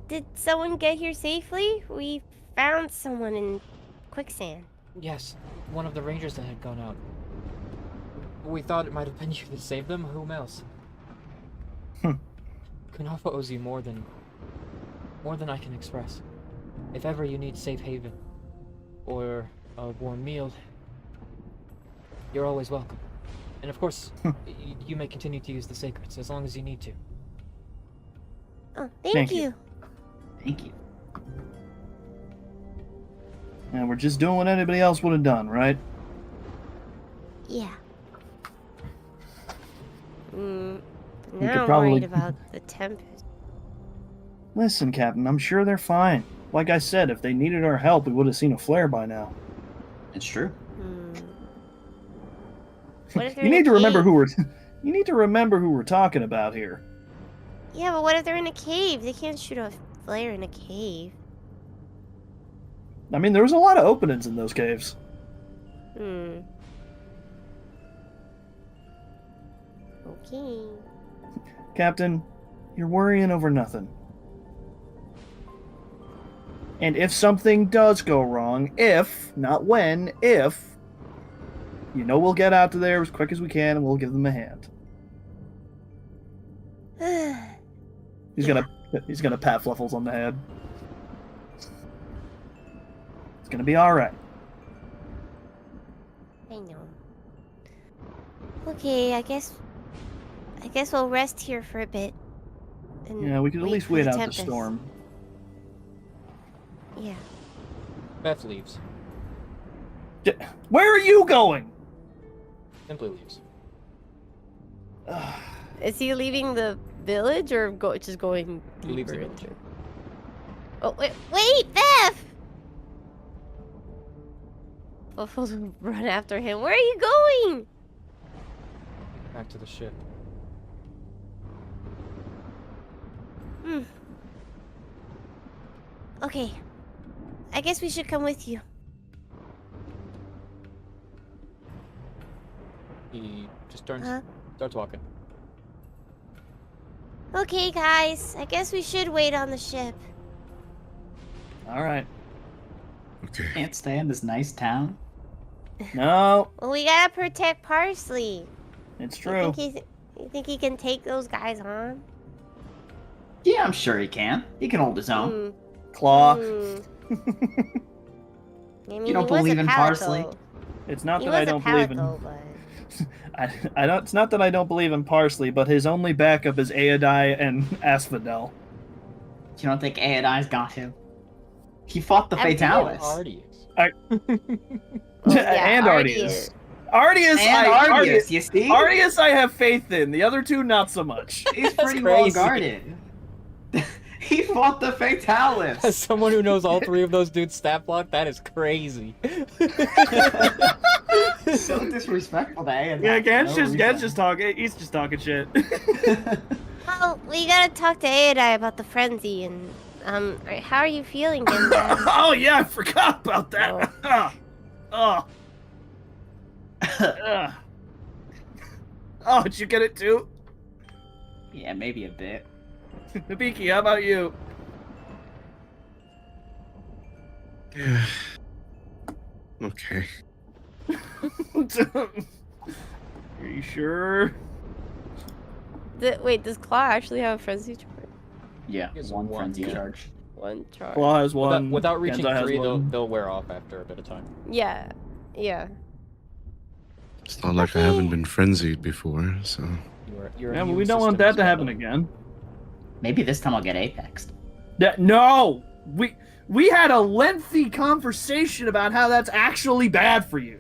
Speaker 4: Did someone get here safely? We found someone in quicksand.
Speaker 1: Yes, one of the rangers that had gone out. We thought it might have been you that saved them. Whom else? Kanafa owes you more than I can express. If ever you need safe haven or a warm meal, you're always welcome. And of course, you may continue to use the sacreds as long as you need to.
Speaker 4: Oh,
Speaker 2: Thank
Speaker 4: thank
Speaker 2: you.
Speaker 4: you.
Speaker 5: Thank you.
Speaker 2: And we're just doing what anybody else would have done, right?
Speaker 4: Yeah.
Speaker 2: could
Speaker 4: Now I'm
Speaker 2: probably-
Speaker 4: worried about the tempest.
Speaker 2: Listen, Captain, I'm sure they're fine. Like I said, if they needed our help, we would have seen a flare by now.
Speaker 5: It's true.
Speaker 4: What if they're
Speaker 2: You
Speaker 4: in
Speaker 2: need
Speaker 4: a
Speaker 2: to remember
Speaker 4: cave?
Speaker 2: who we're. You need to remember who we're talking about here.
Speaker 4: Yeah, but what if they're in a cave? They can't shoot a flare in a cave.
Speaker 2: I mean, there was a lot of openings in those caves.
Speaker 4: Okay.
Speaker 2: Captain, you're worrying over nothing. And if something does go wrong, if, not when, if, you know we'll get out to there as quick as we can and we'll give them a hand. He's gonna pat Fluffles on the head. It's gonna be alright.
Speaker 4: I know. Okay, I guess we'll rest here for a bit. And
Speaker 2: Yeah, we could at least
Speaker 4: for
Speaker 2: wait out
Speaker 4: tempest.
Speaker 2: the storm.
Speaker 4: Yeah.
Speaker 1: Beth leaves.
Speaker 2: Where are you going?
Speaker 1: Simply leaves.
Speaker 4: Is he leaving the village or just going
Speaker 1: He leaves the
Speaker 4: deeper
Speaker 1: village.
Speaker 4: into- Oh wait, Beth! Fluffles will run after him. Where are you going?
Speaker 1: Back to the ship.
Speaker 4: Okay. I guess we should come with you.
Speaker 1: He just turns,
Speaker 4: Huh?
Speaker 1: starts walking.
Speaker 4: Okay, guys. I guess we should wait on the ship.
Speaker 2: Alright.
Speaker 3: Okay.
Speaker 5: Can't stay in this nice town.
Speaker 2: No,
Speaker 4: Well, we gotta protect Parsley.
Speaker 2: it's
Speaker 4: You
Speaker 2: true.
Speaker 4: think he can take those guys on?
Speaker 5: Yeah, I'm sure he can. He can hold his own.
Speaker 2: Claw.
Speaker 4: I mean,
Speaker 5: You don't
Speaker 4: he was a
Speaker 5: believe in
Speaker 4: palico.
Speaker 5: parsley?
Speaker 2: It's not
Speaker 4: He
Speaker 2: that
Speaker 4: was
Speaker 2: I don't
Speaker 4: a
Speaker 2: believe in.
Speaker 4: palico, but...
Speaker 2: I don't. It's not that I don't believe in parsley, but his only backup is Aodai and Asphodel.
Speaker 5: You don't think Aodai's got him? He fought the
Speaker 4: Everyone
Speaker 5: Fatalis.
Speaker 1: Ardius.
Speaker 2: And Ardius. Ardius,
Speaker 5: And Ardius, you see?
Speaker 2: Ardius, I have faith in. The other two, not so much.
Speaker 5: He's
Speaker 1: That's
Speaker 5: pretty well
Speaker 1: crazy.
Speaker 5: guarded. He fought the
Speaker 1: As
Speaker 5: Fatalis.
Speaker 1: someone who knows all three of those dudes stat block, that is crazy.
Speaker 5: So disrespectful to Aeon.
Speaker 2: Yeah, Gant's just talking. He's just talking shit.
Speaker 4: Well, we gotta talk to Aedai about the frenzy and how are you feeling, Genji?
Speaker 2: Oh yeah, I forgot about that. Oh. Oh, did you get it too?
Speaker 5: Yeah, maybe a bit.
Speaker 2: Hibiki, how about you?
Speaker 3: Yeah. Okay.
Speaker 2: Are you sure?
Speaker 4: Wait, does Claw actually have a frenzy charge?
Speaker 5: Yeah,
Speaker 1: He has
Speaker 5: one
Speaker 1: one,
Speaker 5: frenzy
Speaker 1: yeah.
Speaker 5: charge.
Speaker 4: One charge.
Speaker 2: Claw has one.
Speaker 1: Without reaching
Speaker 2: Genzai has
Speaker 1: 3,
Speaker 2: one.
Speaker 1: they'll wear off after a bit of time.
Speaker 4: Yeah. Yeah.
Speaker 3: It's not like I haven't been frenzied before, so.
Speaker 1: Your
Speaker 2: Yeah, but
Speaker 1: immune
Speaker 2: we don't want
Speaker 1: system
Speaker 2: that
Speaker 1: is
Speaker 2: to happen
Speaker 1: better.
Speaker 2: again.
Speaker 5: Maybe this time I'll get Apexed.
Speaker 2: No, we had a lengthy conversation about how that's actually bad for you.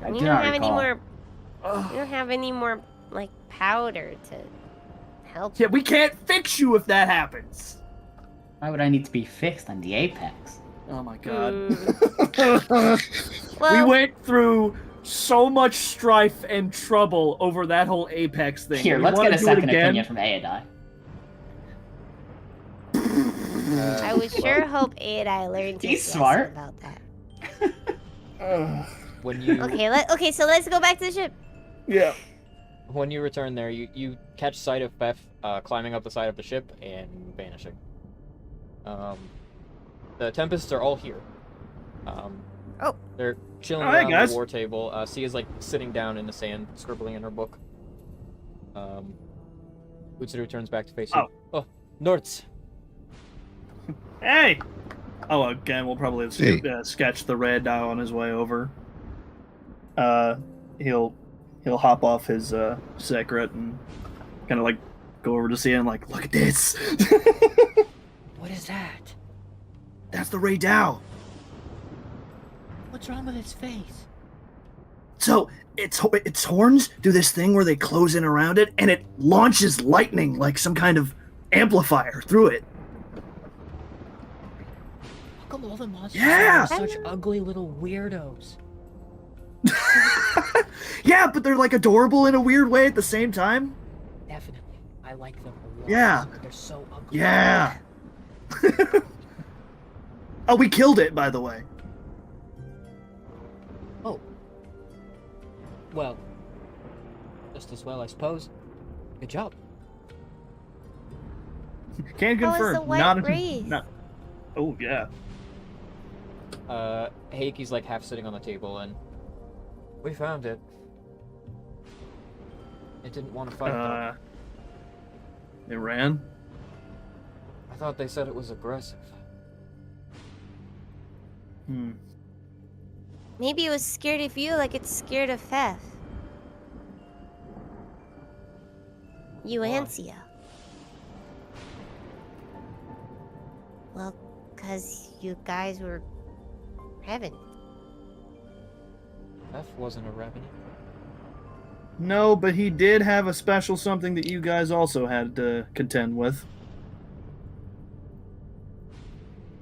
Speaker 5: I
Speaker 4: You
Speaker 5: do
Speaker 4: don't
Speaker 5: not
Speaker 4: have any
Speaker 5: recall.
Speaker 4: more. You don't have any more like powder to help.
Speaker 2: Yeah, we can't fix you if that happens.
Speaker 5: Why would I need to be fixed? I'm the Apex.
Speaker 2: Oh my god.
Speaker 4: Well,
Speaker 2: We went through so much strife and trouble over that whole Apex thing.
Speaker 5: Here,
Speaker 2: We
Speaker 5: let's
Speaker 2: wanna
Speaker 5: get a
Speaker 2: do it
Speaker 5: second
Speaker 2: again?
Speaker 5: opinion from Aedai.
Speaker 4: I would sure hope Aedai learned his
Speaker 5: He's
Speaker 4: lesson
Speaker 5: smart.
Speaker 4: about that.
Speaker 1: When you
Speaker 4: Okay, so let's go back to the ship.
Speaker 2: Yeah.
Speaker 1: when you return there, you catch sight of Beth climbing up the side of the ship and vanishing. The Tempests are all here.
Speaker 4: Oh.
Speaker 1: They're chilling
Speaker 2: Oh, hey,
Speaker 1: around
Speaker 2: guys.
Speaker 1: the war table. Sia's like sitting down in the sand, scribbling in her book. Utsuru turns back to face you. Oh, Nortz.
Speaker 2: Hey! Oh, again, we'll probably
Speaker 3: Hey.
Speaker 2: sketch the red dye on his way over. He'll hop off his secret and kind of like go over to see it and like, look at this.
Speaker 1: What is that?
Speaker 2: That's the Ray Dow.
Speaker 1: What's wrong with his face?
Speaker 2: So its horns do this thing where they close in around it, and it launches lightning like some kind of amplifier through it.
Speaker 1: How come all the monsters
Speaker 2: Yeah!
Speaker 1: are such ugly little weirdos?
Speaker 2: Yeah, but they're like adorable in a weird way at the same time.
Speaker 1: Definitely. I like them a lot.
Speaker 2: Yeah.
Speaker 1: But they're so ugly.
Speaker 2: Yeah. Oh, we killed it, by the way.
Speaker 1: Oh. Well. Just as well, I suppose. Good job.
Speaker 2: Can
Speaker 4: How was
Speaker 2: confirm.
Speaker 4: the white
Speaker 2: not,
Speaker 4: wraith?
Speaker 2: not. Oh yeah.
Speaker 1: Heiki's like half sitting on the table and we found it. It didn't want to fight though.
Speaker 2: It ran.
Speaker 1: I thought they said it was aggressive.
Speaker 4: Maybe it was scared of you like it's scared of Fef. You
Speaker 1: Why?
Speaker 4: and Sia. Well, because you guys were heaven.
Speaker 1: F wasn't a revenue.
Speaker 2: No, but he did have a special something that you guys also had to contend with.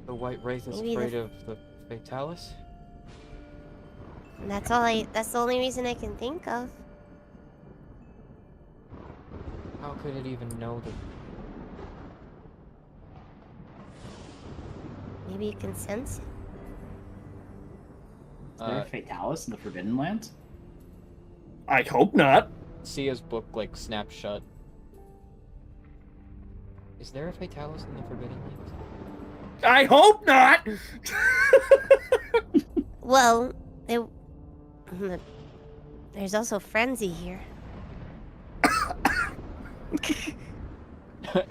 Speaker 1: The White Wraith is
Speaker 4: Maybe
Speaker 1: afraid of the Fatalis?
Speaker 4: And that's the only reason I can think of.
Speaker 1: How could it even know that?
Speaker 4: Maybe you can sense it.
Speaker 5: Is there a Fatalis in the Forbidden Lands?
Speaker 2: I hope not.
Speaker 1: Sia's book like snapped shut. Is there a Fatalis in the Forbidden Lands?
Speaker 2: I hope not.
Speaker 4: Well, there's also Frenzy here.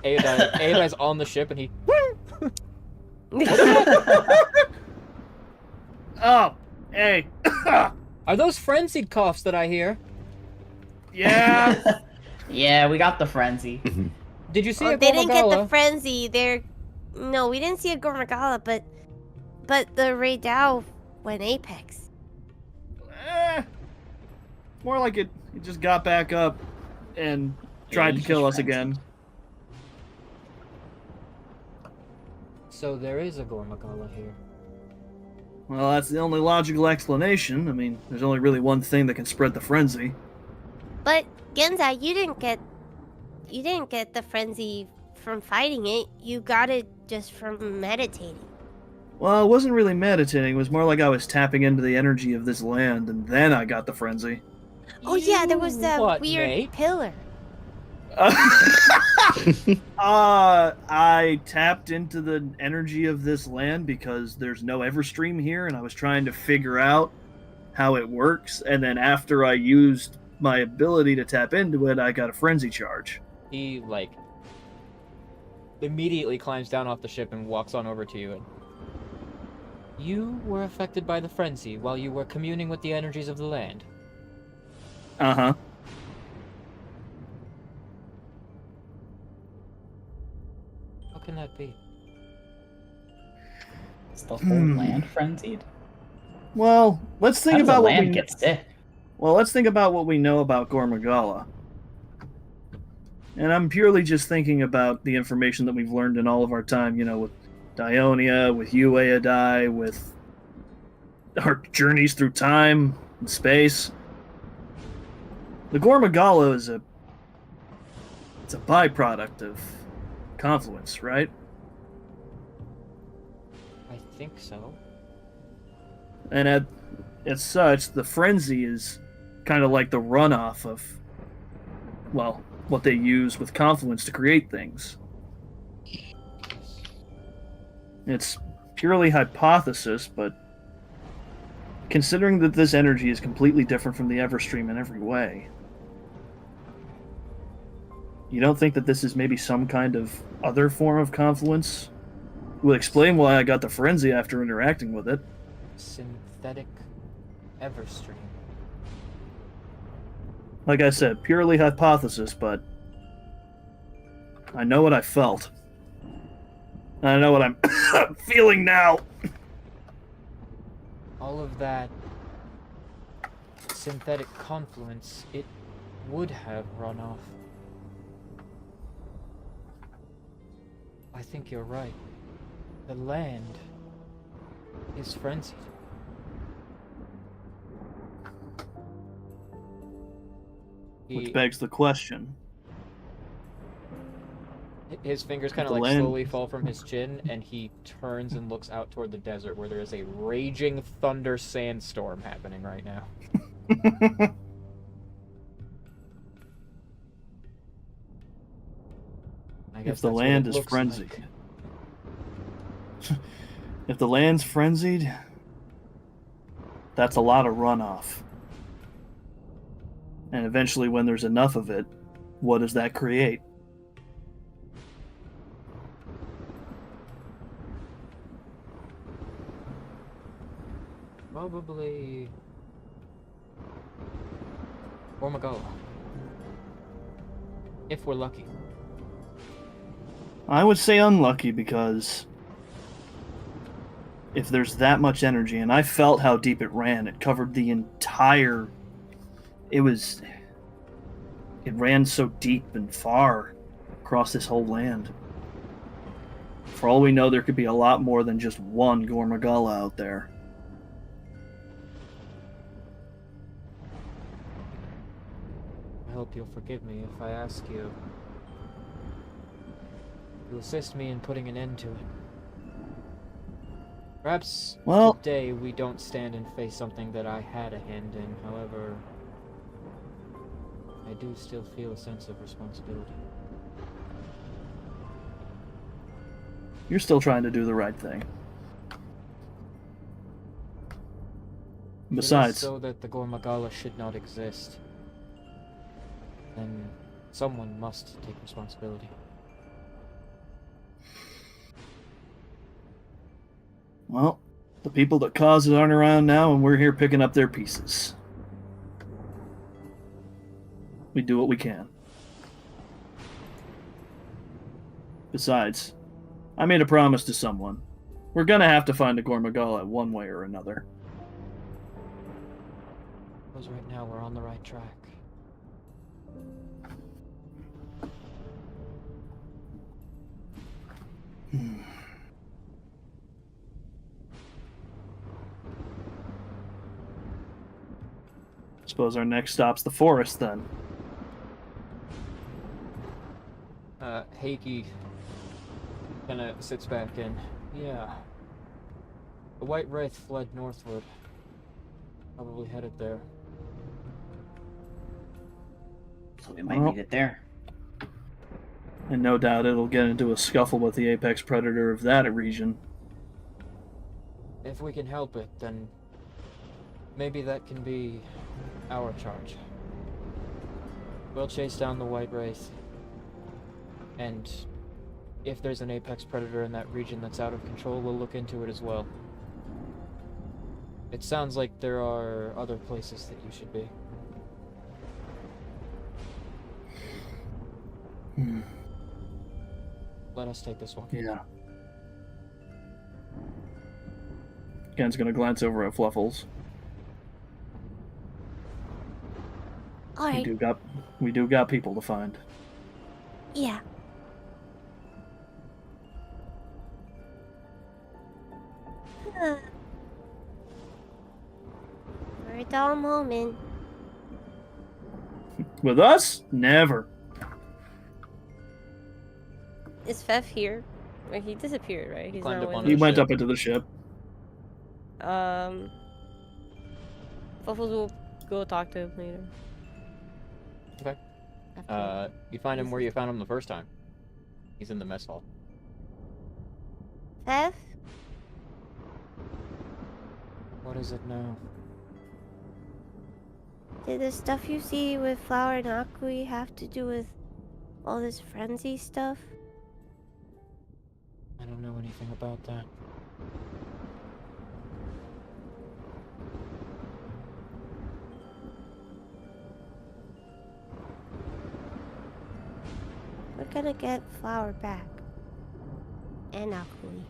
Speaker 1: Aedai's on the ship and he.
Speaker 2: Oh, hey.
Speaker 1: Are those frenzied coughs that I hear?
Speaker 2: Yeah.
Speaker 5: Yeah, we got the frenzy.
Speaker 1: Did you see
Speaker 4: Well,
Speaker 1: a
Speaker 4: they didn't get the
Speaker 1: Gomagala?
Speaker 4: Frenzy. They're No, we didn't see a Gormagala, but the Raydao went apex.
Speaker 2: More like it just got back up and tried to
Speaker 5: he's
Speaker 2: kill
Speaker 5: just
Speaker 2: us again.
Speaker 1: So there is a Gormagala here.
Speaker 2: Well, that's the only logical explanation. I mean, there's only really one thing that can spread the frenzy.
Speaker 4: But Genza, you didn't get the frenzy from fighting it. You got it just from meditating.
Speaker 2: Well, it wasn't really meditating. It was more like I was tapping into the energy of this land, and then I got the frenzy.
Speaker 4: Oh yeah, there was that
Speaker 1: What,
Speaker 4: weird
Speaker 1: Nate?
Speaker 4: pillar.
Speaker 2: I tapped into the energy of this land because there's no Everstream here, and I was trying to figure out how it works. And then after I used my ability to tap into it, I got a frenzy charge.
Speaker 1: He, like, immediately climbs down off the ship and walks on over to you. And you were affected by the frenzy while you were communing with the energies of the land.
Speaker 2: Uh-huh.
Speaker 1: How can that be?
Speaker 5: Is the whole land frenzied?
Speaker 2: Well, let's think
Speaker 5: How does the
Speaker 2: about what
Speaker 5: land
Speaker 2: we
Speaker 5: get sick?
Speaker 2: Well, let's think about what we know about Gormagala. And I'm purely just thinking about the information that we've learned in all of our time, you know, with Dionia, with Ueadai, with our journeys through time and space. The Gormagala is it's a byproduct of confluence, right?
Speaker 1: I think so.
Speaker 2: And as such, the frenzy is kind of like the runoff of, well, what they use with confluence to create things. It's purely hypothesis, but considering that this energy is completely different from the Everstream in every way, you don't think that this is maybe some kind of other form of confluence? It would explain why I got the frenzy after interacting with it.
Speaker 1: Synthetic Everstream.
Speaker 2: Like I said, purely hypothesis, but I know what I felt. And I know what I'm feeling now.
Speaker 1: All of that synthetic confluence, it would have run off. I think you're right. The land is frenzied.
Speaker 2: Which begs the question.
Speaker 1: His fingers kind of
Speaker 2: The
Speaker 1: like
Speaker 2: land-
Speaker 1: slowly fall from his chin, and he turns and looks out toward the desert where there is a raging thunder sandstorm happening right now. I guess
Speaker 2: If the
Speaker 1: that's what
Speaker 2: land
Speaker 1: it
Speaker 2: is
Speaker 1: looks
Speaker 2: frenzied.
Speaker 1: like.
Speaker 2: If the land's frenzied, that's a lot of runoff. And eventually, when there's enough of it, what does that create?
Speaker 1: Probably Gormagala. If we're lucky.
Speaker 2: I would say unlucky because if there's that much energy, and I felt how deep it ran, it covered the entire. It ran so deep and far across this whole land. For all we know, there could be a lot more than just one Gormagala out there.
Speaker 1: I hope you'll forgive me if I ask you to assist me in putting an end to it. Perhaps
Speaker 2: Well-
Speaker 1: today we don't stand and face something that I had a hand in, however, I do still feel a sense of responsibility.
Speaker 2: You're still trying to do the right thing.
Speaker 1: If it is
Speaker 2: Besides,
Speaker 1: so that the Gormagala should not exist, then someone must take responsibility.
Speaker 2: well, the people that caused it aren't around now, and we're here picking up their pieces. We do what we can. Besides, I made a promise to someone. We're gonna have to find a Gormagala one way or another.
Speaker 1: Because right now we're on the right track.
Speaker 2: Suppose our next stop's the forest, then.
Speaker 1: Heiki kind of sits back and, yeah. The White Wraith fled northward. Probably headed there.
Speaker 5: So we might
Speaker 2: Well.
Speaker 5: meet it there.
Speaker 2: And no doubt it'll get into a scuffle with the apex predator of that region.
Speaker 1: If we can help it, then maybe that can be our charge. We'll chase down the White Wraith. And if there's an apex predator in that region that's out of control, we'll look into it as well. It sounds like there are other places that you should be. Let us take this one.
Speaker 2: Yeah. Ken's gonna glance over at Fluffles.
Speaker 4: All right.
Speaker 2: We do got people to find.
Speaker 4: Yeah. For a dull moment.
Speaker 2: With us? Never.
Speaker 4: Is Fef here? Or he disappeared, right? He's
Speaker 1: Climbed
Speaker 4: not
Speaker 1: up
Speaker 4: with
Speaker 1: on
Speaker 4: us.
Speaker 2: He
Speaker 1: the
Speaker 2: went
Speaker 1: ship.
Speaker 2: up into the ship.
Speaker 4: Fuffles will go talk to him later.
Speaker 1: Okay.
Speaker 4: After
Speaker 1: You find him where you found him the first time. He's in the mess hall.
Speaker 4: Fef?
Speaker 1: What is it now?
Speaker 4: Did the stuff you see with Flower and Akui have to do with all this frenzy stuff?
Speaker 1: I don't know anything about that.
Speaker 4: We're gonna get Flower back. And Akui.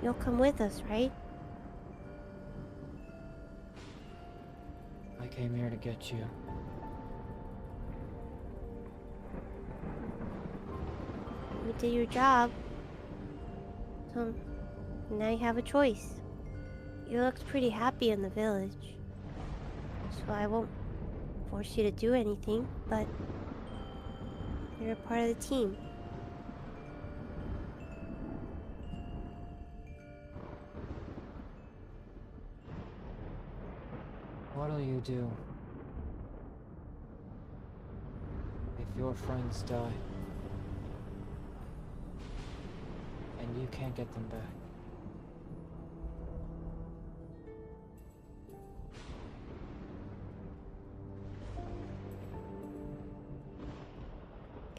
Speaker 4: You'll come with us, right?
Speaker 1: I came here to get you.
Speaker 4: You did your job. So, now you have a choice. You looked pretty happy in the village. So I won't force you to do anything, but you're a part of the team.
Speaker 1: What'll you do if your friends die and you can't get them back?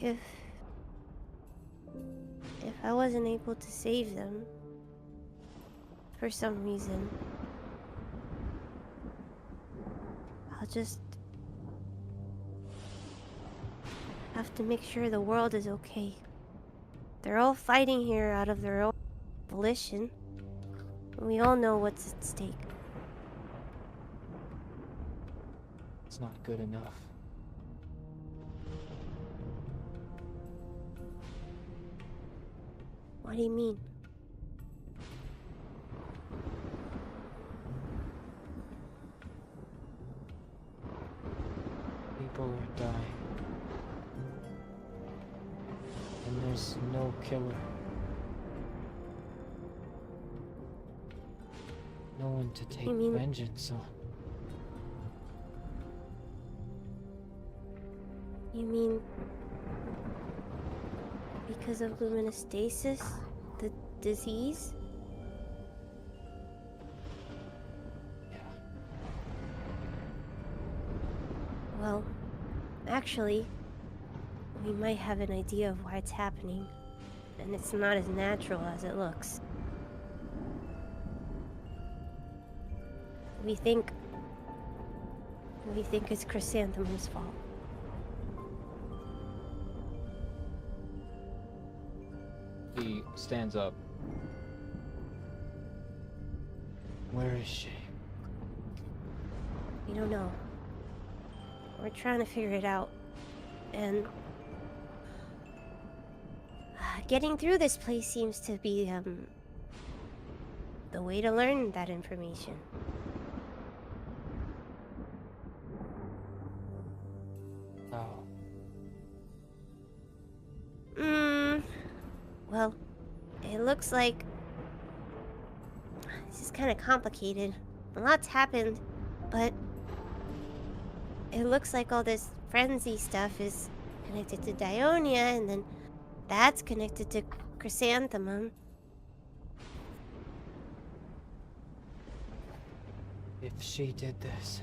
Speaker 4: If I wasn't able to save them for some reason, I'll just have to make sure the world is okay. They're all fighting here out of their own volition. We all know what's at stake.
Speaker 1: It's not good enough.
Speaker 4: What do you mean?
Speaker 1: People are dying. And there's no killer. No one to take
Speaker 4: You mean-
Speaker 1: vengeance on.
Speaker 4: You mean because of luminostasis? The disease?
Speaker 1: Yeah.
Speaker 4: Well, actually, we might have an idea of why it's happening. And it's not as natural as it looks. We think it's Chrysanthemum's fault.
Speaker 1: He stands up. Where is she?
Speaker 4: We don't know. We're trying to figure it out. And getting through this place seems to be the way to learn that information.
Speaker 1: Oh.
Speaker 4: Well, it looks like this is kind of complicated. A lot's happened, but it looks like all this frenzy stuff is connected to Dionia, and then that's connected to Chrysanthemum.
Speaker 1: If she did this,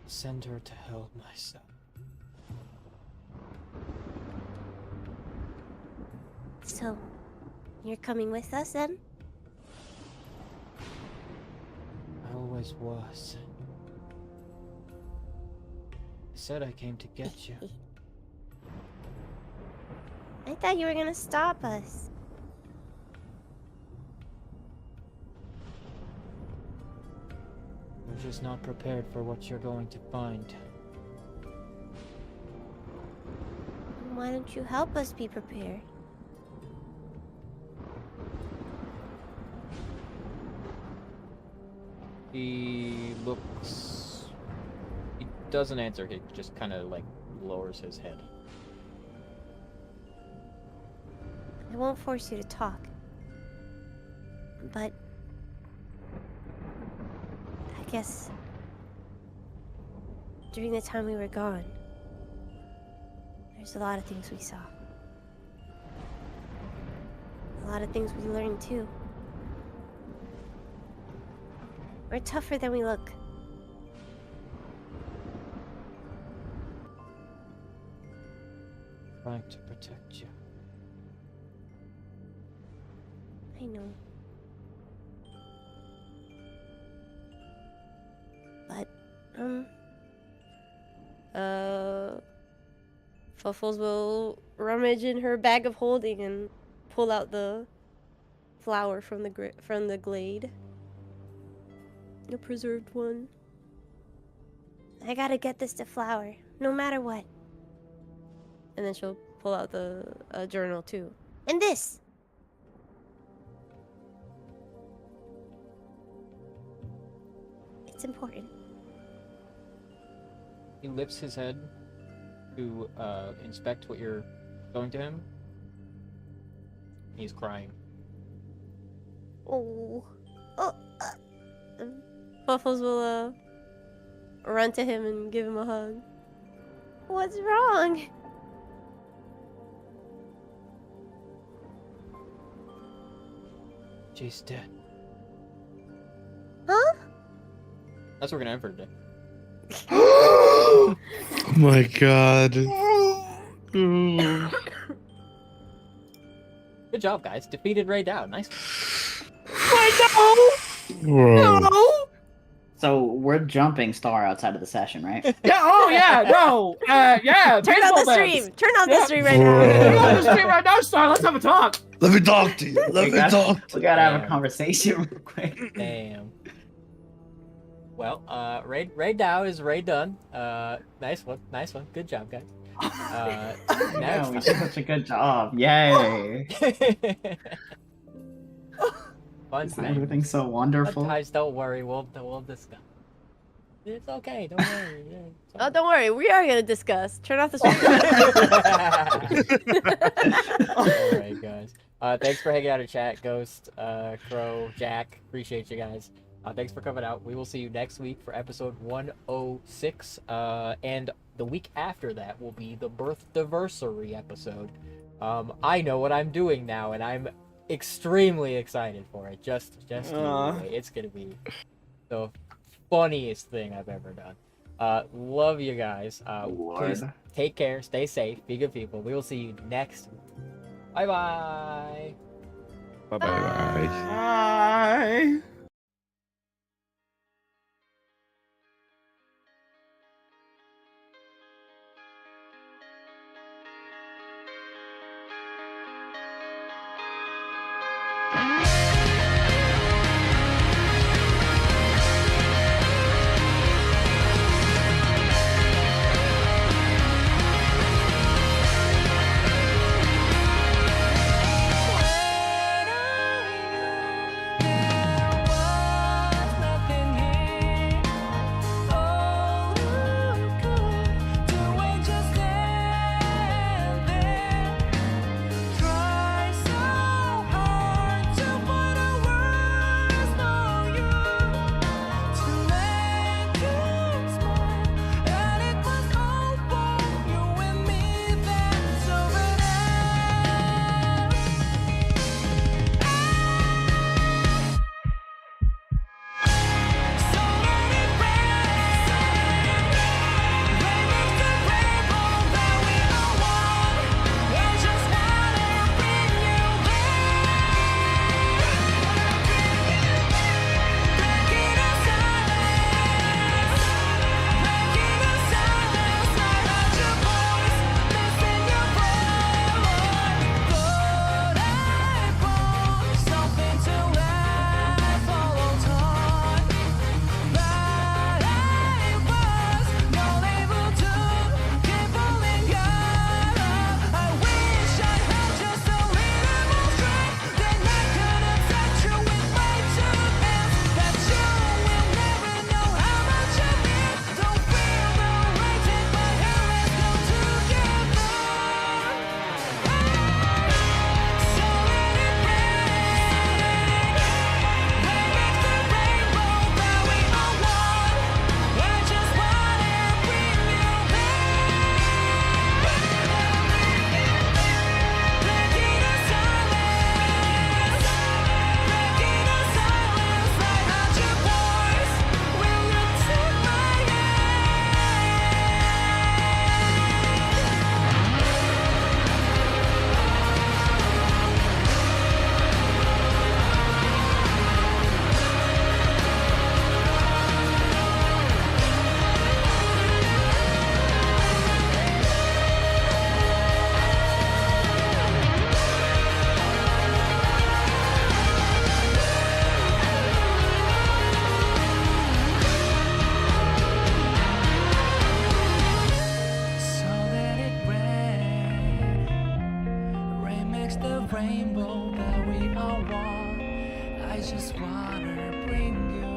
Speaker 1: send her to hell, my son.
Speaker 4: So, you're coming with us then?
Speaker 1: I always was. I said I came to get you.
Speaker 4: I thought you were gonna stop us.
Speaker 1: You're just not prepared for what you're going to find.
Speaker 4: Why don't you help us be prepared?
Speaker 1: He looks... He doesn't answer, he just kind of, like, lowers his head.
Speaker 4: I won't force you to talk. But... I guess... during the time we were gone, there's a lot of things we saw. A lot of things we learned, too. We're tougher than we look.
Speaker 1: Trying to protect you.
Speaker 4: I know. But, Fuffles will rummage in her bag of holding and pull out the flower from the glade. A preserved one. I gotta get this to Flower, no matter what. And then she'll pull out the journal too. And this! It's important.
Speaker 1: He lifts his head to inspect what you're showing to him. He's crying.
Speaker 4: Oh. Oh. Buffles will run to him and give him a hug. What's wrong?
Speaker 1: She's dead.
Speaker 4: Huh?
Speaker 1: That's what we're gonna end for today.
Speaker 3: Oh my god.
Speaker 1: Good job, guys. Defeated Ray Dow. Nice.
Speaker 3: Bro.
Speaker 5: So we're jumping Star outside of the session, right?
Speaker 2: Yeah. Oh yeah. No. Yeah.
Speaker 4: Turn on the
Speaker 2: baseball
Speaker 4: stream!
Speaker 2: bats.
Speaker 4: Turn on the
Speaker 2: Yeah.
Speaker 4: stream right
Speaker 3: Bro.
Speaker 2: Turn
Speaker 4: now!
Speaker 2: on the stream right now, Star. Let's have a talk.
Speaker 3: Let me talk to you. Let
Speaker 5: we
Speaker 3: me
Speaker 5: gotta,
Speaker 3: talk to
Speaker 5: we gotta have a
Speaker 1: Damn.
Speaker 5: conversation real quick.
Speaker 1: Damn. Well, Ray Dow is Ray done. Nice one. Nice one. Good job, guys.
Speaker 5: Yeah, we
Speaker 1: Next
Speaker 5: did such a good job. Yay.
Speaker 1: Fun
Speaker 5: Isn't
Speaker 1: thing.
Speaker 5: everything so wonderful?
Speaker 1: Guys, don't worry. We'll discuss. It's okay. Don't worry. Yeah, it's
Speaker 4: Oh,
Speaker 1: all
Speaker 4: don't worry. We are gonna discuss. Turn off the stream.
Speaker 1: All right, guys. Thanks for hanging out in chat, Ghost, Crow, Jack. Appreciate you guys. Thanks for coming out. We will see you next week for episode 106. And the week after that will be the birthdiversary episode. I know what I'm doing now, and I'm extremely excited for it. Just you wait. It's gonna be the funniest thing I've ever done. Love you guys. Please
Speaker 5: Lord.
Speaker 1: take care, stay safe, be good people. We will see you next week. Bye bye.
Speaker 3: Bye-bye.
Speaker 2: Bye.
Speaker 7: rainbow that we all want. I just wanna bring you